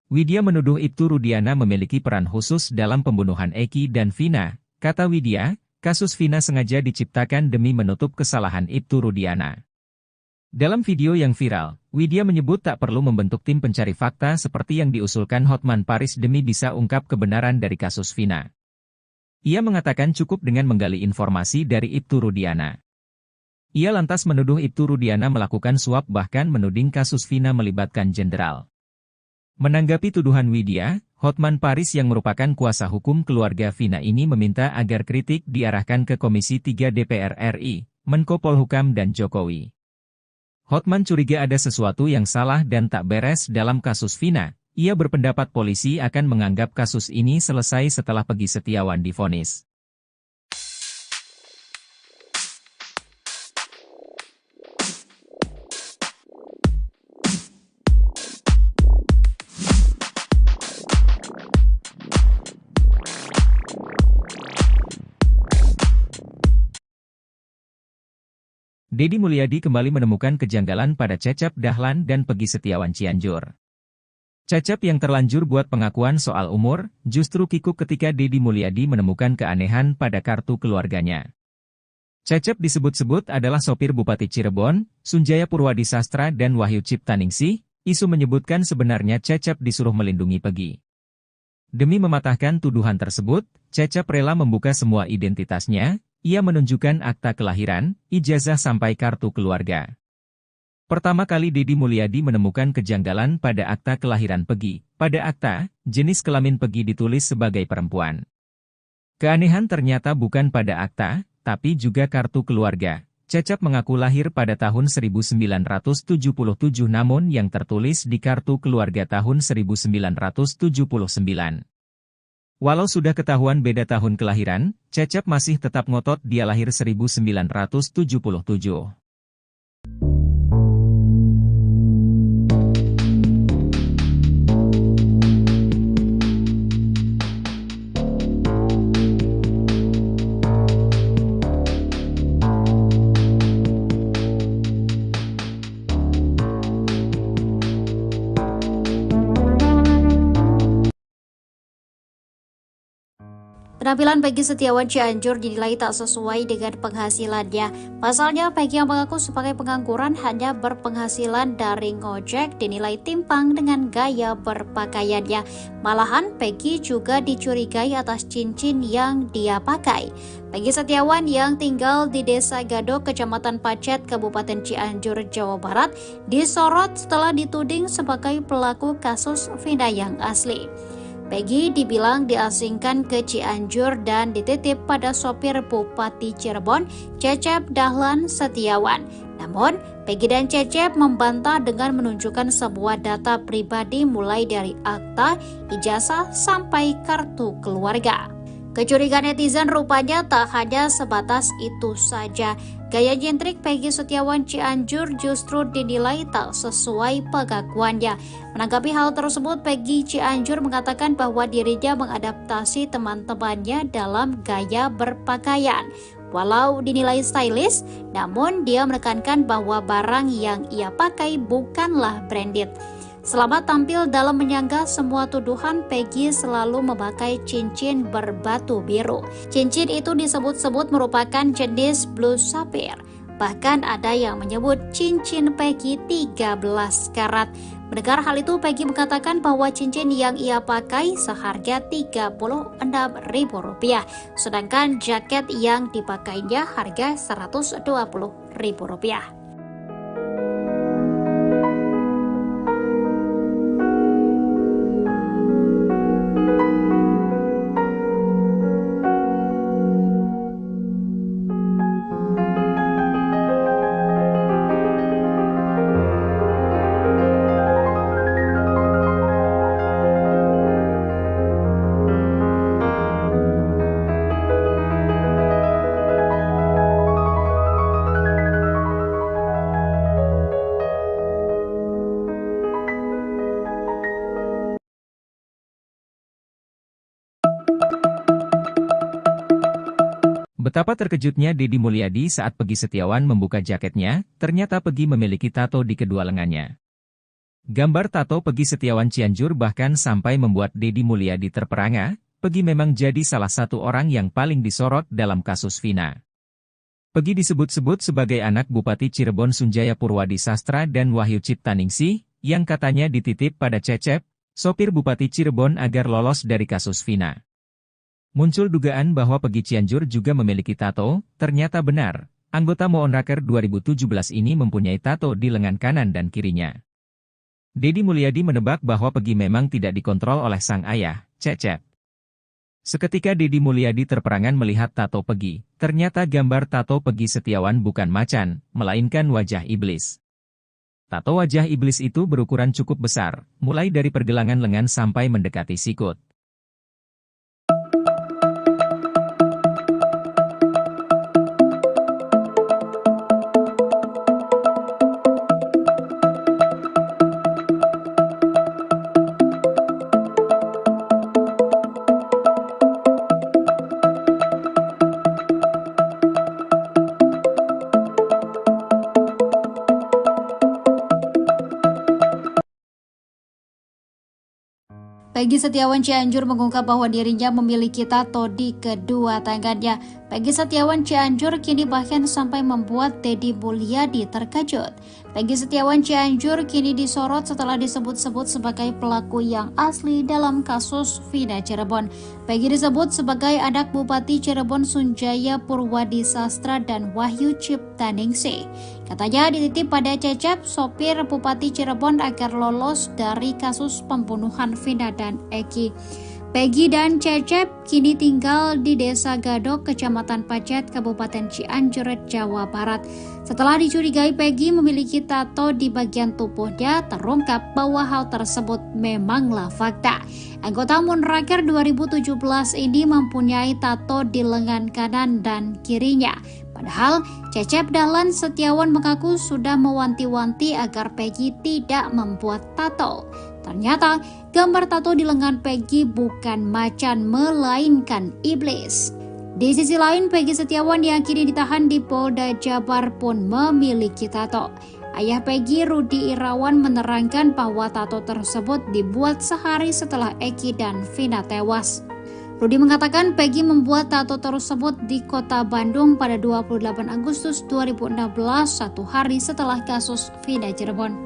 Widya menuduh Ibtu Rudiana memiliki peran khusus dalam pembunuhan Eki dan Vina. Kata Widya, kasus Vina sengaja diciptakan demi menutup kesalahan Ibtu Rudiana. Dalam video yang viral, Widya menyebut tak perlu membentuk tim pencari fakta seperti yang diusulkan Hotman Paris demi bisa ungkap kebenaran dari kasus Vina. Ia mengatakan cukup dengan menggali informasi dari Ibtu Rudiana. Ia lantas menuduh Ibtu Rudiana melakukan suap bahkan menuding kasus Vina melibatkan jenderal. Menanggapi tuduhan Widya, Hotman Paris yang merupakan kuasa hukum keluarga Vina ini meminta agar kritik diarahkan ke Komisi 3 DPR RI, Menko Polhukam dan Jokowi. Hotman curiga ada sesuatu yang salah dan tak beres dalam kasus Vina. Ia berpendapat polisi akan menganggap kasus ini selesai setelah Peggy Setiawan divonis. Deddy Mulyadi kembali menemukan kejanggalan pada Cecep Dahlan dan Peggy Setiawan Cianjur. Cecep yang terlanjur buat pengakuan soal umur, justru kikuk ketika Deddy Mulyadi menemukan keanehan pada kartu keluarganya. Cecep disebut-sebut adalah sopir Bupati Cirebon, Sunjaya Purwadi Sastra dan Wahyu Ciptaningsih. Isu menyebutkan sebenarnya Cecep disuruh melindungi Peggy. Demi mematahkan tuduhan tersebut, Cecep rela membuka semua identitasnya. Ia menunjukkan akta kelahiran, ijazah sampai kartu keluarga. Pertama kali Deddy Mulyadi menemukan kejanggalan pada akta kelahiran Peggy. Pada akta, jenis kelamin Peggy ditulis sebagai perempuan. Keanehan ternyata bukan pada akta, tapi juga kartu keluarga. Cecep mengaku lahir pada tahun 1977 namun yang tertulis di kartu keluarga tahun 1979. Walau sudah ketahuan beda tahun kelahiran, Cecep masih tetap ngotot dia lahir 1977. Penampilan Peggy Setiawan Cianjur dinilai tak sesuai dengan penghasilannya. Pasalnya, Peggy yang mengaku sebagai pengangguran hanya berpenghasilan dari ngojek dinilai timpang dengan gaya berpakaiannya. Malahan, Peggy juga dicurigai atas cincin yang dia pakai. Peggy Setiawan yang tinggal di Desa Gadok, Kecamatan Pacet, Kabupaten Cianjur, Jawa Barat, disorot setelah dituding sebagai pelaku kasus Vina yang asli. Peggy dibilang diasingkan ke Cianjur dan dititip pada sopir Bupati Cirebon, Cecep Dahlan Setiawan. Namun, Peggy dan Cecep membantah dengan menunjukkan sebuah data pribadi mulai dari akta, ijazah, sampai kartu keluarga. Kecurigaan netizen rupanya tak hanya sebatas itu saja. Gaya nyentrik Peggy Setiawan Cianjur justru dinilai tak sesuai pengakuannya. Menanggapi hal tersebut, Peggy Cianjur mengatakan bahwa dirinya mengadaptasi teman-temannya dalam gaya berpakaian. Walau dinilai stylish, namun dia menekankan bahwa barang yang ia pakai bukanlah branded. Selama tampil dalam menyanggah semua tuduhan, Peggy selalu memakai cincin berbatu biru. Cincin itu disebut-sebut merupakan jenis blue sapphire. Bahkan ada yang menyebut cincin Peggy 13 karat. Mendengar hal itu, Peggy mengatakan bahwa cincin yang ia pakai seharga Rp36.000, sedangkan jaket yang dipakainya harga Rp120.000. Betapa terkejutnya Deddy Mulyadi saat Peggy Setiawan membuka jaketnya, ternyata Peggy memiliki tato di kedua lengannya. Gambar tato Peggy Setiawan Cianjur bahkan sampai membuat Deddy Mulyadi terperangah. Peggy memang jadi salah satu orang yang paling disorot dalam kasus Vina. Peggy disebut-sebut sebagai anak Bupati Cirebon Sunjaya Purwadi Sastra dan Wahyu Ciptaningsih, yang katanya dititip pada Cecep, sopir Bupati Cirebon agar lolos dari kasus Vina. Muncul dugaan bahwa Peggy Cianjur juga memiliki tato, ternyata benar. Anggota Moonraker 2017 ini mempunyai tato di lengan kanan dan kirinya. Deddy Mulyadi menebak bahwa Peggy memang tidak dikontrol oleh sang ayah, Cecep. Seketika Deddy Mulyadi terperangan melihat tato Peggy. Ternyata gambar tato Peggy Setiawan bukan macan, melainkan wajah iblis. Tato wajah iblis itu berukuran cukup besar, mulai dari pergelangan lengan sampai mendekati sikut. Peggy Setiawan Cianjur mengungkap bahwa dirinya memiliki tato di kedua tangannya. Peggy Setiawan Cianjur kini bahkan sampai membuat Deddy Mulyadi terkejut. Peggy Setiawan Cianjur kini disorot setelah disebut-sebut sebagai pelaku yang asli dalam kasus Vina Cirebon. Peggy disebut sebagai anak Bupati Cirebon Sunjaya Purwadi Sastra dan Wahyu Ciptaningsih. Katanya dititip pada Cecep, sopir Bupati Cirebon agar lolos dari kasus pembunuhan Vina dan Eki. Peggy dan Cecep kini tinggal di Desa Gadok, Kecamatan Pacet, Kabupaten Cianjur, Jawa Barat. Setelah dicurigai Peggy memiliki tato di bagian tubuhnya, terungkap bahwa hal tersebut memanglah fakta. Anggota Moonraker 2017 ini mempunyai tato di lengan kanan dan kirinya. Padahal Cecep Dahlan Setiawan mengaku sudah mewanti-wanti agar Peggy tidak membuat tato. Ternyata gambar tato di lengan Peggy bukan macan melainkan iblis. Di sisi lain, Peggy Setiawan yang kini ditahan di Polda Jabar pun memiliki tato. Ayah Peggy, Rudi Irawan, menerangkan bahwa tato tersebut dibuat sehari setelah Eki dan Vina tewas. Rudi mengatakan Peggy membuat tato tersebut di kota Bandung pada 28 Agustus 2016, satu hari setelah kasus Vina Cirebon.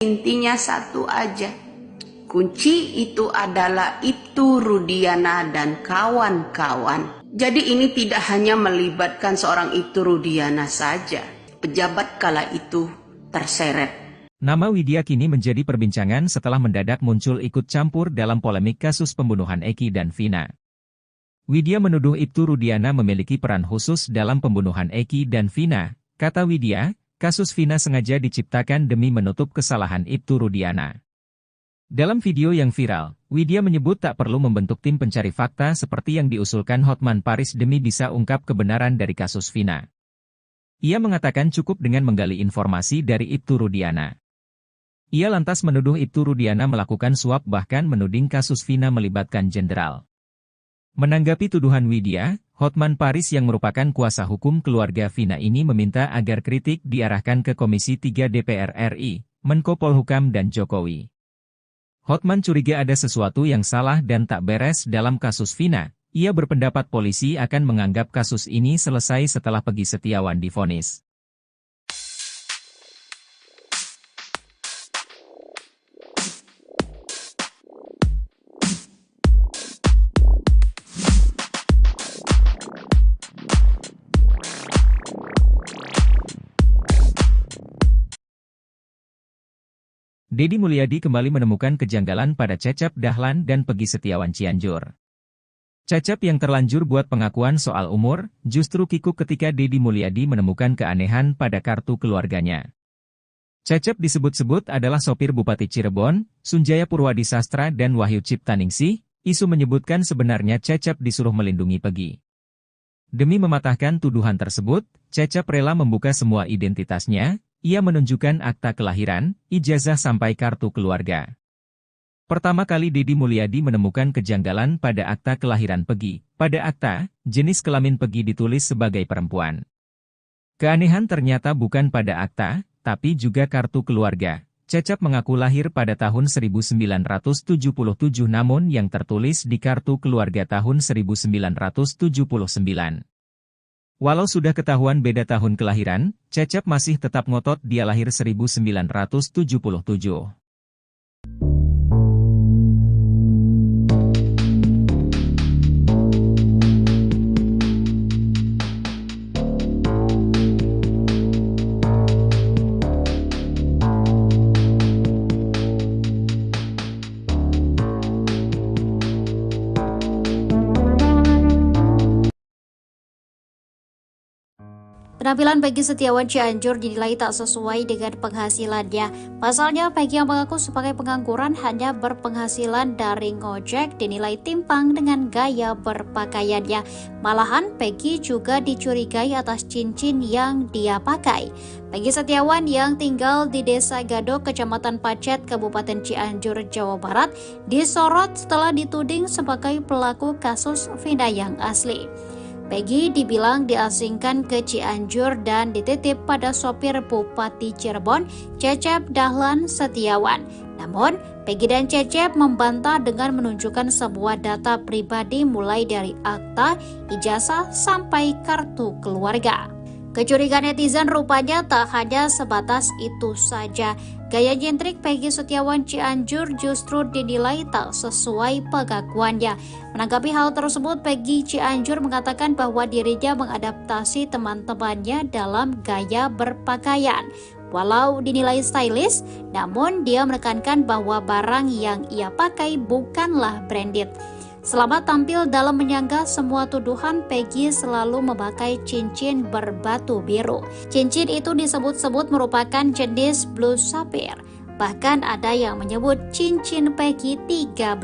Intinya satu aja, kunci itu adalah Ibtu Rudiana dan kawan-kawan. Jadi ini tidak hanya melibatkan seorang Ibtu Rudiana saja, pejabat kala itu terseret. Nama Widya kini menjadi perbincangan setelah mendadak muncul ikut campur dalam polemik kasus pembunuhan Eki dan Vina. Widya menuduh Ibtu Rudiana memiliki peran khusus dalam pembunuhan Eki dan Vina. Kata Widya, kasus Vina sengaja diciptakan demi menutup kesalahan Ibtu Rudiana. Dalam video yang viral, Widya menyebut tak perlu membentuk tim pencari fakta seperti yang diusulkan Hotman Paris demi bisa ungkap kebenaran dari kasus Vina. Ia mengatakan cukup dengan menggali informasi dari Ibtu Rudiana. Ia lantas menuduh Ibtu Rudiana melakukan suap bahkan menuding kasus Vina melibatkan jenderal. Menanggapi tuduhan Widya, Hotman Paris yang merupakan kuasa hukum keluarga Vina ini meminta agar kritik diarahkan ke Komisi 3 DPR RI, Menko Polhukam dan Jokowi. Hotman curiga ada sesuatu yang salah dan tak beres dalam kasus Vina. Ia berpendapat polisi akan menganggap kasus ini selesai setelah Peggy Setiawan divonis. Deddy Mulyadi kembali menemukan kejanggalan pada Cecep Dahlan dan Peggy Setiawan Cianjur. Cecep yang terlanjur buat pengakuan soal umur, justru kikuk ketika Deddy Mulyadi menemukan keanehan pada kartu keluarganya. Cecep disebut-sebut adalah sopir Bupati Cirebon, Sunjaya Purwadi Sastra dan Wahyu Ciptaningsih. Isu menyebutkan sebenarnya Cecep disuruh melindungi Peggy. Demi mematahkan tuduhan tersebut, Cecep rela membuka semua identitasnya. Ia menunjukkan akta kelahiran, ijazah sampai kartu keluarga. Pertama kali Deddy Mulyadi menemukan kejanggalan pada akta kelahiran Peggy. Pada akta, jenis kelamin Peggy ditulis sebagai perempuan. Keanehan ternyata bukan pada akta, tapi juga kartu keluarga. Cecep mengaku lahir pada tahun 1977 namun yang tertulis di kartu keluarga tahun 1979. Walau sudah ketahuan beda tahun kelahiran, Cecep masih tetap ngotot dia lahir 1977. Penampilan Peggy Setiawan Cianjur dinilai tak sesuai dengan penghasilannya. Pasalnya, Peggy yang mengaku sebagai pengangguran hanya berpenghasilan dari ngojek dinilai timpang dengan gaya berpakaiannya. Malahan, Peggy juga dicurigai atas cincin yang dia pakai. Peggy Setiawan yang tinggal di Desa Gadok, Kecamatan Pacet, Kabupaten Cianjur, Jawa Barat, disorot setelah dituding sebagai pelaku kasus Vina yang asli. Peggy dibilang diasingkan ke Cianjur dan dititip pada sopir Bupati Cirebon, Cecep Dahlan Setiawan. Namun, Peggy dan Cecep membantah dengan menunjukkan sebuah data pribadi mulai dari akta, ijazah, sampai kartu keluarga. Kecurigaan netizen rupanya tak hanya sebatas itu saja. Gaya nyentrik Peggy Setiawan Cianjur justru dinilai tak sesuai pengakuannya. Menanggapi hal tersebut, Peggy Cianjur mengatakan bahwa dirinya mengadaptasi teman-temannya dalam gaya berpakaian. Walau dinilai stylish, namun dia menekankan bahwa barang yang ia pakai bukanlah branded. Selama tampil dalam menyanggah semua tuduhan, Peggy selalu memakai cincin berbatu biru. Cincin itu disebut-sebut merupakan jenis blue sapphire. Bahkan ada yang menyebut cincin Peggy 13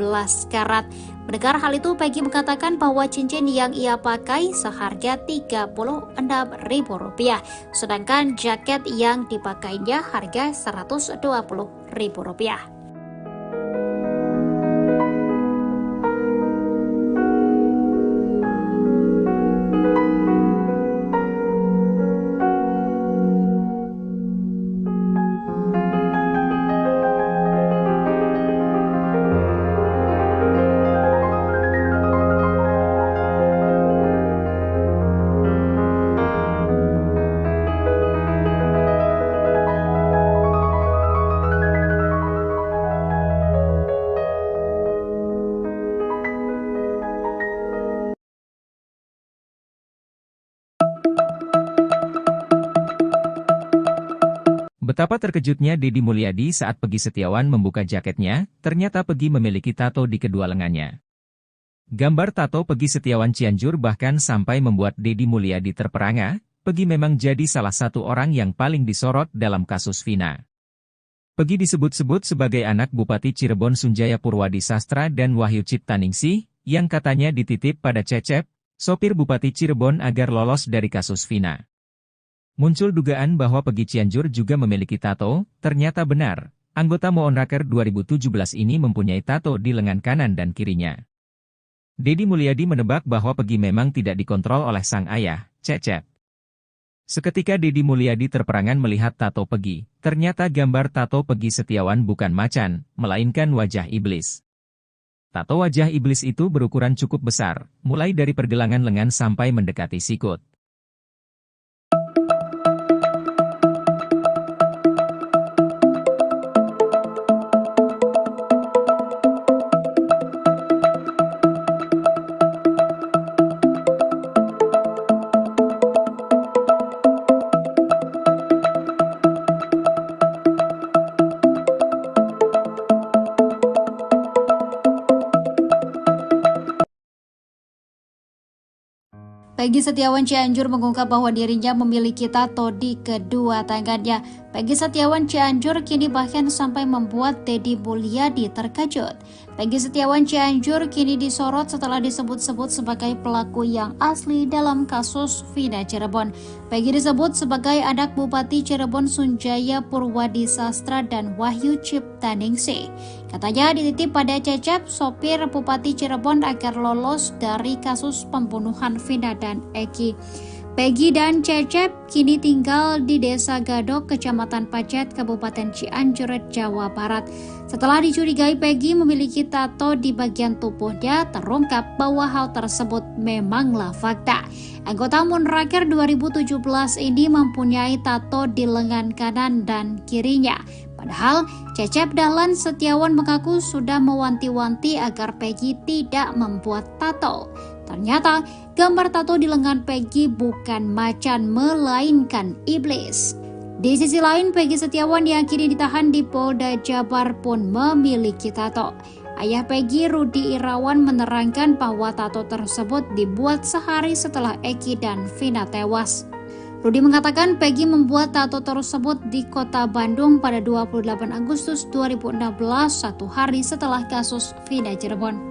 karat. Mendengar hal itu, Peggy mengatakan bahwa cincin yang ia pakai seharga Rp36.000, sedangkan jaket yang dipakainya harga Rp120.000. Betapa terkejutnya Deddy Mulyadi saat Peggy Setiawan membuka jaketnya, ternyata Peggy memiliki tato di kedua lengannya. Gambar tato Peggy Setiawan Cianjur bahkan sampai membuat Deddy Mulyadi terperangah. Peggy memang jadi salah satu orang yang paling disorot dalam kasus Vina. Peggy disebut-sebut sebagai anak Bupati Cirebon Sunjaya Purwadi Sastra dan Wahyu Ciptaningsih, yang katanya dititip pada Cecep, sopir Bupati Cirebon agar lolos dari kasus Vina. Muncul dugaan bahwa Peggy Cianjur juga memiliki tato, ternyata benar. Anggota Moonraker 2017 ini mempunyai tato di lengan kanan dan kirinya. Deddy Mulyadi menebak bahwa Peggy memang tidak dikontrol oleh sang ayah, Cecep. Seketika Deddy Mulyadi terperangan melihat tato Peggy, ternyata gambar tato Peggy Setiawan bukan macan, melainkan wajah iblis. Tato wajah iblis itu berukuran cukup besar, mulai dari pergelangan lengan sampai mendekati sikut. Peggy Setiawan Cianjur mengungkap bahwa dirinya memiliki tato di kedua tangannya. Peggy Setiawan Cianjur kini bahkan sampai membuat Deddy Mulyadi terkejut. Peggy Setiawan Cianjur kini disorot setelah disebut-sebut sebagai pelaku yang asli dalam kasus Vina Cirebon. Peggy disebut sebagai anak Bupati Cirebon Sunjaya Purwadi Sastra dan Wahyu Ciptaningsih. Katanya dititip pada Cecep, sopir Bupati Cirebon agar lolos dari kasus pembunuhan Vina dan Eki. Peggy dan Cecep kini tinggal di Desa Gadok, Kecamatan Pacet, Kabupaten Cianjur, Jawa Barat. Setelah dicurigai Peggy memiliki tato di bagian tubuhnya, terungkap bahwa hal tersebut memanglah fakta. Anggota Moonraker 2017 ini mempunyai tato di lengan kanan dan kirinya. Padahal Cecep Dahlan Setiawan mengaku sudah mewanti-wanti agar Peggy tidak membuat tato. Ternyata gambar tato di lengan Peggy bukan macan melainkan iblis. Di sisi lain, Peggy Setiawan yang kini ditahan di Polda Jabar pun memiliki tato. Ayah Peggy, Rudi Irawan, menerangkan bahwa tato tersebut dibuat sehari setelah Eki dan Vina tewas. Rudi mengatakan Peggy membuat tato tersebut di kota Bandung pada 28 Agustus 2016, satu hari setelah kasus Vina Cirebon.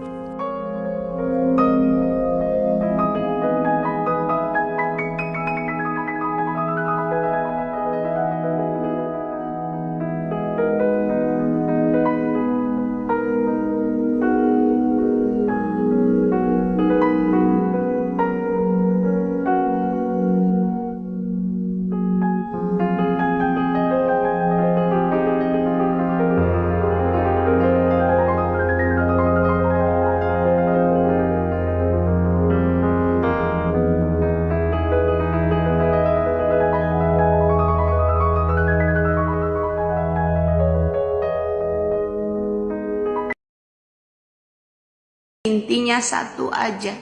Intinya satu aja,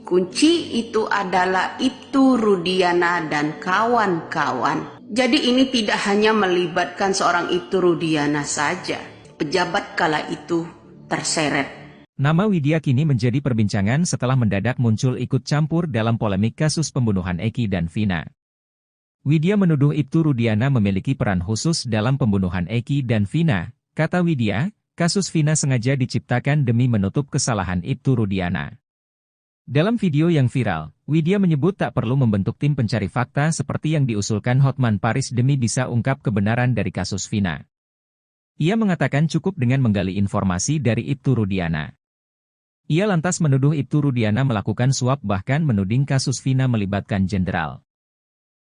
kunci itu adalah Ibtu Rudiana dan kawan-kawan. Jadi ini tidak hanya melibatkan seorang Ibtu Rudiana saja, pejabat kala itu terseret. Nama Widya kini menjadi perbincangan setelah mendadak muncul ikut campur dalam polemik kasus pembunuhan Eki dan Vina. Widya menuduh Ibtu Rudiana memiliki peran khusus dalam pembunuhan Eki dan Vina. Kata Widya, kasus Vina sengaja diciptakan demi menutup kesalahan Ibtu Rudiana. Dalam video yang viral, Widya menyebut tak perlu membentuk tim pencari fakta seperti yang diusulkan Hotman Paris demi bisa ungkap kebenaran dari kasus Vina. Ia mengatakan cukup dengan menggali informasi dari Ibtu Rudiana. Ia lantas menuduh Ibtu Rudiana melakukan suap bahkan menuding kasus Vina melibatkan jenderal.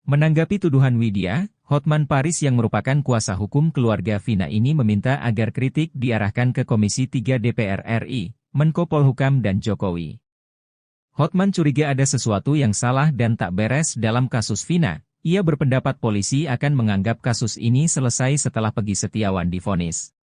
Menanggapi tuduhan Widya, Hotman Paris yang merupakan kuasa hukum keluarga Vina ini meminta agar kritik diarahkan ke Komisi 3 DPR RI, Menko Polhukam dan Jokowi. Hotman curiga ada sesuatu yang salah dan tak beres dalam kasus Vina. Ia berpendapat polisi akan menganggap kasus ini selesai setelah Peggy Setiawan divonis.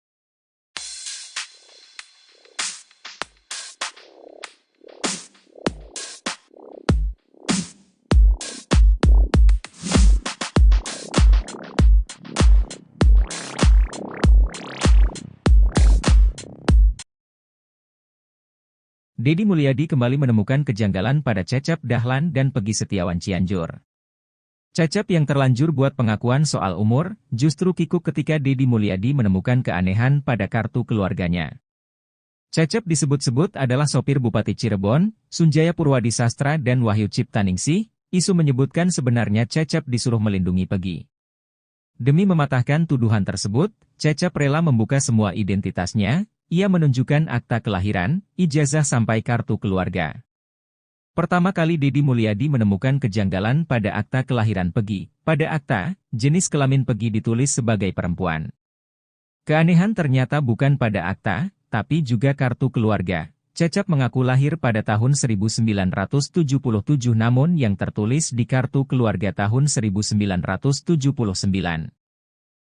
Deddy Mulyadi kembali menemukan kejanggalan pada Cecep Dahlan dan Peggy Setiawan Cianjur. Cecep yang terlanjur buat pengakuan soal umur, justru kikuk ketika Deddy Mulyadi menemukan keanehan pada kartu keluarganya. Cecep disebut-sebut adalah sopir Bupati Cirebon, Sunjaya Purwadi Sastra dan Wahyu Ciptaningsih. Isu menyebutkan sebenarnya Cecep disuruh melindungi Peggy. Demi mematahkan tuduhan tersebut, Cecep rela membuka semua identitasnya. Ia menunjukkan akta kelahiran, ijazah sampai kartu keluarga. Pertama kali Deddy Mulyadi menemukan kejanggalan pada akta kelahiran Peggy. Pada akta, jenis kelamin Peggy ditulis sebagai perempuan. Keanehan ternyata bukan pada akta, tapi juga kartu keluarga. Cecep mengaku lahir pada tahun 1977 namun yang tertulis di kartu keluarga tahun 1979.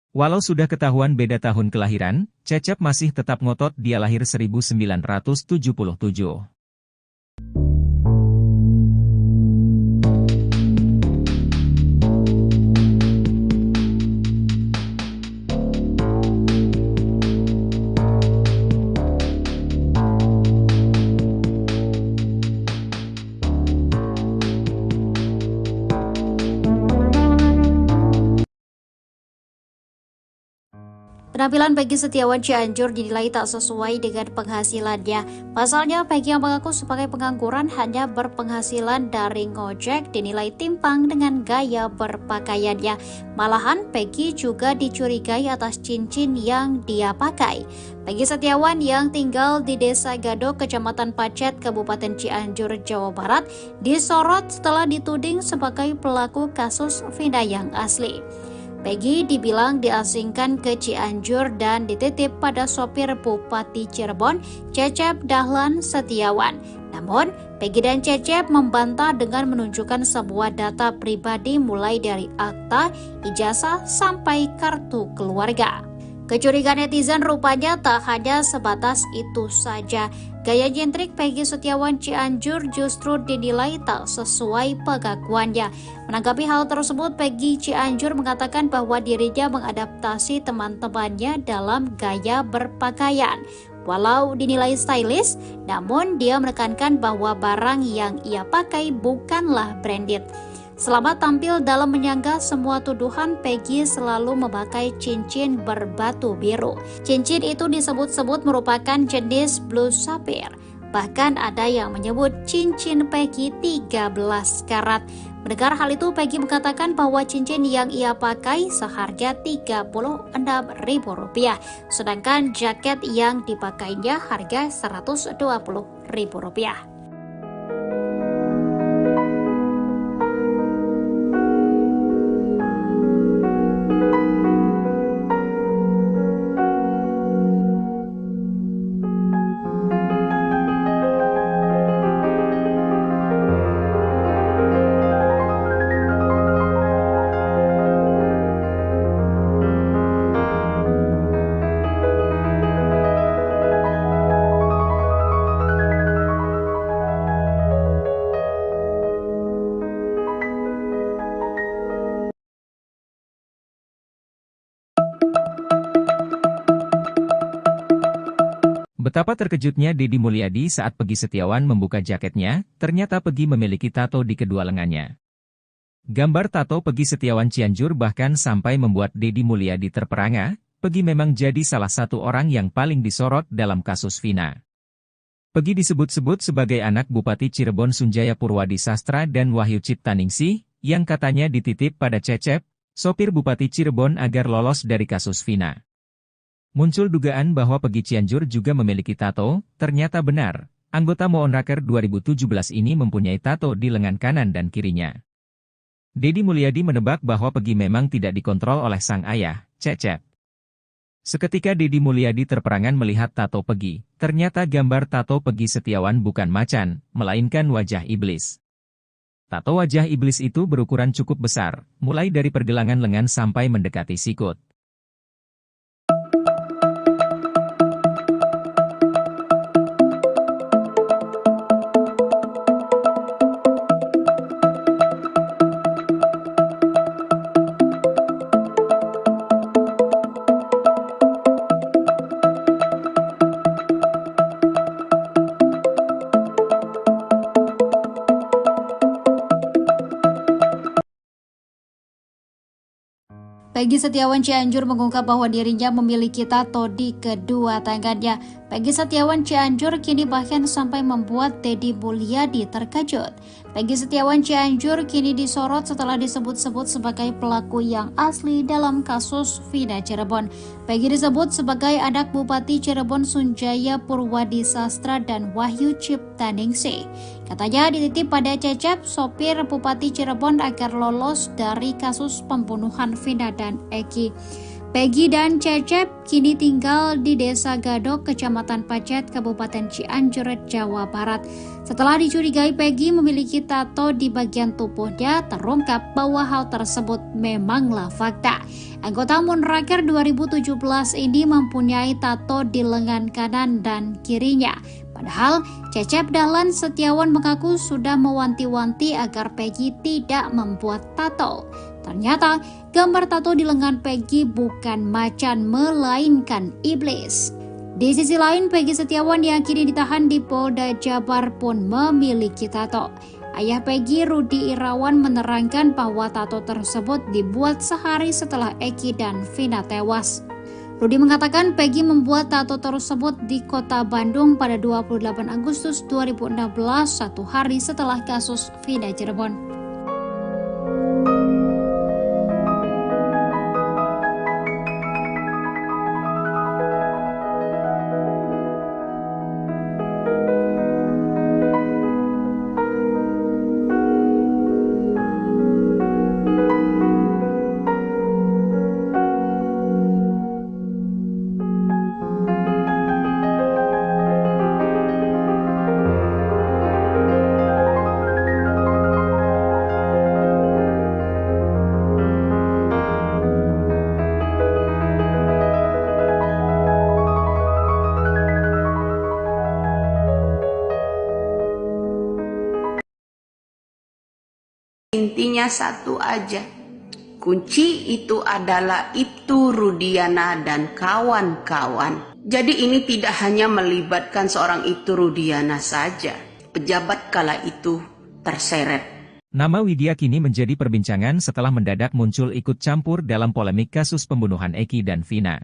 Walau sudah ketahuan beda tahun kelahiran, Cecep masih tetap ngotot dia lahir 1977. Penampilan Peggy Setiawan Cianjur dinilai tak sesuai dengan penghasilannya. Pasalnya, Peggy yang mengaku sebagai pengangguran hanya berpenghasilan dari ngojek dinilai timpang dengan gaya berpakaiannya. Malahan, Peggy juga dicurigai atas cincin yang dia pakai. Peggy Setiawan yang tinggal di Desa Gadok, Kecamatan Pacet, Kabupaten Cianjur, Jawa Barat, disorot setelah dituding sebagai pelaku kasus Vina yang asli. Peggy dibilang diasingkan ke Cianjur dan dititip pada sopir Bupati Cirebon, Cecep Dahlan Setiawan. Namun, Peggy dan Cecep membantah dengan menunjukkan sebuah data pribadi mulai dari akta, ijazah, sampai kartu keluarga. Kecurigaan netizen rupanya tak hanya sebatas itu saja. Gaya nyentrik Peggy Setiawan Cianjur justru dinilai tak sesuai pengakuannya. Menanggapi hal tersebut, Peggy Cianjur mengatakan bahwa dirinya mengadaptasi teman-temannya dalam gaya berpakaian. Walau dinilai stylish, namun dia menekankan bahwa barang yang ia pakai bukanlah branded. Selama tampil dalam menyanggah semua tuduhan, Peggy selalu memakai cincin berbatu biru. Cincin itu disebut-sebut merupakan jenis blue sapphire. Bahkan ada yang menyebut cincin Peggy 13 karat. Mendengar hal itu, Peggy mengatakan bahwa cincin yang ia pakai seharga Rp36.000, sedangkan jaket yang dipakainya harga Rp120.000. Betapa terkejutnya Deddy Mulyadi saat Peggy Setiawan membuka jaketnya, ternyata Peggy memiliki tato di kedua lengannya. Gambar tato Peggy Setiawan Cianjur bahkan sampai membuat Deddy Mulyadi terperangah. Peggy memang jadi salah satu orang yang paling disorot dalam kasus Vina. Peggy disebut-sebut sebagai anak Bupati Cirebon Sunjaya Purwadi Sastra dan Wahyu Ciptaningsih, yang katanya dititip pada Cecep, sopir Bupati Cirebon agar lolos dari kasus Vina. Muncul dugaan bahwa Peggy Cianjur juga memiliki tato, ternyata benar. Anggota Moonraker 2017 ini mempunyai tato di lengan kanan dan kirinya. Deddy Mulyadi menebak bahwa Peggy memang tidak dikontrol oleh sang ayah, Cecep. Seketika Deddy Mulyadi terperangan melihat tato Peggy, ternyata gambar tato Peggy Setiawan bukan macan, melainkan wajah iblis. Tato wajah iblis itu berukuran cukup besar, mulai dari pergelangan lengan sampai mendekati sikut. Peggy Setiawan Cianjur mengungkap bahwa dirinya memiliki tato di kedua tangannya. Peggy Setiawan Cianjur kini bahkan sampai membuat Deddy Mulyadi terkejut. Peggy Setiawan Cianjur kini disorot setelah disebut-sebut sebagai pelaku yang asli dalam kasus Vina Cirebon. Peggy disebut sebagai anak Bupati Cirebon Sunjaya Purwadi Sastra dan Wahyu Ciptaningsih. Katanya dititip pada Cecep, sopir Bupati Cirebon agar lolos dari kasus pembunuhan Vina dan Eki. Peggy dan Cecep kini tinggal di Desa Gadok, Kecamatan Pacet, Kabupaten Cianjur, Jawa Barat. Setelah dicurigai Peggy memiliki tato di bagian tubuhnya, terungkap bahwa hal tersebut memanglah fakta. Anggota Munraker 2017 ini mempunyai tato di lengan kanan dan kirinya. Padahal Cecep Dahlan Setiawan mengaku sudah mewanti-wanti agar Peggy tidak membuat tato. Ternyata gambar tato di lengan Peggy bukan macan melainkan iblis. Di sisi lain, Peggy Setiawan yang kini ditahan di Polda Jabar pun memiliki tato. Ayah Peggy, Rudi Irawan, menerangkan bahwa tato tersebut dibuat sehari setelah Eki dan Vina tewas. Rudi mengatakan Peggy membuat tato tersebut di kota Bandung pada 28 Agustus 2016, satu hari setelah kasus Vina Cirebon. Intinya satu aja, kunci itu adalah Ibtu Rudiana dan kawan-kawan. Jadi ini tidak hanya melibatkan seorang Ibtu Rudiana saja, pejabat kala itu terseret. Nama Widya kini menjadi perbincangan setelah mendadak muncul ikut campur dalam polemik kasus pembunuhan Eki dan Vina.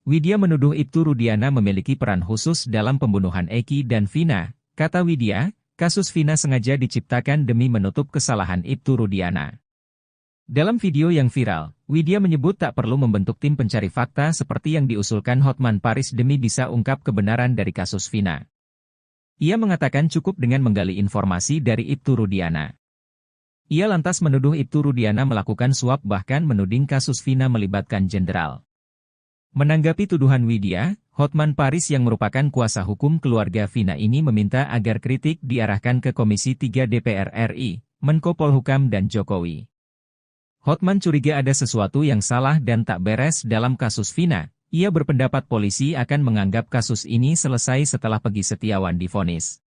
Widya menuduh Ibtu Rudiana memiliki peran khusus dalam pembunuhan Eki dan Vina. Kata Widya, kasus Vina sengaja diciptakan demi menutup kesalahan Ibtu Rudiana. Dalam video yang viral, Widya menyebut tak perlu membentuk tim pencari fakta seperti yang diusulkan Hotman Paris demi bisa ungkap kebenaran dari kasus Vina. Ia mengatakan cukup dengan menggali informasi dari Ibtu Rudiana. Ia lantas menuduh Ibtu Rudiana melakukan suap bahkan menuding kasus Vina melibatkan jenderal. Menanggapi tuduhan Widya, Hotman Paris yang merupakan kuasa hukum keluarga Vina ini meminta agar kritik diarahkan ke Komisi 3 DPR RI, Menko Polhukam dan Jokowi. Hotman curiga ada sesuatu yang salah dan tak beres dalam kasus Vina. Ia berpendapat polisi akan menganggap kasus ini selesai setelah Peggy Setiawan divonis.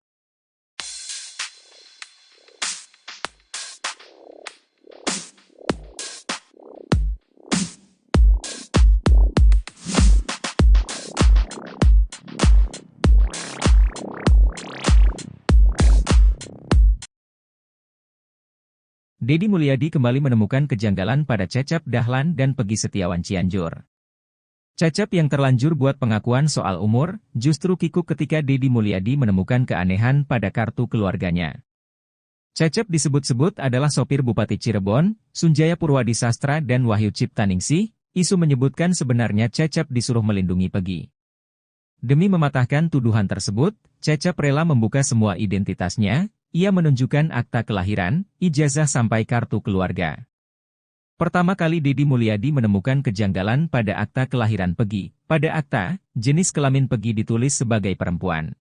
Deddy Mulyadi kembali menemukan kejanggalan pada Cecep Dahlan dan Peggy Setiawan Cianjur. Cecep yang terlanjur buat pengakuan soal umur, justru kikuk ketika Deddy Mulyadi menemukan keanehan pada kartu keluarganya. Cecep disebut-sebut adalah sopir Bupati Cirebon, Sunjaya Purwadi Sastra dan Wahyu Ciptaningsih. Isu menyebutkan sebenarnya Cecep disuruh melindungi Peggy. Demi mematahkan tuduhan tersebut, Cecep rela membuka semua identitasnya. Ia menunjukkan akta kelahiran, ijazah sampai kartu keluarga. Pertama kali Deddy Mulyadi menemukan kejanggalan pada akta kelahiran Peggy. Pada akta, jenis kelamin Peggy ditulis sebagai perempuan.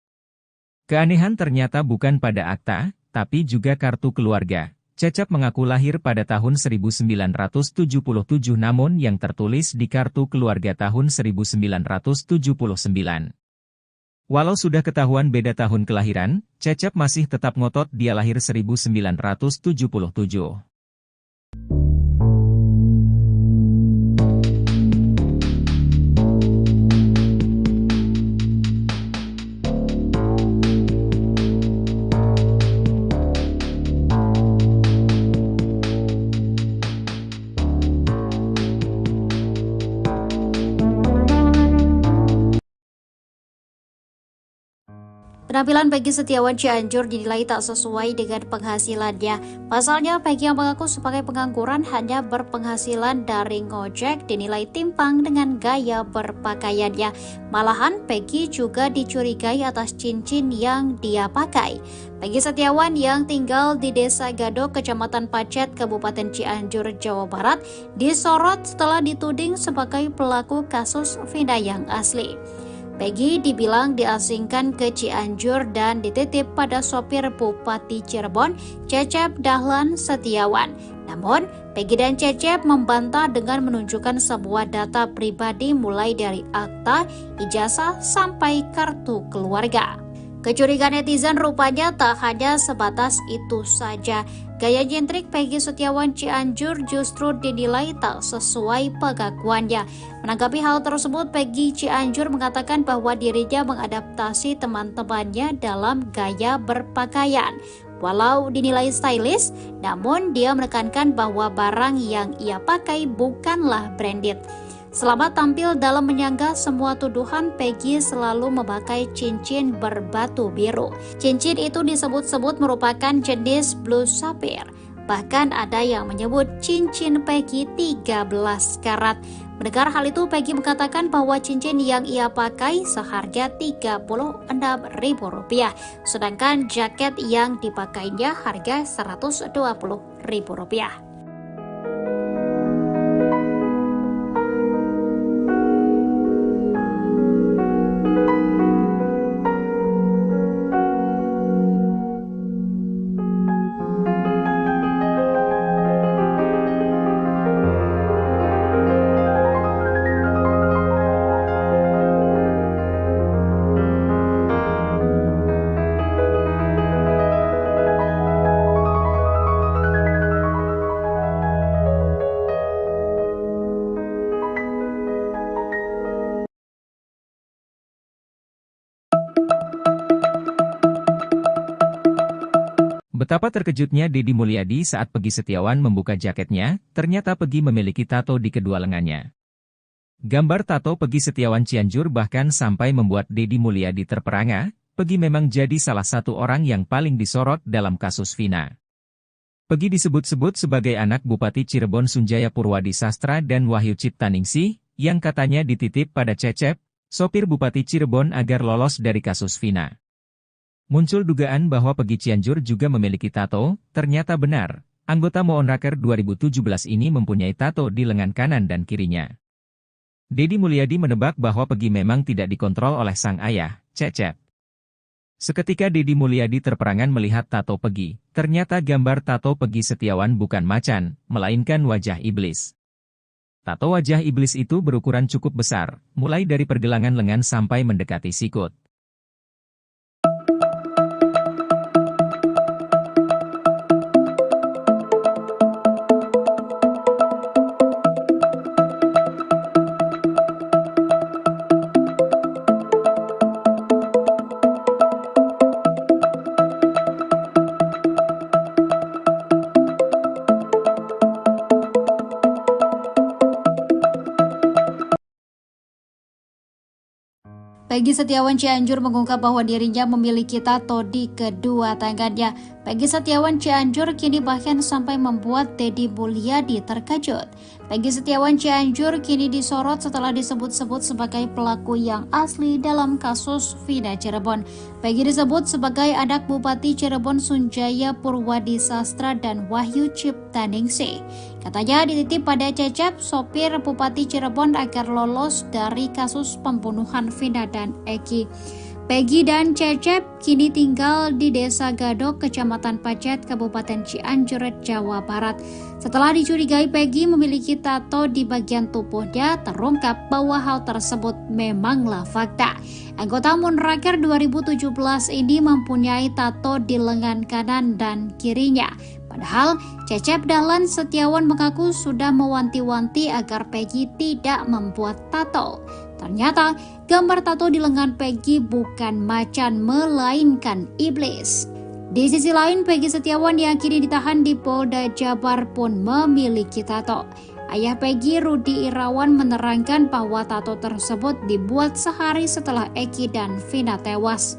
Keanehan ternyata bukan pada akta, tapi juga kartu keluarga. Cecep mengaku lahir pada tahun 1977 namun yang tertulis di kartu keluarga tahun 1979. Walau sudah ketahuan beda tahun kelahiran, Cecep masih tetap ngotot dia lahir 1977. Penampilan Peggy Setiawan Cianjur dinilai tak sesuai dengan penghasilannya. Pasalnya, Peggy yang mengaku sebagai pengangguran hanya berpenghasilan dari ngojek dinilai timpang dengan gaya berpakaiannya. Malahan, Peggy juga dicurigai atas cincin yang dia pakai. Peggy Setiawan yang tinggal di Desa Gadok, Kecamatan Pacet, Kabupaten Cianjur, Jawa Barat, disorot setelah dituding sebagai pelaku kasus Vina yang asli. Peggy dibilang diasingkan ke Cianjur dan dititip pada sopir Bupati Cirebon, Cecep Dahlan Setiawan. Namun, Peggy dan Cecep membantah dengan menunjukkan sebuah data pribadi mulai dari akta, ijazah, sampai kartu keluarga. Kecurigaan netizen rupanya tak hanya sebatas itu saja. Gaya nyentrik Peggy Setiawan Cianjur justru dinilai tak sesuai pengakuannya. Menanggapi hal tersebut, Peggy Cianjur mengatakan bahwa dirinya mengadaptasi teman-temannya dalam gaya berpakaian. Walau dinilai stylish, namun dia menekankan bahwa barang yang ia pakai bukanlah branded. Selama tampil dalam menyanggah semua tuduhan, Peggy selalu memakai cincin berbatu biru. Cincin itu disebut-sebut merupakan jenis blue sapphire. Bahkan ada yang menyebut cincin Peggy 13 karat. Mendengar hal itu, Peggy mengatakan bahwa cincin yang ia pakai seharga Rp36.000, sedangkan jaket yang dipakainya harga Rp120.000. Betapa terkejutnya Deddy Mulyadi saat Peggy Setiawan membuka jaketnya, ternyata Peggy memiliki tato di kedua lengannya. Gambar tato Peggy Setiawan Cianjur bahkan sampai membuat Deddy Mulyadi terperangah. Peggy memang jadi salah satu orang yang paling disorot dalam kasus Vina. Peggy disebut-sebut sebagai anak Bupati Cirebon Sunjaya Purwadi Sastra dan Wahyu Ciptaningsih, yang katanya dititip pada Cecep, sopir Bupati Cirebon agar lolos dari kasus Vina. Muncul dugaan bahwa Peggy Cianjur juga memiliki tato, ternyata benar. Anggota Moonraker 2017 ini mempunyai tato di lengan kanan dan kirinya. Deddy Mulyadi menebak bahwa Peggy memang tidak dikontrol oleh sang ayah, Cecep. Seketika Deddy Mulyadi terperangan melihat tato Peggy. Ternyata gambar tato Peggy Setiawan bukan macan, melainkan wajah iblis. Tato wajah iblis itu berukuran cukup besar, mulai dari pergelangan lengan sampai mendekati sikut. Peggy Setiawan Cianjur mengungkap bahwa dirinya memiliki tato di kedua tangannya. Peggy Setiawan Cianjur kini bahkan sampai membuat Deddy Mulyadi terkejut. Peggy Setiawan Cianjur kini disorot setelah disebut-sebut sebagai pelaku yang asli dalam kasus Vina Cirebon. Peggy disebut sebagai anak Bupati Cirebon Sunjaya Purwadi Sastra dan Wahyu Ciptaningsih. Katanya dititip pada Cecep, sopir Bupati Cirebon agar lolos dari kasus pembunuhan Vina dan Eki. Peggy dan Cecep kini tinggal di Desa Gadok, Kecamatan Pacet, Kabupaten Cianjur, Jawa Barat. Setelah dicurigai Peggy memiliki tato di bagian tubuhnya, terungkap bahwa hal tersebut memanglah fakta. Anggota Moonraker 2017 ini mempunyai tato di lengan kanan dan kirinya. Padahal Cecep Dahlan Setiawan mengaku sudah mewanti-wanti agar Peggy tidak membuat tato. Ternyata gambar tato di lengan Peggy bukan macan melainkan iblis. Di sisi lain, Peggy Setiawan yang kini ditahan di Polda Jabar pun memiliki tato. Ayah Peggy, Rudi Irawan, menerangkan bahwa tato tersebut dibuat sehari setelah Eki dan Vina tewas.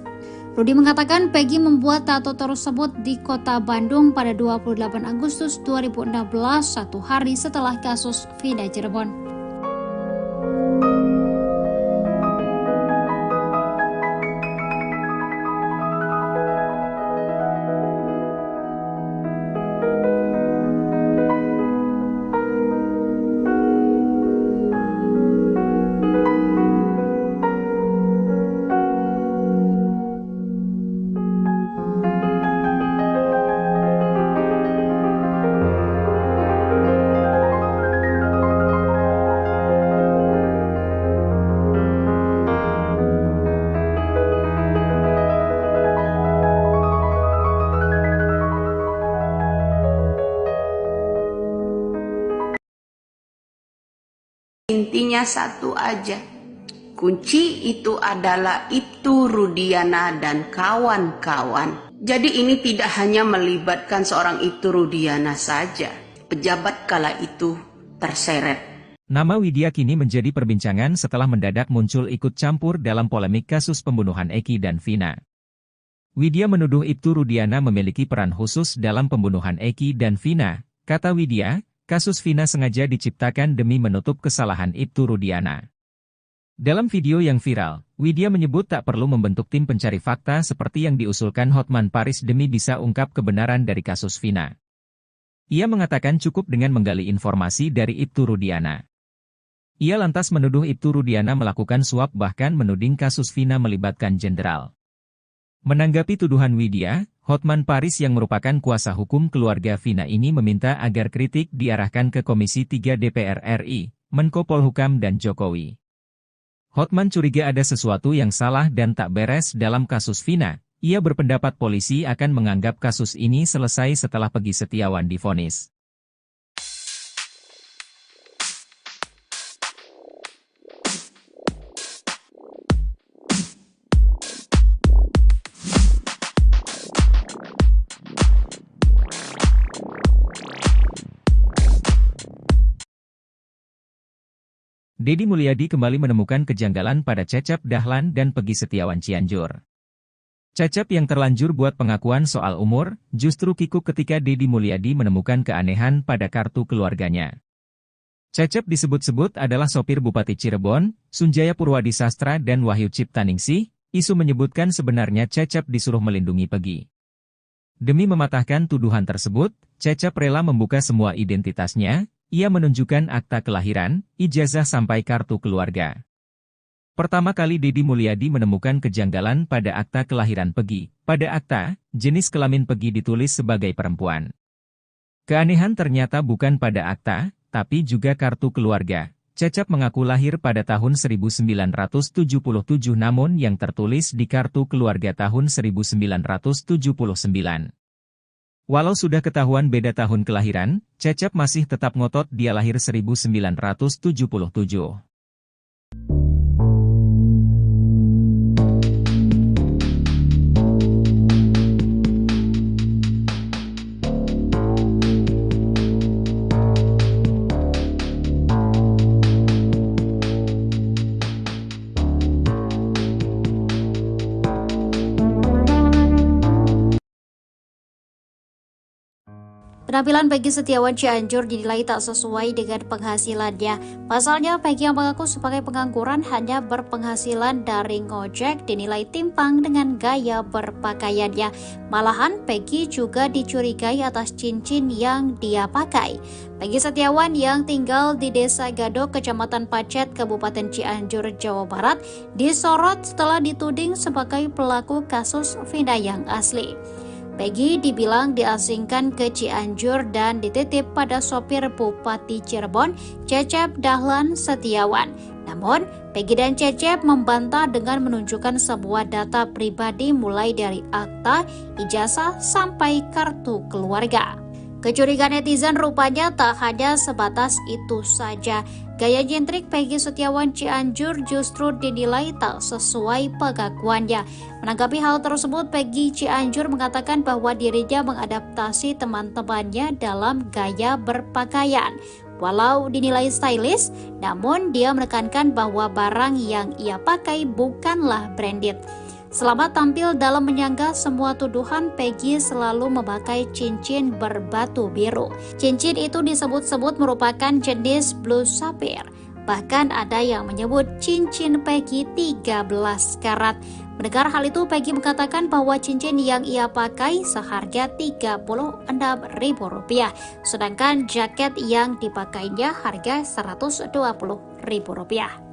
Rudi mengatakan Peggy membuat tato tersebut di kota Bandung pada 28 Agustus 2016, satu hari setelah kasus Vina Cirebon. Intinya satu aja, kunci itu adalah Ibtu Rudiana dan kawan-kawan. Jadi ini tidak hanya melibatkan seorang Ibtu Rudiana saja, pejabat kala itu terseret. Nama Widya kini menjadi perbincangan setelah mendadak muncul ikut campur dalam polemik kasus pembunuhan Eki dan Vina. Widya menuduh Ibtu Rudiana memiliki peran khusus dalam pembunuhan Eki dan Vina. Kata Widya, kasus Vina sengaja diciptakan demi menutup kesalahan Ibtu Rudiana. Dalam video yang viral, Widya menyebut tak perlu membentuk tim pencari fakta seperti yang diusulkan Hotman Paris demi bisa ungkap kebenaran dari kasus Vina. Ia mengatakan cukup dengan menggali informasi dari Ibtu Rudiana. Ia lantas menuduh Ibtu Rudiana melakukan suap bahkan menuding kasus Vina melibatkan jenderal. Menanggapi tuduhan Widya, Hotman Paris yang merupakan kuasa hukum keluarga Vina ini meminta agar kritik diarahkan ke Komisi 3 DPR RI, Menko Polhukam dan Jokowi. Hotman curiga ada sesuatu yang salah dan tak beres dalam kasus Vina. Ia berpendapat polisi akan menganggap kasus ini selesai setelah Peggy Setiawan divonis. Deddy Mulyadi kembali menemukan kejanggalan pada Cecep Dahlan dan Peggy Setiawan Cianjur. Cecep yang terlanjur buat pengakuan soal umur, justru kikuk ketika Deddy Mulyadi menemukan keanehan pada kartu keluarganya. Cecep disebut-sebut adalah sopir Bupati Cirebon, Sunjaya Purwadi Sastra dan Wahyu Ciptaningsih. Isu menyebutkan sebenarnya Cecep disuruh melindungi Peggy. Demi mematahkan tuduhan tersebut, Cecep rela membuka semua identitasnya. Ia menunjukkan akta kelahiran, ijazah sampai kartu keluarga. Pertama kali Deddy Mulyadi menemukan kejanggalan pada akta kelahiran Peggy. Pada akta, jenis kelamin Peggy ditulis sebagai perempuan. Keanehan ternyata bukan pada akta, tapi juga kartu keluarga. Cecep mengaku lahir pada tahun 1977 namun yang tertulis di kartu keluarga tahun 1979. Walau sudah ketahuan beda tahun kelahiran, Cecep masih tetap ngotot dia lahir 1977. Penampilan Peggy Setiawan Cianjur dinilai tak sesuai dengan penghasilannya. Pasalnya, Peggy yang mengaku sebagai pengangguran hanya berpenghasilan dari ngojek dinilai timpang dengan gaya berpakaiannya. Malahan, Peggy juga dicurigai atas cincin yang dia pakai. Peggy Setiawan yang tinggal di Desa Gadok, Kecamatan Pacet, Kabupaten Cianjur, Jawa Barat, disorot setelah dituding sebagai pelaku kasus Vina yang asli. Peggy dibilang diasingkan ke Cianjur dan dititip pada sopir Bupati Cirebon, Cecep Dahlan Setiawan. Namun, Peggy dan Cecep membantah dengan menunjukkan sebuah data pribadi mulai dari akta, ijazah, sampai kartu keluarga. Kecurigaan netizen rupanya tak hanya sebatas itu saja. Gaya nyentrik Peggy Setiawan Cianjur justru dinilai tak sesuai pengakuannya. Menanggapi hal tersebut, Peggy Cianjur mengatakan bahwa dirinya mengadaptasi teman-temannya dalam gaya berpakaian. Walau dinilai stylish, namun dia menekankan bahwa barang yang ia pakai bukanlah branded. Selama tampil dalam menyanggah semua tuduhan, Peggy selalu memakai cincin berbatu biru. Cincin itu disebut-sebut merupakan jenis blue sapphire. Bahkan ada yang menyebut cincin Peggy 13 karat. Mendengar hal itu, Peggy mengatakan bahwa cincin yang ia pakai seharga Rp36.000, sedangkan jaket yang dipakainya harga Rp120.000.